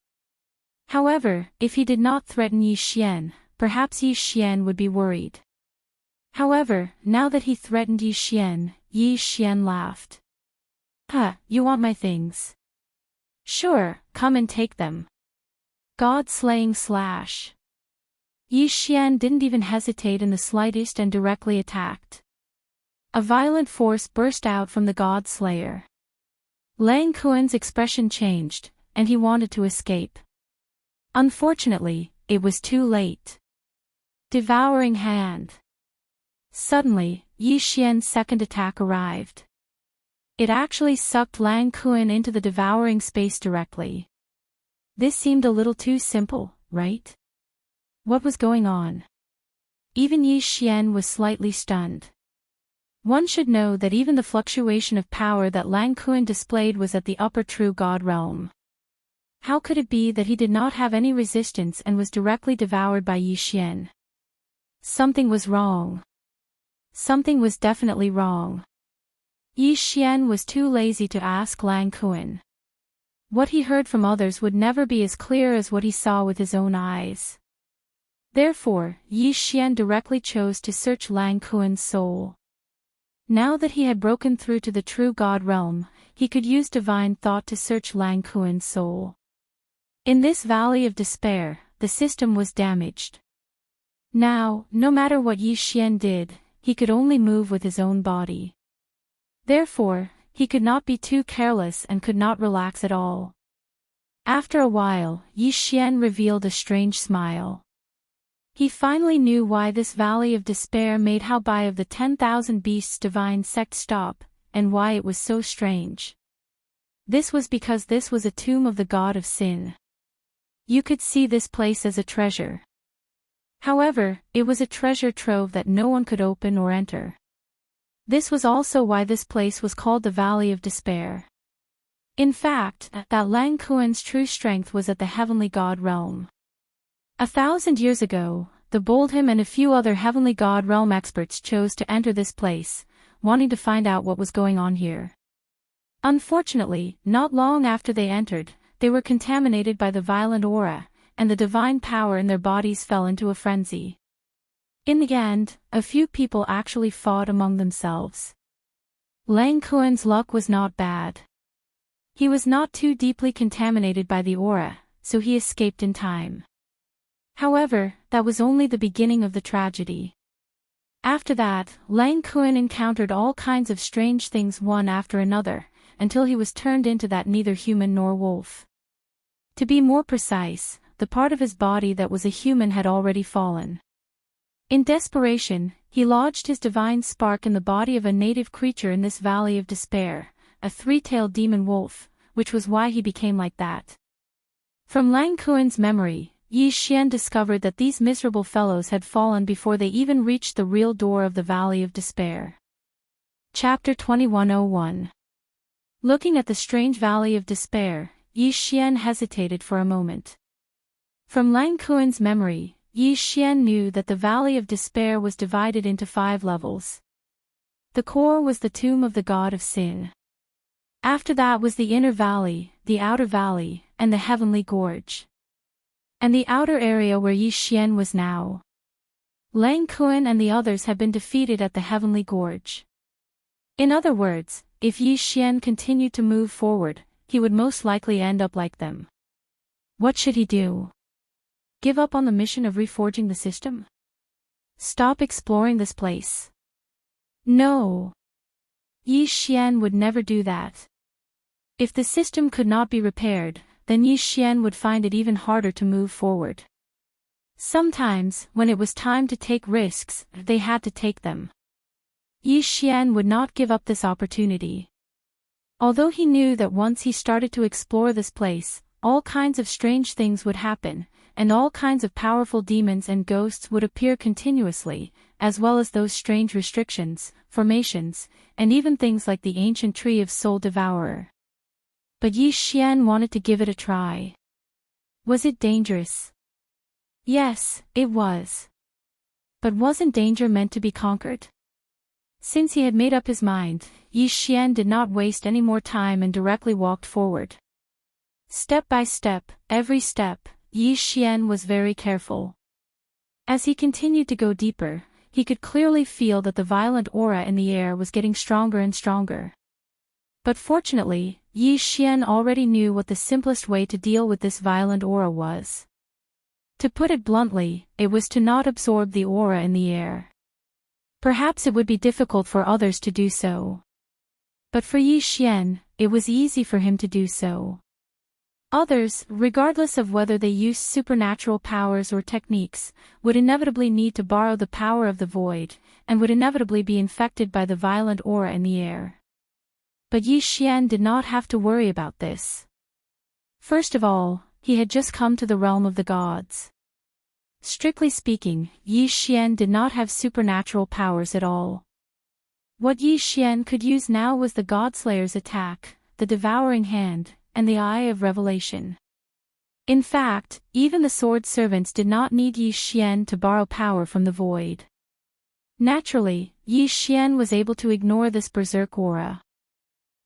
However, if he did not threaten Yi Xian, perhaps Yi Xian would be worried. However, now that he threatened Yi Xian laughed. You want my things? Sure, come and take them. God-slaying slash. Yi Xian didn't even hesitate in the slightest and directly attacked. A violent force burst out from the God-slayer. Lang Kuan's expression changed, and he wanted to escape. Unfortunately, it was too late. Devouring hand. Suddenly, Yi Xian's second attack arrived. It actually sucked Lang Kuan into the devouring space directly. This seemed a little too simple, right? What was going on? Even Yi Xian was slightly stunned. One should know that even the fluctuation of power that Lang Kuan displayed was at the upper true god realm. How could it be that he did not have any resistance and was directly devoured by Yi Xian? Something was wrong. Something was definitely wrong. Yi Xian was too lazy to ask Lang Kuan. What he heard from others would never be as clear as what he saw with his own eyes. Therefore, Yi Xian directly chose to search Lang Kuan's soul. Now that he had broken through to the true god realm, he could use divine thought to search Lang Kuan's soul. In this valley of despair, the system was damaged. Now, no matter what Yi Xian did, he could only move with his own body. Therefore, he could not be too careless and could not relax at all. After a while, Yi Xian revealed a strange smile. He finally knew why this valley of despair made Hao Bai of the 10,000 Beasts divine sect stop, and why it was so strange. This was because this was a tomb of the god of sin. You could see this place as a treasure. However, it was a treasure trove that no one could open or enter. This was also why this place was called the Valley of Despair. In fact, that Lang Kuan's true strength was at the heavenly god realm. 1,000 years ago, the Boldham and a few other heavenly god realm experts chose to enter this place, wanting to find out what was going on here. Unfortunately, not long after they entered, they were contaminated by the violent aura, and the divine power in their bodies fell into a frenzy. In the end, a few people actually fought among themselves. Lang Kuan's luck was not bad. He was not too deeply contaminated by the aura, so he escaped in time. However, that was only the beginning of the tragedy. After that, Lang Kuan encountered all kinds of strange things one after another, until he was turned into that neither human nor wolf. To be more precise, the part of his body that was a human had already fallen. In desperation, he lodged his divine spark in the body of a native creature in this valley of despair, a 3-tailed demon wolf, which was why he became like that. From Lang Kuan's memory, Yi Xian discovered that these miserable fellows had fallen before they even reached the real door of the Valley of Despair. Chapter 2101. Looking at the strange Valley of Despair, Yi Xian hesitated for a moment. From Lang Kuan's memory, Yi Xian knew that the Valley of Despair was divided into 5 levels. The core was the tomb of the god of sin. After that was the inner valley, the outer valley, and the heavenly gorge. And the outer area where Yi Xian was now. Lang Kuan and the others had been defeated at the heavenly gorge. In other words, if Yi Xian continued to move forward, he would most likely end up like them. What should he do? Give up on the mission of reforging the system? Stop exploring this place? No. Yi Xian would never do that. If the system could not be repaired, then Yi Xian would find it even harder to move forward. Sometimes, when it was time to take risks, they had to take them. Yi Xian would not give up this opportunity. Although he knew that once he started to explore this place, all kinds of strange things would happen, and all kinds of powerful demons and ghosts would appear continuously, as well as those strange restrictions, formations, and even things like the ancient tree of soul Devourer. But Yi Xian wanted to give it a try. Was it dangerous? Yes, it was. But wasn't danger meant to be conquered? Since he had made up his mind, Yi Xian did not waste any more time and directly walked forward. Step by step, every step, Yi Xian was very careful. As he continued to go deeper, he could clearly feel that the violent aura in the air was getting stronger and stronger. But fortunately, Yi Xian already knew what the simplest way to deal with this violent aura was. To put it bluntly, it was to not absorb the aura in the air. Perhaps it would be difficult for others to do so. But for Yi Xian, it was easy for him to do so. Others, regardless of whether they used supernatural powers or techniques, would inevitably need to borrow the power of the void, and would inevitably be infected by the violent aura in the air. But Yi Xian did not have to worry about this. First of all, he had just come to the realm of the gods. Strictly speaking, Yi Xian did not have supernatural powers at all. What Yi Xian could use now was the Godslayer's attack, the Devouring Hand, and the Eye of Revelation. In fact, even the sword servants did not need Yi Xian to borrow power from the void. Naturally, Yi Xian was able to ignore this berserk aura.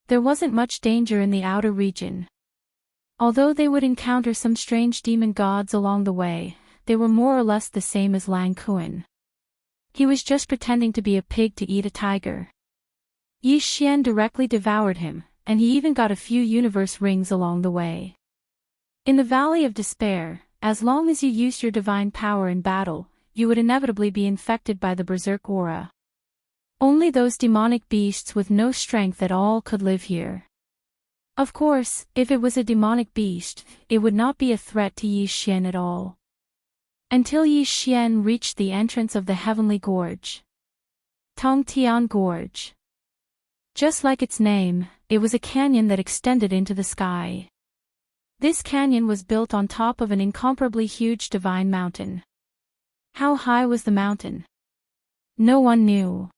There wasn't much danger in the outer region. Although they would encounter some strange demon gods along the way, they were more or less the same as Lang Kuan. He was just pretending to be a pig to eat a tiger. Yi Xian directly devoured him, and he even got a few universe rings along the way. In the Valley of Despair, as long as you used your divine power in battle, you would inevitably be infected by the berserk aura. Only those demonic beasts with no strength at all could live here. Of course, if it was a demonic beast, it would not be a threat to Yi Xian at all. Until Yi Xian reached the entrance of the Heavenly Gorge. Tongtian Gorge. Just like its name, it was a canyon that extended into the sky. This canyon was built on top of an incomparably huge divine mountain. How high was the mountain? No one knew.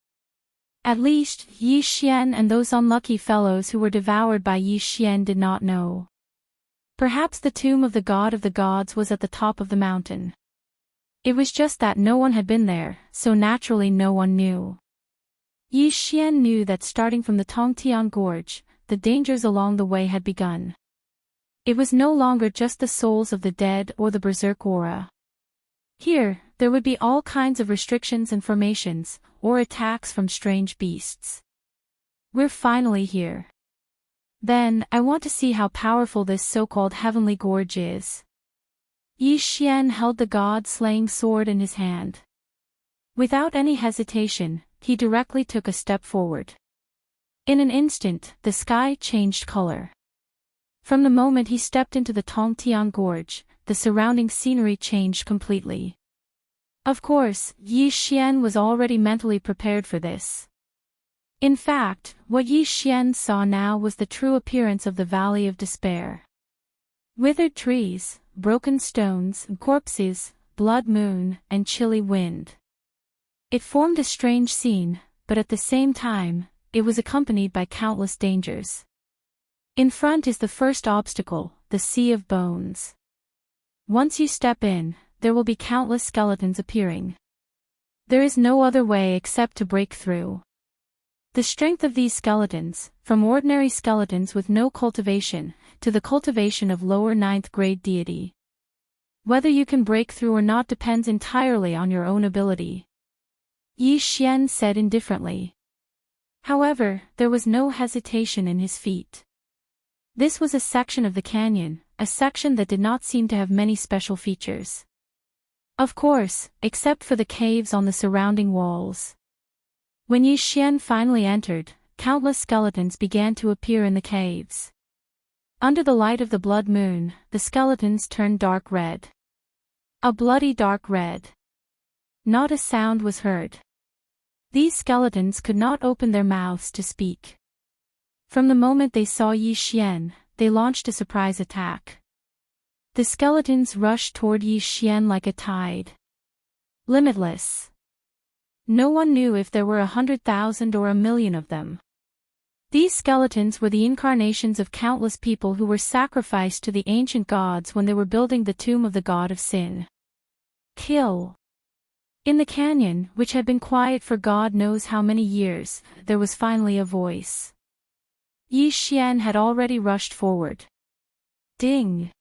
At least, Yi Xian and those unlucky fellows who were devoured by Yi Xian did not know. Perhaps the tomb of the god of the gods was at the top of the mountain. It was just that no one had been there, so naturally no one knew. Yi Xian knew that starting from the Tongtian Gorge, the dangers along the way had begun. It was no longer just the souls of the dead or the berserk aura. Here, there would be all kinds of restrictions and formations, or attacks from strange beasts. We're finally here. Then, I want to see how powerful this so-called Heavenly Gorge is. Yi Xian held the god-slaying sword in his hand. Without any hesitation, he directly took a step forward. In an instant, the sky changed color. From the moment he stepped into the Tongtian Gorge, the surrounding scenery changed completely. Of course, Yi Xian was already mentally prepared for this. In fact, what Yi Xian saw now was the true appearance of the Valley of Despair. Withered trees, broken stones, corpses, blood moon, and chilly wind. It formed a strange scene, but at the same time, it was accompanied by countless dangers. In front is the first obstacle, the Sea of Bones. Once you step in, there will be countless skeletons appearing. There is no other way except to break through. The strength of these skeletons, from ordinary skeletons with no cultivation, to the cultivation of lower ninth-grade deity. Whether you can break through or not depends entirely on your own ability. Yi Xian said indifferently. However, there was no hesitation in his feet. This was a section of the canyon, a section that did not seem to have many special features. Of course, except for the caves on the surrounding walls. When Yi Xian finally entered, countless skeletons began to appear in the caves. Under the light of the blood moon, the skeletons turned dark red. A bloody dark red. Not a sound was heard. These skeletons could not open their mouths to speak. From the moment they saw Yi Xian, they launched a surprise attack. The skeletons rushed toward Yi Xian like a tide. Limitless. No one knew if there were 100,000 or 1,000,000 of them. These skeletons were the incarnations of countless people who were sacrificed to the ancient gods when they were building the tomb of the god of sin. Kill. In the canyon, which had been quiet for God knows how many years, there was finally a voice. Yi Xian had already rushed forward. Ding!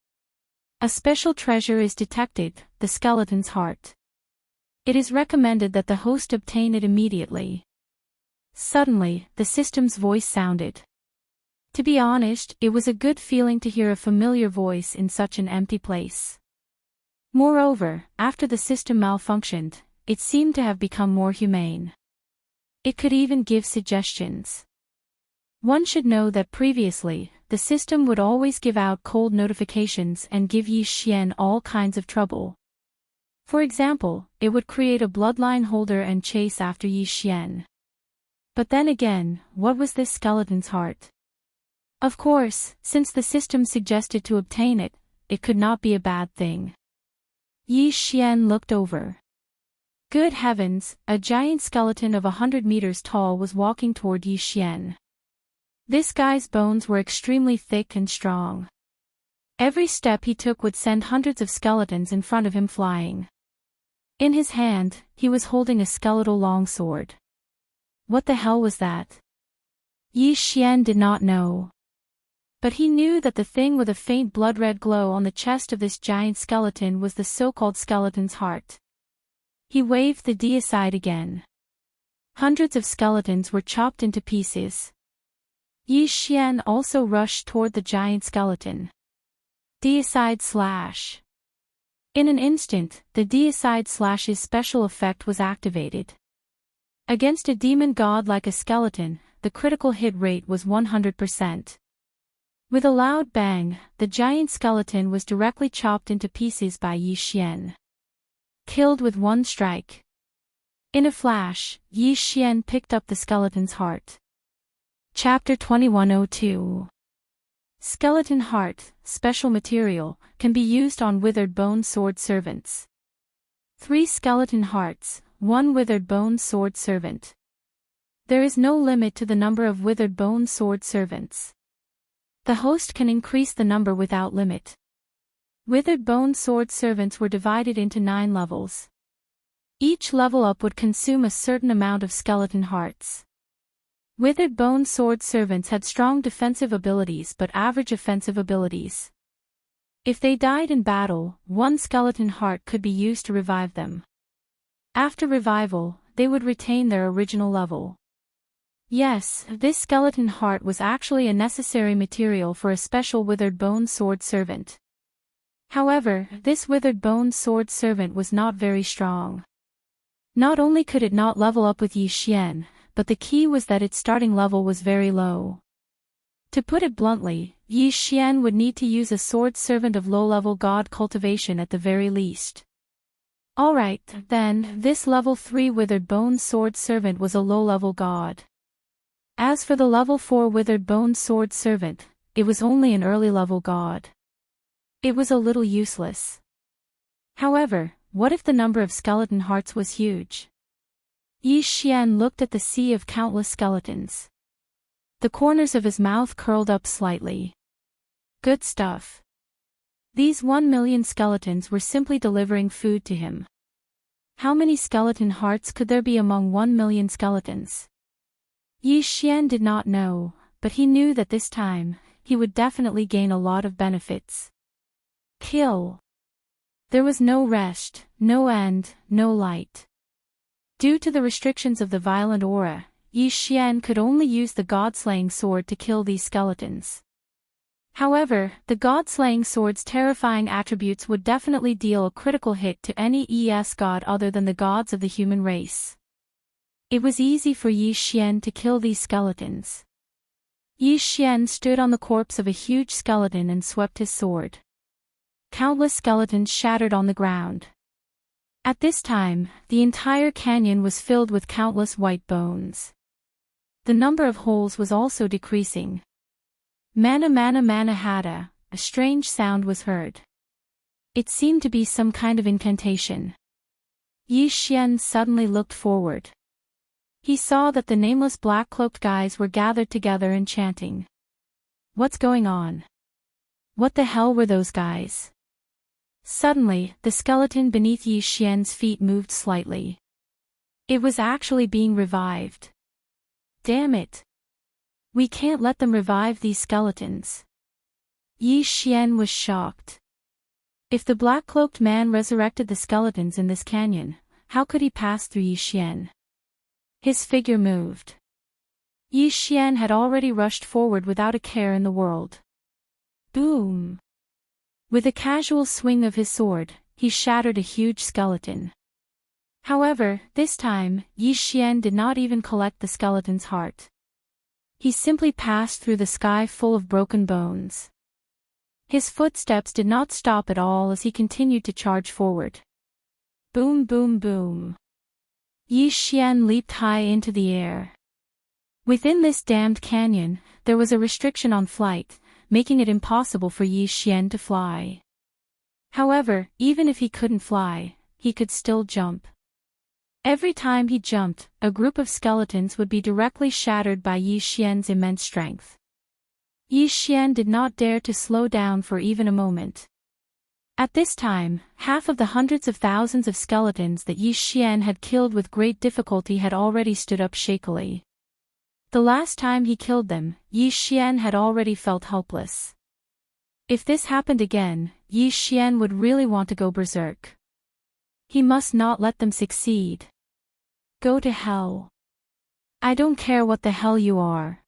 A special treasure is detected, the skeleton's heart. It is recommended that the host obtain it immediately. Suddenly, the system's voice sounded. To be honest, it was a good feeling to hear a familiar voice in such an empty place. Moreover, after the system malfunctioned, it seemed to have become more humane. It could even give suggestions. One should know that previously, the system would always give out cold notifications and give Yi Xian all kinds of trouble. For example, it would create a bloodline holder and chase after Yi Xian. But then again, what was this skeleton's heart? Of course, since the system suggested to obtain it, it could not be a bad thing. Yi Xian looked over. Good heavens, a giant skeleton of 100 meters tall was walking toward Yi Xian. This guy's bones were extremely thick and strong. Every step he took would send hundreds of skeletons in front of him flying. In his hand, he was holding a skeletal longsword. What the hell was that? Yi Xian did not know. But he knew that the thing with a faint blood-red glow on the chest of this giant skeleton was the so-called skeleton's heart. He waved the D aside again. Hundreds of skeletons were chopped into pieces. Yi Xian also rushed toward the giant skeleton. Deicide slash. In an instant, the Deicide slash's special effect was activated. Against a demon god like a skeleton, the critical hit rate was 100%. With a loud bang, the giant skeleton was directly chopped into pieces by Yi Xian. Killed with one strike. In a flash, Yi Xian picked up the skeleton's heart. Chapter 2102. Skeleton Heart, Special Material, can be used on Withered Bone Sword Servants. 3 skeleton hearts, 1 Withered Bone Sword Servant. There is no limit to the number of Withered Bone Sword Servants. The host can increase the number without limit. Withered Bone Sword Servants were divided into 9 levels. Each level up would consume a certain amount of skeleton hearts. Withered Bone Sword Servants had strong defensive abilities but average offensive abilities. If they died in battle, 1 skeleton heart could be used to revive them. After revival, they would retain their original level. Yes, this skeleton heart was actually a necessary material for a special Withered Bone Sword Servant. However, this Withered Bone Sword Servant was not very strong. Not only could it not level up with Yi Xian, but the key was that its starting level was very low. To put it bluntly, Yi Xian would need to use a sword servant of low-level god cultivation at the very least. Alright, then, this level 3 Withered Bone Sword Servant was a low-level god. As for the level 4 Withered Bone Sword Servant, it was only an early-level god. It was a little useless. However, what if the number of skeleton hearts was huge? Yi Xian looked at the sea of countless skeletons. The corners of his mouth curled up slightly. Good stuff. These 1,000,000 skeletons were simply delivering food to him. How many skeleton hearts could there be among 1,000,000 skeletons? Yi Xian did not know, but he knew that this time, he would definitely gain a lot of benefits. Kill. There was no rest, no end, no light. Due to the restrictions of the violent aura, Yi Xian could only use the god-slaying sword to kill these skeletons. However, the god-slaying sword's terrifying attributes would definitely deal a critical hit to any ES god other than the gods of the human race. It was easy for Yi Xian to kill these skeletons. Yi Xian stood on the corpse of a huge skeleton and swept his sword. Countless skeletons shattered on the ground. At this time, the entire canyon was filled with countless white bones. The number of holes was also decreasing. Mana mana mana hada, a strange sound was heard. It seemed to be some kind of incantation. Yi Xian suddenly looked forward. He saw that the nameless black-cloaked guys were gathered together and chanting. What's going on? What the hell were those guys? Suddenly, the skeleton beneath Yi Xian's feet moved slightly. It was actually being revived. Damn it! We can't let them revive these skeletons. Yi Xian was shocked. If the black-cloaked man resurrected the skeletons in this canyon, how could he pass through Yi Xian? His figure moved. Yi Xian had already rushed forward without a care in the world. Boom! With a casual swing of his sword, he shattered a huge skeleton. However, this time, Yi Xian did not even collect the skeleton's heart. He simply passed through the sky full of broken bones. His footsteps did not stop at all as he continued to charge forward. Boom boom boom. Yi Xian leaped high into the air. Within this damned canyon, there was a restriction on flight, making it impossible for Yi Xian to fly. However, even if he couldn't fly, he could still jump. Every time he jumped, a group of skeletons would be directly shattered by Yi Xian's immense strength. Yi Xian did not dare to slow down for even a moment. At this time, half of the hundreds of thousands of skeletons that Yi Xian had killed with great difficulty had already stood up shakily. The last time he killed them, Yi Xian had already felt helpless. If this happened again, Yi Xian would really want to go berserk. He must not let them succeed. Go to hell. I don't care what the hell you are.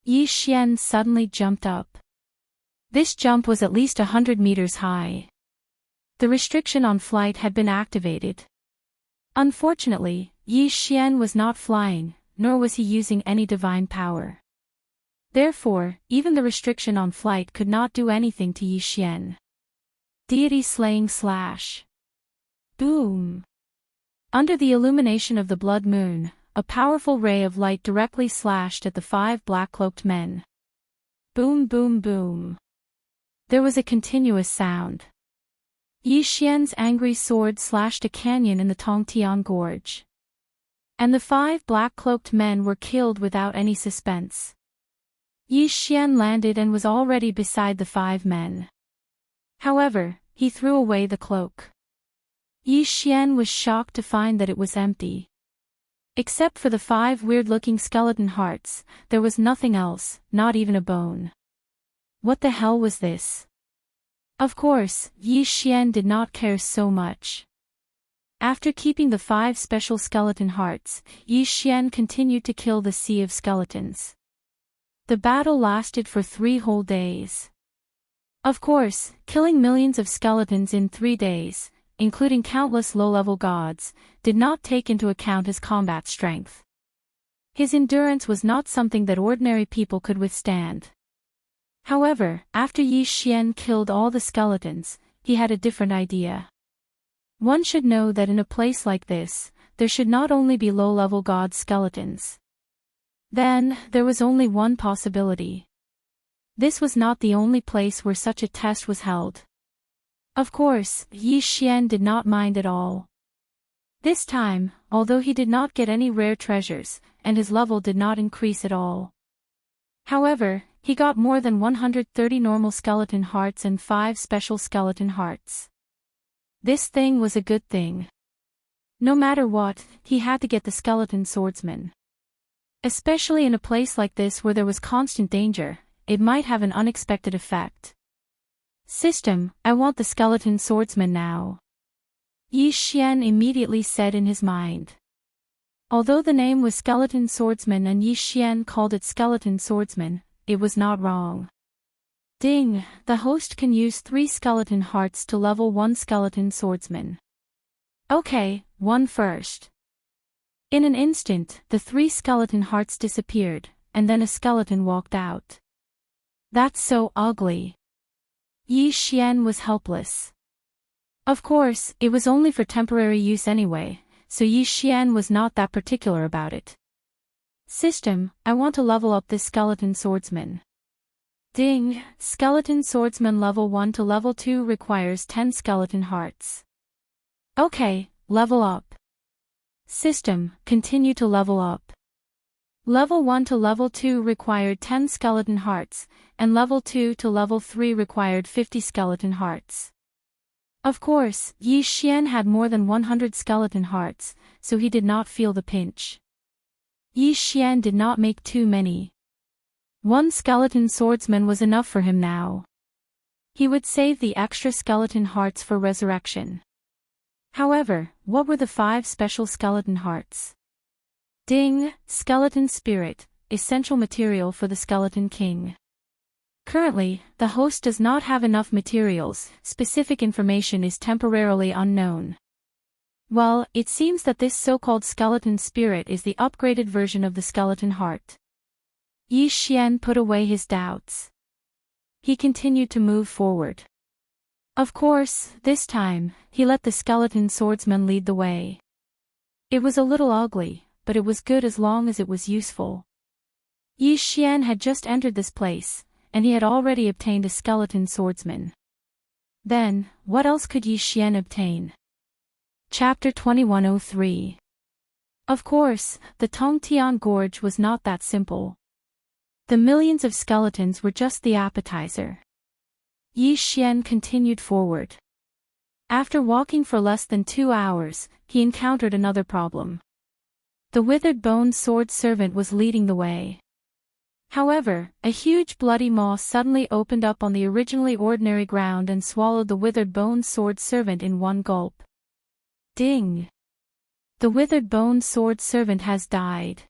Yi Xian suddenly jumped up. This jump was at least 100 meters high. The restriction on flight had been activated. Unfortunately, Yi Xian was not flying, nor was he using any divine power. Therefore, even the restriction on flight could not do anything to Yi Xian. Deity slaying slash. Boom! Under the illumination of the blood moon, a powerful ray of light directly slashed at the 5 black-cloaked men. Boom boom boom. There was a continuous sound. Yi Xian's angry sword slashed a canyon in the Tongtian Gorge. And the 5 black-cloaked men were killed without any suspense. Yi Xian landed and was already beside the 5 men. However, he threw away the cloak. Yi Xian was shocked to find that it was empty. Except for the 5 weird-looking skeleton hearts, there was nothing else, not even a bone. What the hell was this? Of course, Yi Xian did not care so much. After keeping the 5 special skeleton hearts, Yi Xian continued to kill the sea of skeletons. The battle lasted for 3 whole days. Of course, killing millions of skeletons in 3 days, including countless low-level gods, did not take into account his combat strength. His endurance was not something that ordinary people could withstand. However, after Yi Xian killed all the skeletons, he had a different idea. One should know that in a place like this, there should not only be low-level god skeletons. Then, there was only one possibility. This was not the only place where such a test was held. Of course, Yi Xian did not mind at all. This time, although he did not get any rare treasures, and his level did not increase at all. However, he got more than 130 normal skeleton hearts and 5 special skeleton hearts. This thing was a good thing. No matter what, he had to get the skeleton swordsman. Especially in a place like this where there was constant danger, it might have an unexpected effect. System, I want the skeleton swordsman now. Yi Xian immediately said in his mind. Although the name was Skeleton Swordsman and Yi Xian called it Skeleton Swordsman, it was not wrong. Ding, the host can use 3 skeleton hearts to level 1 skeleton swordsman. Okay, one first. In an instant, the 3 skeleton hearts disappeared, and then a skeleton walked out. That's so ugly. Yi Xian was helpless. Of course, it was only for temporary use anyway, so Yi Xian was not that particular about it. System, I want to level up this skeleton swordsman. Ding, skeleton swordsman level 1 to level 2 requires 10 skeleton hearts. Okay, level up. System, continue to level up. Level 1 to level 2 required 10 skeleton hearts, and level 2 to level 3 required 50 skeleton hearts. Of course, Yi Xian had more than 100 skeleton hearts, so he did not feel the pinch. Yi Xian did not make too many. One skeleton swordsman was enough for him now. He would save the extra skeleton hearts for resurrection. However, what were the 5 special skeleton hearts? Ding, skeleton spirit, essential material for the skeleton king. Currently, the host does not have enough materials, specific information is temporarily unknown. Well, it seems that this so-called skeleton spirit is the upgraded version of the skeleton heart. Yi Xian put away his doubts. He continued to move forward. Of course, this time, he let the skeleton swordsman lead the way. It was a little ugly, but it was good as long as it was useful. Yi Xian had just entered this place, and he had already obtained a skeleton swordsman. Then, what else could Yi Xian obtain? Chapter 2103. Of course, the Tongtian Gorge was not that simple. The millions of skeletons were just the appetizer. Yi Xian continued forward. After walking for less than 2 hours, he encountered another problem. The withered bone sword servant was leading the way. However, a huge bloody maw suddenly opened up on the originally ordinary ground and swallowed the withered bone sword servant in one gulp. Ding! The withered bone sword servant has died.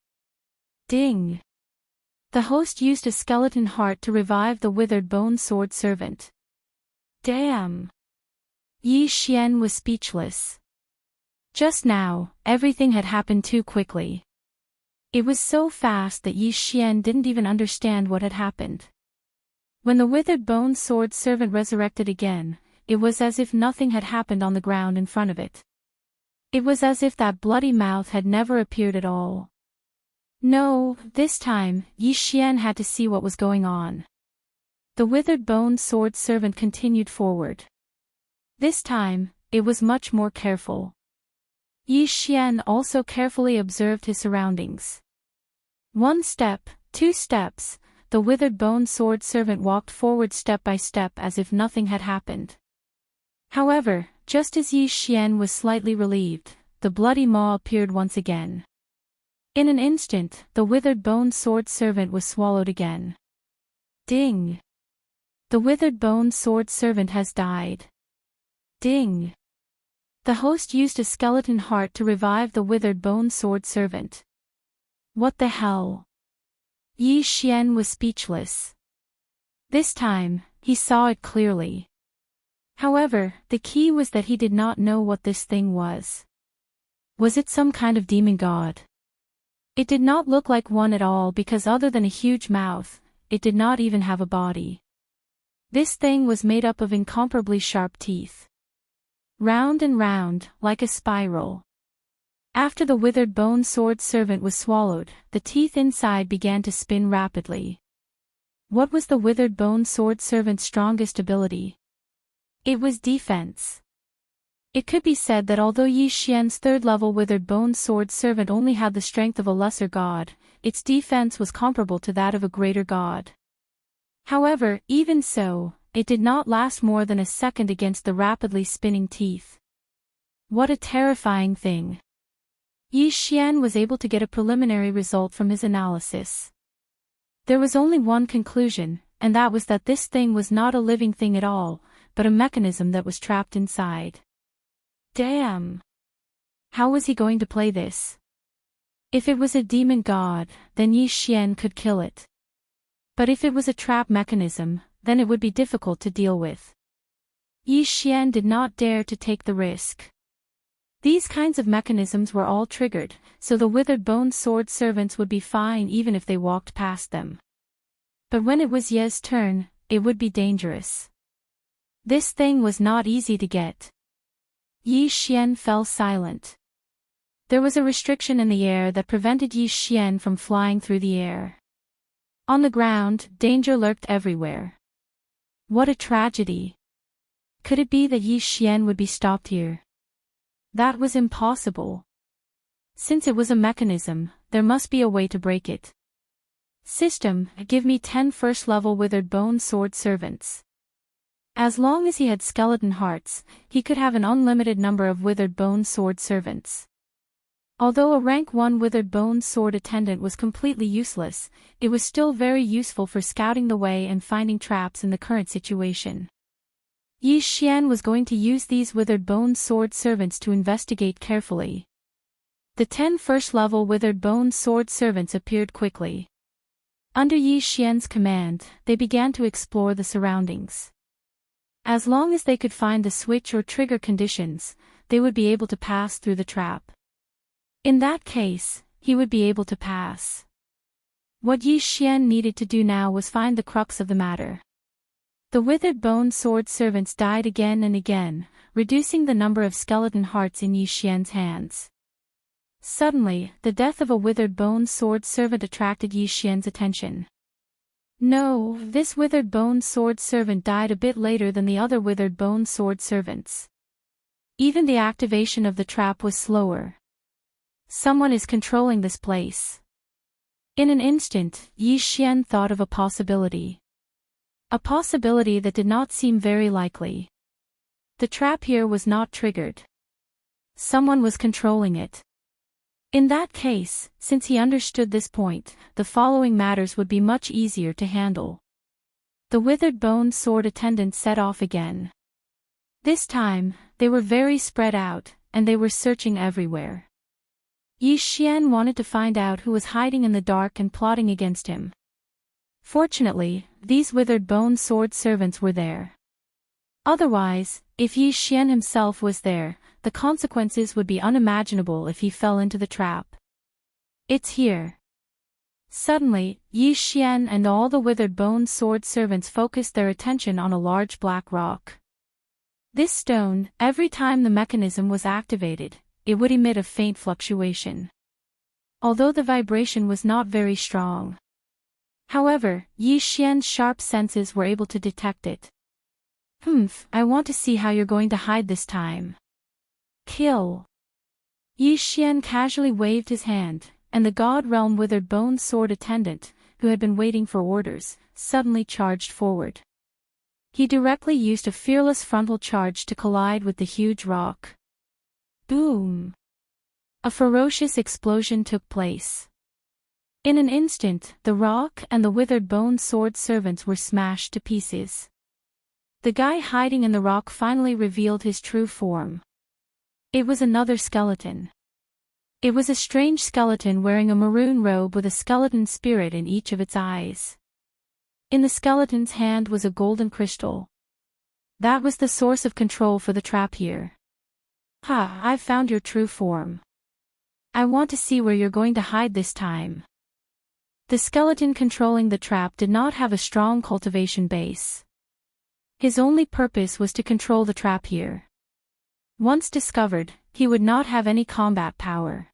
Ding! The host used a skeleton heart to revive the withered bone sword servant. Damn! Yi Xian was speechless. Just now, everything had happened too quickly. It was so fast that Yi Xian didn't even understand what had happened. When the withered bone sword servant resurrected again, it was as if nothing had happened on the ground in front of it. It was as if that bloody mouth had never appeared at all. No, this time, Yi Xian had to see what was going on. The withered bone sword servant continued forward. This time, it was much more careful. Yi Xian also carefully observed his surroundings. 1 step, 2 steps, the withered bone sword servant walked forward step by step as if nothing had happened. However, just as Yi Xian was slightly relieved, the bloody maw appeared once again. In an instant, the withered bone sword servant was swallowed again. Ding! The withered bone sword servant has died. Ding! The host used a skeleton heart to revive the withered bone sword servant. What the hell? Yi Xian was speechless. This time, he saw it clearly. However, the key was that he did not know what this thing was. Was it some kind of demon god? It did not look like one at all because other than a huge mouth, it did not even have a body. This thing was made up of incomparably sharp teeth. Round and round, like a spiral. After the withered bone sword servant was swallowed, the teeth inside began to spin rapidly. What was the withered bone sword servant's strongest ability? It was defense. It could be said that although Yi Xian's 3rd level withered bone sword servant only had the strength of a lesser god, its defense was comparable to that of a greater god. However, even so, it did not last more than a second against the rapidly spinning teeth. What a terrifying thing. Yi Xian was able to get a preliminary result from his analysis. There was only one conclusion, and that was that this thing was not a living thing at all, but a mechanism that was trapped inside. Damn! How was he going to play this? If it was a demon god, then Yi Xian could kill it. But if it was a trap mechanism, then it would be difficult to deal with. Yi Xian did not dare to take the risk. These kinds of mechanisms were all triggered, so the withered bone sword servants would be fine even if they walked past them. But when it was Ye's turn, it would be dangerous. This thing was not easy to get. Yi Xian fell silent. There was a restriction in the air that prevented Yi Xian from flying through the air. On the ground, danger lurked everywhere. What a tragedy! Could it be that Yi Xian would be stopped here? That was impossible. Since it was a mechanism, there must be a way to break it. System, give me 10 first-level withered bone sword servants. As long as he had skeleton hearts, he could have an unlimited number of withered bone sword servants. Although a rank 1 withered bone sword attendant was completely useless, it was still very useful for scouting the way and finding traps in the current situation. Yi Xian was going to use these withered bone sword servants to investigate carefully. The 10 first-level withered bone sword servants appeared quickly. Under Yi Xian's command, they began to explore the surroundings. As long as they could find the switch or trigger conditions, they would be able to pass through the trap. In that case, he would be able to pass. What Yi Xian needed to do now was find the crux of the matter. The withered bone sword servants died again and again, reducing the number of skeleton hearts in Yi Xian's hands. Suddenly, the death of a withered bone sword servant attracted Yi Xian's attention. No, this withered bone sword servant died a bit later than the other withered bone sword servants. Even the activation of the trap was slower. Someone is controlling this place. In an instant, Yi Xian thought of a possibility. A possibility that did not seem very likely. The trap here was not triggered. Someone was controlling it. In that case, since he understood this point, the following matters would be much easier to handle. The withered bone sword attendants set off again. This time, they were very spread out, and they were searching everywhere. Yi Xian wanted to find out who was hiding in the dark and plotting against him. Fortunately, these withered bone sword servants were there. Otherwise, if Yi Xian himself was there, the consequences would be unimaginable if he fell into the trap. It's here. Suddenly, Yi Xian and all the withered bone sword servants focused their attention on a large black rock. This stone, every time the mechanism was activated, it would emit a faint fluctuation. Although the vibration was not very strong. However, Yi Xian's sharp senses were able to detect it. I want to see how you're going to hide this time. Kill. Yi Xian casually waved his hand, and the God Realm withered bone sword attendant, who had been waiting for orders, suddenly charged forward. He directly used a fearless frontal charge to collide with the huge rock. Boom! A ferocious explosion took place. In an instant, the rock and the withered bone sword servants were smashed to pieces. The guy hiding in the rock finally revealed his true form. It was another skeleton. It was a strange skeleton wearing a maroon robe with a skeleton spirit in each of its eyes. In the skeleton's hand was a golden crystal. That was the source of control for the trap here. I've found your true form. I want to see where you're going to hide this time. The skeleton controlling the trap did not have a strong cultivation base. His only purpose was to control the trap here. Once discovered, he would not have any combat power.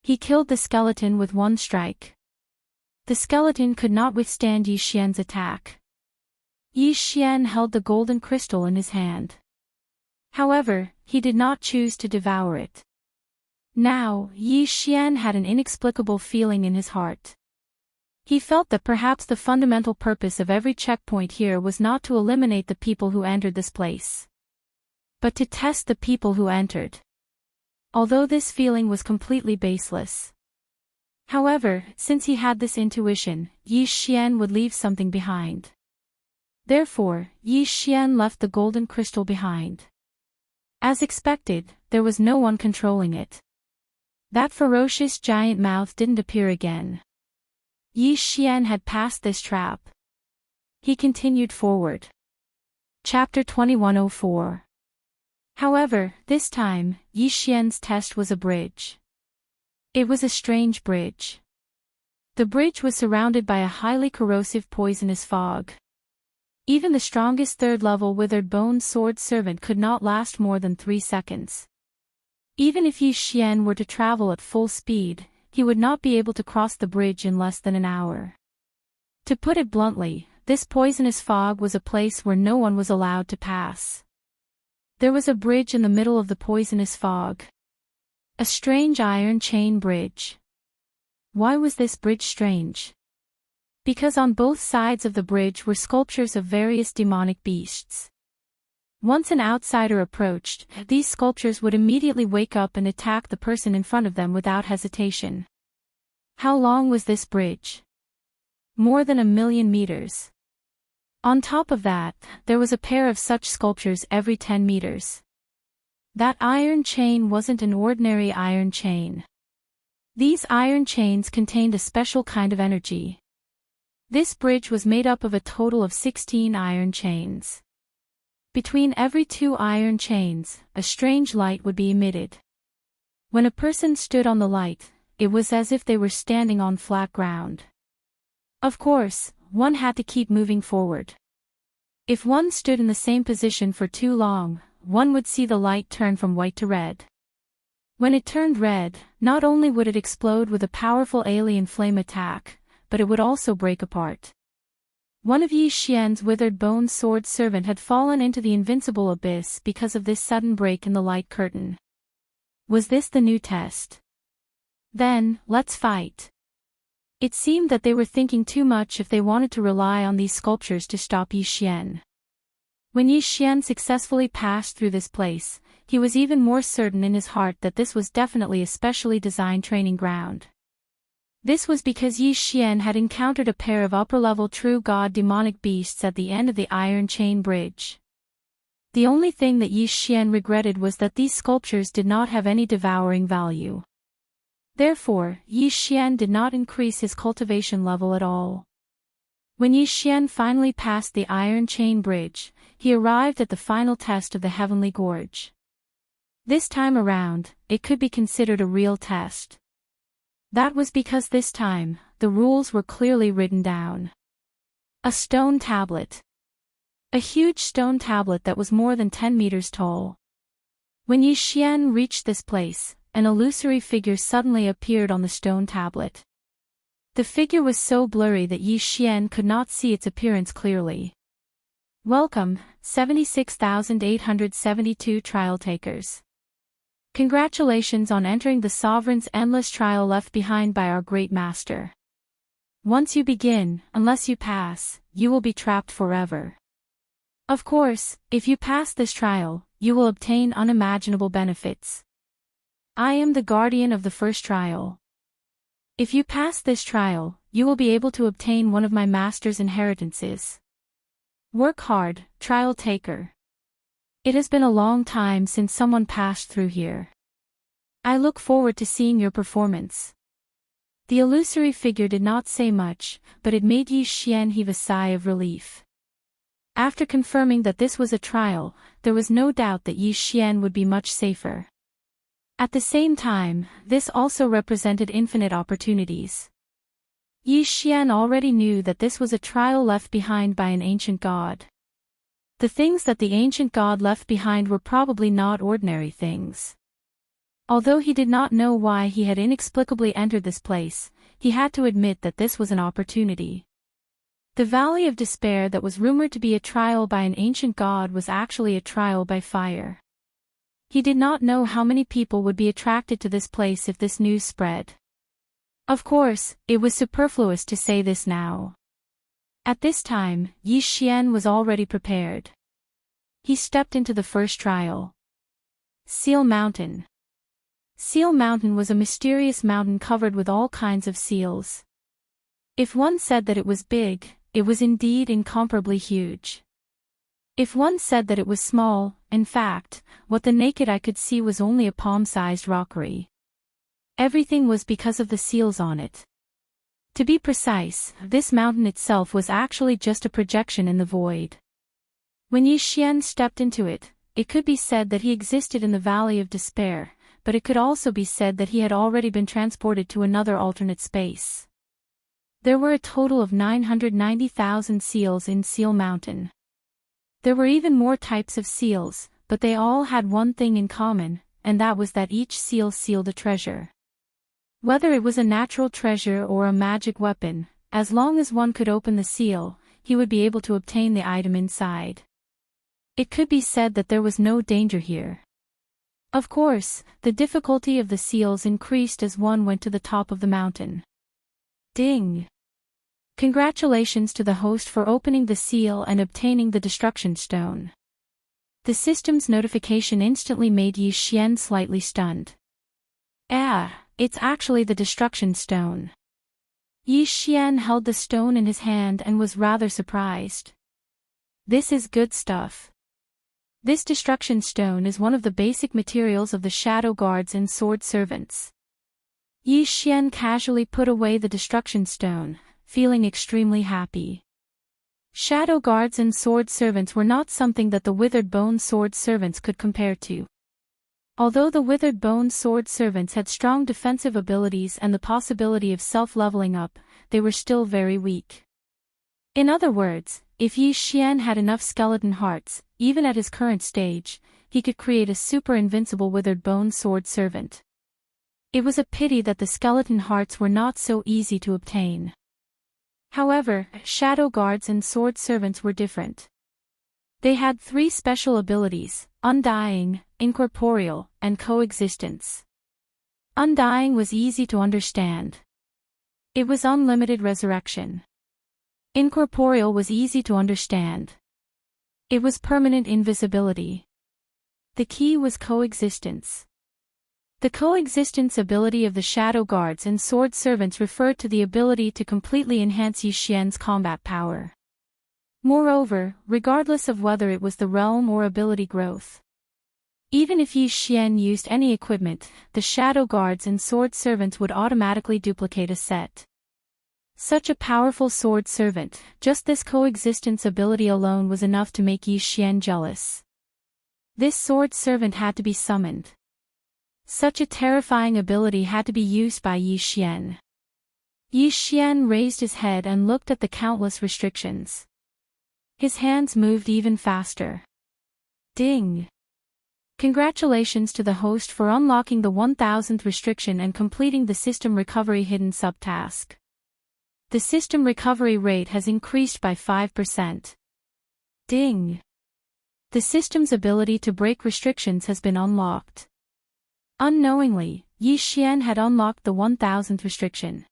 He killed the skeleton with one strike. The skeleton could not withstand Yi Xian's attack. Yi Xian held the golden crystal in his hand. However, he did not choose to devour it. Now, Yi Xian had an inexplicable feeling in his heart. He felt that perhaps the fundamental purpose of every checkpoint here was not to eliminate the people who entered this place, but to test the people who entered. Although this feeling was completely baseless. However, since he had this intuition, Yi Xian would leave something behind. Therefore, Yi Xian left the golden crystal behind. As expected, there was no one controlling it. That ferocious giant mouth didn't appear again. Yi Xian had passed this trap. He continued forward. Chapter 2104. However, this time, Yi Xian's test was a bridge. It was a strange bridge. The bridge was surrounded by a highly corrosive poisonous fog. Even the strongest third-level withered bone sword servant could not last more than 3 seconds. Even if Yi Xian were to travel at full speed, he would not be able to cross the bridge in less than an hour. To put it bluntly, this poisonous fog was a place where no one was allowed to pass. There was a bridge in the middle of the poisonous fog. A strange iron chain bridge. Why was this bridge strange? Because on both sides of the bridge were sculptures of various demonic beasts. Once an outsider approached, these sculptures would immediately wake up and attack the person in front of them without hesitation. How long was this bridge? More than 1,000,000 meters. On top of that, there was a pair of such sculptures every 10 meters. That iron chain wasn't an ordinary iron chain. These iron chains contained a special kind of energy. This bridge was made up of a total of 16 iron chains. Between every 2 iron chains, a strange light would be emitted. When a person stood on the light, it was as if they were standing on flat ground. Of course, one had to keep moving forward. If one stood in the same position for too long, one would see the light turn from white to red. When it turned red, not only would it explode with a powerful alien flame attack, but it would also break apart. One of Yi Xian's withered bone sword servant had fallen into the invincible abyss because of this sudden break in the light curtain. Was this the new test? Then, let's fight. It seemed that they were thinking too much if they wanted to rely on these sculptures to stop Yi Xian. When Yi Xian successfully passed through this place, he was even more certain in his heart that this was definitely a specially designed training ground. This was because Yi Xian had encountered a pair of upper-level true god demonic beasts at the end of the iron chain bridge. The only thing that Yi Xian regretted was that these sculptures did not have any devouring value. Therefore, Yi Xian did not increase his cultivation level at all. When Yi Xian finally passed the iron chain bridge, he arrived at the final test of the Heavenly Gorge. This time around, it could be considered a real test. That was because this time, the rules were clearly written down. A stone tablet. A huge stone tablet that was more than 10 meters tall. When Yi Xian reached this place, an illusory figure suddenly appeared on the stone tablet. The figure was so blurry that Yi Xian could not see its appearance clearly. Welcome, 76,872 trial takers. Congratulations on entering the Sovereign's endless trial left behind by our great master. Once you begin, unless you pass, you will be trapped forever. Of course, if you pass this trial, you will obtain unimaginable benefits. I am the guardian of the first trial. If you pass this trial, you will be able to obtain one of my master's inheritances. Work hard, trial taker. It has been a long time since someone passed through here. I look forward to seeing your performance. The illusory figure did not say much, but it made Yi Xian heave a sigh of relief. After confirming that this was a trial, there was no doubt that Yi Xian would be much safer. At the same time, this also represented infinite opportunities. Yi Xian already knew that this was a trial left behind by an ancient god. The things that the ancient god left behind were probably not ordinary things. Although he did not know why he had inexplicably entered this place, he had to admit that this was an opportunity. The Valley of Despair that was rumored to be a trial by an ancient god was actually a trial by fire. He did not know how many people would be attracted to this place if this news spread. Of course, it was superfluous to say this now. At this time, Yi Xian was already prepared. He stepped into the first trial. Seal Mountain. Seal Mountain was a mysterious mountain covered with all kinds of seals. If one said that it was big, it was indeed incomparably huge. If one said that it was small, in fact, what the naked eye could see was only a palm-sized rockery. Everything was because of the seals on it. To be precise, this mountain itself was actually just a projection in the void. When Yi Xian stepped into it, it could be said that he existed in the Valley of Despair, but it could also be said that he had already been transported to another alternate space. There were a total of 990,000 seals in Seal Mountain. There were even more types of seals, but they all had one thing in common, and that was that each seal sealed a treasure. Whether it was a natural treasure or a magic weapon, as long as one could open the seal, he would be able to obtain the item inside. It could be said that there was no danger here. Of course, the difficulty of the seals increased as one went to the top of the mountain. Ding! Congratulations to the host for opening the seal and obtaining the destruction stone. The system's notification instantly made Yi Xian slightly stunned. It's actually the destruction stone. Yi Xian held the stone in his hand and was rather surprised. This is good stuff. This destruction stone is one of the basic materials of the shadow guards and sword servants. Yi Xian casually put away the destruction stone, feeling extremely happy. Shadow guards and sword servants were not something that the withered bone sword servants could compare to. Although the withered bone sword servants had strong defensive abilities and the possibility of self-leveling up, they were still very weak. In other words, if Yi Xian had enough skeleton hearts, even at his current stage, he could create a super invincible withered bone sword servant. It was a pity that the skeleton hearts were not so easy to obtain. However, shadow guards and sword servants were different. They had 3 special abilities: Undying, Incorporeal, and Coexistence. Undying was easy to understand. It was unlimited resurrection. Incorporeal was easy to understand. It was permanent invisibility. The key was coexistence. The coexistence ability of the shadow guards and sword servants referred to the ability to completely enhance Yi Xian's combat power. Moreover, regardless of whether it was the realm or ability growth. Even if Yi Xian used any equipment, the shadow guards and sword servants would automatically duplicate a set. Such a powerful sword servant, just this coexistence ability alone was enough to make Yi Xian jealous. This sword servant had to be summoned. Such a terrifying ability had to be used by Yi Xian. Yi Xian raised his head and looked at the countless restrictions. His hands moved even faster. Ding! Congratulations to the host for unlocking the 1000th restriction and completing the system recovery hidden subtask. The system recovery rate has increased by 5%. Ding! The system's ability to break restrictions has been unlocked. Unknowingly, Yi Xian had unlocked the 1000th restriction.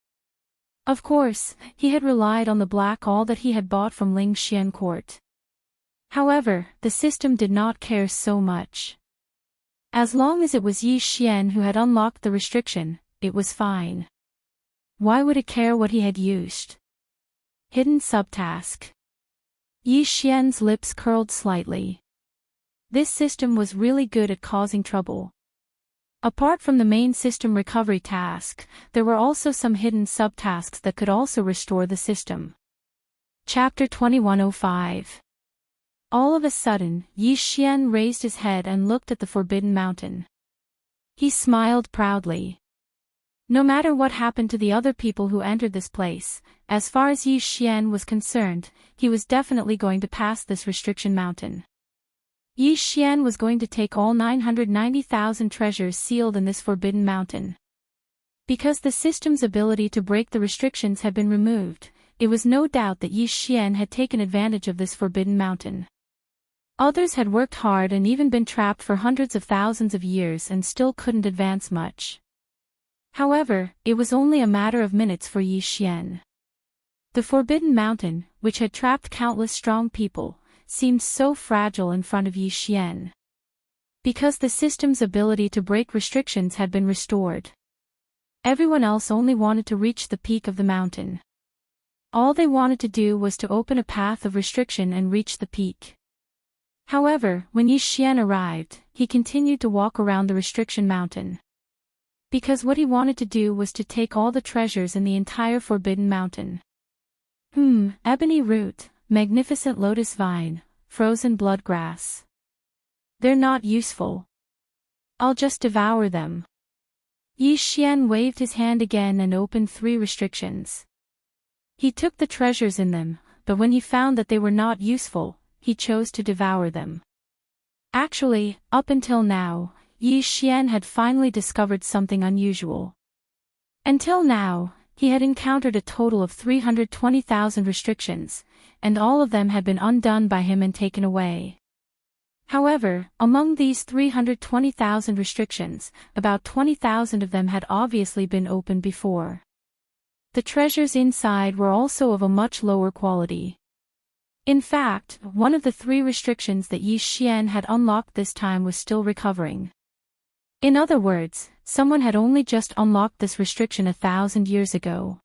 Of course, he had relied on the black all that he had bought from Ling Xian Court. However, the system did not care so much. As long as it was Yi Xian who had unlocked the restriction, it was fine. Why would it care what he had used? Hidden subtask. Yi Xian's lips curled slightly. This system was really good at causing trouble. Apart from the main system recovery task, there were also some hidden subtasks that could also restore the system. Chapter 2105. All of a sudden, Yi Xian raised his head and looked at the Forbidden Mountain. He smiled proudly. No matter what happened to the other people who entered this place, as far as Yi Xian was concerned, he was definitely going to pass this restriction mountain. Yi Xian was going to take all 990,000 treasures sealed in this Forbidden Mountain. Because the system's ability to break the restrictions had been removed, it was no doubt that Yi Xian had taken advantage of this Forbidden Mountain. Others had worked hard and even been trapped for hundreds of thousands of years and still couldn't advance much. However, it was only a matter of minutes for Yi Xian. The Forbidden Mountain, which had trapped countless strong people, seemed so fragile in front of Yi Xian. Because the system's ability to break restrictions had been restored. Everyone else only wanted to reach the peak of the mountain. All they wanted to do was to open a path of restriction and reach the peak. However, when Yi Xian arrived, he continued to walk around the restriction mountain. Because what he wanted to do was to take all the treasures in the entire Forbidden Mountain. Ebony root, magnificent lotus vine, frozen blood grass. They're not useful. I'll just devour them. Yi Xian waved his hand again and opened 3 restrictions. He took the treasures in them, but when he found that they were not useful, he chose to devour them. Actually, up until now, Yi Xian had finally discovered something unusual. Until now, he had encountered a total of 320,000 restrictions, and all of them had been undone by him and taken away. However, among these 320,000 restrictions, about 20,000 of them had obviously been opened before. The treasures inside were also of a much lower quality. In fact, one of the 3 restrictions that Yi Xian had unlocked this time was still recovering. In other words, someone had only just unlocked this restriction 1,000 years ago.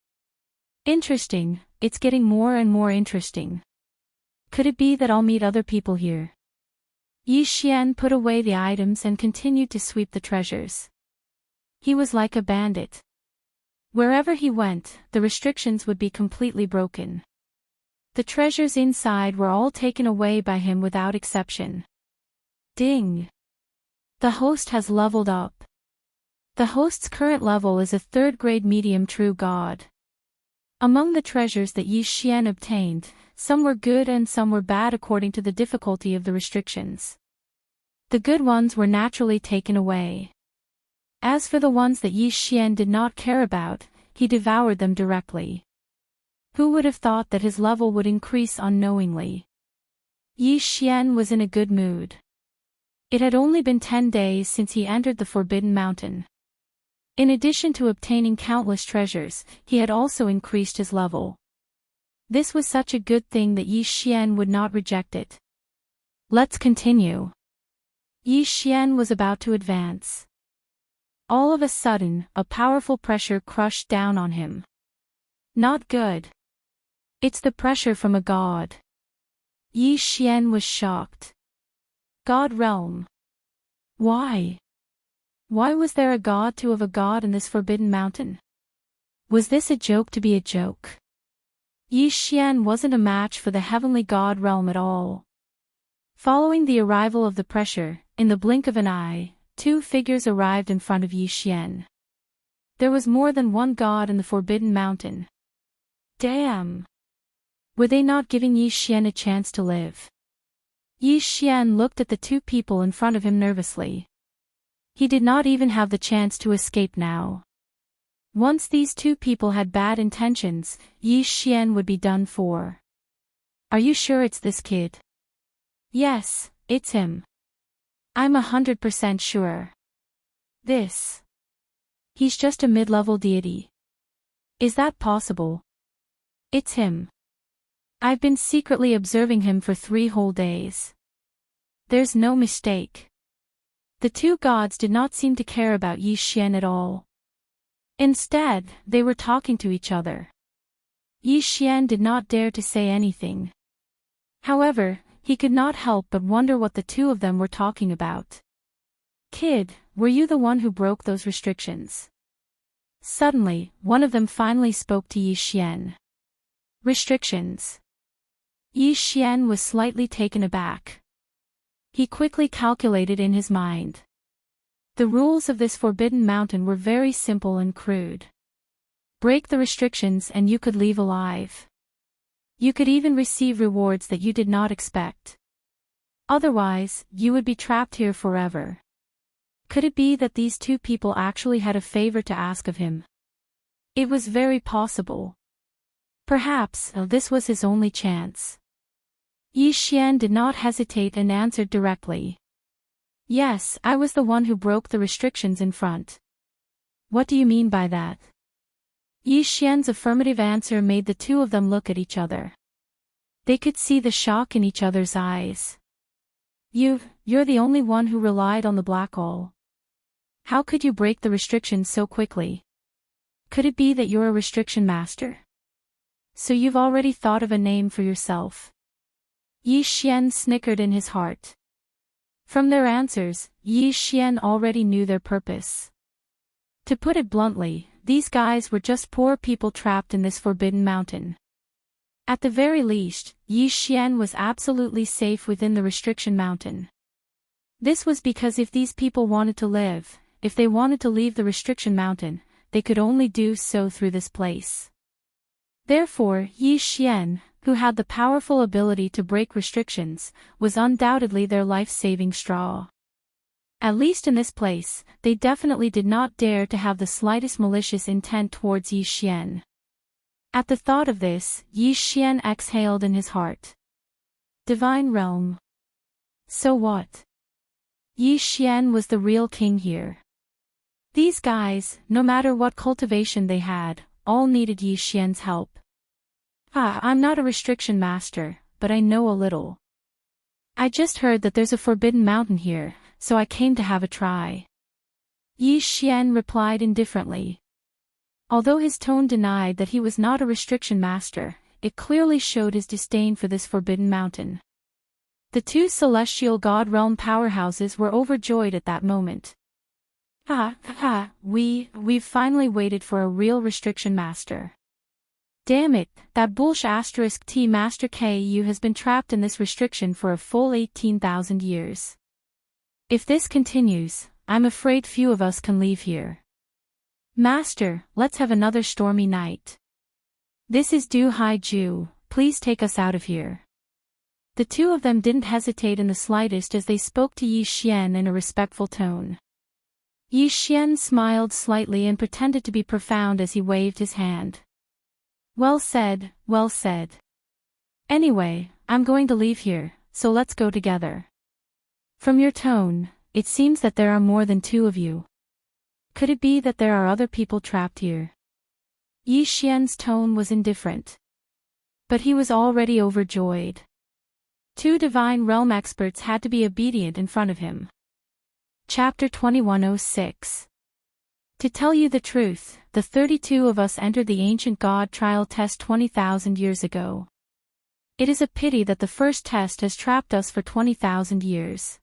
Interesting, it's getting more and more interesting. Could it be that I'll meet other people here? Yi Xian put away the items and continued to sweep the treasures. He was like a bandit. Wherever he went, the restrictions would be completely broken. The treasures inside were all taken away by him without exception. Ding! The host has leveled up. The host's current level is a 3rd-grade medium true god. Among the treasures that Yi Xian obtained, some were good and some were bad according to the difficulty of the restrictions. The good ones were naturally taken away. As for the ones that Yi Xian did not care about, he devoured them directly. Who would have thought that his level would increase unknowingly? Yi Xian was in a good mood. It had only been 10 days since he entered the Forbidden Mountain. In addition to obtaining countless treasures, he had also increased his level. This was such a good thing that Yi Xian would not reject it. Let's continue. Yi Xian was about to advance. All of a sudden, a powerful pressure crushed down on him. Not good. It's the pressure from a god. Yi Xian was shocked. God realm. Why? Why was there a god to of a god in this forbidden mountain? Was this a joke to be a joke? Yi Xian wasn't a match for the heavenly god realm at all. Following the arrival of the pressure, in the blink of an eye, 2 figures arrived in front of Yi Xian. There was more than one god in the Forbidden Mountain. Damn! Were they not giving Yi Xian a chance to live? Yi Xian looked at the 2 people in front of him nervously. He did not even have the chance to escape now. Once these 2 people had bad intentions, Yi Xian would be done for. Are you sure it's this kid? Yes, it's him. I'm 100% sure. He's just a mid-level deity. Is that possible? It's him. I've been secretly observing him for 3 whole days. There's no mistake. The 2 gods did not seem to care about Yi Xian at all. Instead, they were talking to each other. Yi Xian did not dare to say anything. However, he could not help but wonder what the 2 of them were talking about. Kid, were you the one who broke those restrictions? Suddenly, one of them finally spoke to Yi Xian. Restrictions. Yi Xian was slightly taken aback. He quickly calculated in his mind. The rules of this forbidden mountain were very simple and crude. Break the restrictions and you could leave alive. You could even receive rewards that you did not expect. Otherwise, you would be trapped here forever. Could it be that these 2 people actually had a favor to ask of him? It was very possible. Perhaps this was his only chance. Yi Xian did not hesitate and answered directly. Yes, I was the one who broke the restrictions in front. What do you mean by that? Yi Xian's affirmative answer made the 2 of them look at each other. They could see the shock in each other's eyes. You're the only one who relied on the black hole. How could you break the restrictions so quickly? Could it be that you're a restriction master? So you've already thought of a name for yourself. Yi Xian snickered in his heart. From their answers, Yi Xian already knew their purpose. To put it bluntly, these guys were just poor people trapped in this forbidden mountain. At the very least, Yi Xian was absolutely safe within the restriction mountain. This was because if these people wanted to live, if they wanted to leave the restriction mountain, they could only do so through this place. Therefore, Yi Xian, who had the powerful ability to break restrictions, was undoubtedly their life-saving straw. At least in this place, they definitely did not dare to have the slightest malicious intent towards Yi Xian. At the thought of this, Yi Xian exhaled in his heart. Divine Realm. So what? Yi Xian was the real king here. These guys, no matter what cultivation they had, all needed Yi Xian's help. I'm not a restriction master, but I know a little. I just heard that there's a forbidden mountain here, so I came to have a try. Yi Xian replied indifferently. Although his tone denied that he was not a restriction master, it clearly showed his disdain for this forbidden mountain. The two celestial god realm powerhouses were overjoyed at that moment. We've finally waited for a real restriction master. Damn it, that bullsh T Master KU has been trapped in this restriction for a full 18,000 years. If this continues, I'm afraid few of us can leave here. Master, let's have another stormy night. This is Du Hai Ju, please take us out of here. The two of them didn't hesitate in the slightest as they spoke to Yi Xian in a respectful tone. Yi Xian smiled slightly and pretended to be profound as he waved his hand. Well said, well said. Anyway, I'm going to leave here, so let's go together. From your tone, it seems that there are more than two of you. Could it be that there are other people trapped here? Yi Xian's tone was indifferent. But he was already overjoyed. Two divine realm experts had to be obedient in front of him. Chapter 2106. To tell you the truth, the 32 of us entered the ancient god trial test 20,000 years ago. It is a pity that the first test has trapped us for 20,000 years.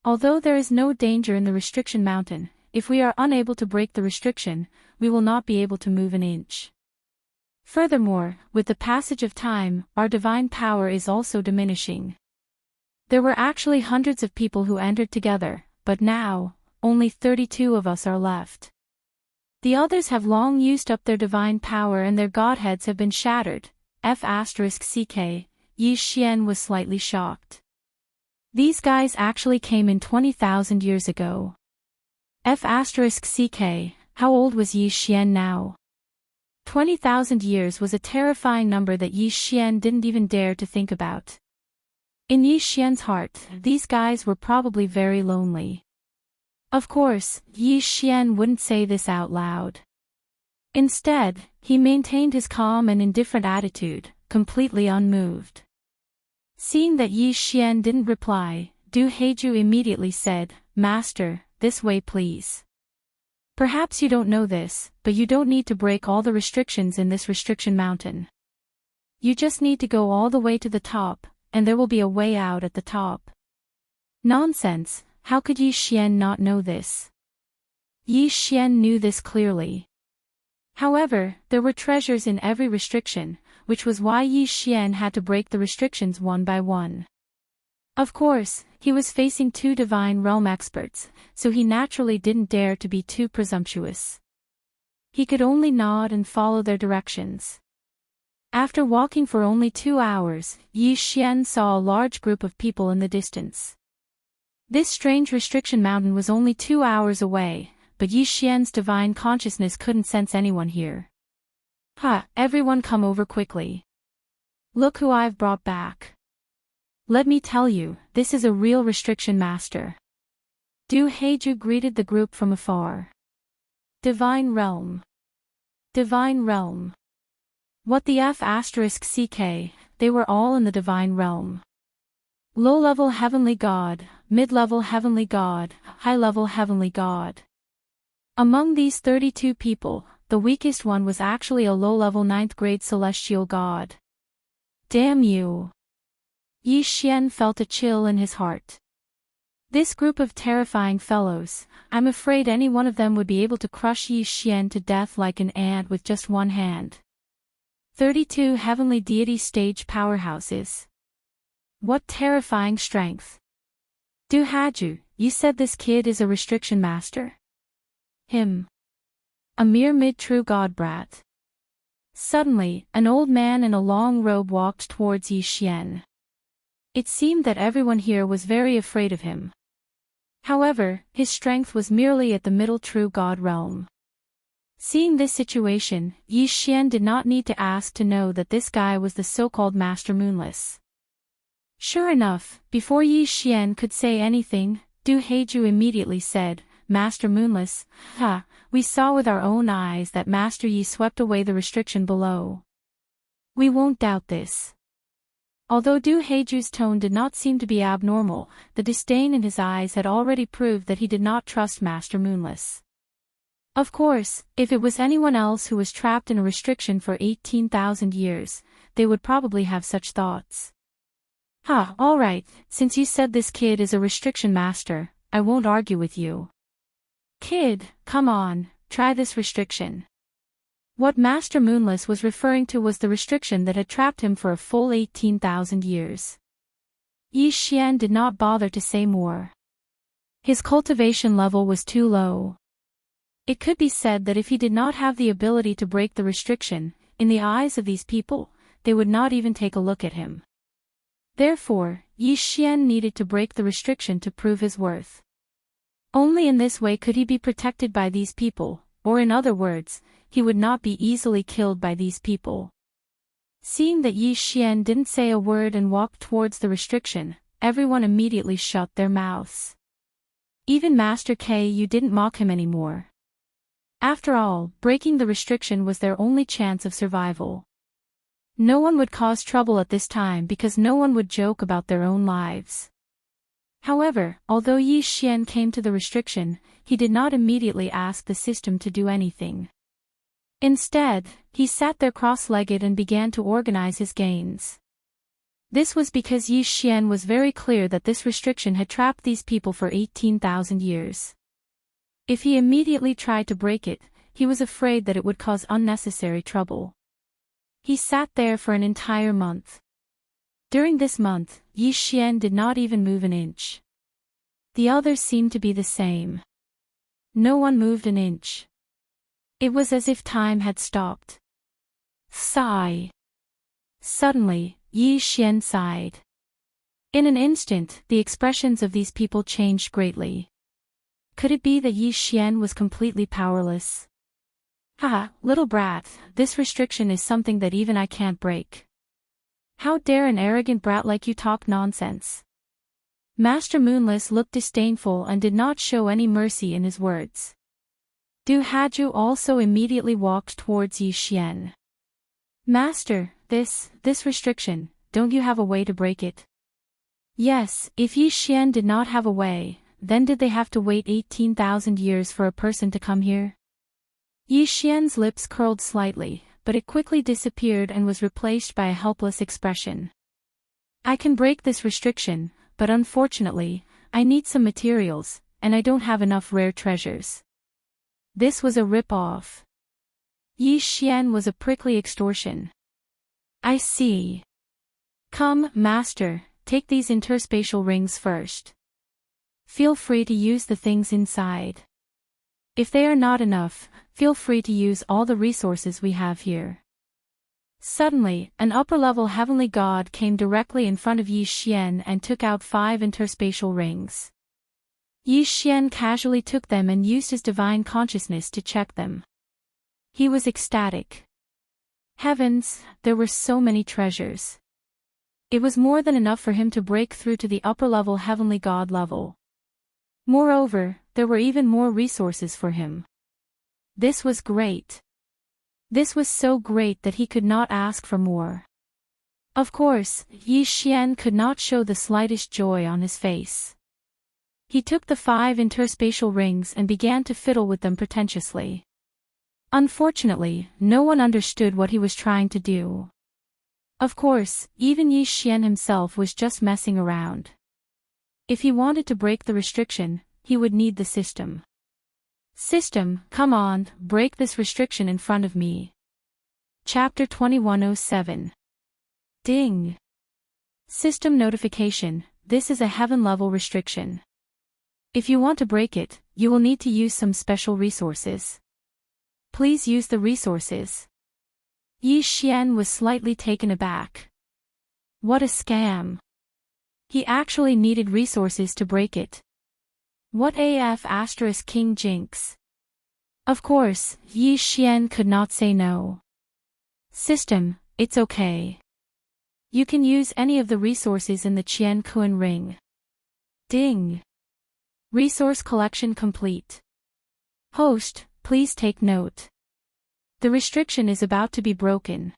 Although there is no danger in the restriction mountain, if we are unable to break the restriction, we will not be able to move an inch. Furthermore, with the passage of time, our divine power is also diminishing. There were actually hundreds of people who entered together, but now, only 32 of us are left. The others have long used up their divine power and their godheads have been shattered. F***ck, Yi Xian was slightly shocked. These guys actually came in 20,000 years ago. F***ck, how old was Yi Xian now? 20,000 years was a terrifying number that Yi Xian didn't even dare to think about. In Yi Xian's heart, these guys were probably very lonely. Of course, Yi Xian wouldn't say this out loud. Instead, he maintained his calm and indifferent attitude, completely unmoved. Seeing that Yi Xian didn't reply, Du Heiju immediately said, Master, this way please. Perhaps you don't know this, but you don't need to break all the restrictions in this restriction mountain. You just need to go all the way to the top, and there will be a way out at the top. Nonsense, how could Yi Xian not know this? Yi Xian knew this clearly. However, there were treasures in every restriction, which was why Yi Xian had to break the restrictions one by one. Of course, he was facing two divine realm experts, so he naturally didn't dare to be too presumptuous. He could only nod and follow their directions. After walking for only 2 hours, Yi Xian saw a large group of people in the distance. This strange restriction mountain was only 2 hours away, but Yi Xian's divine consciousness couldn't sense anyone here. Everyone come over quickly. Look who I've brought back. Let me tell you, this is a real restriction master. Du Heiju greeted the group from afar. Divine Realm. Divine Realm. What the F***ck, they were all in the Divine Realm. Low-level Heavenly God, mid-level Heavenly God, high-level Heavenly God. Among these 32 people, the weakest one was actually a low-level 9th grade Celestial God. Damn you! Yi Xian felt a chill in his heart. This group of terrifying fellows, I'm afraid any one of them would be able to crush Yi Xian to death like an ant with just one hand. 32 heavenly deity stage powerhouses. What terrifying strength. Du Haju, you said this kid is a restriction master? Him. A mere mid-true god brat. Suddenly, an old man in a long robe walked towards Yi Xian. It seemed that everyone here was very afraid of him. However, his strength was merely at the middle true god realm. Seeing this situation, Yi Xian did not need to ask to know that this guy was the so-called Master Moonless. Sure enough, before Yi Xian could say anything, Du Heiju immediately said, "Master Moonless, we saw with our own eyes that Master Yi swept away the restriction below. We won't doubt this." Although Du Heiju's tone did not seem to be abnormal, the disdain in his eyes had already proved that he did not trust Master Moonless. Of course, if it was anyone else who was trapped in a restriction for 18,000 years, they would probably have such thoughts. Alright, since you said this kid is a restriction master, I won't argue with you. Kid, come on, try this restriction. What Master Moonless was referring to was the restriction that had trapped him for a full 18,000 years. Yi Xian did not bother to say more. His cultivation level was too low. It could be said that if he did not have the ability to break the restriction, in the eyes of these people, they would not even take a look at him. Therefore, Yi Xian needed to break the restriction to prove his worth. Only in this way could he be protected by these people, or in other words, he would not be easily killed by these people. Seeing that Yi Xian didn't say a word and walked towards the restriction, everyone immediately shut their mouths. Even Master Ku didn't mock him anymore. After all, breaking the restriction was their only chance of survival. No one would cause trouble at this time because no one would joke about their own lives. However, although Yi Xian came to the restriction, he did not immediately ask the system to do anything. Instead, he sat there cross-legged and began to organize his gains. This was because Yi Xian was very clear that this restriction had trapped these people for 18,000 years. If he immediately tried to break it, he was afraid that it would cause unnecessary trouble. He sat there for an entire month. During this month, Yi Xian did not even move an inch. The others seemed to be the same. No one moved an inch. It was as if time had stopped. Sigh. Suddenly, Yi Xian sighed. In an instant, the expressions of these people changed greatly. Could it be that Yi Xian was completely powerless? Little brat, this restriction is something that even I can't break. How dare an arrogant brat like you talk nonsense? Master Moonless looked disdainful and did not show any mercy in his words. Du Heiju also immediately walked towards Yi Xian. Master, this restriction, don't you have a way to break it? Yes, if Yi Xian did not have a way, then did they have to wait 18,000 years for a person to come here? Yi Xian's lips curled slightly, but it quickly disappeared and was replaced by a helpless expression. I can break this restriction, but unfortunately, I need some materials, and I don't have enough rare treasures. This was a rip-off. Yi Xian was a prickly extortion. I see. Come, master, take these interspatial rings first. Feel free to use the things inside. If they are not enough, feel free to use all the resources we have here. Suddenly, an upper-level heavenly god came directly in front of Yi Xian and took out 5 interspatial rings. Yi Xian casually took them and used his divine consciousness to check them. He was ecstatic. Heavens, there were so many treasures. It was more than enough for him to break through to the upper-level heavenly god level. Moreover, there were even more resources for him. This was great. This was so great that he could not ask for more. Of course, Yi Xian could not show the slightest joy on his face. He took the 5 interspatial rings and began to fiddle with them pretentiously. Unfortunately, no one understood what he was trying to do. Of course, even Yi Xian himself was just messing around. If he wanted to break the restriction, he would need the system. System, come on, break this restriction in front of me. Chapter 2107. Ding. System notification, this is a heaven-level restriction. If you want to break it, you will need to use some special resources. Please use the resources. Yi Xian was slightly taken aback. What a scam. He actually needed resources to break it. What AF * King Jinx. Of course, Yi Xian could not say no. System, it's okay. You can use any of the resources in the Qian Kun ring. Ding. Resource collection complete. Host, please take note. The restriction is about to be broken.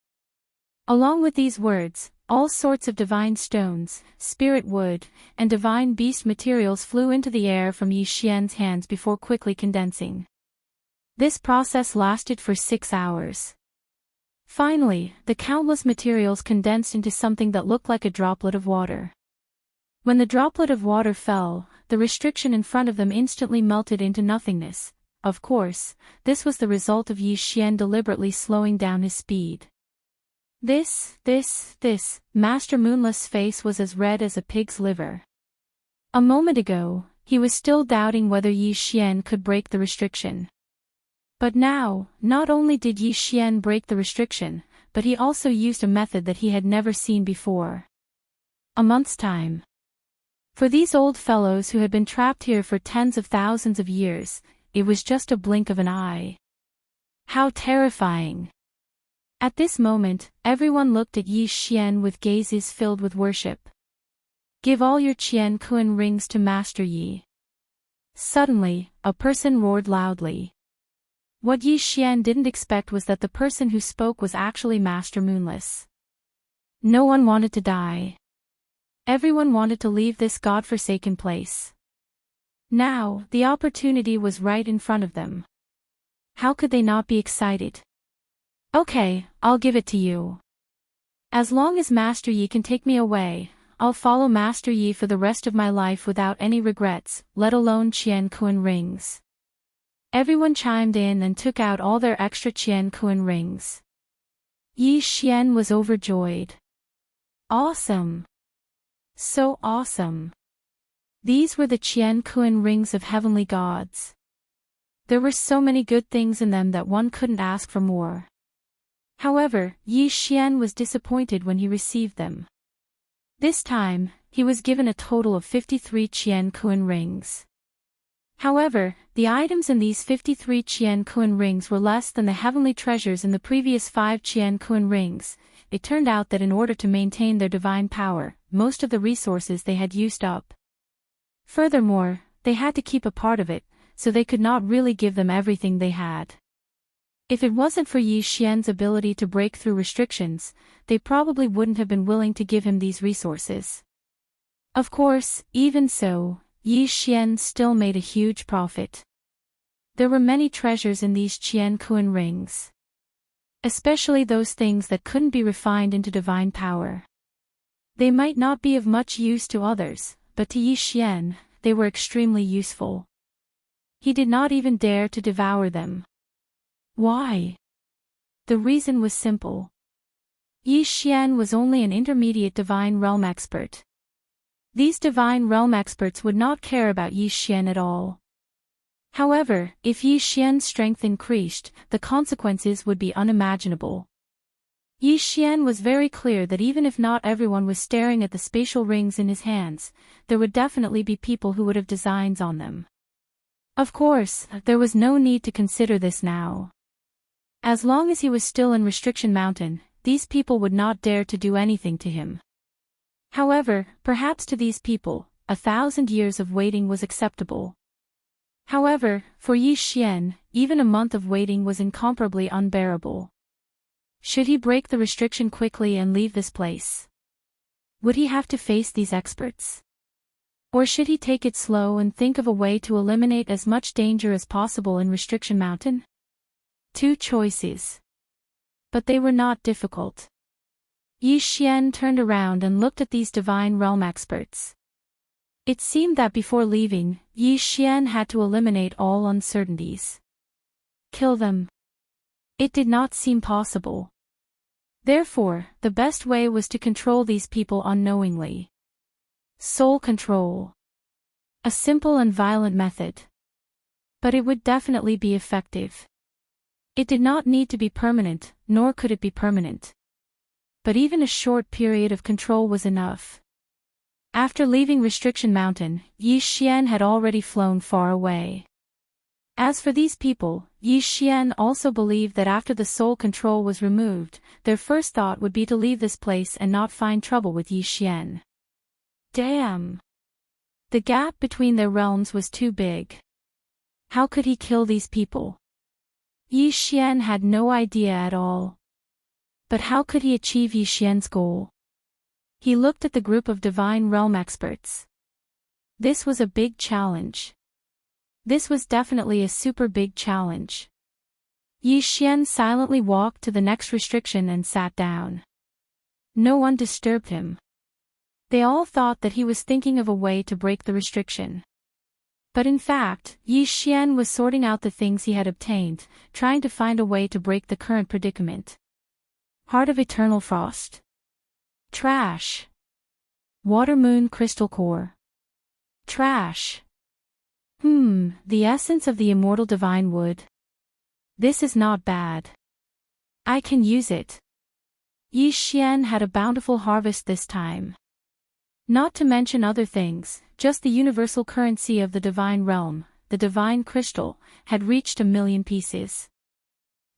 Along with these words, all sorts of divine stones, spirit wood, and divine beast materials flew into the air from Yi Xian's hands before quickly condensing. This process lasted for 6 hours. Finally, the countless materials condensed into something that looked like a droplet of water. When the droplet of water fell, the restriction in front of them instantly melted into nothingness. Of course, this was the result of Yi Xian deliberately slowing down his speed. This, Master Moonless' face was as red as a pig's liver. A moment ago, he was still doubting whether Yi Xian could break the restriction. But now, not only did Yi Xian break the restriction, but he also used a method that he had never seen before. A month's time. For these old fellows who had been trapped here for tens of thousands of years, it was just a blink of an eye. How terrifying! At this moment, everyone looked at Yi Xian with gazes filled with worship. Give all your Qian Kun rings to Master Yi. Suddenly, a person roared loudly. What Yi Xian didn't expect was that the person who spoke was actually Master Moonless. No one wanted to die. Everyone wanted to leave this godforsaken place. Now, the opportunity was right in front of them. How could they not be excited? Okay, I'll give it to you. As long as Master Yi can take me away, I'll follow Master Yi for the rest of my life without any regrets, let alone Qian Kun rings. Everyone chimed in and took out all their extra Qian Kun rings. Yi Xian was overjoyed. Awesome! So awesome! These were the Qian Kun rings of heavenly gods. There were so many good things in them that one couldn't ask for more. However, Yi Xian was disappointed when he received them. This time, he was given a total of 53 Qian Kun rings. However, the items in these 53 Qian Kun rings were less than the heavenly treasures in the previous 5 Qian Kun rings. It turned out that in order to maintain their divine power, most of the resources they had used up. Furthermore, they had to keep a part of it, so they could not really give them everything they had. If it wasn't for Yi Xian's ability to break through restrictions, they probably wouldn't have been willing to give him these resources. Of course, even so, Yi Xian still made a huge profit. There were many treasures in these Qian Kun rings. Especially those things that couldn't be refined into divine power. They might not be of much use to others, but to Yi Xian, they were extremely useful. He did not even dare to devour them. Why? The reason was simple. Yi Xian was only an intermediate divine realm expert. These divine realm experts would not care about Yi Xian at all. However, if Yi Xian's strength increased, the consequences would be unimaginable. Yi Xian was very clear that even if not everyone was staring at the spatial rings in his hands, there would definitely be people who would have designs on them. Of course, there was no need to consider this now. As long as he was still in Restriction Mountain, these people would not dare to do anything to him. However, perhaps to these people, 1,000 years of waiting was acceptable. However, for Yi Xian, even a month of waiting was incomparably unbearable. Should he break the restriction quickly and leave this place? Would he have to face these experts? Or should he take it slow and think of a way to eliminate as much danger as possible in Restriction Mountain? 2 choices. But they were not difficult. Yi Xian turned around and looked at these divine realm experts. It seemed that before leaving, Yi Xian had to eliminate all uncertainties. Kill them. It did not seem possible. Therefore, the best way was to control these people unknowingly. Soul control. A simple and violent method. But it would definitely be effective. It did not need to be permanent, nor could it be permanent. But even a short period of control was enough. After leaving Restriction Mountain, Yi Xian had already flown far away. As for these people, Yi Xian also believed that after the soul control was removed, their first thought would be to leave this place and not find trouble with Yi Xian. Damn! The gap between their realms was too big. How could he kill these people? Yi Xian had no idea at all. But how could he achieve Yi Xian's goal? He looked at the group of Divine Realm experts. This was a big challenge. This was definitely a super big challenge. Yi Xian silently walked to the next restriction and sat down. No one disturbed him. They all thought that he was thinking of a way to break the restriction. But in fact, Yi Xian was sorting out the things he had obtained, trying to find a way to break the current predicament. Heart of Eternal Frost. Trash. Water Moon Crystal Core. Trash. The essence of the immortal divine wood. This is not bad. I can use it. Yi Xian had a bountiful harvest this time. Not to mention other things, just the universal currency of the divine realm, the divine crystal, had reached 1,000,000 pieces.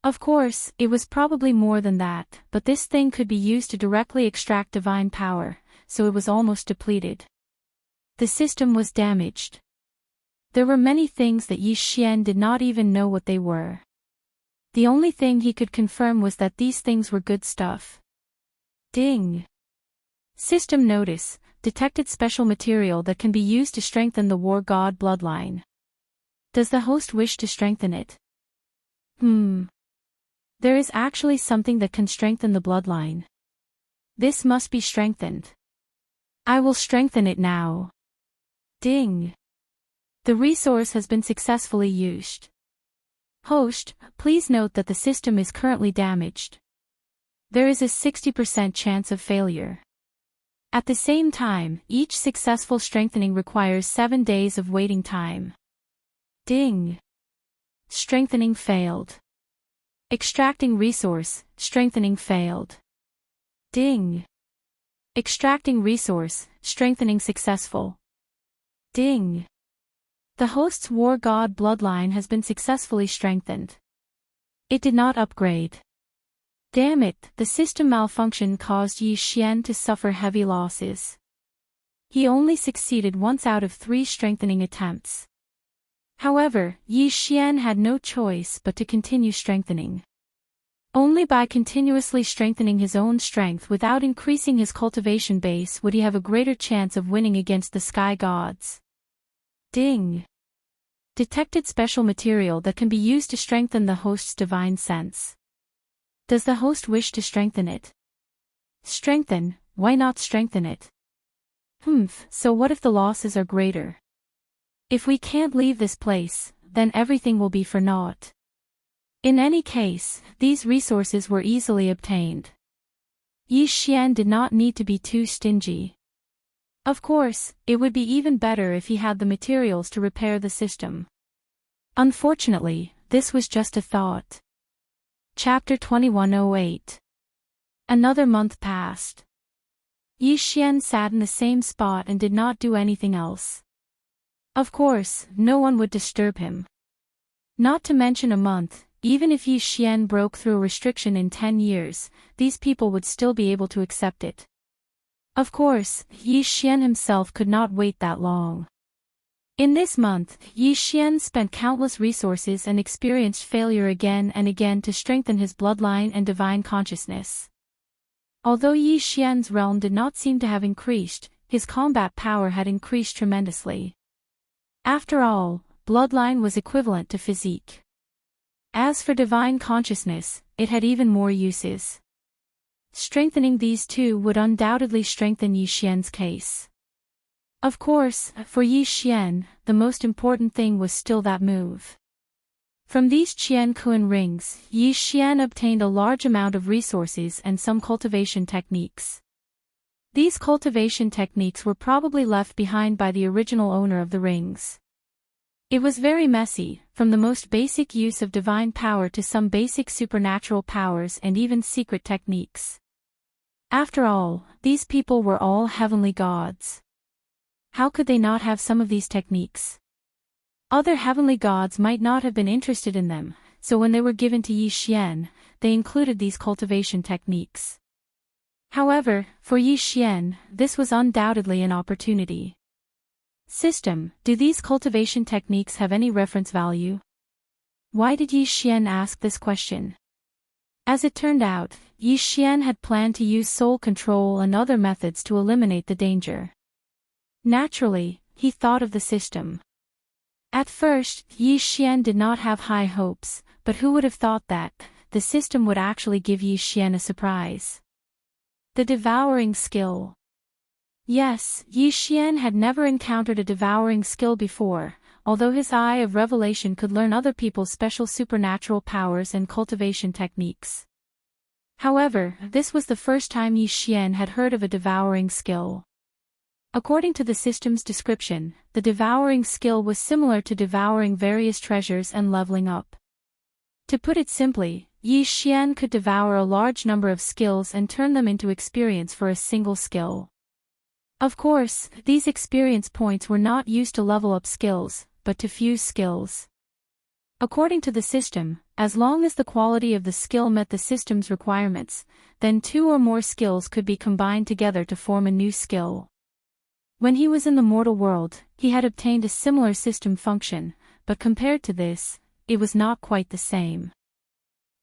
Of course, it was probably more than that, but this thing could be used to directly extract divine power, so it was almost depleted. The system was damaged. There were many things that Yi Xian did not even know what they were. The only thing he could confirm was that these things were good stuff. Ding! System notice, detected special material that can be used to strengthen the war god bloodline. Does the host wish to strengthen it? There is actually something that can strengthen the bloodline. This must be strengthened. I will strengthen it now. Ding! The resource has been successfully used. Host, please note that the system is currently damaged. There is a 60% chance of failure. At the same time, each successful strengthening requires 7 days of waiting time. Ding! Strengthening failed. Extracting resource, strengthening failed. Ding! Extracting resource, strengthening successful. Ding! The host's war god bloodline has been successfully strengthened. It did not upgrade. Damn it, the system malfunction caused Yi Xian to suffer heavy losses. He only succeeded once out of 3 strengthening attempts. However, Yi Xian had no choice but to continue strengthening. Only by continuously strengthening his own strength without increasing his cultivation base would he have a greater chance of winning against the sky gods. Ding! Detected special material that can be used to strengthen the host's divine sense. Does the host wish to strengthen it? Strengthen, why not strengthen it? So what if the losses are greater? If we can't leave this place, then everything will be for naught. In any case, these resources were easily obtained. Yi Xian did not need to be too stingy. Of course, it would be even better if he had the materials to repair the system. Unfortunately, this was just a thought. Chapter 2108. Another month passed. Yi Xian sat in the same spot and did not do anything else. Of course, no one would disturb him. Not to mention a month, even if Yi Xian broke through a restriction in 10 years, these people would still be able to accept it. Of course, Yi Xian himself could not wait that long. In this month, Yi Xian spent countless resources and experienced failure again and again to strengthen his bloodline and divine consciousness. Although Yi Xian's realm did not seem to have increased, his combat power had increased tremendously. After all, bloodline was equivalent to physique. As for divine consciousness, it had even more uses. Strengthening these two would undoubtedly strengthen Yi Xian's case. Of course, for Yi Xian, the most important thing was still that move. From these Qian Kun rings, Yi Xian obtained a large amount of resources and some cultivation techniques. These cultivation techniques were probably left behind by the original owner of the rings. It was very messy, from the most basic use of divine power to some basic supernatural powers and even secret techniques. After all, these people were all heavenly gods. How could they not have some of these techniques? Other heavenly gods might not have been interested in them, so when they were given to Yi Xian, they included these cultivation techniques. However, for Yi Xian, this was undoubtedly an opportunity. System, do these cultivation techniques have any reference value? Why did Yi Xian ask this question? As it turned out, Yi Xian had planned to use soul control and other methods to eliminate the danger. Naturally, he thought of the system. At first, Yi Xian did not have high hopes, but who would have thought that the system would actually give Yi Xian a surprise? The devouring skill. Yes, Yi Xian had never encountered a devouring skill before, although his eye of revelation could learn other people's special supernatural powers and cultivation techniques. However, this was the first time Yi Xian had heard of a devouring skill. According to the system's description, the devouring skill was similar to devouring various treasures and leveling up. To put it simply, Yi Xian could devour a large number of skills and turn them into experience for a single skill. Of course, these experience points were not used to level up skills, but to fuse skills. According to the system, as long as the quality of the skill met the system's requirements, then 2 or more skills could be combined together to form a new skill. When he was in the mortal world, he had obtained a similar system function, but compared to this, it was not quite the same.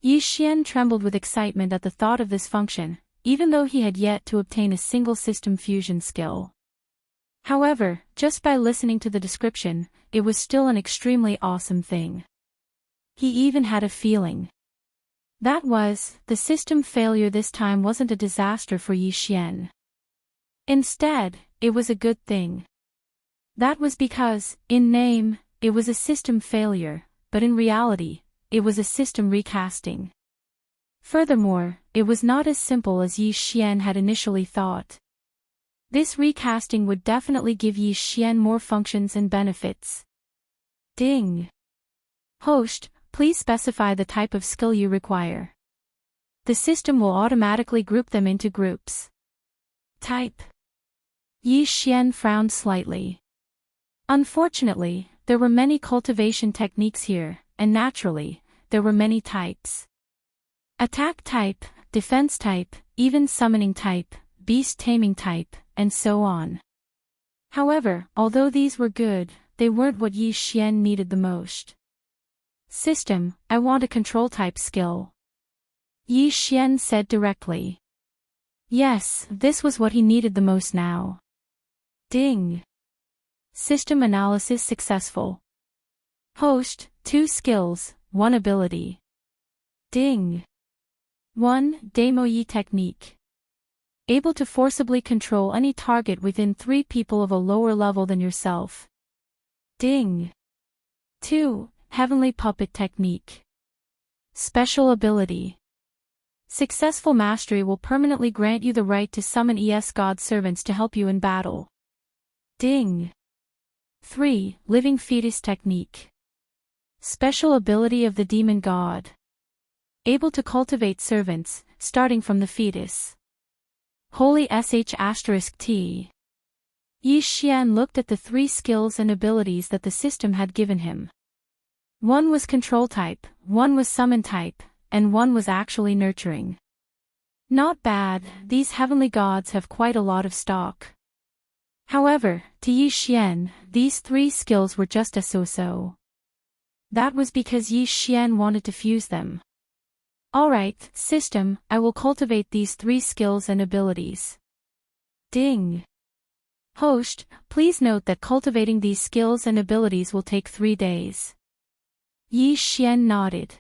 Yi Xian trembled with excitement at the thought of this function, even though he had yet to obtain a single system fusion skill. However, just by listening to the description, it was still an extremely awesome thing. He even had a feeling. That was, the system failure this time wasn't a disaster for Yi Xian. Instead, it was a good thing. That was because, in name, it was a system failure, but in reality, it was a system recasting. Furthermore, it was not as simple as Yi Xian had initially thought. This recasting would definitely give Yi Xian more functions and benefits. Ding. Host, please specify the type of skill you require. The system will automatically group them into groups. Type. Yi Xian frowned slightly. Unfortunately, there were many cultivation techniques here, and naturally, there were many types. Attack type, defense type, even summoning type, beast taming type, and so on. However, although these were good, they weren't what Yi Xian needed the most. System, I want a control type skill. Yi Xian said directly. Yes, this was what he needed the most now. Ding. System analysis successful. Host, 2 skills, 1 ability. Ding. 1. Demo Yi technique. Able to forcibly control any target within 3 people of a lower level than yourself. Ding. 2. Heavenly puppet technique. Special ability. Successful mastery will permanently grant you the right to summon god servants to help you in battle. Ding. 3. Living fetus technique. Special ability of the demon god. Able to cultivate servants, starting from the fetus. Holy **T. Yi Xian looked at the 3 skills and abilities that the system had given him. 1 was control type, 1 was summon type, and 1 was actually nurturing. Not bad, these heavenly gods have quite a lot of stock. However, to Yi Xian, these 3 skills were just a so-so. That was because Yi Xian wanted to fuse them. Alright, system, I will cultivate these 3 skills and abilities. Ding. Host, please note that cultivating these skills and abilities will take 3 days. Yi Xian nodded.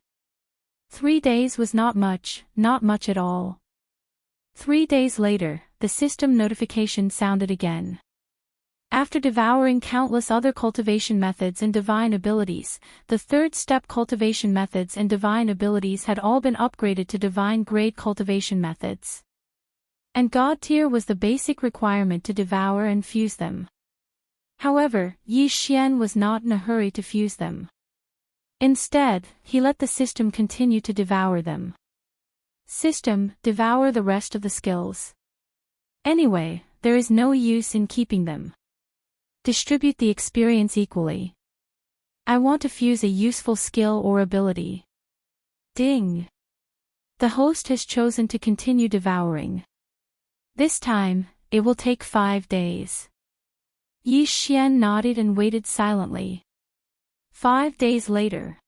3 days was not much at all. 3 days later, the system notification sounded again. After devouring countless other cultivation methods and divine abilities, the 3rd step cultivation methods and divine abilities had all been upgraded to divine grade cultivation methods. And God tier was the basic requirement to devour and fuse them. However, Yi Xian was not in a hurry to fuse them. Instead, he let the system continue to devour them. System, devour the rest of the skills. Anyway, there is no use in keeping them. Distribute the experience equally. I want to fuse a useful skill or ability. Ding. The host has chosen to continue devouring. This time, it will take 5 days. Yi Xian nodded and waited silently. 5 days later.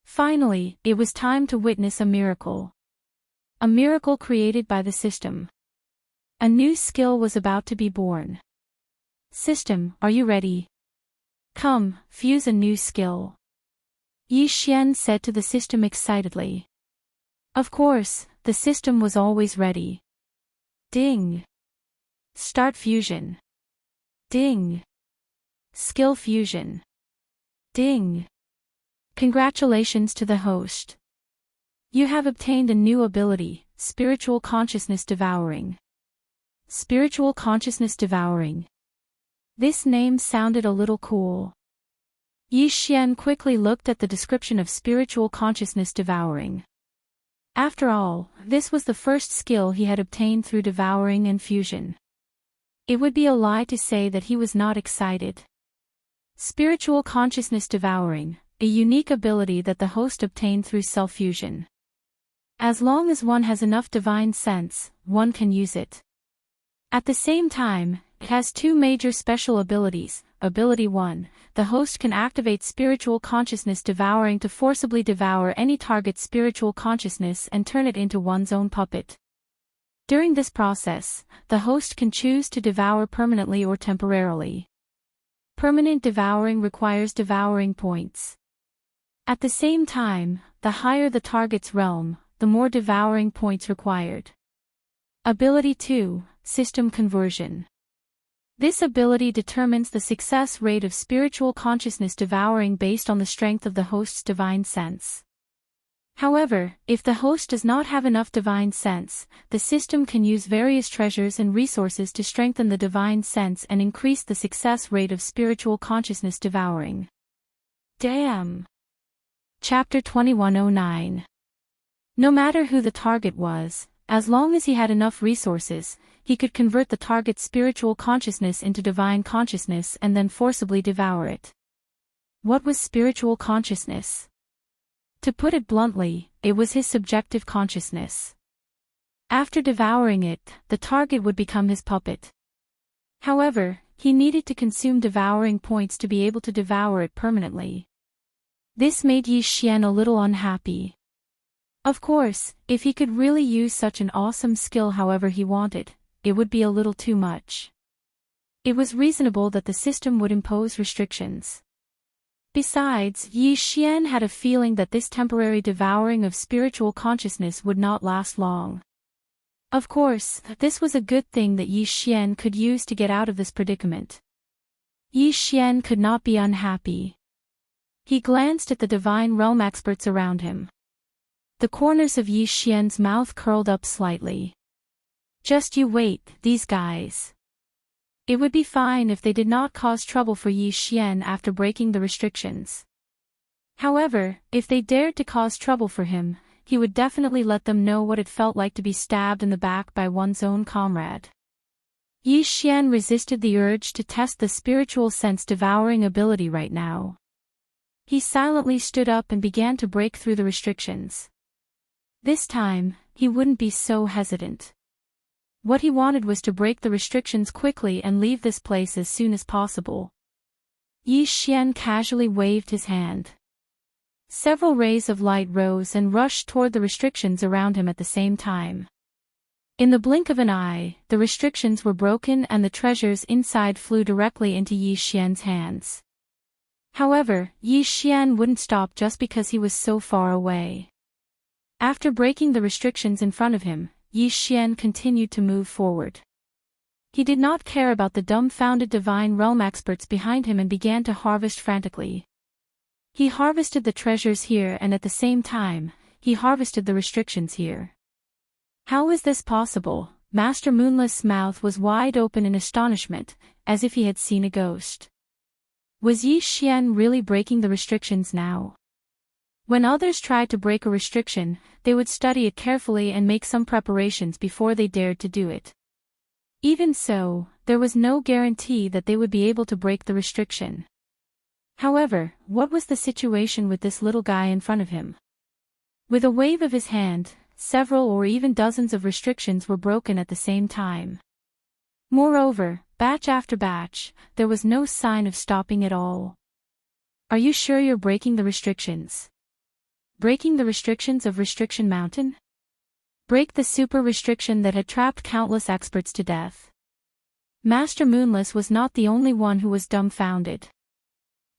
Finally, it was time to witness a miracle. A miracle created by the system. A new skill was about to be born. System, are you ready? Come, fuse a new skill. Yi Xian said to the system excitedly. Of course, the system was always ready. Ding. Start fusion. Ding. Skill fusion. Ding. Congratulations to the host. You have obtained a new ability, Spiritual Consciousness Devouring. Spiritual Consciousness Devouring. This name sounded a little cool. Yi Xian quickly looked at the description of Spiritual Consciousness Devouring. After all, this was the first skill he had obtained through devouring and fusion. It would be a lie to say that he was not excited. Spiritual Consciousness Devouring, a unique ability that the host obtained through self-fusion. As long as one has enough divine sense, one can use it. At the same time, it has 2 major special abilities. Ability 1, the host can activate Spiritual Consciousness Devouring to forcibly devour any target's spiritual consciousness and turn it into one's own puppet. During this process, the host can choose to devour permanently or temporarily. Permanent devouring requires devouring points. At the same time, the higher the target's realm, the more devouring points required. Ability 2, System Conversion. This ability determines the success rate of spiritual consciousness devouring based on the strength of the host's divine sense. However, if the host does not have enough divine sense, the system can use various treasures and resources to strengthen the divine sense and increase the success rate of spiritual consciousness devouring. Damn! Chapter 2109. No matter who the target was, as long as he had enough resources, he could convert the target's spiritual consciousness into divine consciousness and then forcibly devour it. What was spiritual consciousness? To put it bluntly, it was his subjective consciousness. After devouring it, the target would become his puppet. However, he needed to consume devouring points to be able to devour it permanently. This made Yi Xian a little unhappy. Of course, if he could really use such an awesome skill however he wanted, it would be a little too much. It was reasonable that the system would impose restrictions. Besides, Yi Xian had a feeling that this temporary devouring of spiritual consciousness would not last long. Of course, this was a good thing that Yi Xian could use to get out of this predicament. Yi Xian could not be unhappy. He glanced at the divine realm experts around him. The corners of Yi Xian's mouth curled up slightly. Just you wait, these guys. It would be fine if they did not cause trouble for Yi Xian after breaking the restrictions. However, if they dared to cause trouble for him, he would definitely let them know what it felt like to be stabbed in the back by one's own comrade. Yi Xian resisted the urge to test the spiritual sense devouring ability right now. He silently stood up and began to break through the restrictions. This time, he wouldn't be so hesitant. What he wanted was to break the restrictions quickly and leave this place as soon as possible. Yi Xian casually waved his hand. Several rays of light rose and rushed toward the restrictions around him at the same time. In the blink of an eye, the restrictions were broken and the treasures inside flew directly into Yi Xian's hands. However, Yi Xian wouldn't stop just because he was so far away. After breaking the restrictions in front of him, Yi Xian continued to move forward. He did not care about the dumbfounded divine realm experts behind him and began to harvest frantically. He harvested the treasures here and at the same time, he harvested the restrictions here. How is this possible? Master Moonless's mouth was wide open in astonishment, as if he had seen a ghost. Was Yi Xian really breaking the restrictions now? When others tried to break a restriction, they would study it carefully and make some preparations before they dared to do it. Even so, there was no guarantee that they would be able to break the restriction. However, what was the situation with this little guy in front of him? With a wave of his hand, several or even dozens of restrictions were broken at the same time. Moreover, batch after batch, there was no sign of stopping at all. Are you sure you're breaking the restrictions? Breaking the restrictions of Restriction Mountain? Break the super restriction that had trapped countless experts to death. Master Moonless was not the only one who was dumbfounded.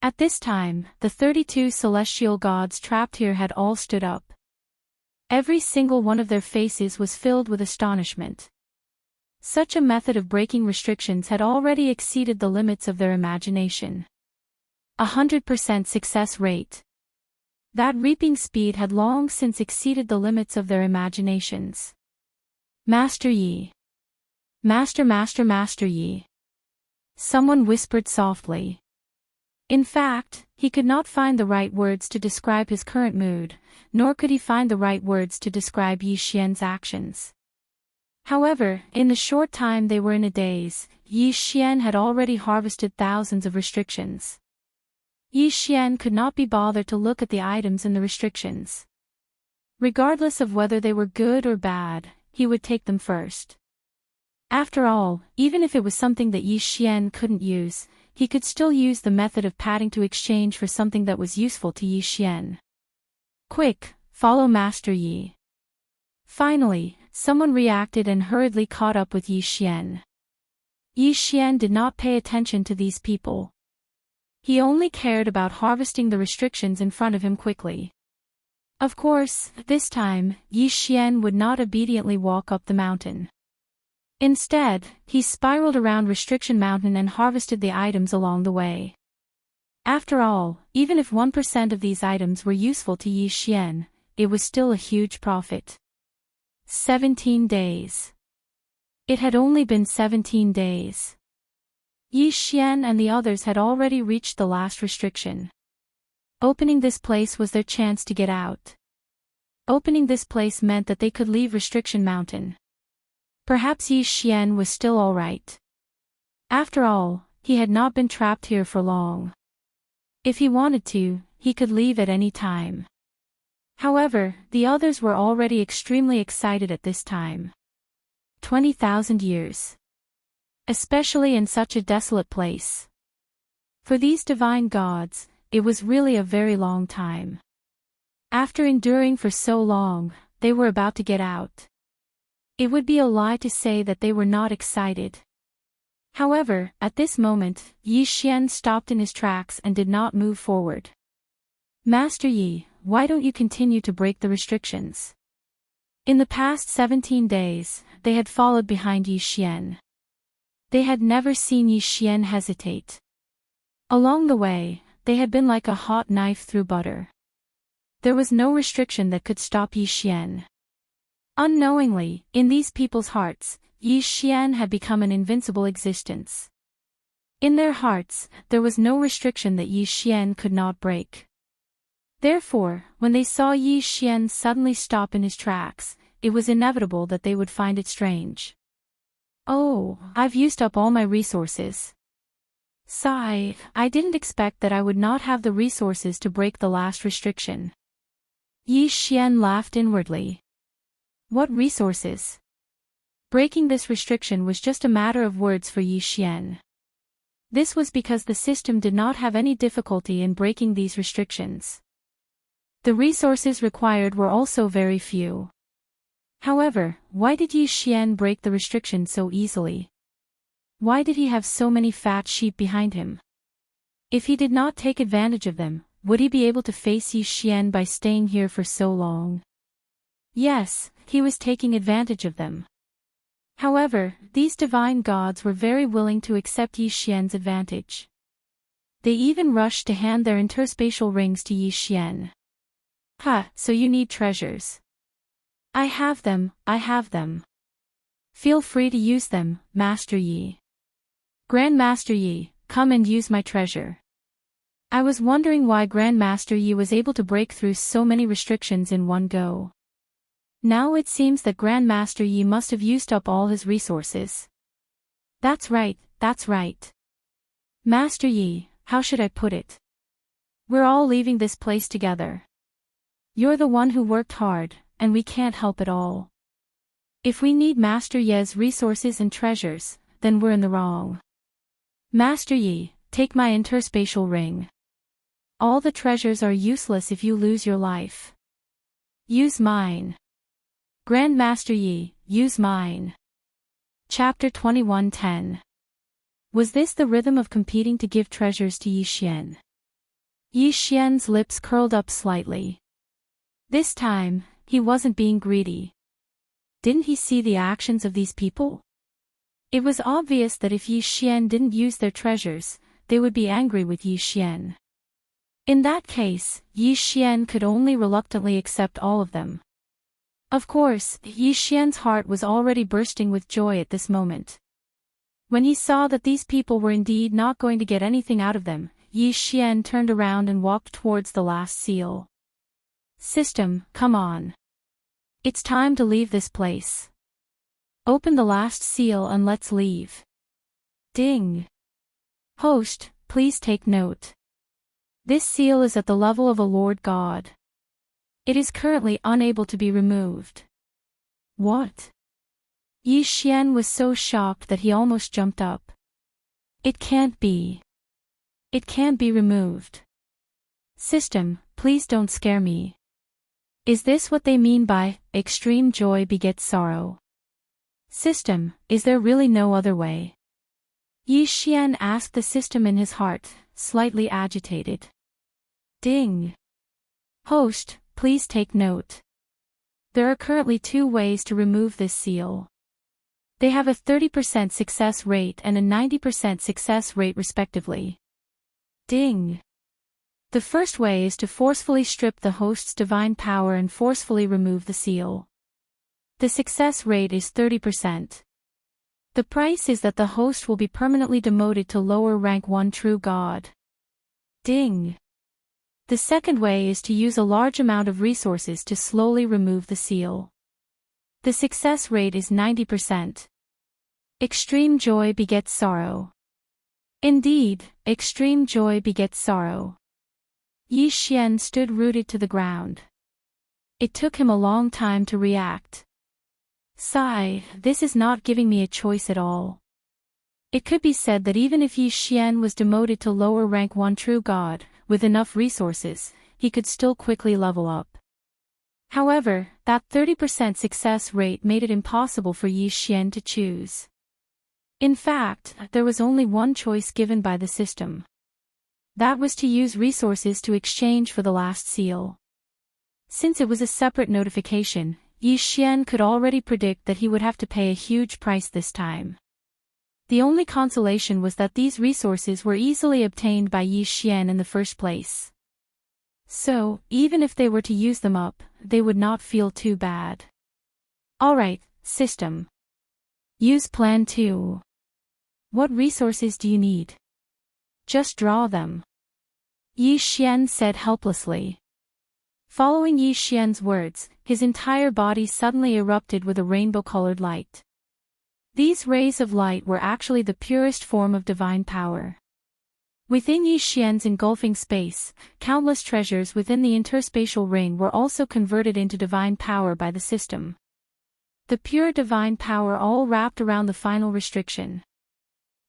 At this time, the 32 celestial gods trapped here had all stood up. Every single one of their faces was filled with astonishment. Such a method of breaking restrictions had already exceeded the limits of their imagination. 100% success rate. That reaping speed had long since exceeded the limits of their imaginations. Master Yi. Master Yi. Someone whispered softly. In fact, he could not find the right words to describe his current mood, nor could he find the right words to describe Yi Xian's actions. However, in the short time they were in a daze, Yi Xian had already harvested thousands of restrictions. Yi Xian could not be bothered to look at the items in the restrictions. Regardless of whether they were good or bad, he would take them first. After all, even if it was something that Yi Xian couldn't use, he could still use the method of padding to exchange for something that was useful to Yi Xian. Quick, follow Master Yi. Finally, someone reacted and hurriedly caught up with Yi Xian. Yi Xian did not pay attention to these people. He only cared about harvesting the restrictions in front of him quickly. Of course, this time, Yi Xian would not obediently walk up the mountain. Instead, he spiraled around Restriction Mountain and harvested the items along the way. After all, even if 1% of these items were useful to Yi Xian, it was still a huge profit. 17 days. It had only been 17 days. Yi Xian and the others had already reached the last restriction. Opening this place was their chance to get out. Opening this place meant that they could leave Restriction Mountain. Perhaps Yi Xian was still alright. After all, he had not been trapped here for long. If he wanted to, he could leave at any time. However, the others were already extremely excited at this time. 20,000 years. Especially in such a desolate place. For these divine gods, it was really a very long time. After enduring for so long, they were about to get out. It would be a lie to say that they were not excited. However, at this moment, Yi Xian stopped in his tracks and did not move forward. Master Yi, why don't you continue to break the restrictions? In the past 17 days, they had followed behind Yi Xian. They had never seen Yi Xian hesitate. Along the way, they had been like a hot knife through butter. There was no restriction that could stop Yi Xian. Unknowingly, in these people's hearts, Yi Xian had become an invincible existence. In their hearts, there was no restriction that Yi Xian could not break. Therefore, when they saw Yi Xian suddenly stop in his tracks, it was inevitable that they would find it strange. Oh, I've used up all my resources. Sigh, I didn't expect that I would not have the resources to break the last restriction. Yi Xian laughed inwardly. What resources? Breaking this restriction was just a matter of words for Yi Xian. This was because the system did not have any difficulty in breaking these restrictions. The resources required were also very few. However, why did Yi Xian break the restriction so easily? Why did he have so many fat sheep behind him? If he did not take advantage of them, would he be able to face Yi Xian by staying here for so long? Yes, he was taking advantage of them. However, these divine gods were very willing to accept Yi Xian's advantage. They even rushed to hand their interspatial rings to Yi Xian. So you need treasures. I have them. Feel free to use them, Master Yi. Grandmaster Yi, come and use my treasure. I was wondering why Grandmaster Yi was able to break through so many restrictions in one go. Now it seems that Grandmaster Yi must have used up all his resources. That's right, that's right. Master Yi, how should I put it? We're all leaving this place together. You're the one who worked hard, and we can't help it all. If we need Master Yi's resources and treasures, then we're in the wrong. Master Yi, take my interspatial ring. All the treasures are useless if you lose your life. Use mine. Grandmaster Yi, use mine. Chapter 21:10. Was this the rhythm of competing to give treasures to Yi Xian? Yi Xian's lips curled up slightly. This time, he wasn't being greedy. Didn't he see the actions of these people? It was obvious that if Yi Xian didn't use their treasures, they would be angry with Yi Xian. In that case, Yi Xian could only reluctantly accept all of them. Of course, Yi Xian's heart was already bursting with joy at this moment. When he saw that these people were indeed not going to get anything out of them, Yi Xian turned around and walked towards the last seal. System, come on. It's time to leave this place. Open the last seal and let's leave. Ding. Host, please take note. This seal is at the level of a Lord God. It is currently unable to be removed. What? Yi Xian was so shocked that he almost jumped up. It can't be. It can't be removed. System, please don't scare me. Is this what they mean by, extreme joy begets sorrow? System, is there really no other way? Yi Xian asked the system in his heart, slightly agitated. Ding. Host, please take note. There are currently 2 ways to remove this seal. They have a 30% success rate and a 90% success rate respectively. Ding. The first way is to forcefully strip the host's divine power and forcefully remove the seal. The success rate is 30%. The price is that the host will be permanently demoted to lower rank 1 true god. Ding. The second way is to use a large amount of resources to slowly remove the seal. The success rate is 90%. Extreme joy begets sorrow. Indeed, extreme joy begets sorrow. Yi Xian stood rooted to the ground. It took him a long time to react. Sigh, this is not giving me a choice at all. It could be said that even if Yi Xian was demoted to lower rank 1 true god, with enough resources, he could still quickly level up. However, that 30% success rate made it impossible for Yi Xian to choose. In fact, there was only one choice given by the system. That was to use resources to exchange for the last seal. Since it was a separate notification, Yi Xian could already predict that he would have to pay a huge price this time. The only consolation was that these resources were easily obtained by Yi Xian in the first place. So, even if they were to use them up, they would not feel too bad. Alright, system. Use plan 2. What resources do you need? Just draw them. Yi Xian said helplessly. Following Yi Xian's words, his entire body suddenly erupted with a rainbow-colored light. These rays of light were actually the purest form of divine power. Within Yi Xian's engulfing space, countless treasures within the interspatial ring were also converted into divine power by the system. The pure divine power all wrapped around the final restriction.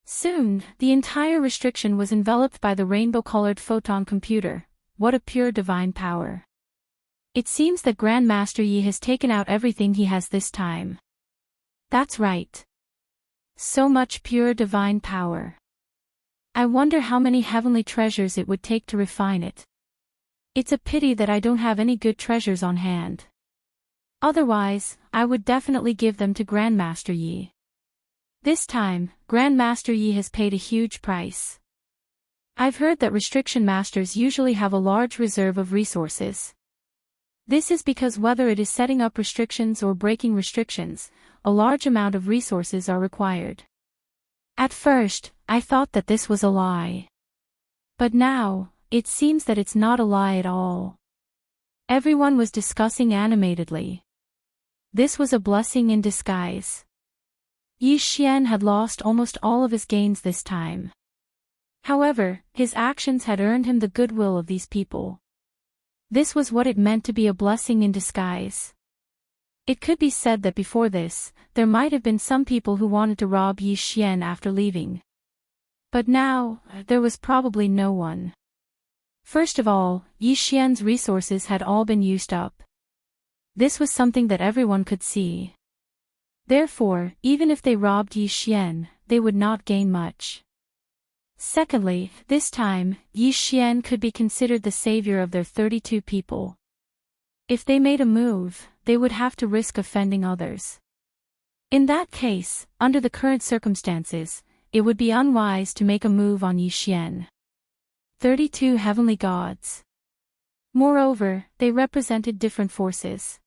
Soon, the entire restriction was enveloped by the rainbow-colored photon computer. What a pure divine power. It seems that Grandmaster Yi has taken out everything he has this time. That's right. So much pure divine power. I wonder how many heavenly treasures it would take to refine it. It's a pity that I don't have any good treasures on hand. Otherwise, I would definitely give them to Grandmaster Yi. This time, Grandmaster Yi has paid a huge price. I've heard that restriction masters usually have a large reserve of resources. This is because whether it is setting up restrictions or breaking restrictions, a large amount of resources are required. At first, I thought that this was a lie. But now, it seems that it's not a lie at all. Everyone was discussing animatedly. This was a blessing in disguise. Yi Xian had lost almost all of his gains this time. However, his actions had earned him the goodwill of these people. This was what it meant to be a blessing in disguise. It could be said that before this, there might have been some people who wanted to rob Yi Xian after leaving. But now, there was probably no one. First of all, Yi Xian's resources had all been used up. This was something that everyone could see. Therefore, even if they robbed Yi Xian, they would not gain much. Secondly, this time, Yi Xian could be considered the savior of their 32 people. If they made a move, they would have to risk offending others. In that case, under the current circumstances, it would be unwise to make a move on Yi Xian. 32 heavenly gods. Moreover, they represented different forces.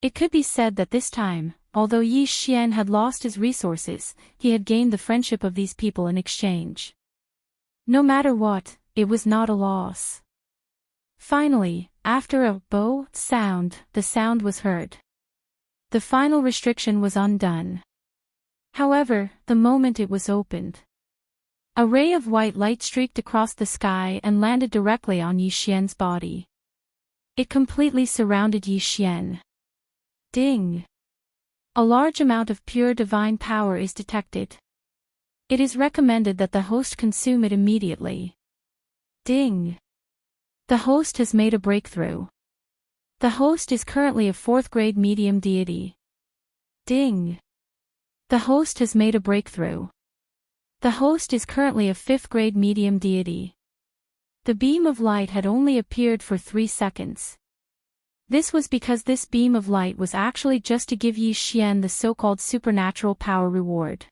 It could be said that this time, although Yi Xian had lost his resources, he had gained the friendship of these people in exchange. No matter what, it was not a loss. Finally, after a "bo" sound, the sound was heard. The final restriction was undone. However, the moment it was opened, a ray of white light streaked across the sky and landed directly on Yi Xian's body. It completely surrounded Yi Xian. Ding! A large amount of pure divine power is detected. It is recommended that the host consume it immediately. Ding! The host has made a breakthrough. The host is currently a 4th-grade medium deity. Ding! The host has made a breakthrough. The host is currently a 5th-grade medium deity. The beam of light had only appeared for 3 seconds. This was because this beam of light was actually just to give Yi Xian the so-called supernatural power reward.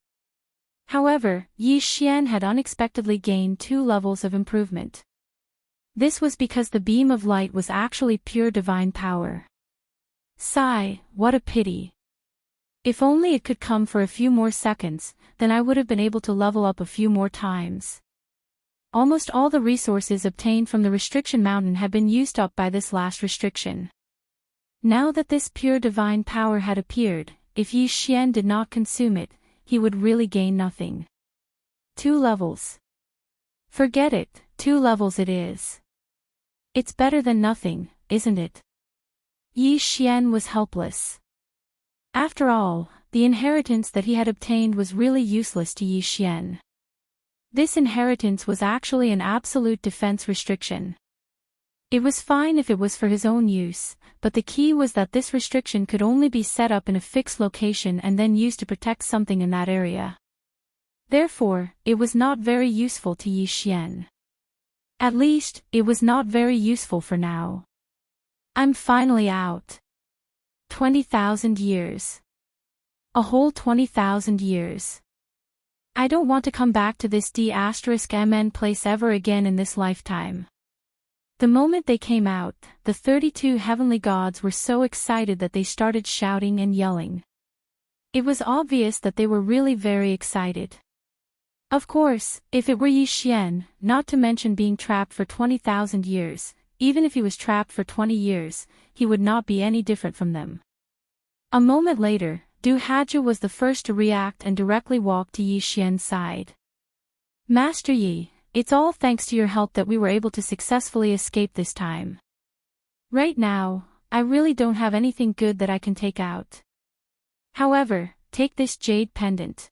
However, Yi Xian had unexpectedly gained 2 levels of improvement. This was because the beam of light was actually pure divine power. Sigh, what a pity. If only it could come for a few more seconds, then I would have been able to level up a few more times. Almost all the resources obtained from the restriction mountain had been used up by this last restriction. Now that this pure divine power had appeared, if Yi Xian did not consume it, he would really gain nothing. 2 levels. Forget it, 2 levels it is. It's better than nothing, isn't it? Yi Xian was helpless. After all, the inheritance that he had obtained was really useless to Yi Xian. This inheritance was actually an absolute defense restriction. It was fine if it was for his own use, but the key was that this restriction could only be set up in a fixed location and then used to protect something in that area. Therefore, it was not very useful to Yi Xian. At least, it was not very useful for now. I'm finally out. 20,000 years. A whole 20,000 years. I don't want to come back to this D*MN place ever again in this lifetime. The moment they came out, the 32 heavenly gods were so excited that they started shouting and yelling. It was obvious that they were really very excited. Of course, if it were Yi Xian, not to mention being trapped for 20,000 years, even if he was trapped for 20 years, he would not be any different from them. A moment later, Du Haju was the first to react and directly walked to Yi Xian's side. Master Yi, it's all thanks to your help that we were able to successfully escape this time. Right now, I really don't have anything good that I can take out. However, take this jade pendant.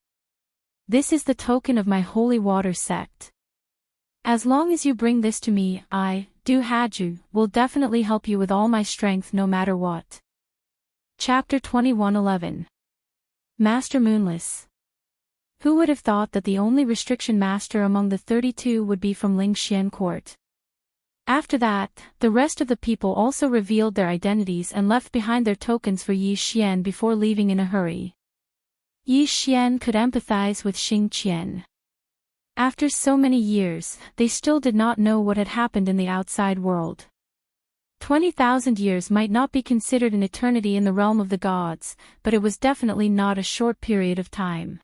This is the token of my holy water sect. As long as you bring this to me, I, Du Haju, will definitely help you with all my strength no matter what. Chapter 21:11. Master Moonless. Who would have thought that the only restriction master among the 32 would be from Lingxian court? After that, the rest of the people also revealed their identities and left behind their tokens for Yi Xian before leaving in a hurry. Yi Xian could empathize with Xing Qian. After so many years, they still did not know what had happened in the outside world. 20,000 years might not be considered an eternity in the realm of the gods, but it was definitely not a short period of time.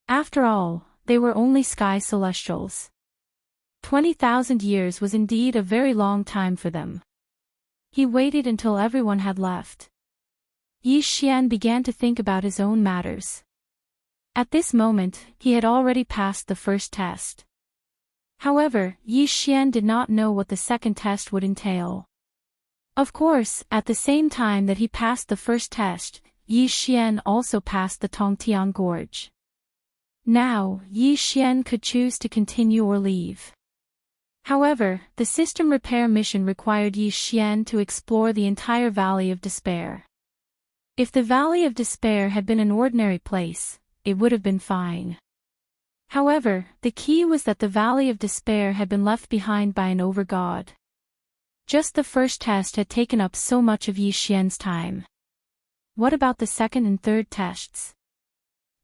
After all, they were only sky celestials. 20,000 years was indeed a very long time for them. He waited until everyone had left. Yi Xian began to think about his own matters. At this moment, he had already passed the first test. However, Yi Xian did not know what the second test would entail. Of course, at the same time that he passed the first test, Yi Xian also passed the Tongtian Gorge. Now, Yi Xian could choose to continue or leave. However, the system repair mission required Yi Xian to explore the entire Valley of Despair. If the Valley of Despair had been an ordinary place, it would have been fine. However, the key was that the Valley of Despair had been left behind by an overgod. Just the first test had taken up so much of Yi Xian's time. What about the second and third tests?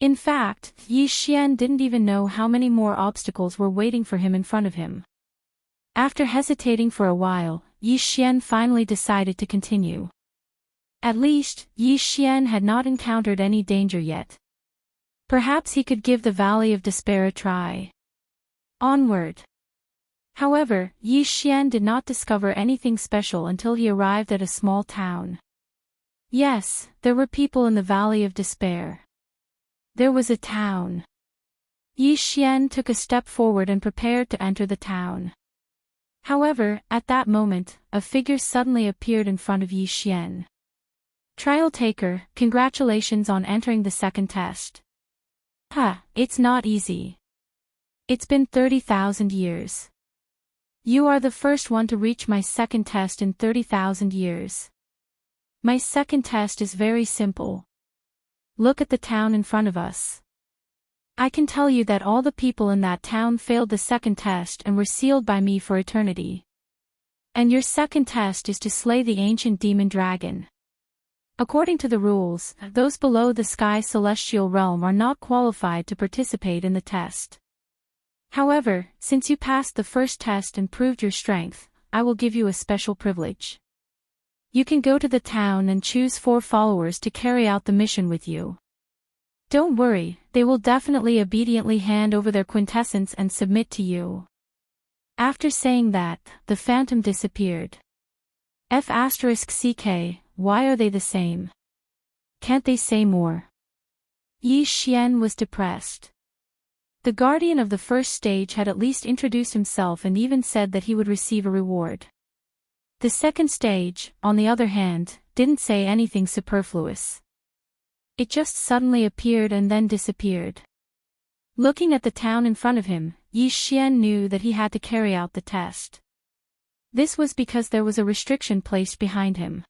In fact, Yi Xian didn't even know how many more obstacles were waiting for him in front of him. After hesitating for a while, Yi Xian finally decided to continue. At least, Yi Xian had not encountered any danger yet. Perhaps he could give the Valley of Despair a try. Onward. However, Yi Xian did not discover anything special until he arrived at a small town. Yes, there were people in the Valley of Despair. There was a town. Yi Xian took a step forward and prepared to enter the town. However, at that moment, a figure suddenly appeared in front of Yi Xian. Trial taker, congratulations on entering the second test. It's not easy. It's been 30,000 years. You are the first one to reach my second test in 30,000 years. My second test is very simple. Look at the town in front of us. I can tell you that all the people in that town failed the second test and were sealed by me for eternity. And your second test is to slay the ancient demon dragon. According to the rules, those below the sky celestial realm are not qualified to participate in the test. However, since you passed the first test and proved your strength, I will give you a special privilege. You can go to the town and choose 4 followers to carry out the mission with you. Don't worry, they will definitely obediently hand over their quintessence and submit to you. After saying that, the phantom disappeared. F*CK, why are they the same? Can't they say more? Yi Xian was depressed. The guardian of the first stage had at least introduced himself and even said that he would receive a reward. The second stage, on the other hand, didn't say anything superfluous. It just suddenly appeared and then disappeared. Looking at the town in front of him, Yi Xian knew that he had to carry out the test. This was because there was a restriction placed behind him.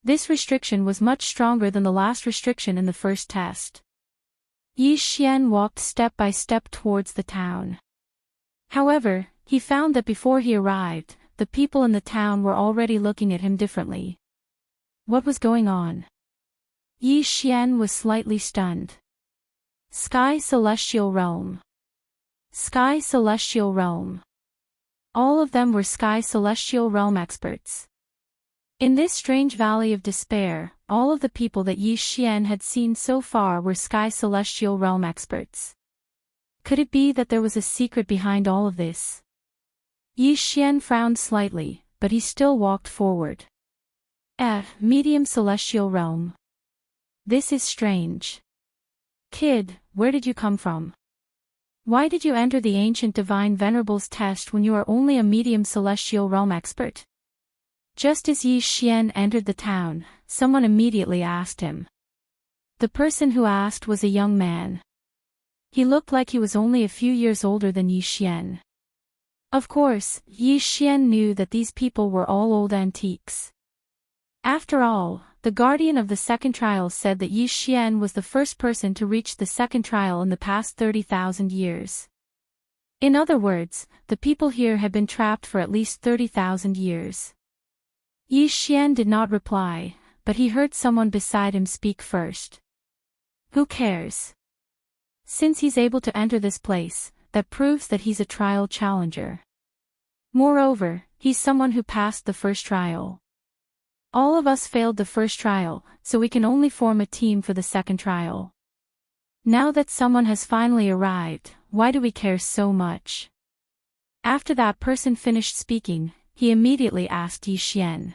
This restriction was much stronger than the last restriction in the first test. Yi Xian walked step by step towards the town. However, he found that before he arrived, the people in the town were already looking at him differently. What was going on? Yi Xian was slightly stunned. Sky Celestial Realm. Sky Celestial Realm. All of them were Sky Celestial Realm experts. In this strange Valley of Despair, all of the people that Yi Xian had seen so far were Sky Celestial Realm experts. Could it be that there was a secret behind all of this? Yi Xian frowned slightly, but he still walked forward. Medium Celestial Realm. This is strange. Kid, where did you come from? Why did you enter the Ancient Divine Venerable's test when you are only a medium Celestial Realm expert? Just as Yi Xian entered the town, someone immediately asked him. The person who asked was a young man. He looked like he was only a few years older than Yi Xian. Of course, Yi Xian knew that these people were all old antiques. After all, the guardian of the second trial said that Yi Xian was the first person to reach the second trial in the past 30,000 years. In other words, the people here had been trapped for at least 30,000 years. Yi Xian did not reply, but he heard someone beside him speak first. Who cares? Since he's able to enter this place, that proves that he's a trial challenger. Moreover, he's someone who passed the first trial. All of us failed the first trial, so we can only form a team for the second trial. Now that someone has finally arrived, why do we care so much? After that person finished speaking, he immediately asked Yi Xian.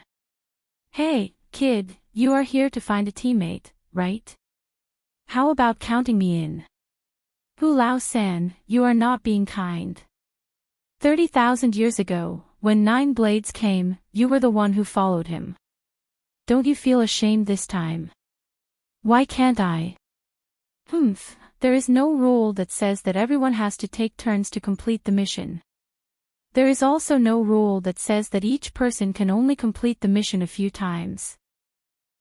Hey, kid, you are here to find a teammate, right? How about counting me in? Hu Lao-san, you are not being kind. 30,000 years ago, when 9 blades came, you were the one who followed him. Don't you feel ashamed this time? Why can't I? There is no rule that says that everyone has to take turns to complete the mission. There is also no rule that says that each person can only complete the mission a few times.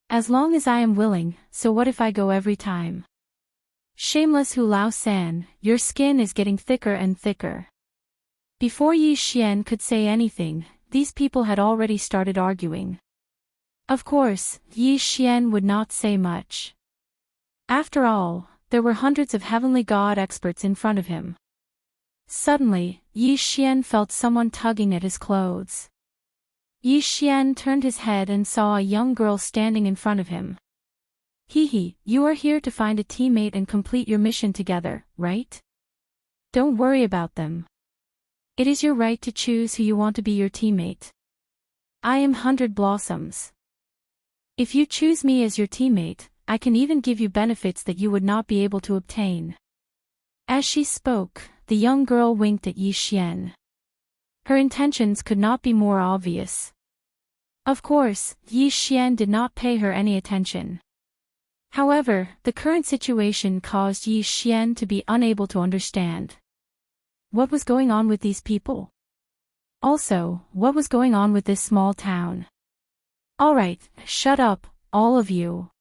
As long as I am willing, so what if I go every time? Shameless Hu Lao-san, your skin is getting thicker and thicker. Before Yi Xian could say anything, these people had already started arguing. Of course, Yi Xian would not say much. After all, there were hundreds of heavenly god experts in front of him. Suddenly, Yi Xian felt someone tugging at his clothes. Yi Xian turned his head and saw a young girl standing in front of him. Hee, you are here to find a teammate and complete your mission together, right? Don't worry about them. It is your right to choose who you want to be your teammate. I am 100 Blossoms. If you choose me as your teammate, I can even give you benefits that you would not be able to obtain. As she spoke, the young girl winked at Yi Xian. Her intentions could not be more obvious. Of course, Yi Xian did not pay her any attention. However, the current situation caused Yi Xian to be unable to understand. What was going on with these people? Also, what was going on with this small town? Alright, shut up, all of you.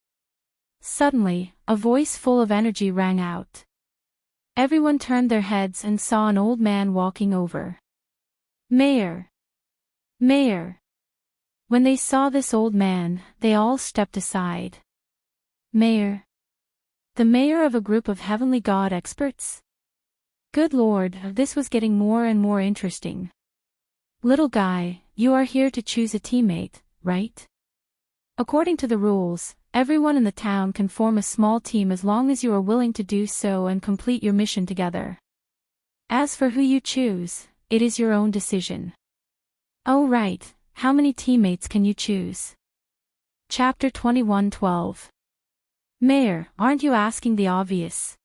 Suddenly, a voice full of energy rang out. Everyone turned their heads and saw an old man walking over. Mayor! Mayor! When they saw this old man, they all stepped aside. Mayor? The mayor of a group of heavenly god experts? Good lord, this was getting more and more interesting. Little guy, you are here to choose a teammate, right? According to the rules, everyone in the town can form a small team as long as you are willing to do so and complete your mission together. As for who you choose, it is your own decision. Oh right, how many teammates can you choose? Chapter 21:12. Mayor, aren't you asking the obvious?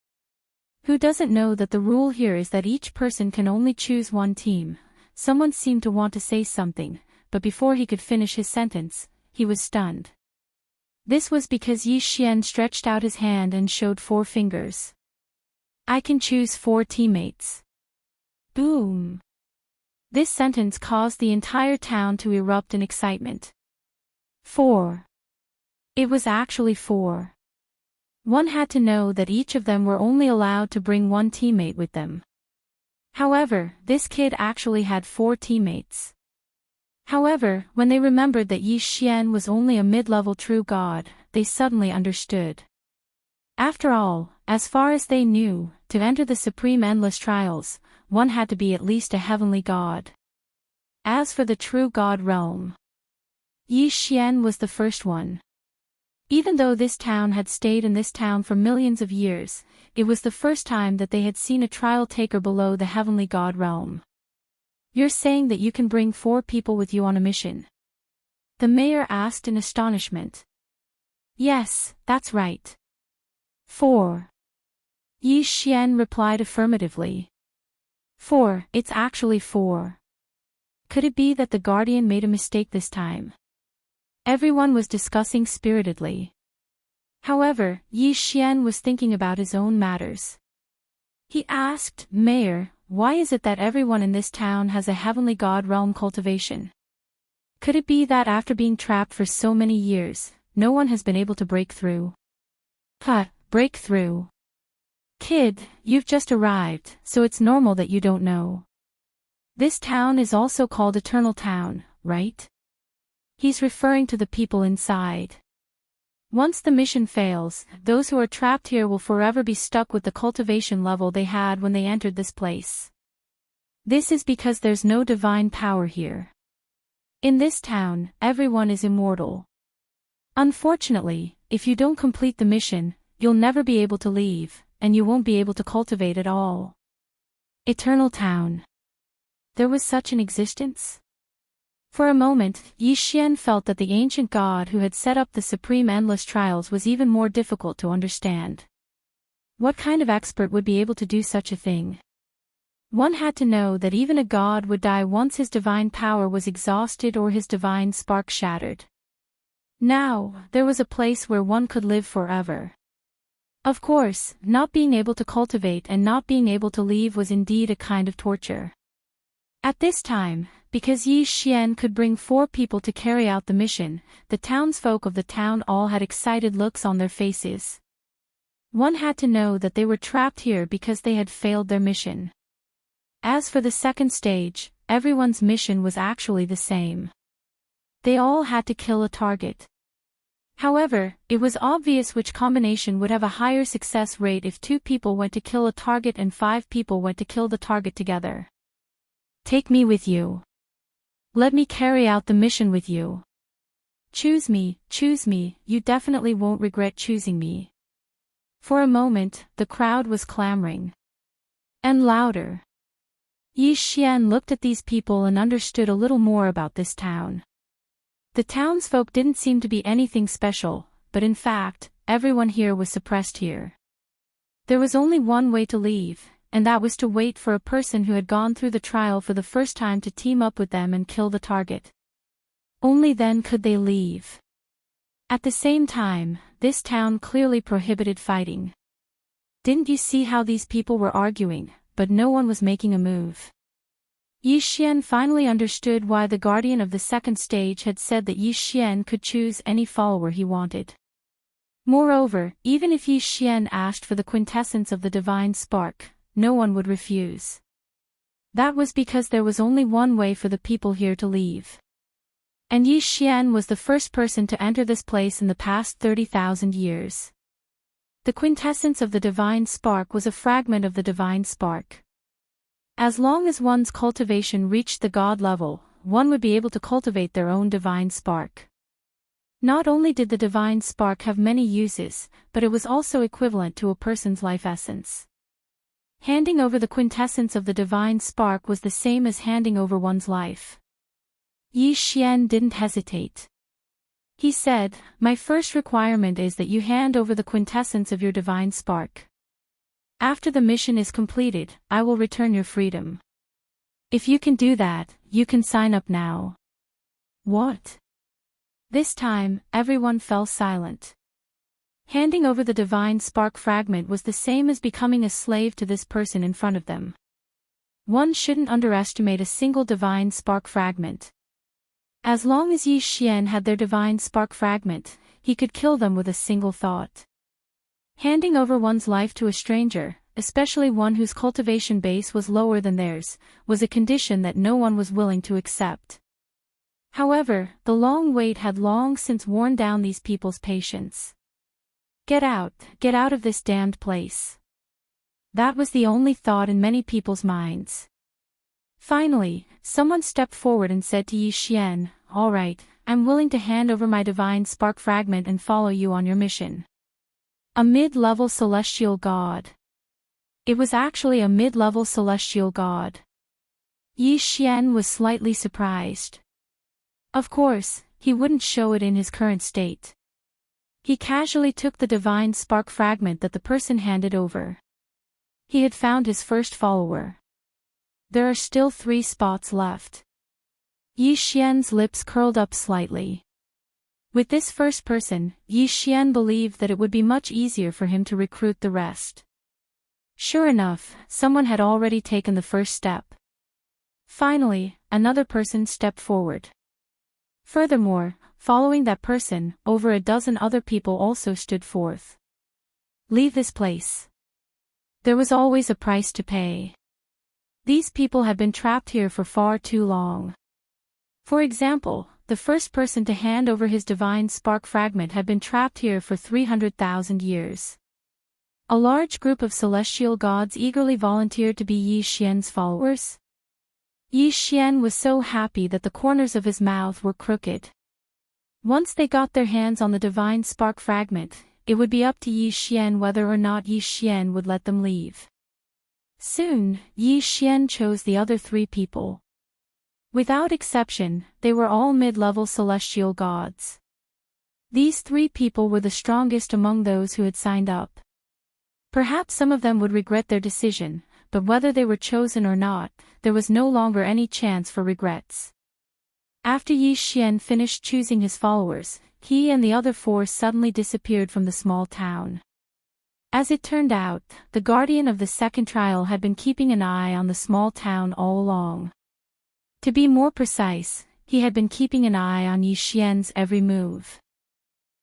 Who doesn't know that the rule here is that each person can only choose one team? Someone seemed to want to say something, but before he could finish his sentence, he was stunned. This was because Yi Xian stretched out his hand and showed 4 fingers. I can choose 4 teammates. Boom! This sentence caused the entire town to erupt in excitement. 4. It was actually 4. One had to know that each of them were only allowed to bring 1 teammate with them. However, this kid actually had 4 teammates. However, when they remembered that Yi Xian was only a mid-level true god, they suddenly understood. After all, as far as they knew, to enter the supreme endless trials, one had to be at least a heavenly god. As for the true god realm, Yi Xian was the first one. Even though this town had stayed in this town for millions of years, it was the first time that they had seen a trial taker below the heavenly god realm. You're saying that you can bring 4 people with you on a mission? The mayor asked in astonishment. Yes, that's right. 4. Yi Xian replied affirmatively. 4, it's actually 4. Could it be that the guardian made a mistake this time? Everyone was discussing spiritedly. However, Yi Xian was thinking about his own matters. He asked, Mayor, why is it that everyone in this town has a heavenly god realm cultivation? Could it be that after being trapped for so many years, no one has been able to break through? Break through. Kid, you've just arrived, so it's normal that you don't know. This town is also called Eternal Town, right? He's referring to the people inside. Once the mission fails, those who are trapped here will forever be stuck with the cultivation level they had when they entered this place. This is because there's no divine power here. In this town, everyone is immortal. Unfortunately, if you don't complete the mission, you'll never be able to leave, and you won't be able to cultivate at all. Eternal Town. There was such an existence? For a moment, Yi Xian felt that the ancient god who had set up the supreme endless trials was even more difficult to understand. What kind of expert would be able to do such a thing? One had to know that even a god would die once his divine power was exhausted or his divine spark shattered. Now, there was a place where one could live forever. Of course, not being able to cultivate and not being able to leave was indeed a kind of torture. At this time, because Yi Xian could bring 4 people to carry out the mission, the townsfolk of the town all had excited looks on their faces. One had to know that they were trapped here because they had failed their mission. As for the second stage, everyone's mission was actually the same. They all had to kill a target. However, it was obvious which combination would have a higher success rate if 2 people went to kill a target and 5 people went to kill the target together. Take me with you. Let me carry out the mission with you. Choose me, you definitely won't regret choosing me. For a moment, the crowd was clamoring. And louder. Yi Xian looked at these people and understood a little more about this town. The townsfolk didn't seem to be anything special, but in fact, everyone here was suppressed here. There was only one way to leave, and that was to wait for a person who had gone through the trial for the first time to team up with them and kill the target. Only then could they leave. At the same time, this town clearly prohibited fighting. Didn't you see how these people were arguing, but no one was making a move? Yi Xian finally understood why the guardian of the second stage had said that Yi Xian could choose any follower he wanted. Moreover, even if Yi Xian asked for the quintessence of the divine spark, no one would refuse. That was because there was only one way for the people here to leave. And Yi Xian was the first person to enter this place in the past 30,000 years. The quintessence of the divine spark was a fragment of the divine spark. As long as one's cultivation reached the god level, one would be able to cultivate their own divine spark. Not only did the divine spark have many uses, but it was also equivalent to a person's life essence. Handing over the quintessence of the divine spark was the same as handing over one's life. Yi Xian didn't hesitate. He said, "My first requirement is that you hand over the quintessence of your divine spark. After the mission is completed, I will return your freedom. If you can do that, you can sign up now." What? This time, everyone fell silent. Handing over the divine spark fragment was the same as becoming a slave to this person in front of them. One shouldn't underestimate a single divine spark fragment. As long as Yi Xian had their divine spark fragment, he could kill them with a single thought. Handing over one's life to a stranger, especially one whose cultivation base was lower than theirs, was a condition that no one was willing to accept. However, the long wait had long since worn down these people's patience. Get out of this damned place. That was the only thought in many people's minds. Finally, someone stepped forward and said to Yi Xian, "All right, I'm willing to hand over my divine spark fragment and follow you on your mission." A mid-level celestial god. It was actually a mid-level celestial god. Yi Xian was slightly surprised. Of course, he wouldn't show it in his current state. He casually took the divine spark fragment that the person handed over. He had found his first follower. There are still 3 spots left. Yi Xian's lips curled up slightly. With this first person, Yi Xian believed that it would be much easier for him to recruit the rest. Sure enough, someone had already taken the first step. Finally, another person stepped forward. Furthermore, following that person, over a dozen other people also stood forth. Leave this place. There was always a price to pay. These people had been trapped here for far too long. For example, the first person to hand over his divine spark fragment had been trapped here for 300,000 years. A large group of celestial gods eagerly volunteered to be Yi Xian's followers. Yi Xian was so happy that the corners of his mouth were crooked. Once they got their hands on the divine spark fragment, it would be up to Yi Xian whether or not Yi Xian would let them leave. Soon, Yi Xian chose the other 3 people. Without exception, they were all mid-level celestial gods. These 3 people were the strongest among those who had signed up. Perhaps some of them would regret their decision, but whether they were chosen or not, there was no longer any chance for regrets. After Yi Xian finished choosing his followers, he and the other 4 suddenly disappeared from the small town. As it turned out, the guardian of the second trial had been keeping an eye on the small town all along. To be more precise, he had been keeping an eye on Yi Xian's every move.